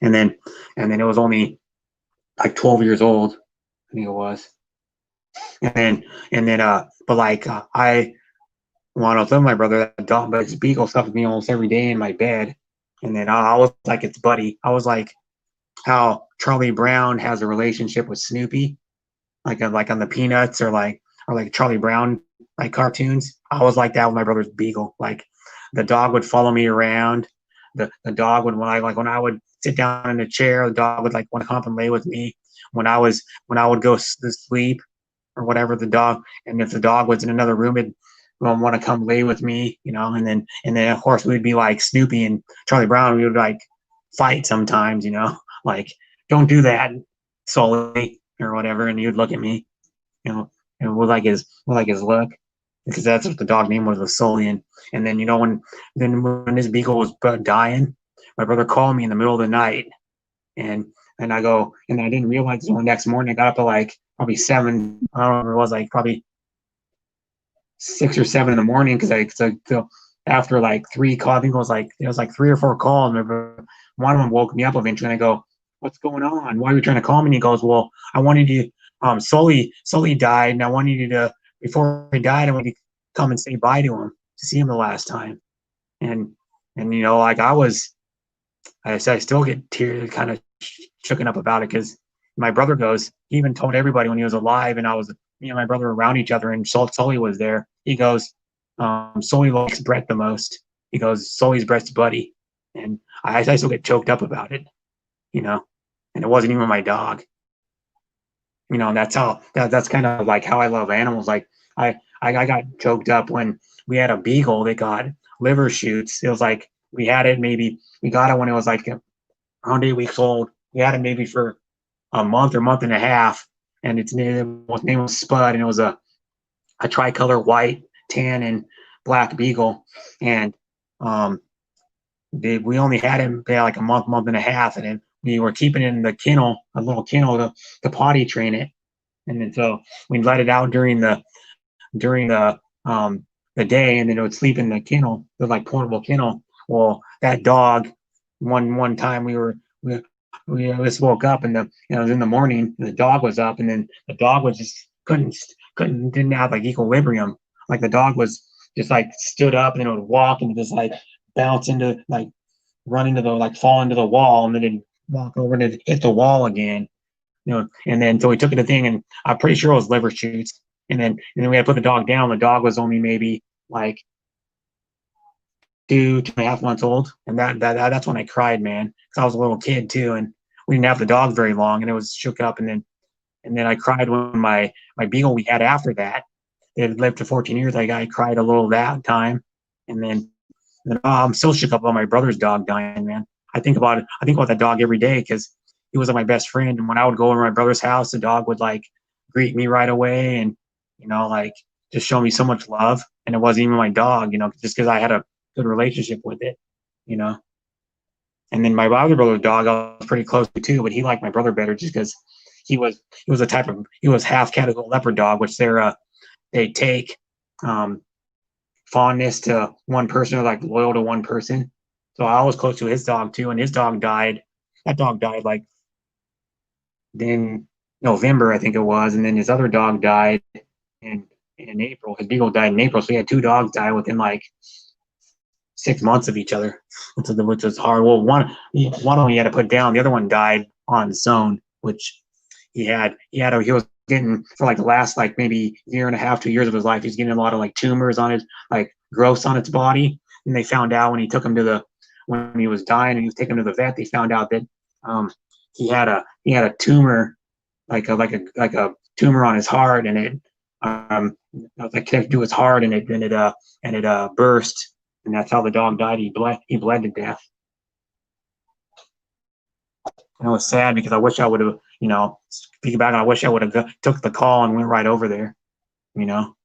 Speaker 2: And then it was only like 12 years old, I think it was. And then but like when I was with my brother, that dog, but his beagle stuck with me almost every day in my bed. And then I was like its buddy. I was like how Charlie Brown has a relationship with Snoopy, like on the Peanuts or like Charlie Brown like cartoons. I was like that with my brother's beagle. Like the dog would follow me around. The dog would, when I would sit down in a chair, the dog would like want to come up and lay with me. When I would go to sleep or whatever, the dog, and if the dog was in another room, it want to come lay with me, and then of course we'd be like Snoopy and Charlie Brown. We would like fight sometimes, like don't do that, Sully or whatever, and he would look at me, and with like his look, because that's what the dog name was Sully. And then when his beagle was dying, my brother called me in the middle of the night, and I go, and I didn't realize until the next morning. I got up at like probably 7, I don't know, it was like probably 6 or 7 in the morning, because after like 3 calls, I think it was like 3 or 4 calls. One of them woke me up eventually, and I go, "What's going on? Why are you trying to call me?" And he goes, "Well, I wanted you. Sully died, and I wanted you to, before he died, I wanted come and say bye to him, to see him the last time. And you know, like I said, I still get tears, kind of shooken up about it because my brother goes. He even told everybody when he was alive, and I was, me and my brother were around each other, and Sully was there. He goes, Sully likes Brett the most. He goes, Sully's Brett's buddy, and I still get choked up about it, you know. And it wasn't even my dog, you know. And that's kind of like how I love animals. Like I got choked up when we had a beagle that got liver shoots. It was like we had it maybe we got it when it was like around 8 weeks old. We had it maybe for a month or month and a half, and its name was Spud, and it was a tricolor white, tan, and black beagle. And we only had him like a month and a half, and then we were keeping it in the kennel, a little kennel to potty train it. And then so we let it out during the day, and then it would sleep in the kennel, the like portable kennel. Well, that dog, one time we just woke up, and it was in the morning, and the dog was up, and then the dog was just didn't have like equilibrium. Like the dog was just like stood up, and then it would walk and just like bounce into like run into the like fall into the wall, and then it'd walk over and hit the wall again. You know, and then so we took it to the thing, and I'm pretty sure it was liver shoots. And then we had to put the dog down. The dog was only maybe like 2.5 months old, and that's when I cried, man, because I was a little kid too, and we didn't have the dog very long, and it was shook up. And then I cried when my beagle we had after that. It had lived to 14 years. I cried a little that time, and then I'm still shook up about my brother's dog dying, man. I think about it. I think about that dog every day because he was like my best friend. And when I would go over to my brother's house, the dog would like greet me right away, and you know, like just show me so much love. And it wasn't even my dog, you know, just because I had a good relationship with it, you know. And then my other brother's dog, I was pretty close to too, but he liked my brother better just because he was half Catahoula leopard dog, which they take fondness to one person or like loyal to one person. So I was close to his dog too, and his dog died. That dog died like in November, I think it was, and then his other dog died in April. His beagle died in April, so he had two dogs die within like 6 months of each other, which was hard. Well, one of them he had to put down. The other one died on its own, which he was getting for like the last like maybe year and a half, 2 years of his life. He's getting a lot of like tumors on his like growths on its body, and they found out when he took him when he was dying and he was taking him to the vet, they found out that he had a tumor, like a tumor on his heart, and it like connected to his heart, and it burst, and that's how the dog died. He bled to death. And it was sad because I wish I would have, you know, speaking back, I wish I would have took the call and went right over there, you know.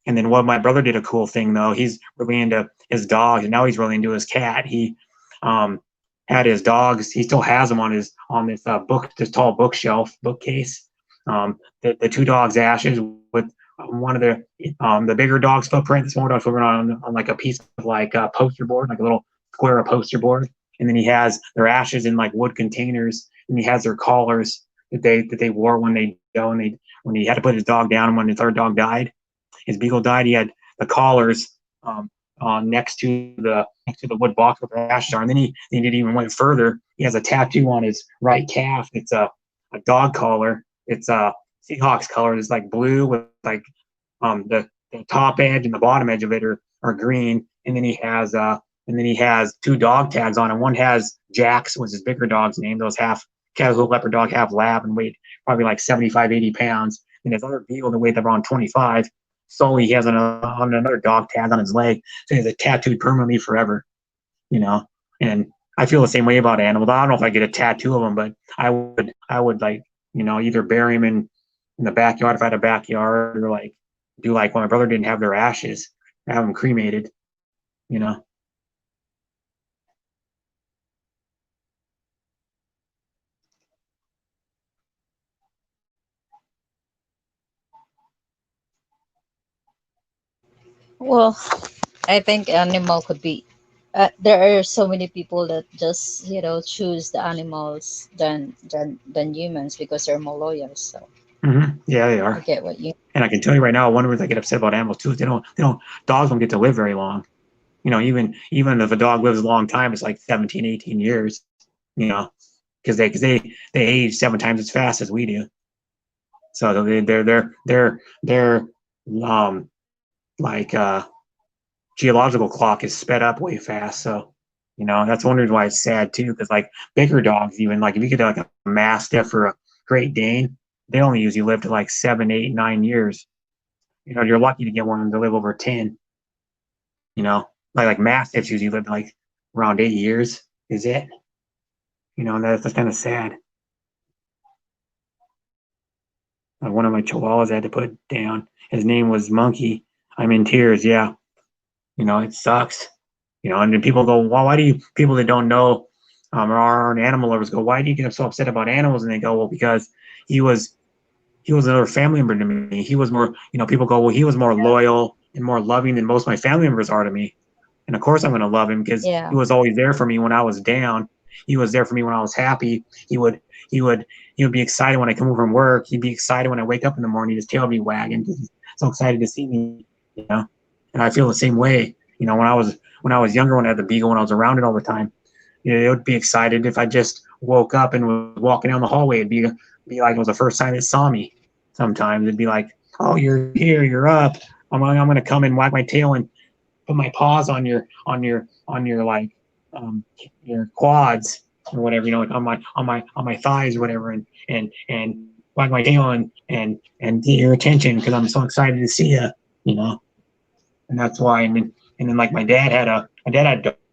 Speaker 2: And then what my brother did a cool thing though. He's really into his dogs, and now he's really into his cat. He had his dogs. He still has them on this this tall bookcase. The two dogs' ashes with one of the bigger dog's footprint, the smaller dog's footprint on like a piece of like poster board, like a little square of poster board. And then he has their ashes in like wood containers, and he has their collars that they wore when he had to put his dog down when his third dog died. His beagle died. He had the collars on next to the wood box with the ashes are. And then he even went further. He has a tattoo on his right calf. It's a dog collar. It's a Seahawks color. It's like blue with like the top edge and the bottom edge of it are green. And then he has two dog tags on it. One has Jax, was his bigger dog's name. Those half Catahoula leopard dog, half lab, and weighed probably like 75, 80 pounds. And his other beagle that weighed around 25. Sully, he has another dog tag on his leg, so he has it tattooed permanently forever, you know. And I feel the same way about animals. I don't know if I get a tattoo of them, but I would like, you know, either bury them in the backyard if I had a backyard, or like do like when my brother didn't have their ashes, have them cremated, you know.
Speaker 1: Well, I think animal could be. There are so many people that just choose the animals than humans because they're more loyal. So
Speaker 2: Mm-hmm. Yeah, they
Speaker 1: I
Speaker 2: are.
Speaker 1: get what you.
Speaker 2: And I can tell you right now, one reason I get upset about animals too is dogs don't get to live very long. Even if a dog lives a long time, it's like 17, 18 years, because they age 7 times as fast as we do. So their like geological clock is sped up way fast. So that's one reason why it's sad too, because like bigger dogs, even like if you get like a Mastiff or a Great Dane, they only usually live to like 7, 8, 9 years. You're lucky to get one to live over 10. Like Mastiffs usually live like around 8 years. Is it? And that's kind of sad. One of my chihuahuas I had to put down. His name was Monkey. I'm in tears. Yeah. It sucks. And then people go, well, why do you, people that don't know or aren't animal lovers go, why do you get so upset about animals? And they go, well, because he was another family member to me. He was more, people go, well, he was more loyal and more loving than most of my family members are to me. And of course I'm going to love him because he was always there for me when I was down. He was there for me when I was happy. He would be excited when I come home from work. He'd be excited when I wake up in the morning, his tail would be wagging because he's so excited to see me, And I feel the same way. When I was younger, when I had the beagle, when I was around it all the time, it would be excited if I just woke up and was walking down the hallway. It'd be like it was the first time it saw me. Sometimes it'd be like, oh, you're here, you're up. I'm gonna come and wag my tail and put my paws on your like your quads or whatever, like on my thighs or whatever, and wag my tail and get your attention because I'm so excited to see you, And that's why. And then like my dad had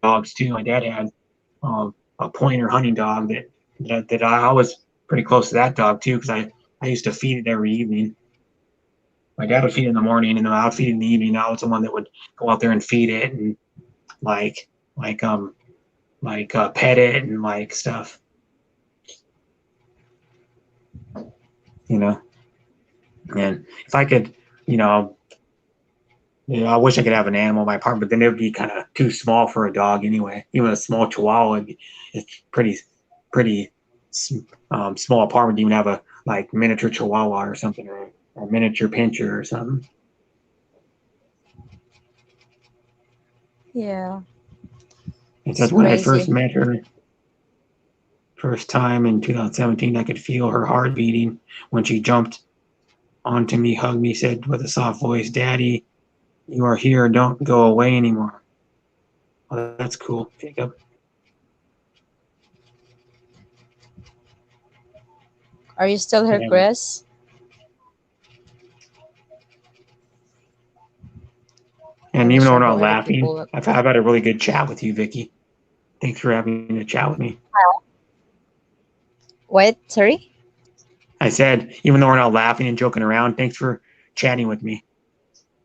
Speaker 2: dogs too. My dad had a pointer hunting dog that I was pretty close to that dog too because I used to feed it every evening. My dad would feed it in the morning, and then I would feed it in the evening. I was the one that would go out there and feed it and pet it and like stuff. And if I could, I wish I could have an animal in my apartment, but then it would be kind of too small for a dog anyway. Even a small Chihuahua, it's pretty small apartment to even have a like miniature Chihuahua or something, or a miniature Pinscher or something.
Speaker 1: Yeah.
Speaker 2: It says when I first met her, first time in 2017, I could feel her heart beating when she jumped onto me, hugged me, said with a soft voice, "Daddy, you are here. Don't go away anymore." Oh, that's cool, Jacob.
Speaker 1: Are you still here, Chris?
Speaker 2: And even though we're not laughing, I've had a really good chat with you, Vicky. Thanks for having a chat with me.
Speaker 1: What? Sorry?
Speaker 2: I said, even though we're not laughing and joking around, thanks for chatting with me.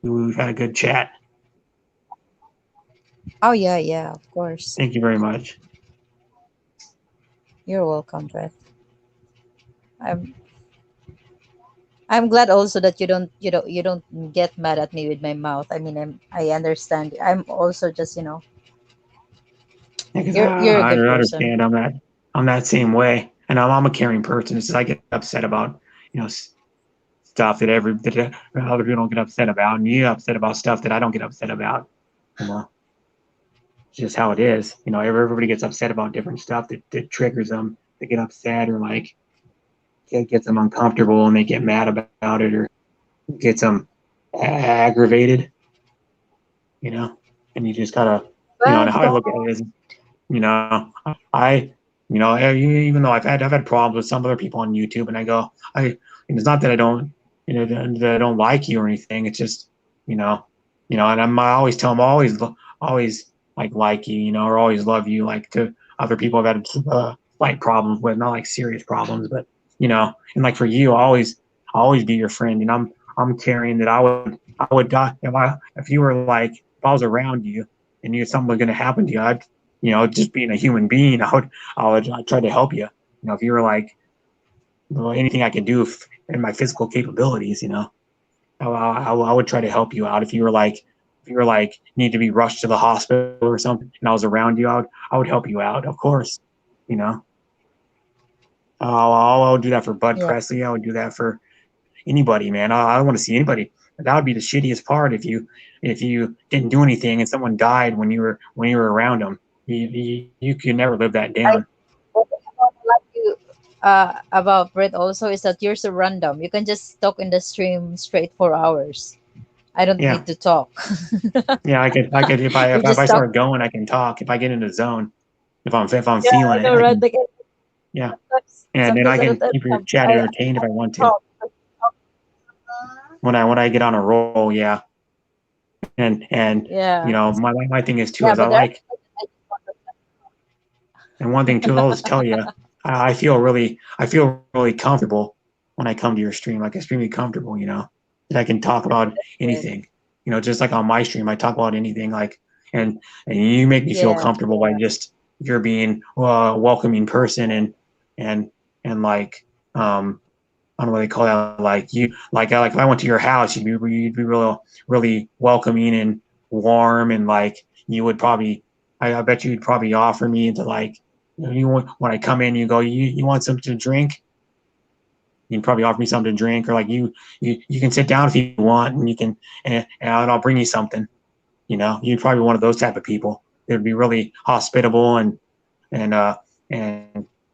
Speaker 2: We've had a good chat.
Speaker 1: Oh, yeah, of course.
Speaker 2: Thank you very much.
Speaker 1: You're welcome, Beth. I'm glad also that you don't get mad at me with my mouth. I mean, I understand. I'm also just you're a good
Speaker 2: I
Speaker 1: person.
Speaker 2: understand. I'm that same way, and I'm a caring person. It's just I get upset about stuff that other people don't get upset about, and you get upset about stuff that I don't get upset about. It's just how it is. Everybody gets upset about different stuff that triggers them. They get upset or like it gets them uncomfortable and they get mad about it or gets them aggravated. And you just gotta, and how I look at it is, even though I've had problems with some other people on YouTube, and I go, it's not that I don't, that I don't like you or anything. It's just, and I always tell them, always like you, or always love you, like to other people I've had slight problems with, not like serious problems, but and like for you, I'll always be your friend, and I'm caring that I would die if you were like, if I was around you and something was going to happen to you, I'd just being a human being, I'd try to help you. If you were like, anything I could do in my physical capabilities, I would try to help you out. If you were like need to be rushed to the hospital or something, and I was around you, I would help you out, of course. I would do that for Bud Presley. I would do that for anybody, man. I don't want to see anybody. That would be the shittiest part if you didn't do anything and someone died when you were around them. You could never live that
Speaker 1: I
Speaker 2: down.
Speaker 1: what I like you about Brett also is that you're so random. You can just talk in the stream straight for hours. I don't
Speaker 2: Yeah,
Speaker 1: need to talk.
Speaker 2: yeah. I could
Speaker 1: You
Speaker 2: if I
Speaker 1: just talk.
Speaker 2: start going, I can talk. If I get in the zone, if I'm
Speaker 1: Yeah, I
Speaker 2: feeling it,
Speaker 1: know,
Speaker 2: I
Speaker 1: right?
Speaker 2: can.
Speaker 1: Like
Speaker 2: Yeah, and then I
Speaker 1: sometimes I
Speaker 2: can
Speaker 1: don't
Speaker 2: keep your
Speaker 1: have
Speaker 2: chat
Speaker 1: I
Speaker 2: entertained if I want to.
Speaker 1: talk.
Speaker 2: When I get on a roll, yeah. And
Speaker 1: Yeah,
Speaker 2: my thing is too
Speaker 1: yeah,
Speaker 2: is I
Speaker 1: but there are
Speaker 2: like,
Speaker 1: people that I just want to
Speaker 2: and one thing too I'll just tell you, I feel really comfortable when I come to your stream, like extremely comfortable, that I can talk about
Speaker 1: good.
Speaker 2: anything, just like on my stream I talk about anything, like, and you make me feel
Speaker 1: Yeah,
Speaker 2: comfortable by just you're being a welcoming person, and like, I don't know what they call that. Like like if I went to your house, you'd be really welcoming and warm, and like you would probably, I bet you'd probably offer me to, like, when I come in, you go, you want something to drink? You'd probably offer me something to drink, or like you can sit down if you want, and you can, and I'll bring you something. You'd probably be one of those type of people. They'd be really hospitable, and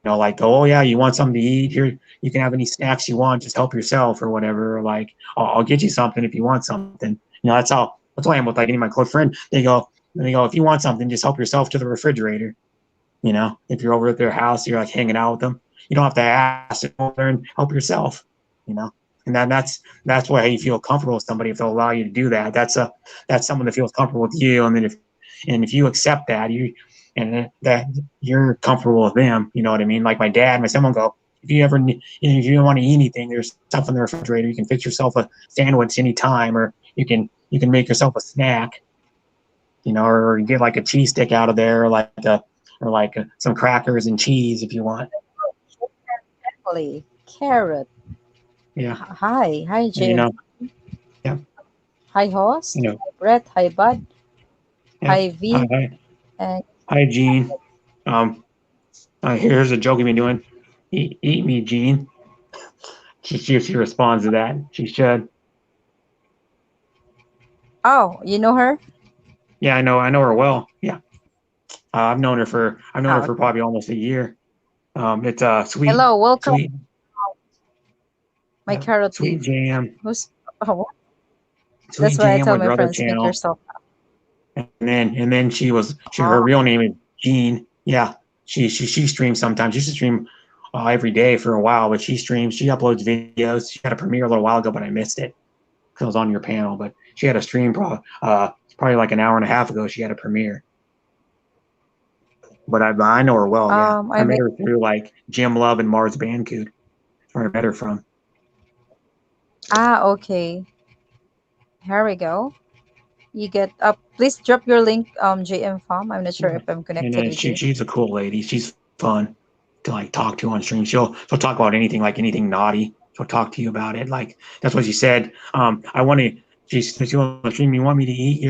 Speaker 2: like, oh yeah, you want something to eat? Here, you can have any snacks you want. Just help yourself or whatever. Or like, I'll get you something if you want something. That's why I am with like any of my close friends. They go, if you want something, just help yourself to the refrigerator. If you're over at their house, you're like hanging out with them. You don't have to ask to go there and help yourself. You know, and that's why you feel comfortable with somebody, if they'll allow you to do that. That's someone that feels comfortable with you, and then if you accept that, that you're comfortable with them. You know what I mean? Like my dad, my son will go, if you don't want to eat anything, there's stuff in the refrigerator. You can fix yourself a sandwich anytime, or you can make yourself a snack. Or you get like a cheese stick out of there, or some crackers and cheese if you want.
Speaker 1: family carrot.
Speaker 2: Yeah,
Speaker 1: Hi,
Speaker 2: and,
Speaker 1: Jim.
Speaker 2: yeah,
Speaker 1: Hi, host.
Speaker 2: you know,
Speaker 1: Hi, Brett. Hi, Bud.
Speaker 2: yeah.
Speaker 1: Hi,
Speaker 2: Hi,
Speaker 1: V.
Speaker 2: hi,
Speaker 1: And
Speaker 2: hi, Gene. Here's a joke you've been doing. Eat me, Gene. She responds to that. She should.
Speaker 1: oh, you know her?
Speaker 2: Yeah, I know her well. Yeah, I've known her for
Speaker 1: Okay.
Speaker 2: probably almost a year. It's sweet,
Speaker 1: Hello, welcome,
Speaker 2: sweet,
Speaker 1: my
Speaker 2: yeah,
Speaker 1: carrot
Speaker 2: sweet
Speaker 1: thief.
Speaker 2: jam,
Speaker 1: Who's? Oh, that's
Speaker 2: sweet
Speaker 1: why I
Speaker 2: jam
Speaker 1: tell
Speaker 2: with
Speaker 1: my
Speaker 2: your other
Speaker 1: friends, make
Speaker 2: channel,
Speaker 1: yourself.
Speaker 2: and then her
Speaker 1: Oh,
Speaker 2: real name is Jean. Yeah, she streams sometimes. She used to stream every day for a while, but she uploads videos. She had a premiere a little while ago, but I missed it because I was on your panel. But she had a stream probably like an hour and a half ago. She had a premiere. But I know her well. Yeah, I
Speaker 1: I
Speaker 2: met
Speaker 1: make.
Speaker 2: her through like Jim Love and Mars Bancoot. That's where I met her from.
Speaker 1: Okay. Here we go. You get up. Please drop your link, JM Farm. I'm not sure
Speaker 2: Yeah.
Speaker 1: if I'm
Speaker 2: And
Speaker 1: connected
Speaker 2: then
Speaker 1: with you.
Speaker 2: she's a cool lady. She's fun to like talk to on stream. She'll talk about anything, like anything naughty. She'll talk to you about it. Like that's what she said. I want to. She on the stream. You want me to eat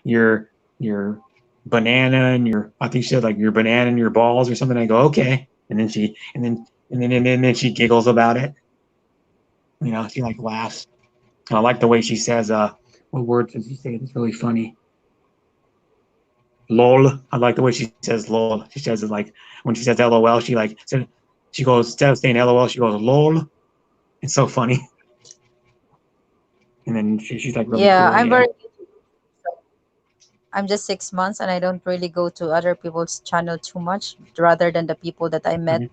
Speaker 2: your banana and I think she said like your banana and your balls or something. I go okay. And then she giggles about it. She like laughs. And I like the way she says. What words does she say? It's really funny. LOL. I like the way she says LOL. She says it like when she says LOL, she goes, instead of saying LOL, she goes LOL. It's so funny. And then she's like really
Speaker 1: Yeah,
Speaker 2: cool. Yeah.
Speaker 1: I'm just 6 months and I don't really go to other people's channel too much rather than the people that I met
Speaker 2: Mhm.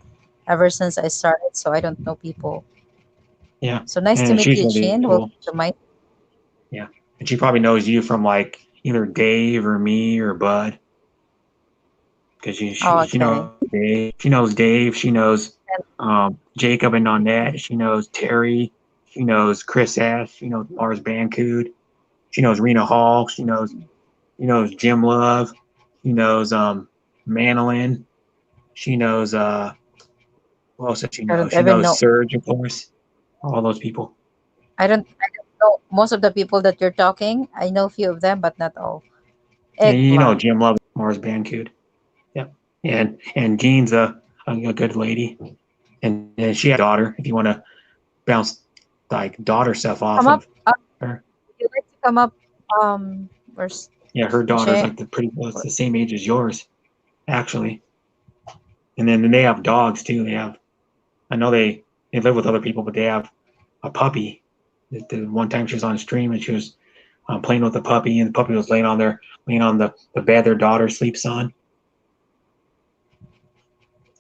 Speaker 1: ever since I started. So I don't know people.
Speaker 2: Yeah.
Speaker 1: So nice to
Speaker 2: And
Speaker 1: meet
Speaker 2: she's
Speaker 1: you,
Speaker 2: really
Speaker 1: Chin.
Speaker 2: cool.
Speaker 1: Welcome to my.
Speaker 2: Yeah. And she probably knows you from like either Dave or me or Bud. Because
Speaker 1: Oh,
Speaker 2: she
Speaker 1: okay.
Speaker 2: knows Dave. She knows Dave. She knows Jacob and Nonette. She knows Terry. She knows Chris S. She knows Mars Bancoot. She knows Rena Hall. She knows Jim Love. She knows Manolin. She knows who else does she
Speaker 1: I
Speaker 2: know?
Speaker 1: don't
Speaker 2: She
Speaker 1: even
Speaker 2: knows
Speaker 1: know.
Speaker 2: Surge, of course. All those people.
Speaker 1: I don't know most of the people that you're talking. I know a few of them, but not all.
Speaker 2: And
Speaker 1: Eggplant.
Speaker 2: Jim Love, Mars Bancoot. Yep. And Jean's a good lady. And she had a daughter, if you want to bounce like daughter stuff off
Speaker 1: Come up.
Speaker 2: of
Speaker 1: Would
Speaker 2: her.
Speaker 1: you like to come up? Where's
Speaker 2: Yeah, her daughter's
Speaker 1: Jay?
Speaker 2: like it's the same age as yours, actually. And then they have dogs too. I know they live with other people, but they have a puppy. The one time she was on a stream and she was playing with the puppy, and the puppy was laying on the bed their daughter sleeps on.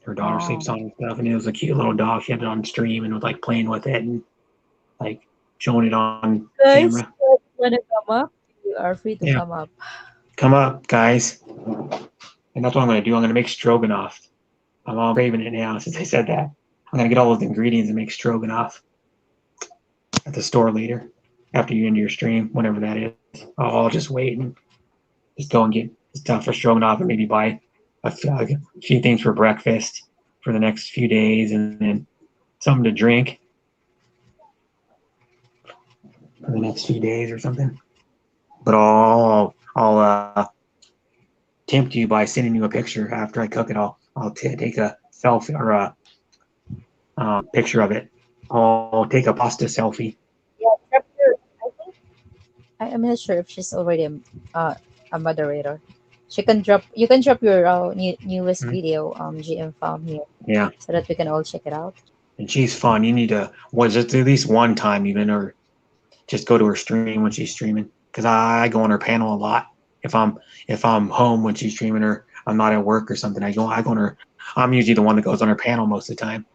Speaker 2: Her daughter sleeps
Speaker 1: Oh,
Speaker 2: on and stuff, and it was a cute little dog. She had it on stream and was like playing with it and like showing it on
Speaker 1: guys,
Speaker 2: camera.
Speaker 1: wanna come up? You are free to
Speaker 2: Yeah,
Speaker 1: come up.
Speaker 2: come up, guys. And that's what I'm gonna do. I'm gonna make stroganoff. I'm all craving it now since I said that. I'm gonna get all those ingredients and make stroganoff at the store later after you end your stream, whenever that is. I'll just wait and just go and get stuff for stroganoff and maybe buy a few things for breakfast for the next few days, and then something to drink for the next few days or something. But I'll tempt you by sending you a picture after I cook it. I'll take a selfie or a picture of it. I'll take a pasta selfie.
Speaker 1: Yeah, I think I'm not sure if she's already a moderator. She can drop. You can drop your newest
Speaker 2: Mhm.
Speaker 1: video, GM Farm here,
Speaker 2: Yeah,
Speaker 1: so that we can all check it out.
Speaker 2: and she's fun. You need to just at least one time even, or just go to her stream when she's streaming, because I go on her panel a lot. If I'm home when she's streaming, or I'm not at work or something, I go on her. I'm usually the one that goes on her panel most of the time.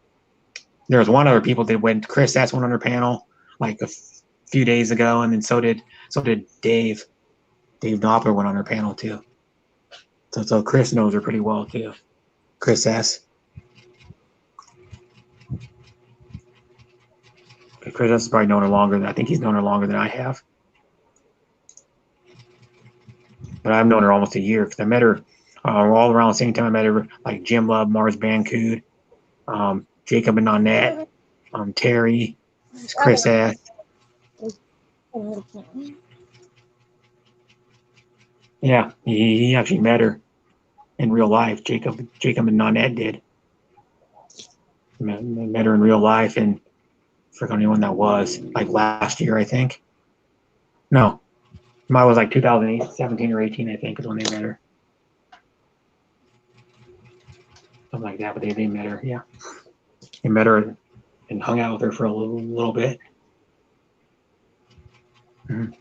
Speaker 2: There's one other people that went. Chris that's one on her panel like a few days ago, and then so did Dave. Dave Doppler went on her panel too. So Chris knows her pretty well too. Chris S. Chris S has probably known her longer. I think he's known her longer than I have. But I've known her almost a year because I met her all around the same time. I met her like Jim Love, Mars Bancood, Jacob and Nanette, Terry, Chris S. Yeah, he actually met her in real life. Jacob and Nanette did. Met her in real life, and I forgot when that was, like last year, I think. No, mine was like 2008, 17 or 18, I think, is when they met her. Something like that, but they met her, yeah. They met her and hung out with her for a little bit. Mm-hmm.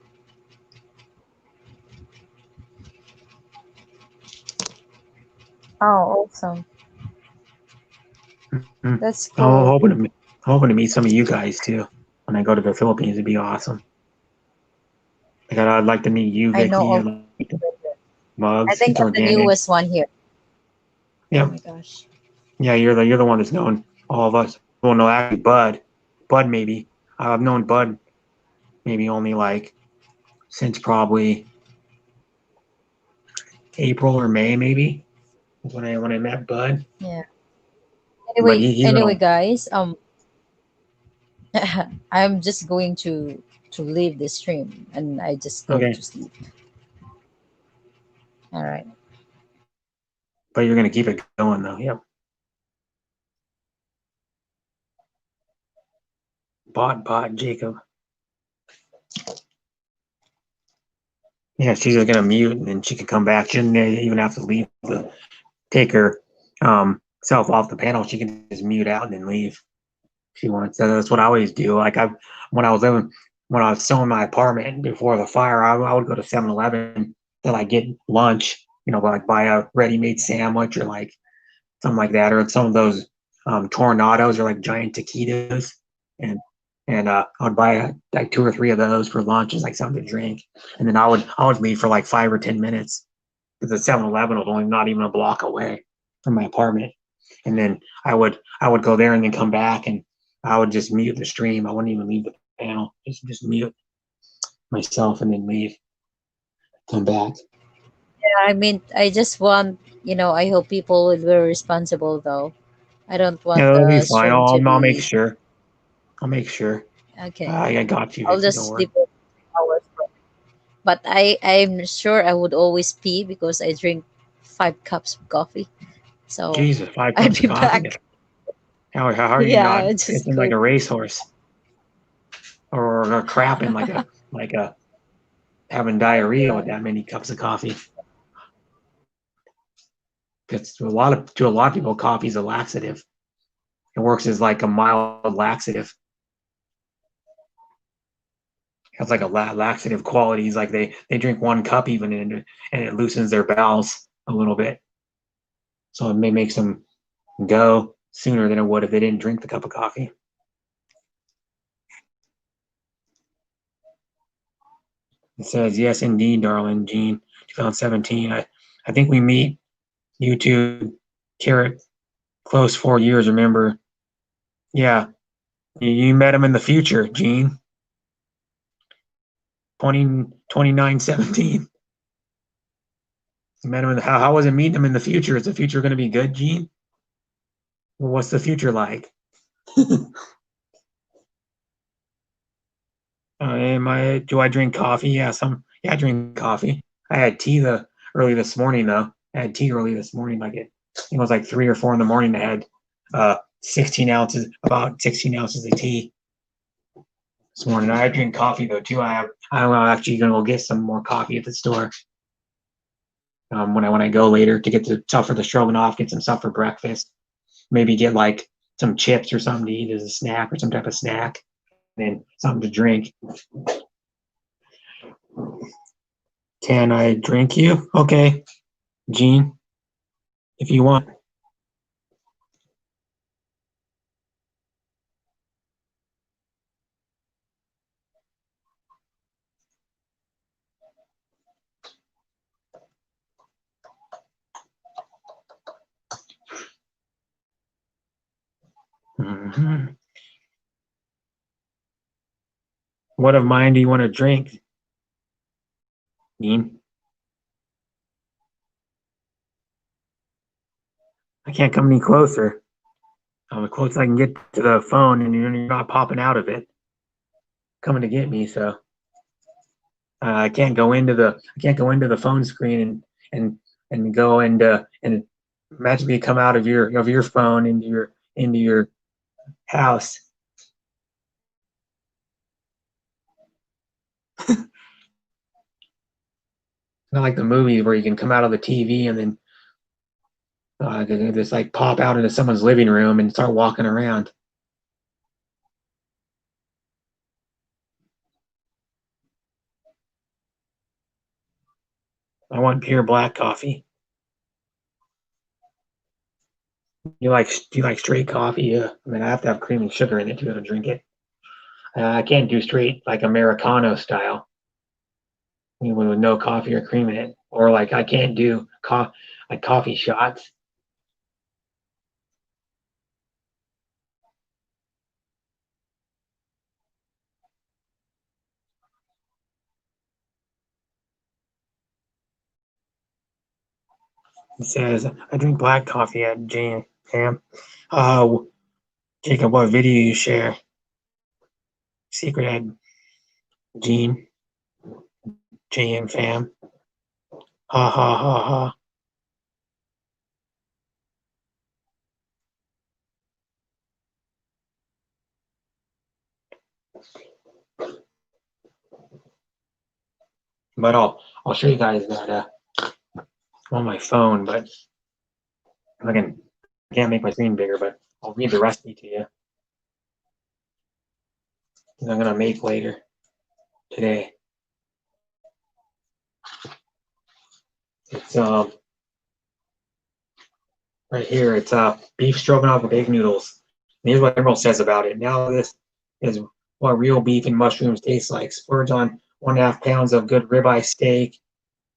Speaker 1: Oh, awesome!
Speaker 2: Mm-hmm.
Speaker 1: That's
Speaker 2: I'm
Speaker 1: cool.
Speaker 2: hoping to meet some of you guys too when I go to the Philippines. It'd be awesome. Like I'd like to meet you,
Speaker 1: I know
Speaker 2: Vicky.
Speaker 1: all.
Speaker 2: I'd like to meet
Speaker 1: I
Speaker 2: Mugs.
Speaker 1: think
Speaker 2: It's
Speaker 1: I'm the
Speaker 2: organic.
Speaker 1: newest one here. Oh
Speaker 2: Yeah,
Speaker 1: my gosh.
Speaker 2: yeah. You're the one that's known all of us. Well, no, actually, Bud maybe. I've known Bud maybe only like since probably April or May, maybe is when I met Bud.
Speaker 1: Yeah.
Speaker 2: But
Speaker 1: Anyway,
Speaker 2: he's
Speaker 1: anyway,
Speaker 2: little.
Speaker 1: guys. I'm just going to leave the stream, and I just go
Speaker 2: Okay,
Speaker 1: to sleep. All right.
Speaker 2: but you're gonna keep it going though. Yep. Bot Jacob. Yeah, she's just gonna mute and then she can come back. She doesn't even have to leave to take her self off the panel. She can just mute out and then leave if she wants. So that's what I always do. Like when I was still in my apartment before the fire, I would go to 7-Eleven to like get lunch, like buy a ready-made sandwich or like something like that, or some of those tornadoes or like giant taquitos, and I would buy like 2 or 3 of those for lunch as like something to drink, and then I would leave for like 5 or 10 minutes because the 7-Eleven was only not even a block away from my apartment, and then I would go there and then come back, and I would just mute the stream. I wouldn't even leave the panel, just mute myself and then leave, come back.
Speaker 1: Yeah, I mean, I just want, I hope people will be responsible though. I don't
Speaker 2: Yeah,
Speaker 1: want
Speaker 2: that'll be
Speaker 1: the
Speaker 2: fine.
Speaker 1: stream to
Speaker 2: I'll make
Speaker 1: be
Speaker 2: sure. I'll make sure.
Speaker 1: okay.
Speaker 2: I got you,
Speaker 1: I'll
Speaker 2: Vicky. Don't
Speaker 1: just
Speaker 2: worry.
Speaker 1: leave it hours. But I'm sure I would always pee because I drink 5 cups of coffee. So
Speaker 2: Jesus, 5
Speaker 1: I'd
Speaker 2: cups
Speaker 1: be
Speaker 2: of coffee.
Speaker 1: back.
Speaker 2: How are you
Speaker 1: Yeah,
Speaker 2: not
Speaker 1: I just
Speaker 2: pissing like
Speaker 1: go.
Speaker 2: a racehorse? or crapping like a having diarrhea with that many cups of coffee. Because to a lot of people, coffee is a laxative. It works as like a mild laxative. It has like a laxative qualities. Like they drink 1 cup even, and it loosens their bowels a little bit. So it may make them go sooner than it would if they didn't drink the cup of coffee. It says, yes, indeed, darling Jean, 2017. I think we meet YouTube Carrot close 4 years, remember? Yeah, you met him in the future, Gene. 2917. You met him in the, how was it meeting him in the future? Is the future going to be good, Gene? Well, what's the future like? Do I drink coffee? Yeah, I drink coffee. I had tea early this morning though. I had tea early this morning, like it was like 3 or 4 in the morning. I had about 16 ounces of tea this morning. I drink coffee though too. I'm actually gonna go get some more coffee at the store. When I go later to get the stuff for the stroganoff, get some stuff for breakfast. Maybe get like some chips or something to eat as a snack or some type of snack, and then something to drink. Can I drink you? Okay, Gene, if you want. Mm-hmm. What of mine do you want to drink, Dean? I can't come any closer. The closest I can get to the phone, and you're not popping out of it, coming to get me. So I can't go into the phone screen and go and magically come out of your phone into your house. Not like the movies where you can come out of the TV and then just like pop out into someone's living room and start walking around. I want pure black coffee. Do you like straight coffee? Yeah. I mean, I have to have cream and sugar in it to be able to drink it. I can't do straight like Americano style, with no coffee or cream in it, or like I can't do coffee shots. It says I drink black coffee at Jam. Jacob, what video you share? Secret at Gene. JM fam. Ha ha ha ha. But I'll show you guys that on my phone, but I can't make my screen bigger, but I'll read the recipe to you. I'm gonna make later today. It's right here. It's beef stroganoff with egg noodles. And here's what Emerald says about it. Now this is what real beef and mushrooms taste like. Splurge on 1.5 pounds of good ribeye steak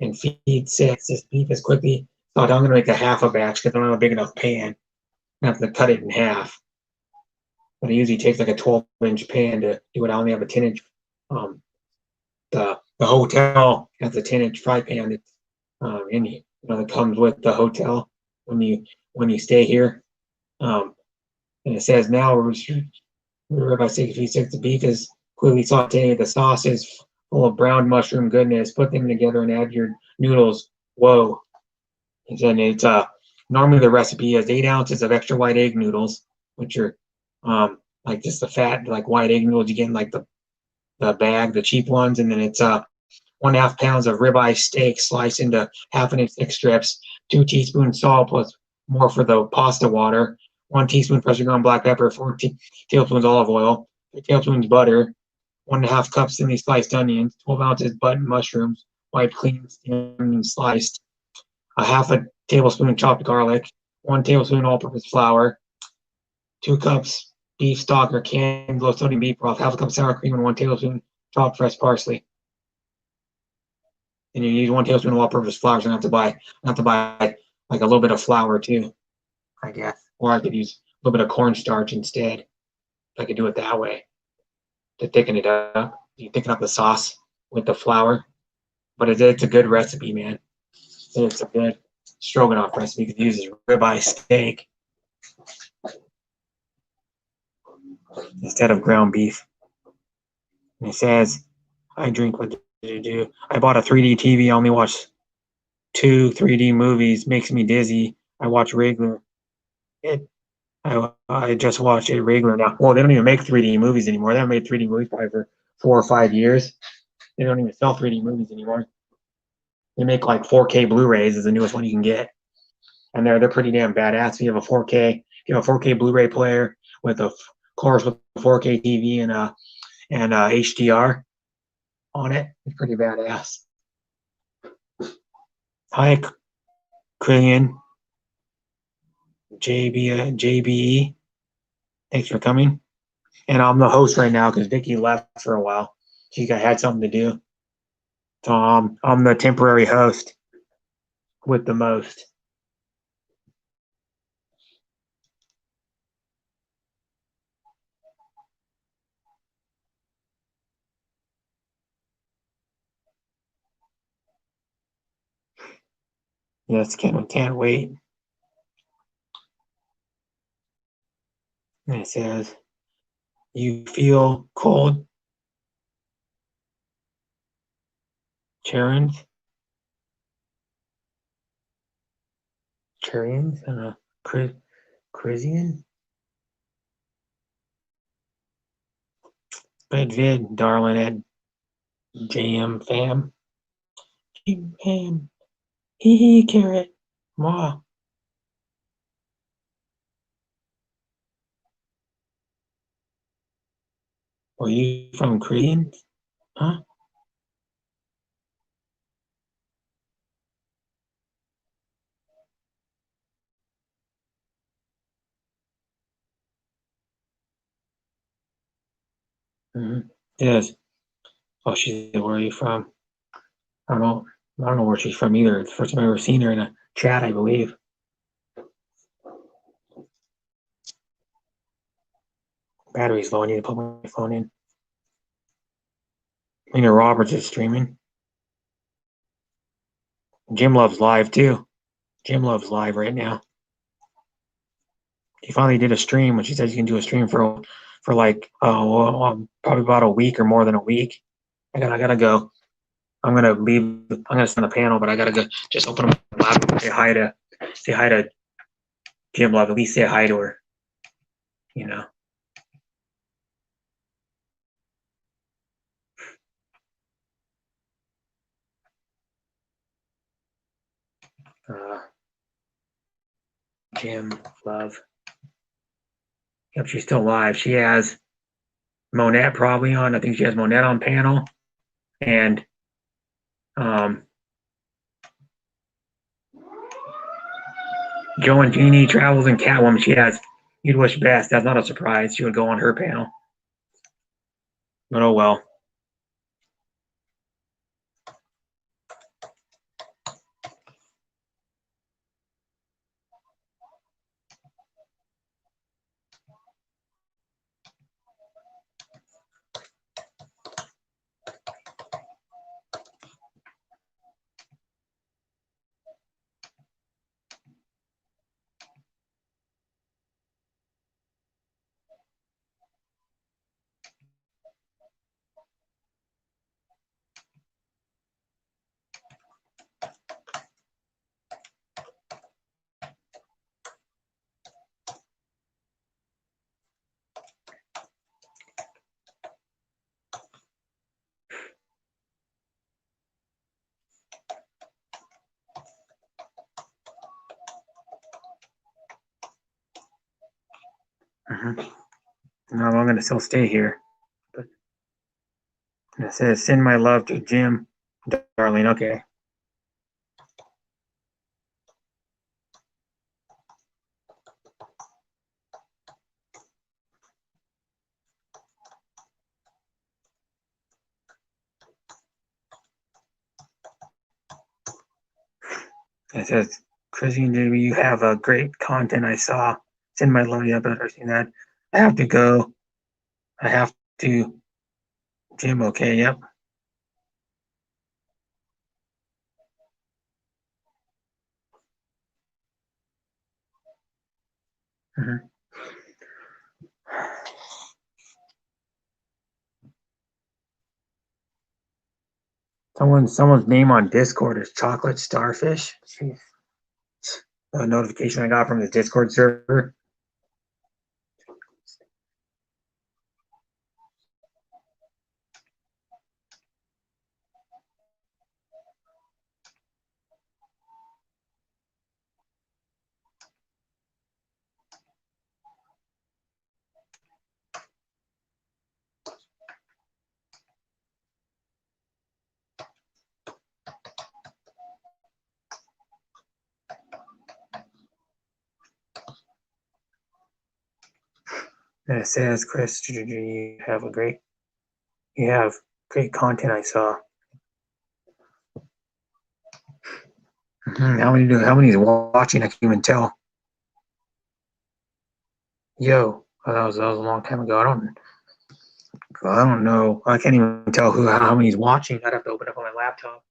Speaker 2: and feed 6. This beef is quickly thought I'm gonna make a half a batch because I don't have a big enough pan. I have to cut it in half. But it usually takes like a 12-inch pan to do it. I only have a 10-inch. The hotel has a 10-inch fry pan that's that comes with the hotel when you stay here. And it says now ribeye steak feed 6. The beef is clearly sauteed. The sauce is full of brown mushroom goodness. Put them together and add your noodles. Whoa! And then it's normally the recipe is 8 ounces of extra white egg noodles, which are like just the fat, like white egg noodles you get in like the the bag, the cheap ones, and then it's 1.5 pounds of ribeye steak sliced into 1/2 inch thick strips, 2 teaspoons salt plus more for the pasta water, 1 teaspoon freshly ground black pepper, 4 tablespoons olive oil, 3 tablespoons butter, 1.5 cups thinly sliced onions, 12 ounces button mushrooms, wiped clean, steamed, and sliced, a 1/2 tablespoon chopped garlic, 1 tablespoon all-purpose flour, 2 cups beef stock or canned low sodium beef broth, 1/2 cup sour cream, and 1 tablespoon chopped fresh parsley. And you use 1 tablespoon of all-purpose flour, so I have to buy like a little bit of flour too, I guess. Or I could use a little bit of cornstarch instead. I could do it that way to thicken it up. You thicken up the sauce with the flour, but it's a good recipe, man. It's a good stroganoff recipe. You could use this ribeye steak instead of ground beef. And it says, I drink, what did you do? I bought a 3D TV. I only watch 2 3D movies. Makes me dizzy. I watch regular. I just watch it regular now. Well, they don't even make 3D movies anymore. They haven't made 3D movies probably for 4 or 5 years. They don't even sell 3D movies anymore. They make like 4K Blu-rays is the newest one you can get, and they're pretty damn badass. If you have a 4K, if you have a 4K Blu-ray player with of course with a 4K TV and HDR on it, it's pretty badass. Hi, Killian, JBE. Thanks for coming. And I'm the host right now because Vicky left for a while. She had something to do. So I'm the temporary host with the most. Yes, can't wait. And it says, you feel cold, Charons? Charians? Crisian? Good vid, darling, at JM fam. Fam. Hee hee, carrot. Ma. Are you from Crisian? Huh? Mm-hmm. Yes. Oh, she said, where are you from? I don't know. I don't know where she's from either. It's the first time I've ever seen her in a chat, I believe. Battery's low. I need to put my phone in. Lena Roberts is streaming. Jim Love's live too. Jim Love's live right now. He finally did a stream, when she says you can do a stream for like probably about a week or more than a week. I gotta go. I'm gonna leave. I'm gonna sit on the panel, but I gotta go. Just open up my laptop and say hi to Jim Love. At least say hi to her. You know. Jim Love. Yep, she's still live. She has Monette probably on. I think she has Monette on panel, and Joe and Jeannie Travels and Catwoman. She has You'd Wish Best. That's not a surprise. She would go on her panel. But oh well. No, I'm gonna still stay here. But it says send my love to Jim, darling. Okay. It says, Christine, you have a great content I saw. Send my love. Yeah, but I've seen that. I have to go. I have to. Jim, okay, yep. Mhm. Someone's name on Discord is Chocolate Starfish. Jeez. A notification I got from the Discord server. And it says, Chris, you have great content I saw. How many is watching? I can't even tell. Yo, that was a long time ago. I don't know. I can't even tell how many's watching. I'd have to open up on my laptop.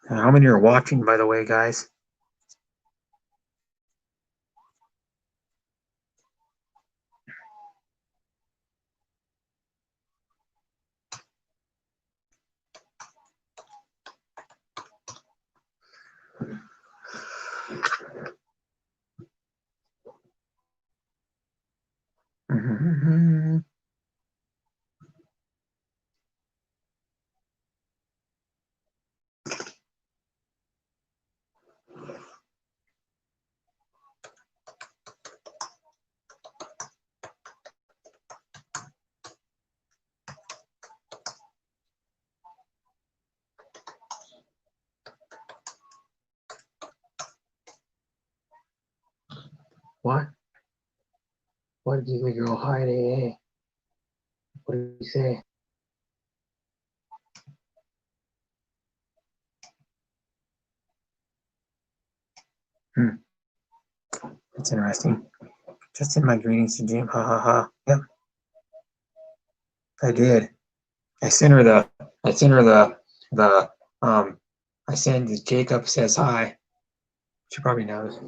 Speaker 2: How many are watching, by the way, guys? What? What did you girl hide, AA? What did you say? That's interesting. Just in my greetings to Jim. Ha ha ha. Yep, I did. I sent her the. I sent her the. I sent Jacob says hi. She probably knows.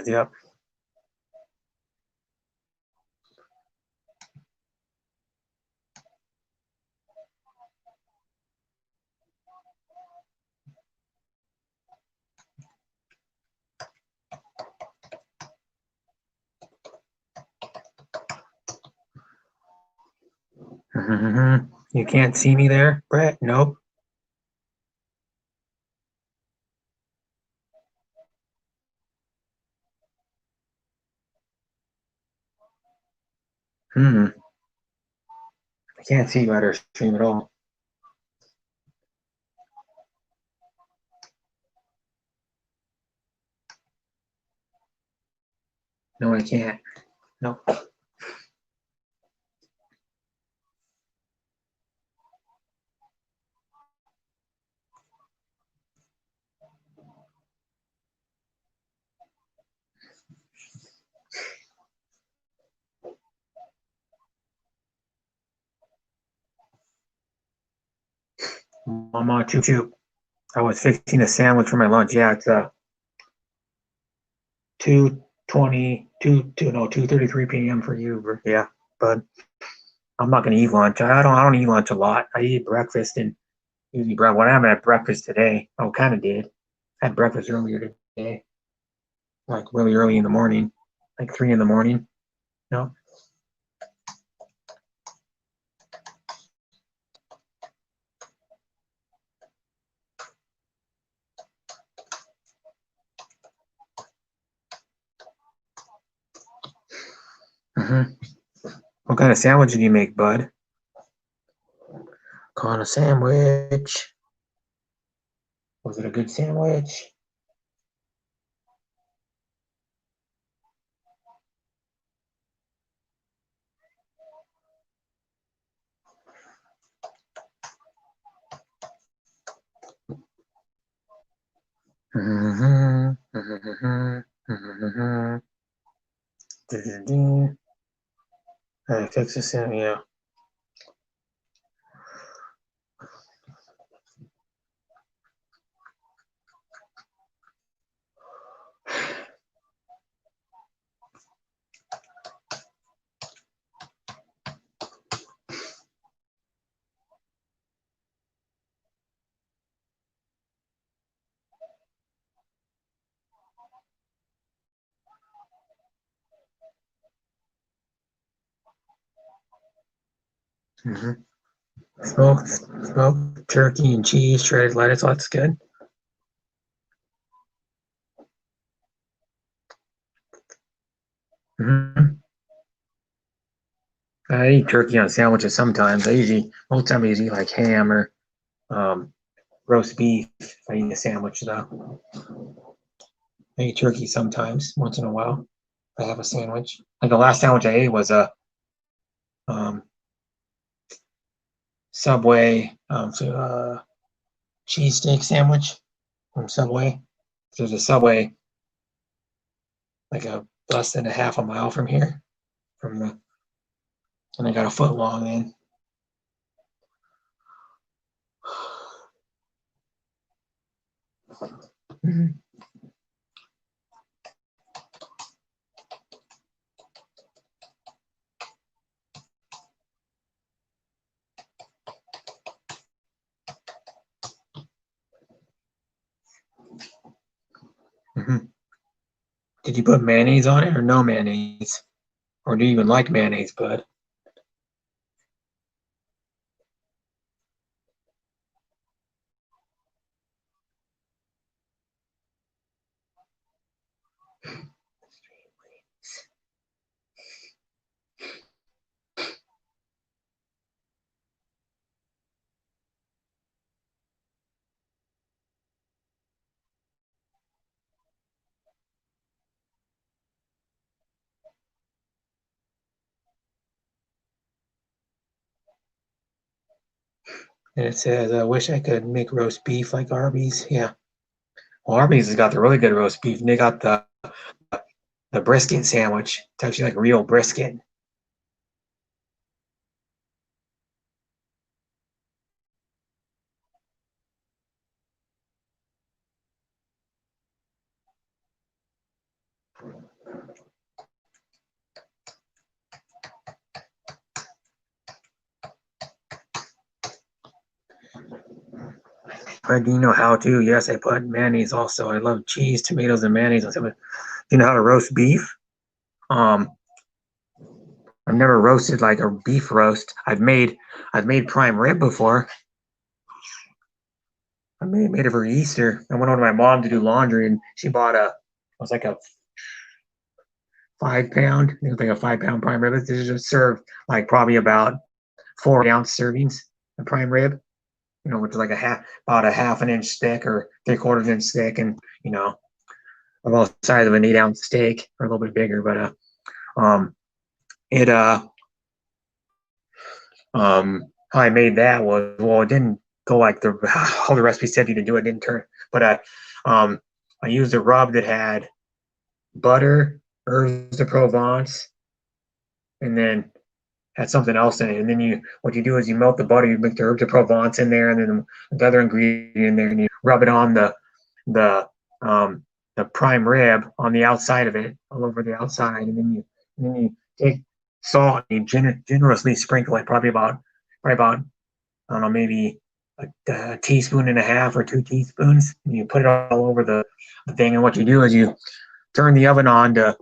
Speaker 2: Yep. You can't see me there, Brett? Nope. I can't see by her stream at all. No, I can't. Nope. I'm on Choo Choo. I was fixing a sandwich for my lunch. Yeah, it's 2:33 p.m. for you. Yeah, but I'm not gonna eat lunch. I don't eat lunch a lot. I eat breakfast and usually bread. When I'm at breakfast today, I kind of did. I had breakfast earlier today, like really early in the morning, like 3 in the morning. No. What kind of sandwich did you make, bud? Kind of sandwich. Was it a good sandwich? Fix this in, yeah. Smoked turkey and cheese, shredded lettuce. Oh, that's good. I eat turkey on sandwiches sometimes. Most times I usually eat like ham or roast beef if I eat a sandwich though. I eat turkey sometimes, once in a while. If I have a sandwich. Like the last sandwich I ate was a Subway cheesesteak sandwich from Subway. There's a Subway like a less than a half a mile from here, and I got a foot long in. Did you put mayonnaise on it or no mayonnaise? Or do you even like mayonnaise, bud? And it says, I wish I could make roast beef like Arby's. Yeah. Well, Arby's has got the really good roast beef. And they got the brisket sandwich. It's actually like real brisket. Do you know how to? Yes, I put mayonnaise also. I love cheese, tomatoes, and mayonnaise. Do you know how to roast beef? I've never roasted like a beef roast. I've made prime rib before. I made it for Easter. I went over to my mom to do laundry, and she bought it was like a 5 pound. It was like a 5 pound prime rib. This is just served like probably about 4 ounce servings of prime rib. Which is like about a half an inch thick or 3/4 inch thick, and about the size of an 8 ounce steak or a little bit bigger. But how I made that was, well, it didn't go like all the recipe said you to do. It didn't turn, but I used a rub that had butter, herbs de Provence, and then had something else in it. And then what you do is you melt the butter, you make the herbes de Provence in there, and then the other ingredient in there, and you rub it on the um, the prime rib on the outside of it, all over the outside, and then you take salt and you generously sprinkle it, probably about I don't know, maybe a teaspoon and a half or 2 teaspoons. And you put it all over the thing, and what you do is you turn the oven on to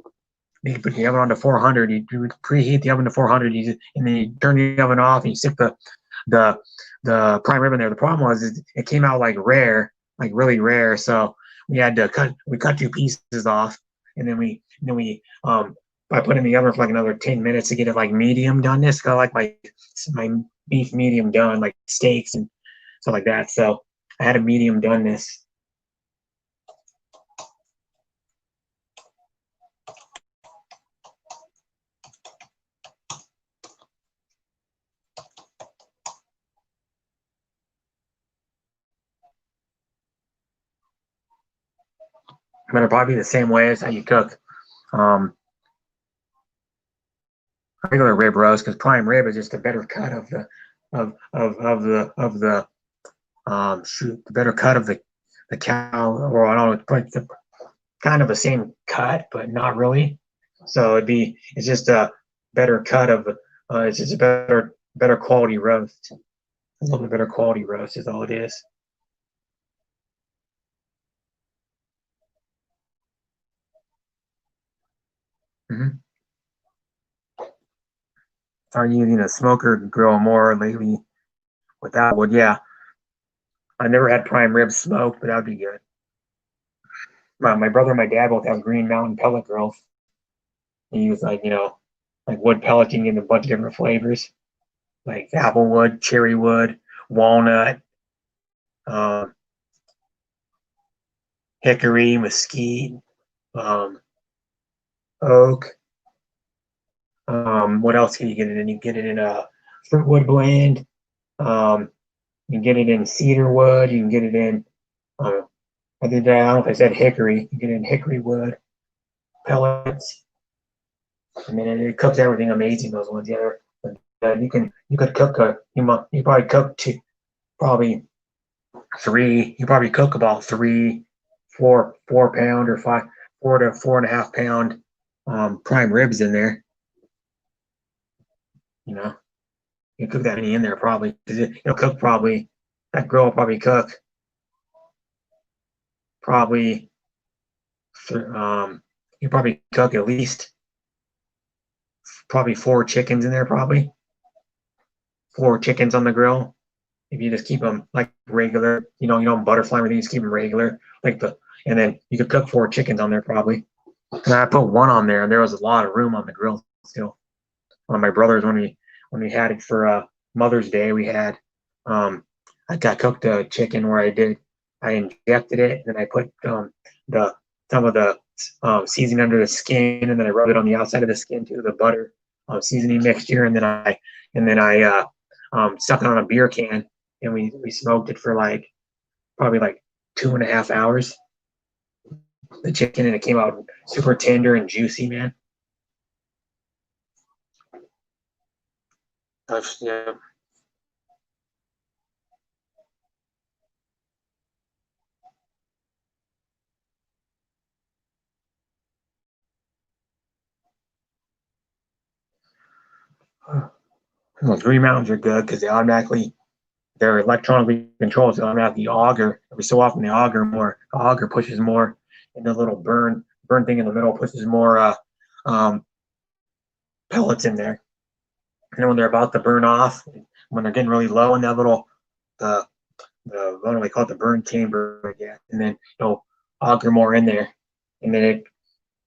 Speaker 2: you put the oven on to 400. You preheat the oven to 400, and then you turn the oven off, and you stick the prime rib in there. The problem was it came out like rare, like really rare. So we had to cut 2 pieces off, and then we I put it in the oven for like another 10 minutes to get it like medium doneness. I like my beef medium done, like steaks and stuff like that. So I had a medium doneness. But it'll probably be the same way as how you cook regular rib roast, because prime rib is just a better cut of the the better cut of the cow, or I don't know, it's kind of the same cut, but not really. So it's just a better cut of it's just a better quality roast. A little bit better quality roast is all it is. Mm-hmm. Are you using a smoker grill more lately with that wood? Yeah. I never had prime rib smoked, but that'd be good. My brother and my dad both have Green Mountain pellet grills. They use like wood pelleting in a bunch of different flavors, like applewood, cherry wood, walnut, hickory, mesquite, oak. What else can you get it in? You get it in a fruitwood blend. You can get it in cedar wood. You can get it in. I don't know if I said hickory. You can get it in hickory wood pellets. I mean, it cooks everything amazing. Those ones, yeah. You could cook you probably cook probably 3. You probably cook about 4 pound or 4 to 4.5 pound prime ribs in there. You cook that many in there probably, because it'll cook probably, that grill will probably cook probably you probably cook at least probably 4 chickens in there, probably 4 chickens on the grill. If you just keep them like regular, you don't butterfly everything, just keep them regular, and then you could cook 4 chickens on there probably. And I put 1 on there, and there was a lot of room on the grill still. One of my brothers, when we had it for Mother's Day, we had I got cooked a chicken where I injected it, and then I put some of the seasoning under the skin, and then I rubbed it on the outside of the skin too, the butter seasoning mixture, and then I stuck it on a beer can, and we smoked it for probably 2.5 hours. The chicken, and it came out super tender and juicy, man. Yeah. Those Green Mountains are good because they're electronically controlled, so they automatically auger. Every so often they auger more. The auger pushes more, and the little burn thing in the middle pushes more pellets in there. And then when they're about to burn off, when they're getting really low in that little what do we call it, the burn chamber, I guess, and then auger more in there, and then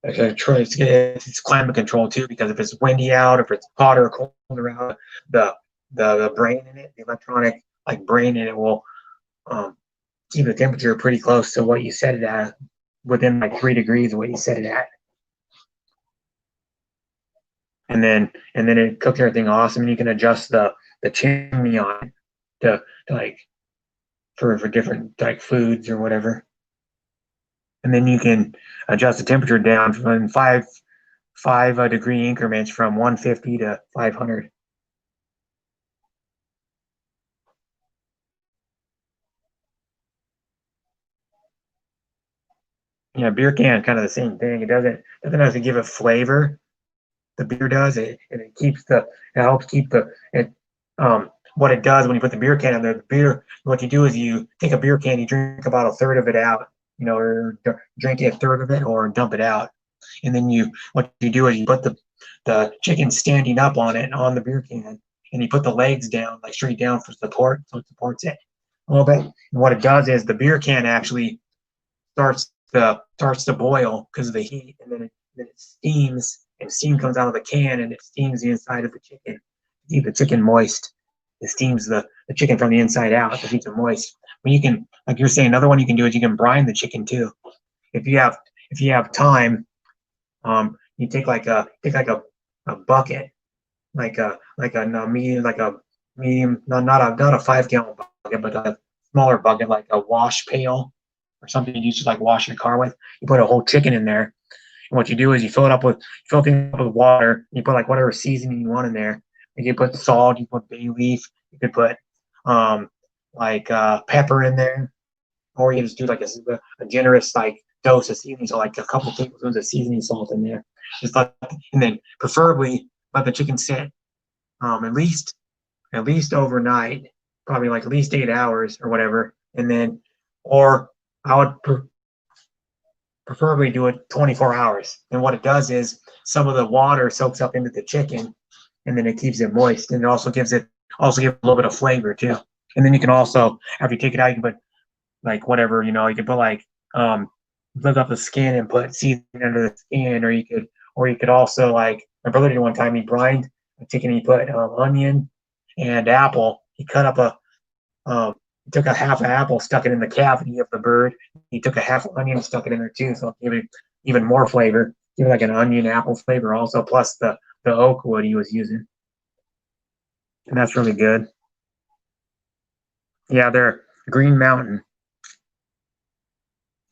Speaker 2: it's climate control too, because if it's windy out, if it's hot or colder out, the brain in it, the electronic brain in it, will keep the temperature pretty close to what you set it at, within 3 degrees of what you set it at. And then it cooks everything awesome, and you can adjust the chimney on it to for different foods or whatever. And then you can adjust the temperature down from 5 degree increments from 150 to 500. Yeah, beer can kind of the same thing. It doesn't have to give it flavor. The beer does it, and it helps keep it. What it does when you put the beer can in there, the beer. What you do is you take a beer can, you drink about a third of it out, or drink a third of it, or dump it out, and then what you do is you put the chicken standing up on it on the beer can, and you put the legs down, like straight down for support, so it supports it a little bit. And what it does is the beer can actually starts to boil because of the heat, and then it steams, and steam comes out of the can, and it steams the inside of the chicken to keep the chicken moist. It steams the chicken from the inside out to keep it moist. But you can, like you're saying, another one you can do is you can brine the chicken too. If you have time, you take a bucket, like a medium, not a 5-gallon bucket, but a smaller bucket, like a wash pail or something you use to like wash your car with. You put a whole chicken in there, and what you do is you fill it up with water. You put like whatever seasoning you want in there. You can put salt, you can put bay leaf, you could put pepper in there, or you just do like a generous like dose of seasoning, so like a couple tablespoons of seasoning salt in there. And then preferably let the chicken sit at least overnight, probably like at least 8 hours or whatever, and then or I would preferably do it 24 hours. And what it does is some of the water soaks up into the chicken, and then it keeps it moist, and it also gives a little bit of flavor too. And then you can also, after you take it out, you can put like whatever, you can put like lift up the skin and put seasoning under the skin, or you could also, like my brother did one time, he brined a chicken, he put onion and apple. He cut up he took a half apple, stuck it in the cavity of the bird. He took a half onion, stuck it in there too, so it gave it even more flavor, give it like an onion apple flavor also, plus the oak wood he was using. And that's really good. Yeah, they're Green Mountain,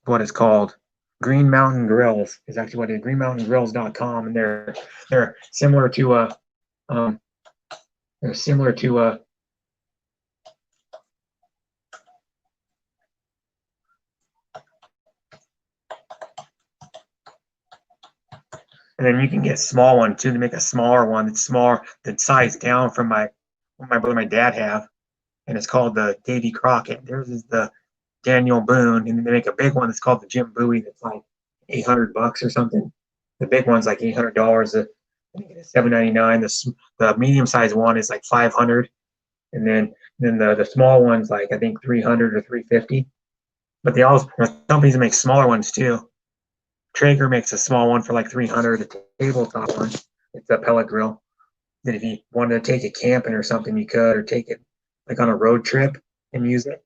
Speaker 2: what it's called. Green Mountain Grills is actually what it is, greenmountaingrills.com, and they're similar to and then you can get small one too, to make a smaller one that's smaller, that's sized down from what my brother and my dad have, and it's called the Davy Crockett. Theirs is the Daniel Boone, and then they make a big one that's called the Jim Bowie that's like $800 or something. The big one's like $800. I think it's $799. The medium sized one is like $500, and then the small one's like I think $300 or $350. But companies that make smaller ones too. Traeger makes a small one for like $300, the tabletop one. It's a pellet grill that if you wanted to take it camping or something, you could, or take it like on a road trip and use it.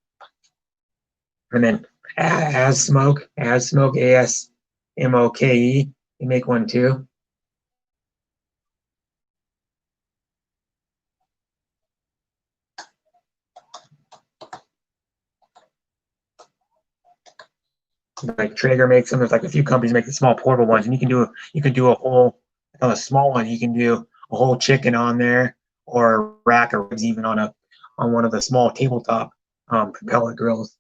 Speaker 2: And then ASMoke, ASMoke, they make one too. Like Traeger makes them. There's like a few companies make the small portable ones, and you can do a whole, on a small one, you can do a whole chicken on there, or a rack of ribs even on one of the small tabletop pellet grills.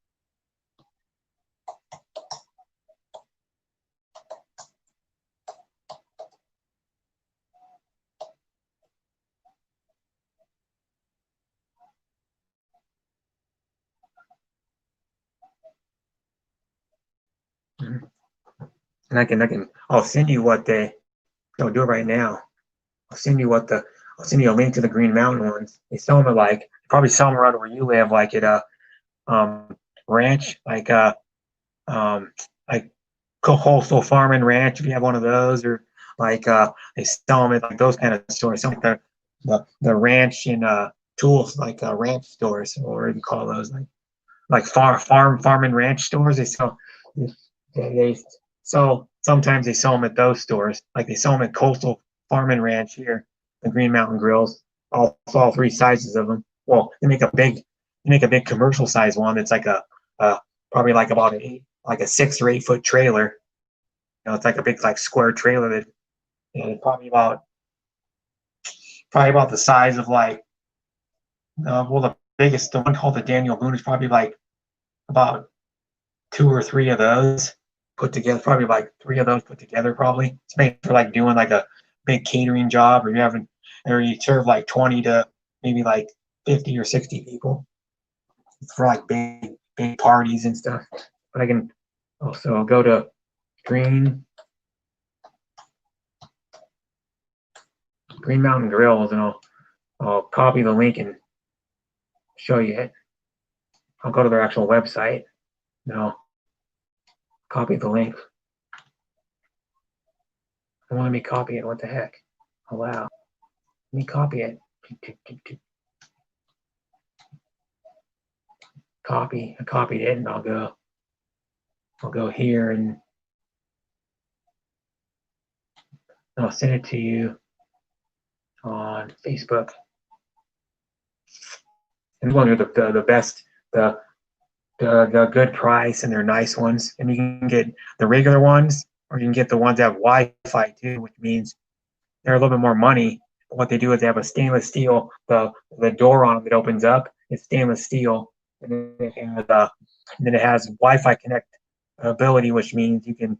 Speaker 2: And I'll send you I'll do it right now. I'll send you a link to the Green Mountain ones. They sell them at probably sell them around where you live, like at a ranch, like Coastal Farm and Ranch, if you have one of those, or they sell them at like those kind of stores, some like the ranch and tools, like ranch stores, or whatever you call those, like farm and ranch stores. Sometimes they sell them at those stores, like they sell them at Coastal Farm and Ranch here, the Green Mountain Grills, all three sizes of them. Well, they make a big commercial size one that's like probably like about a 6 or 8 foot trailer. It's like a big square trailer that probably about the size of the one called the Daniel Boone is probably like about 2 or 3 of those put together, probably like 3 of those put together, probably. It's made for like doing like a big catering job, or you serve like 20 to maybe like 50 or 60 people. It's for like big parties and stuff. But I can also go to Green Mountain Grills, and I'll copy the link and show you it. I'll go to their actual website. No, copy the link. They want me to copy it. What the heck? Allow. Let me copy it. Copy. I copied it, and I'll go here, and I'll send it to you on Facebook. And one of the best, the good price, and they're nice ones. And you can get the regular ones, or you can get the ones that have Wi-Fi too, which means they're a little bit more money. But what they do is they have a stainless steel, the door on them that opens up, it's stainless steel, and then it has Wi-Fi connect ability, which means you can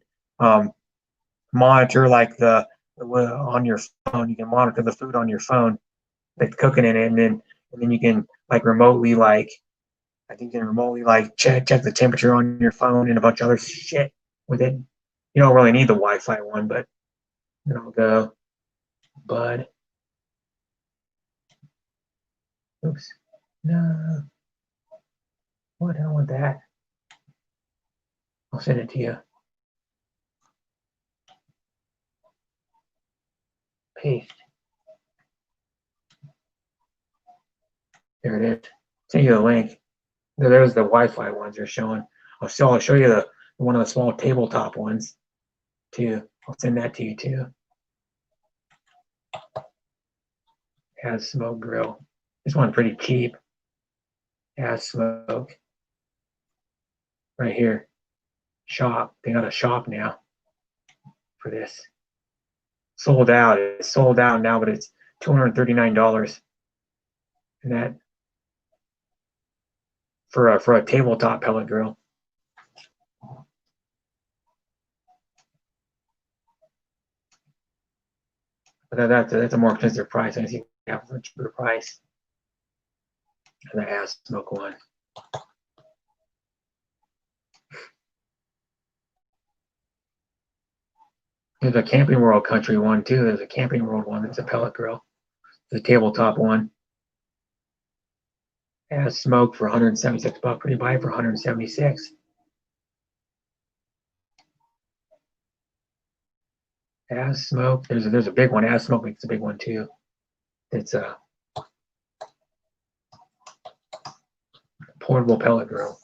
Speaker 2: monitor like on your phone. You can monitor the food on your phone that's cooking in it, and then you can like remotely check the temperature on your phone and a bunch of other shit with it. You don't really need the Wi-Fi one, but the Bud. Oops. No. What the hell with that? I'll send it to you. Paste. There it is. Send you the link. There's the Wi-Fi ones they're showing. I'll show you the one of the small tabletop ones too. I'll send that to you too. Has smoke grill. This one's pretty cheap. Has smoke. Right here. Shop. They got a shop now for this. Sold out. It's sold out now, but it's $239. And that for a tabletop pellet grill. But that's a more expensive price. I see you have a cheaper price. And the Has Smoke one. There's a Camping World Country one too. There's a Camping World one that's a pellet grill. The tabletop one. Has Smoke for $176. But you buy it for $176. Has Smoke. There's a big one. Has Smoke makes a big one too. It's a portable pellet grill.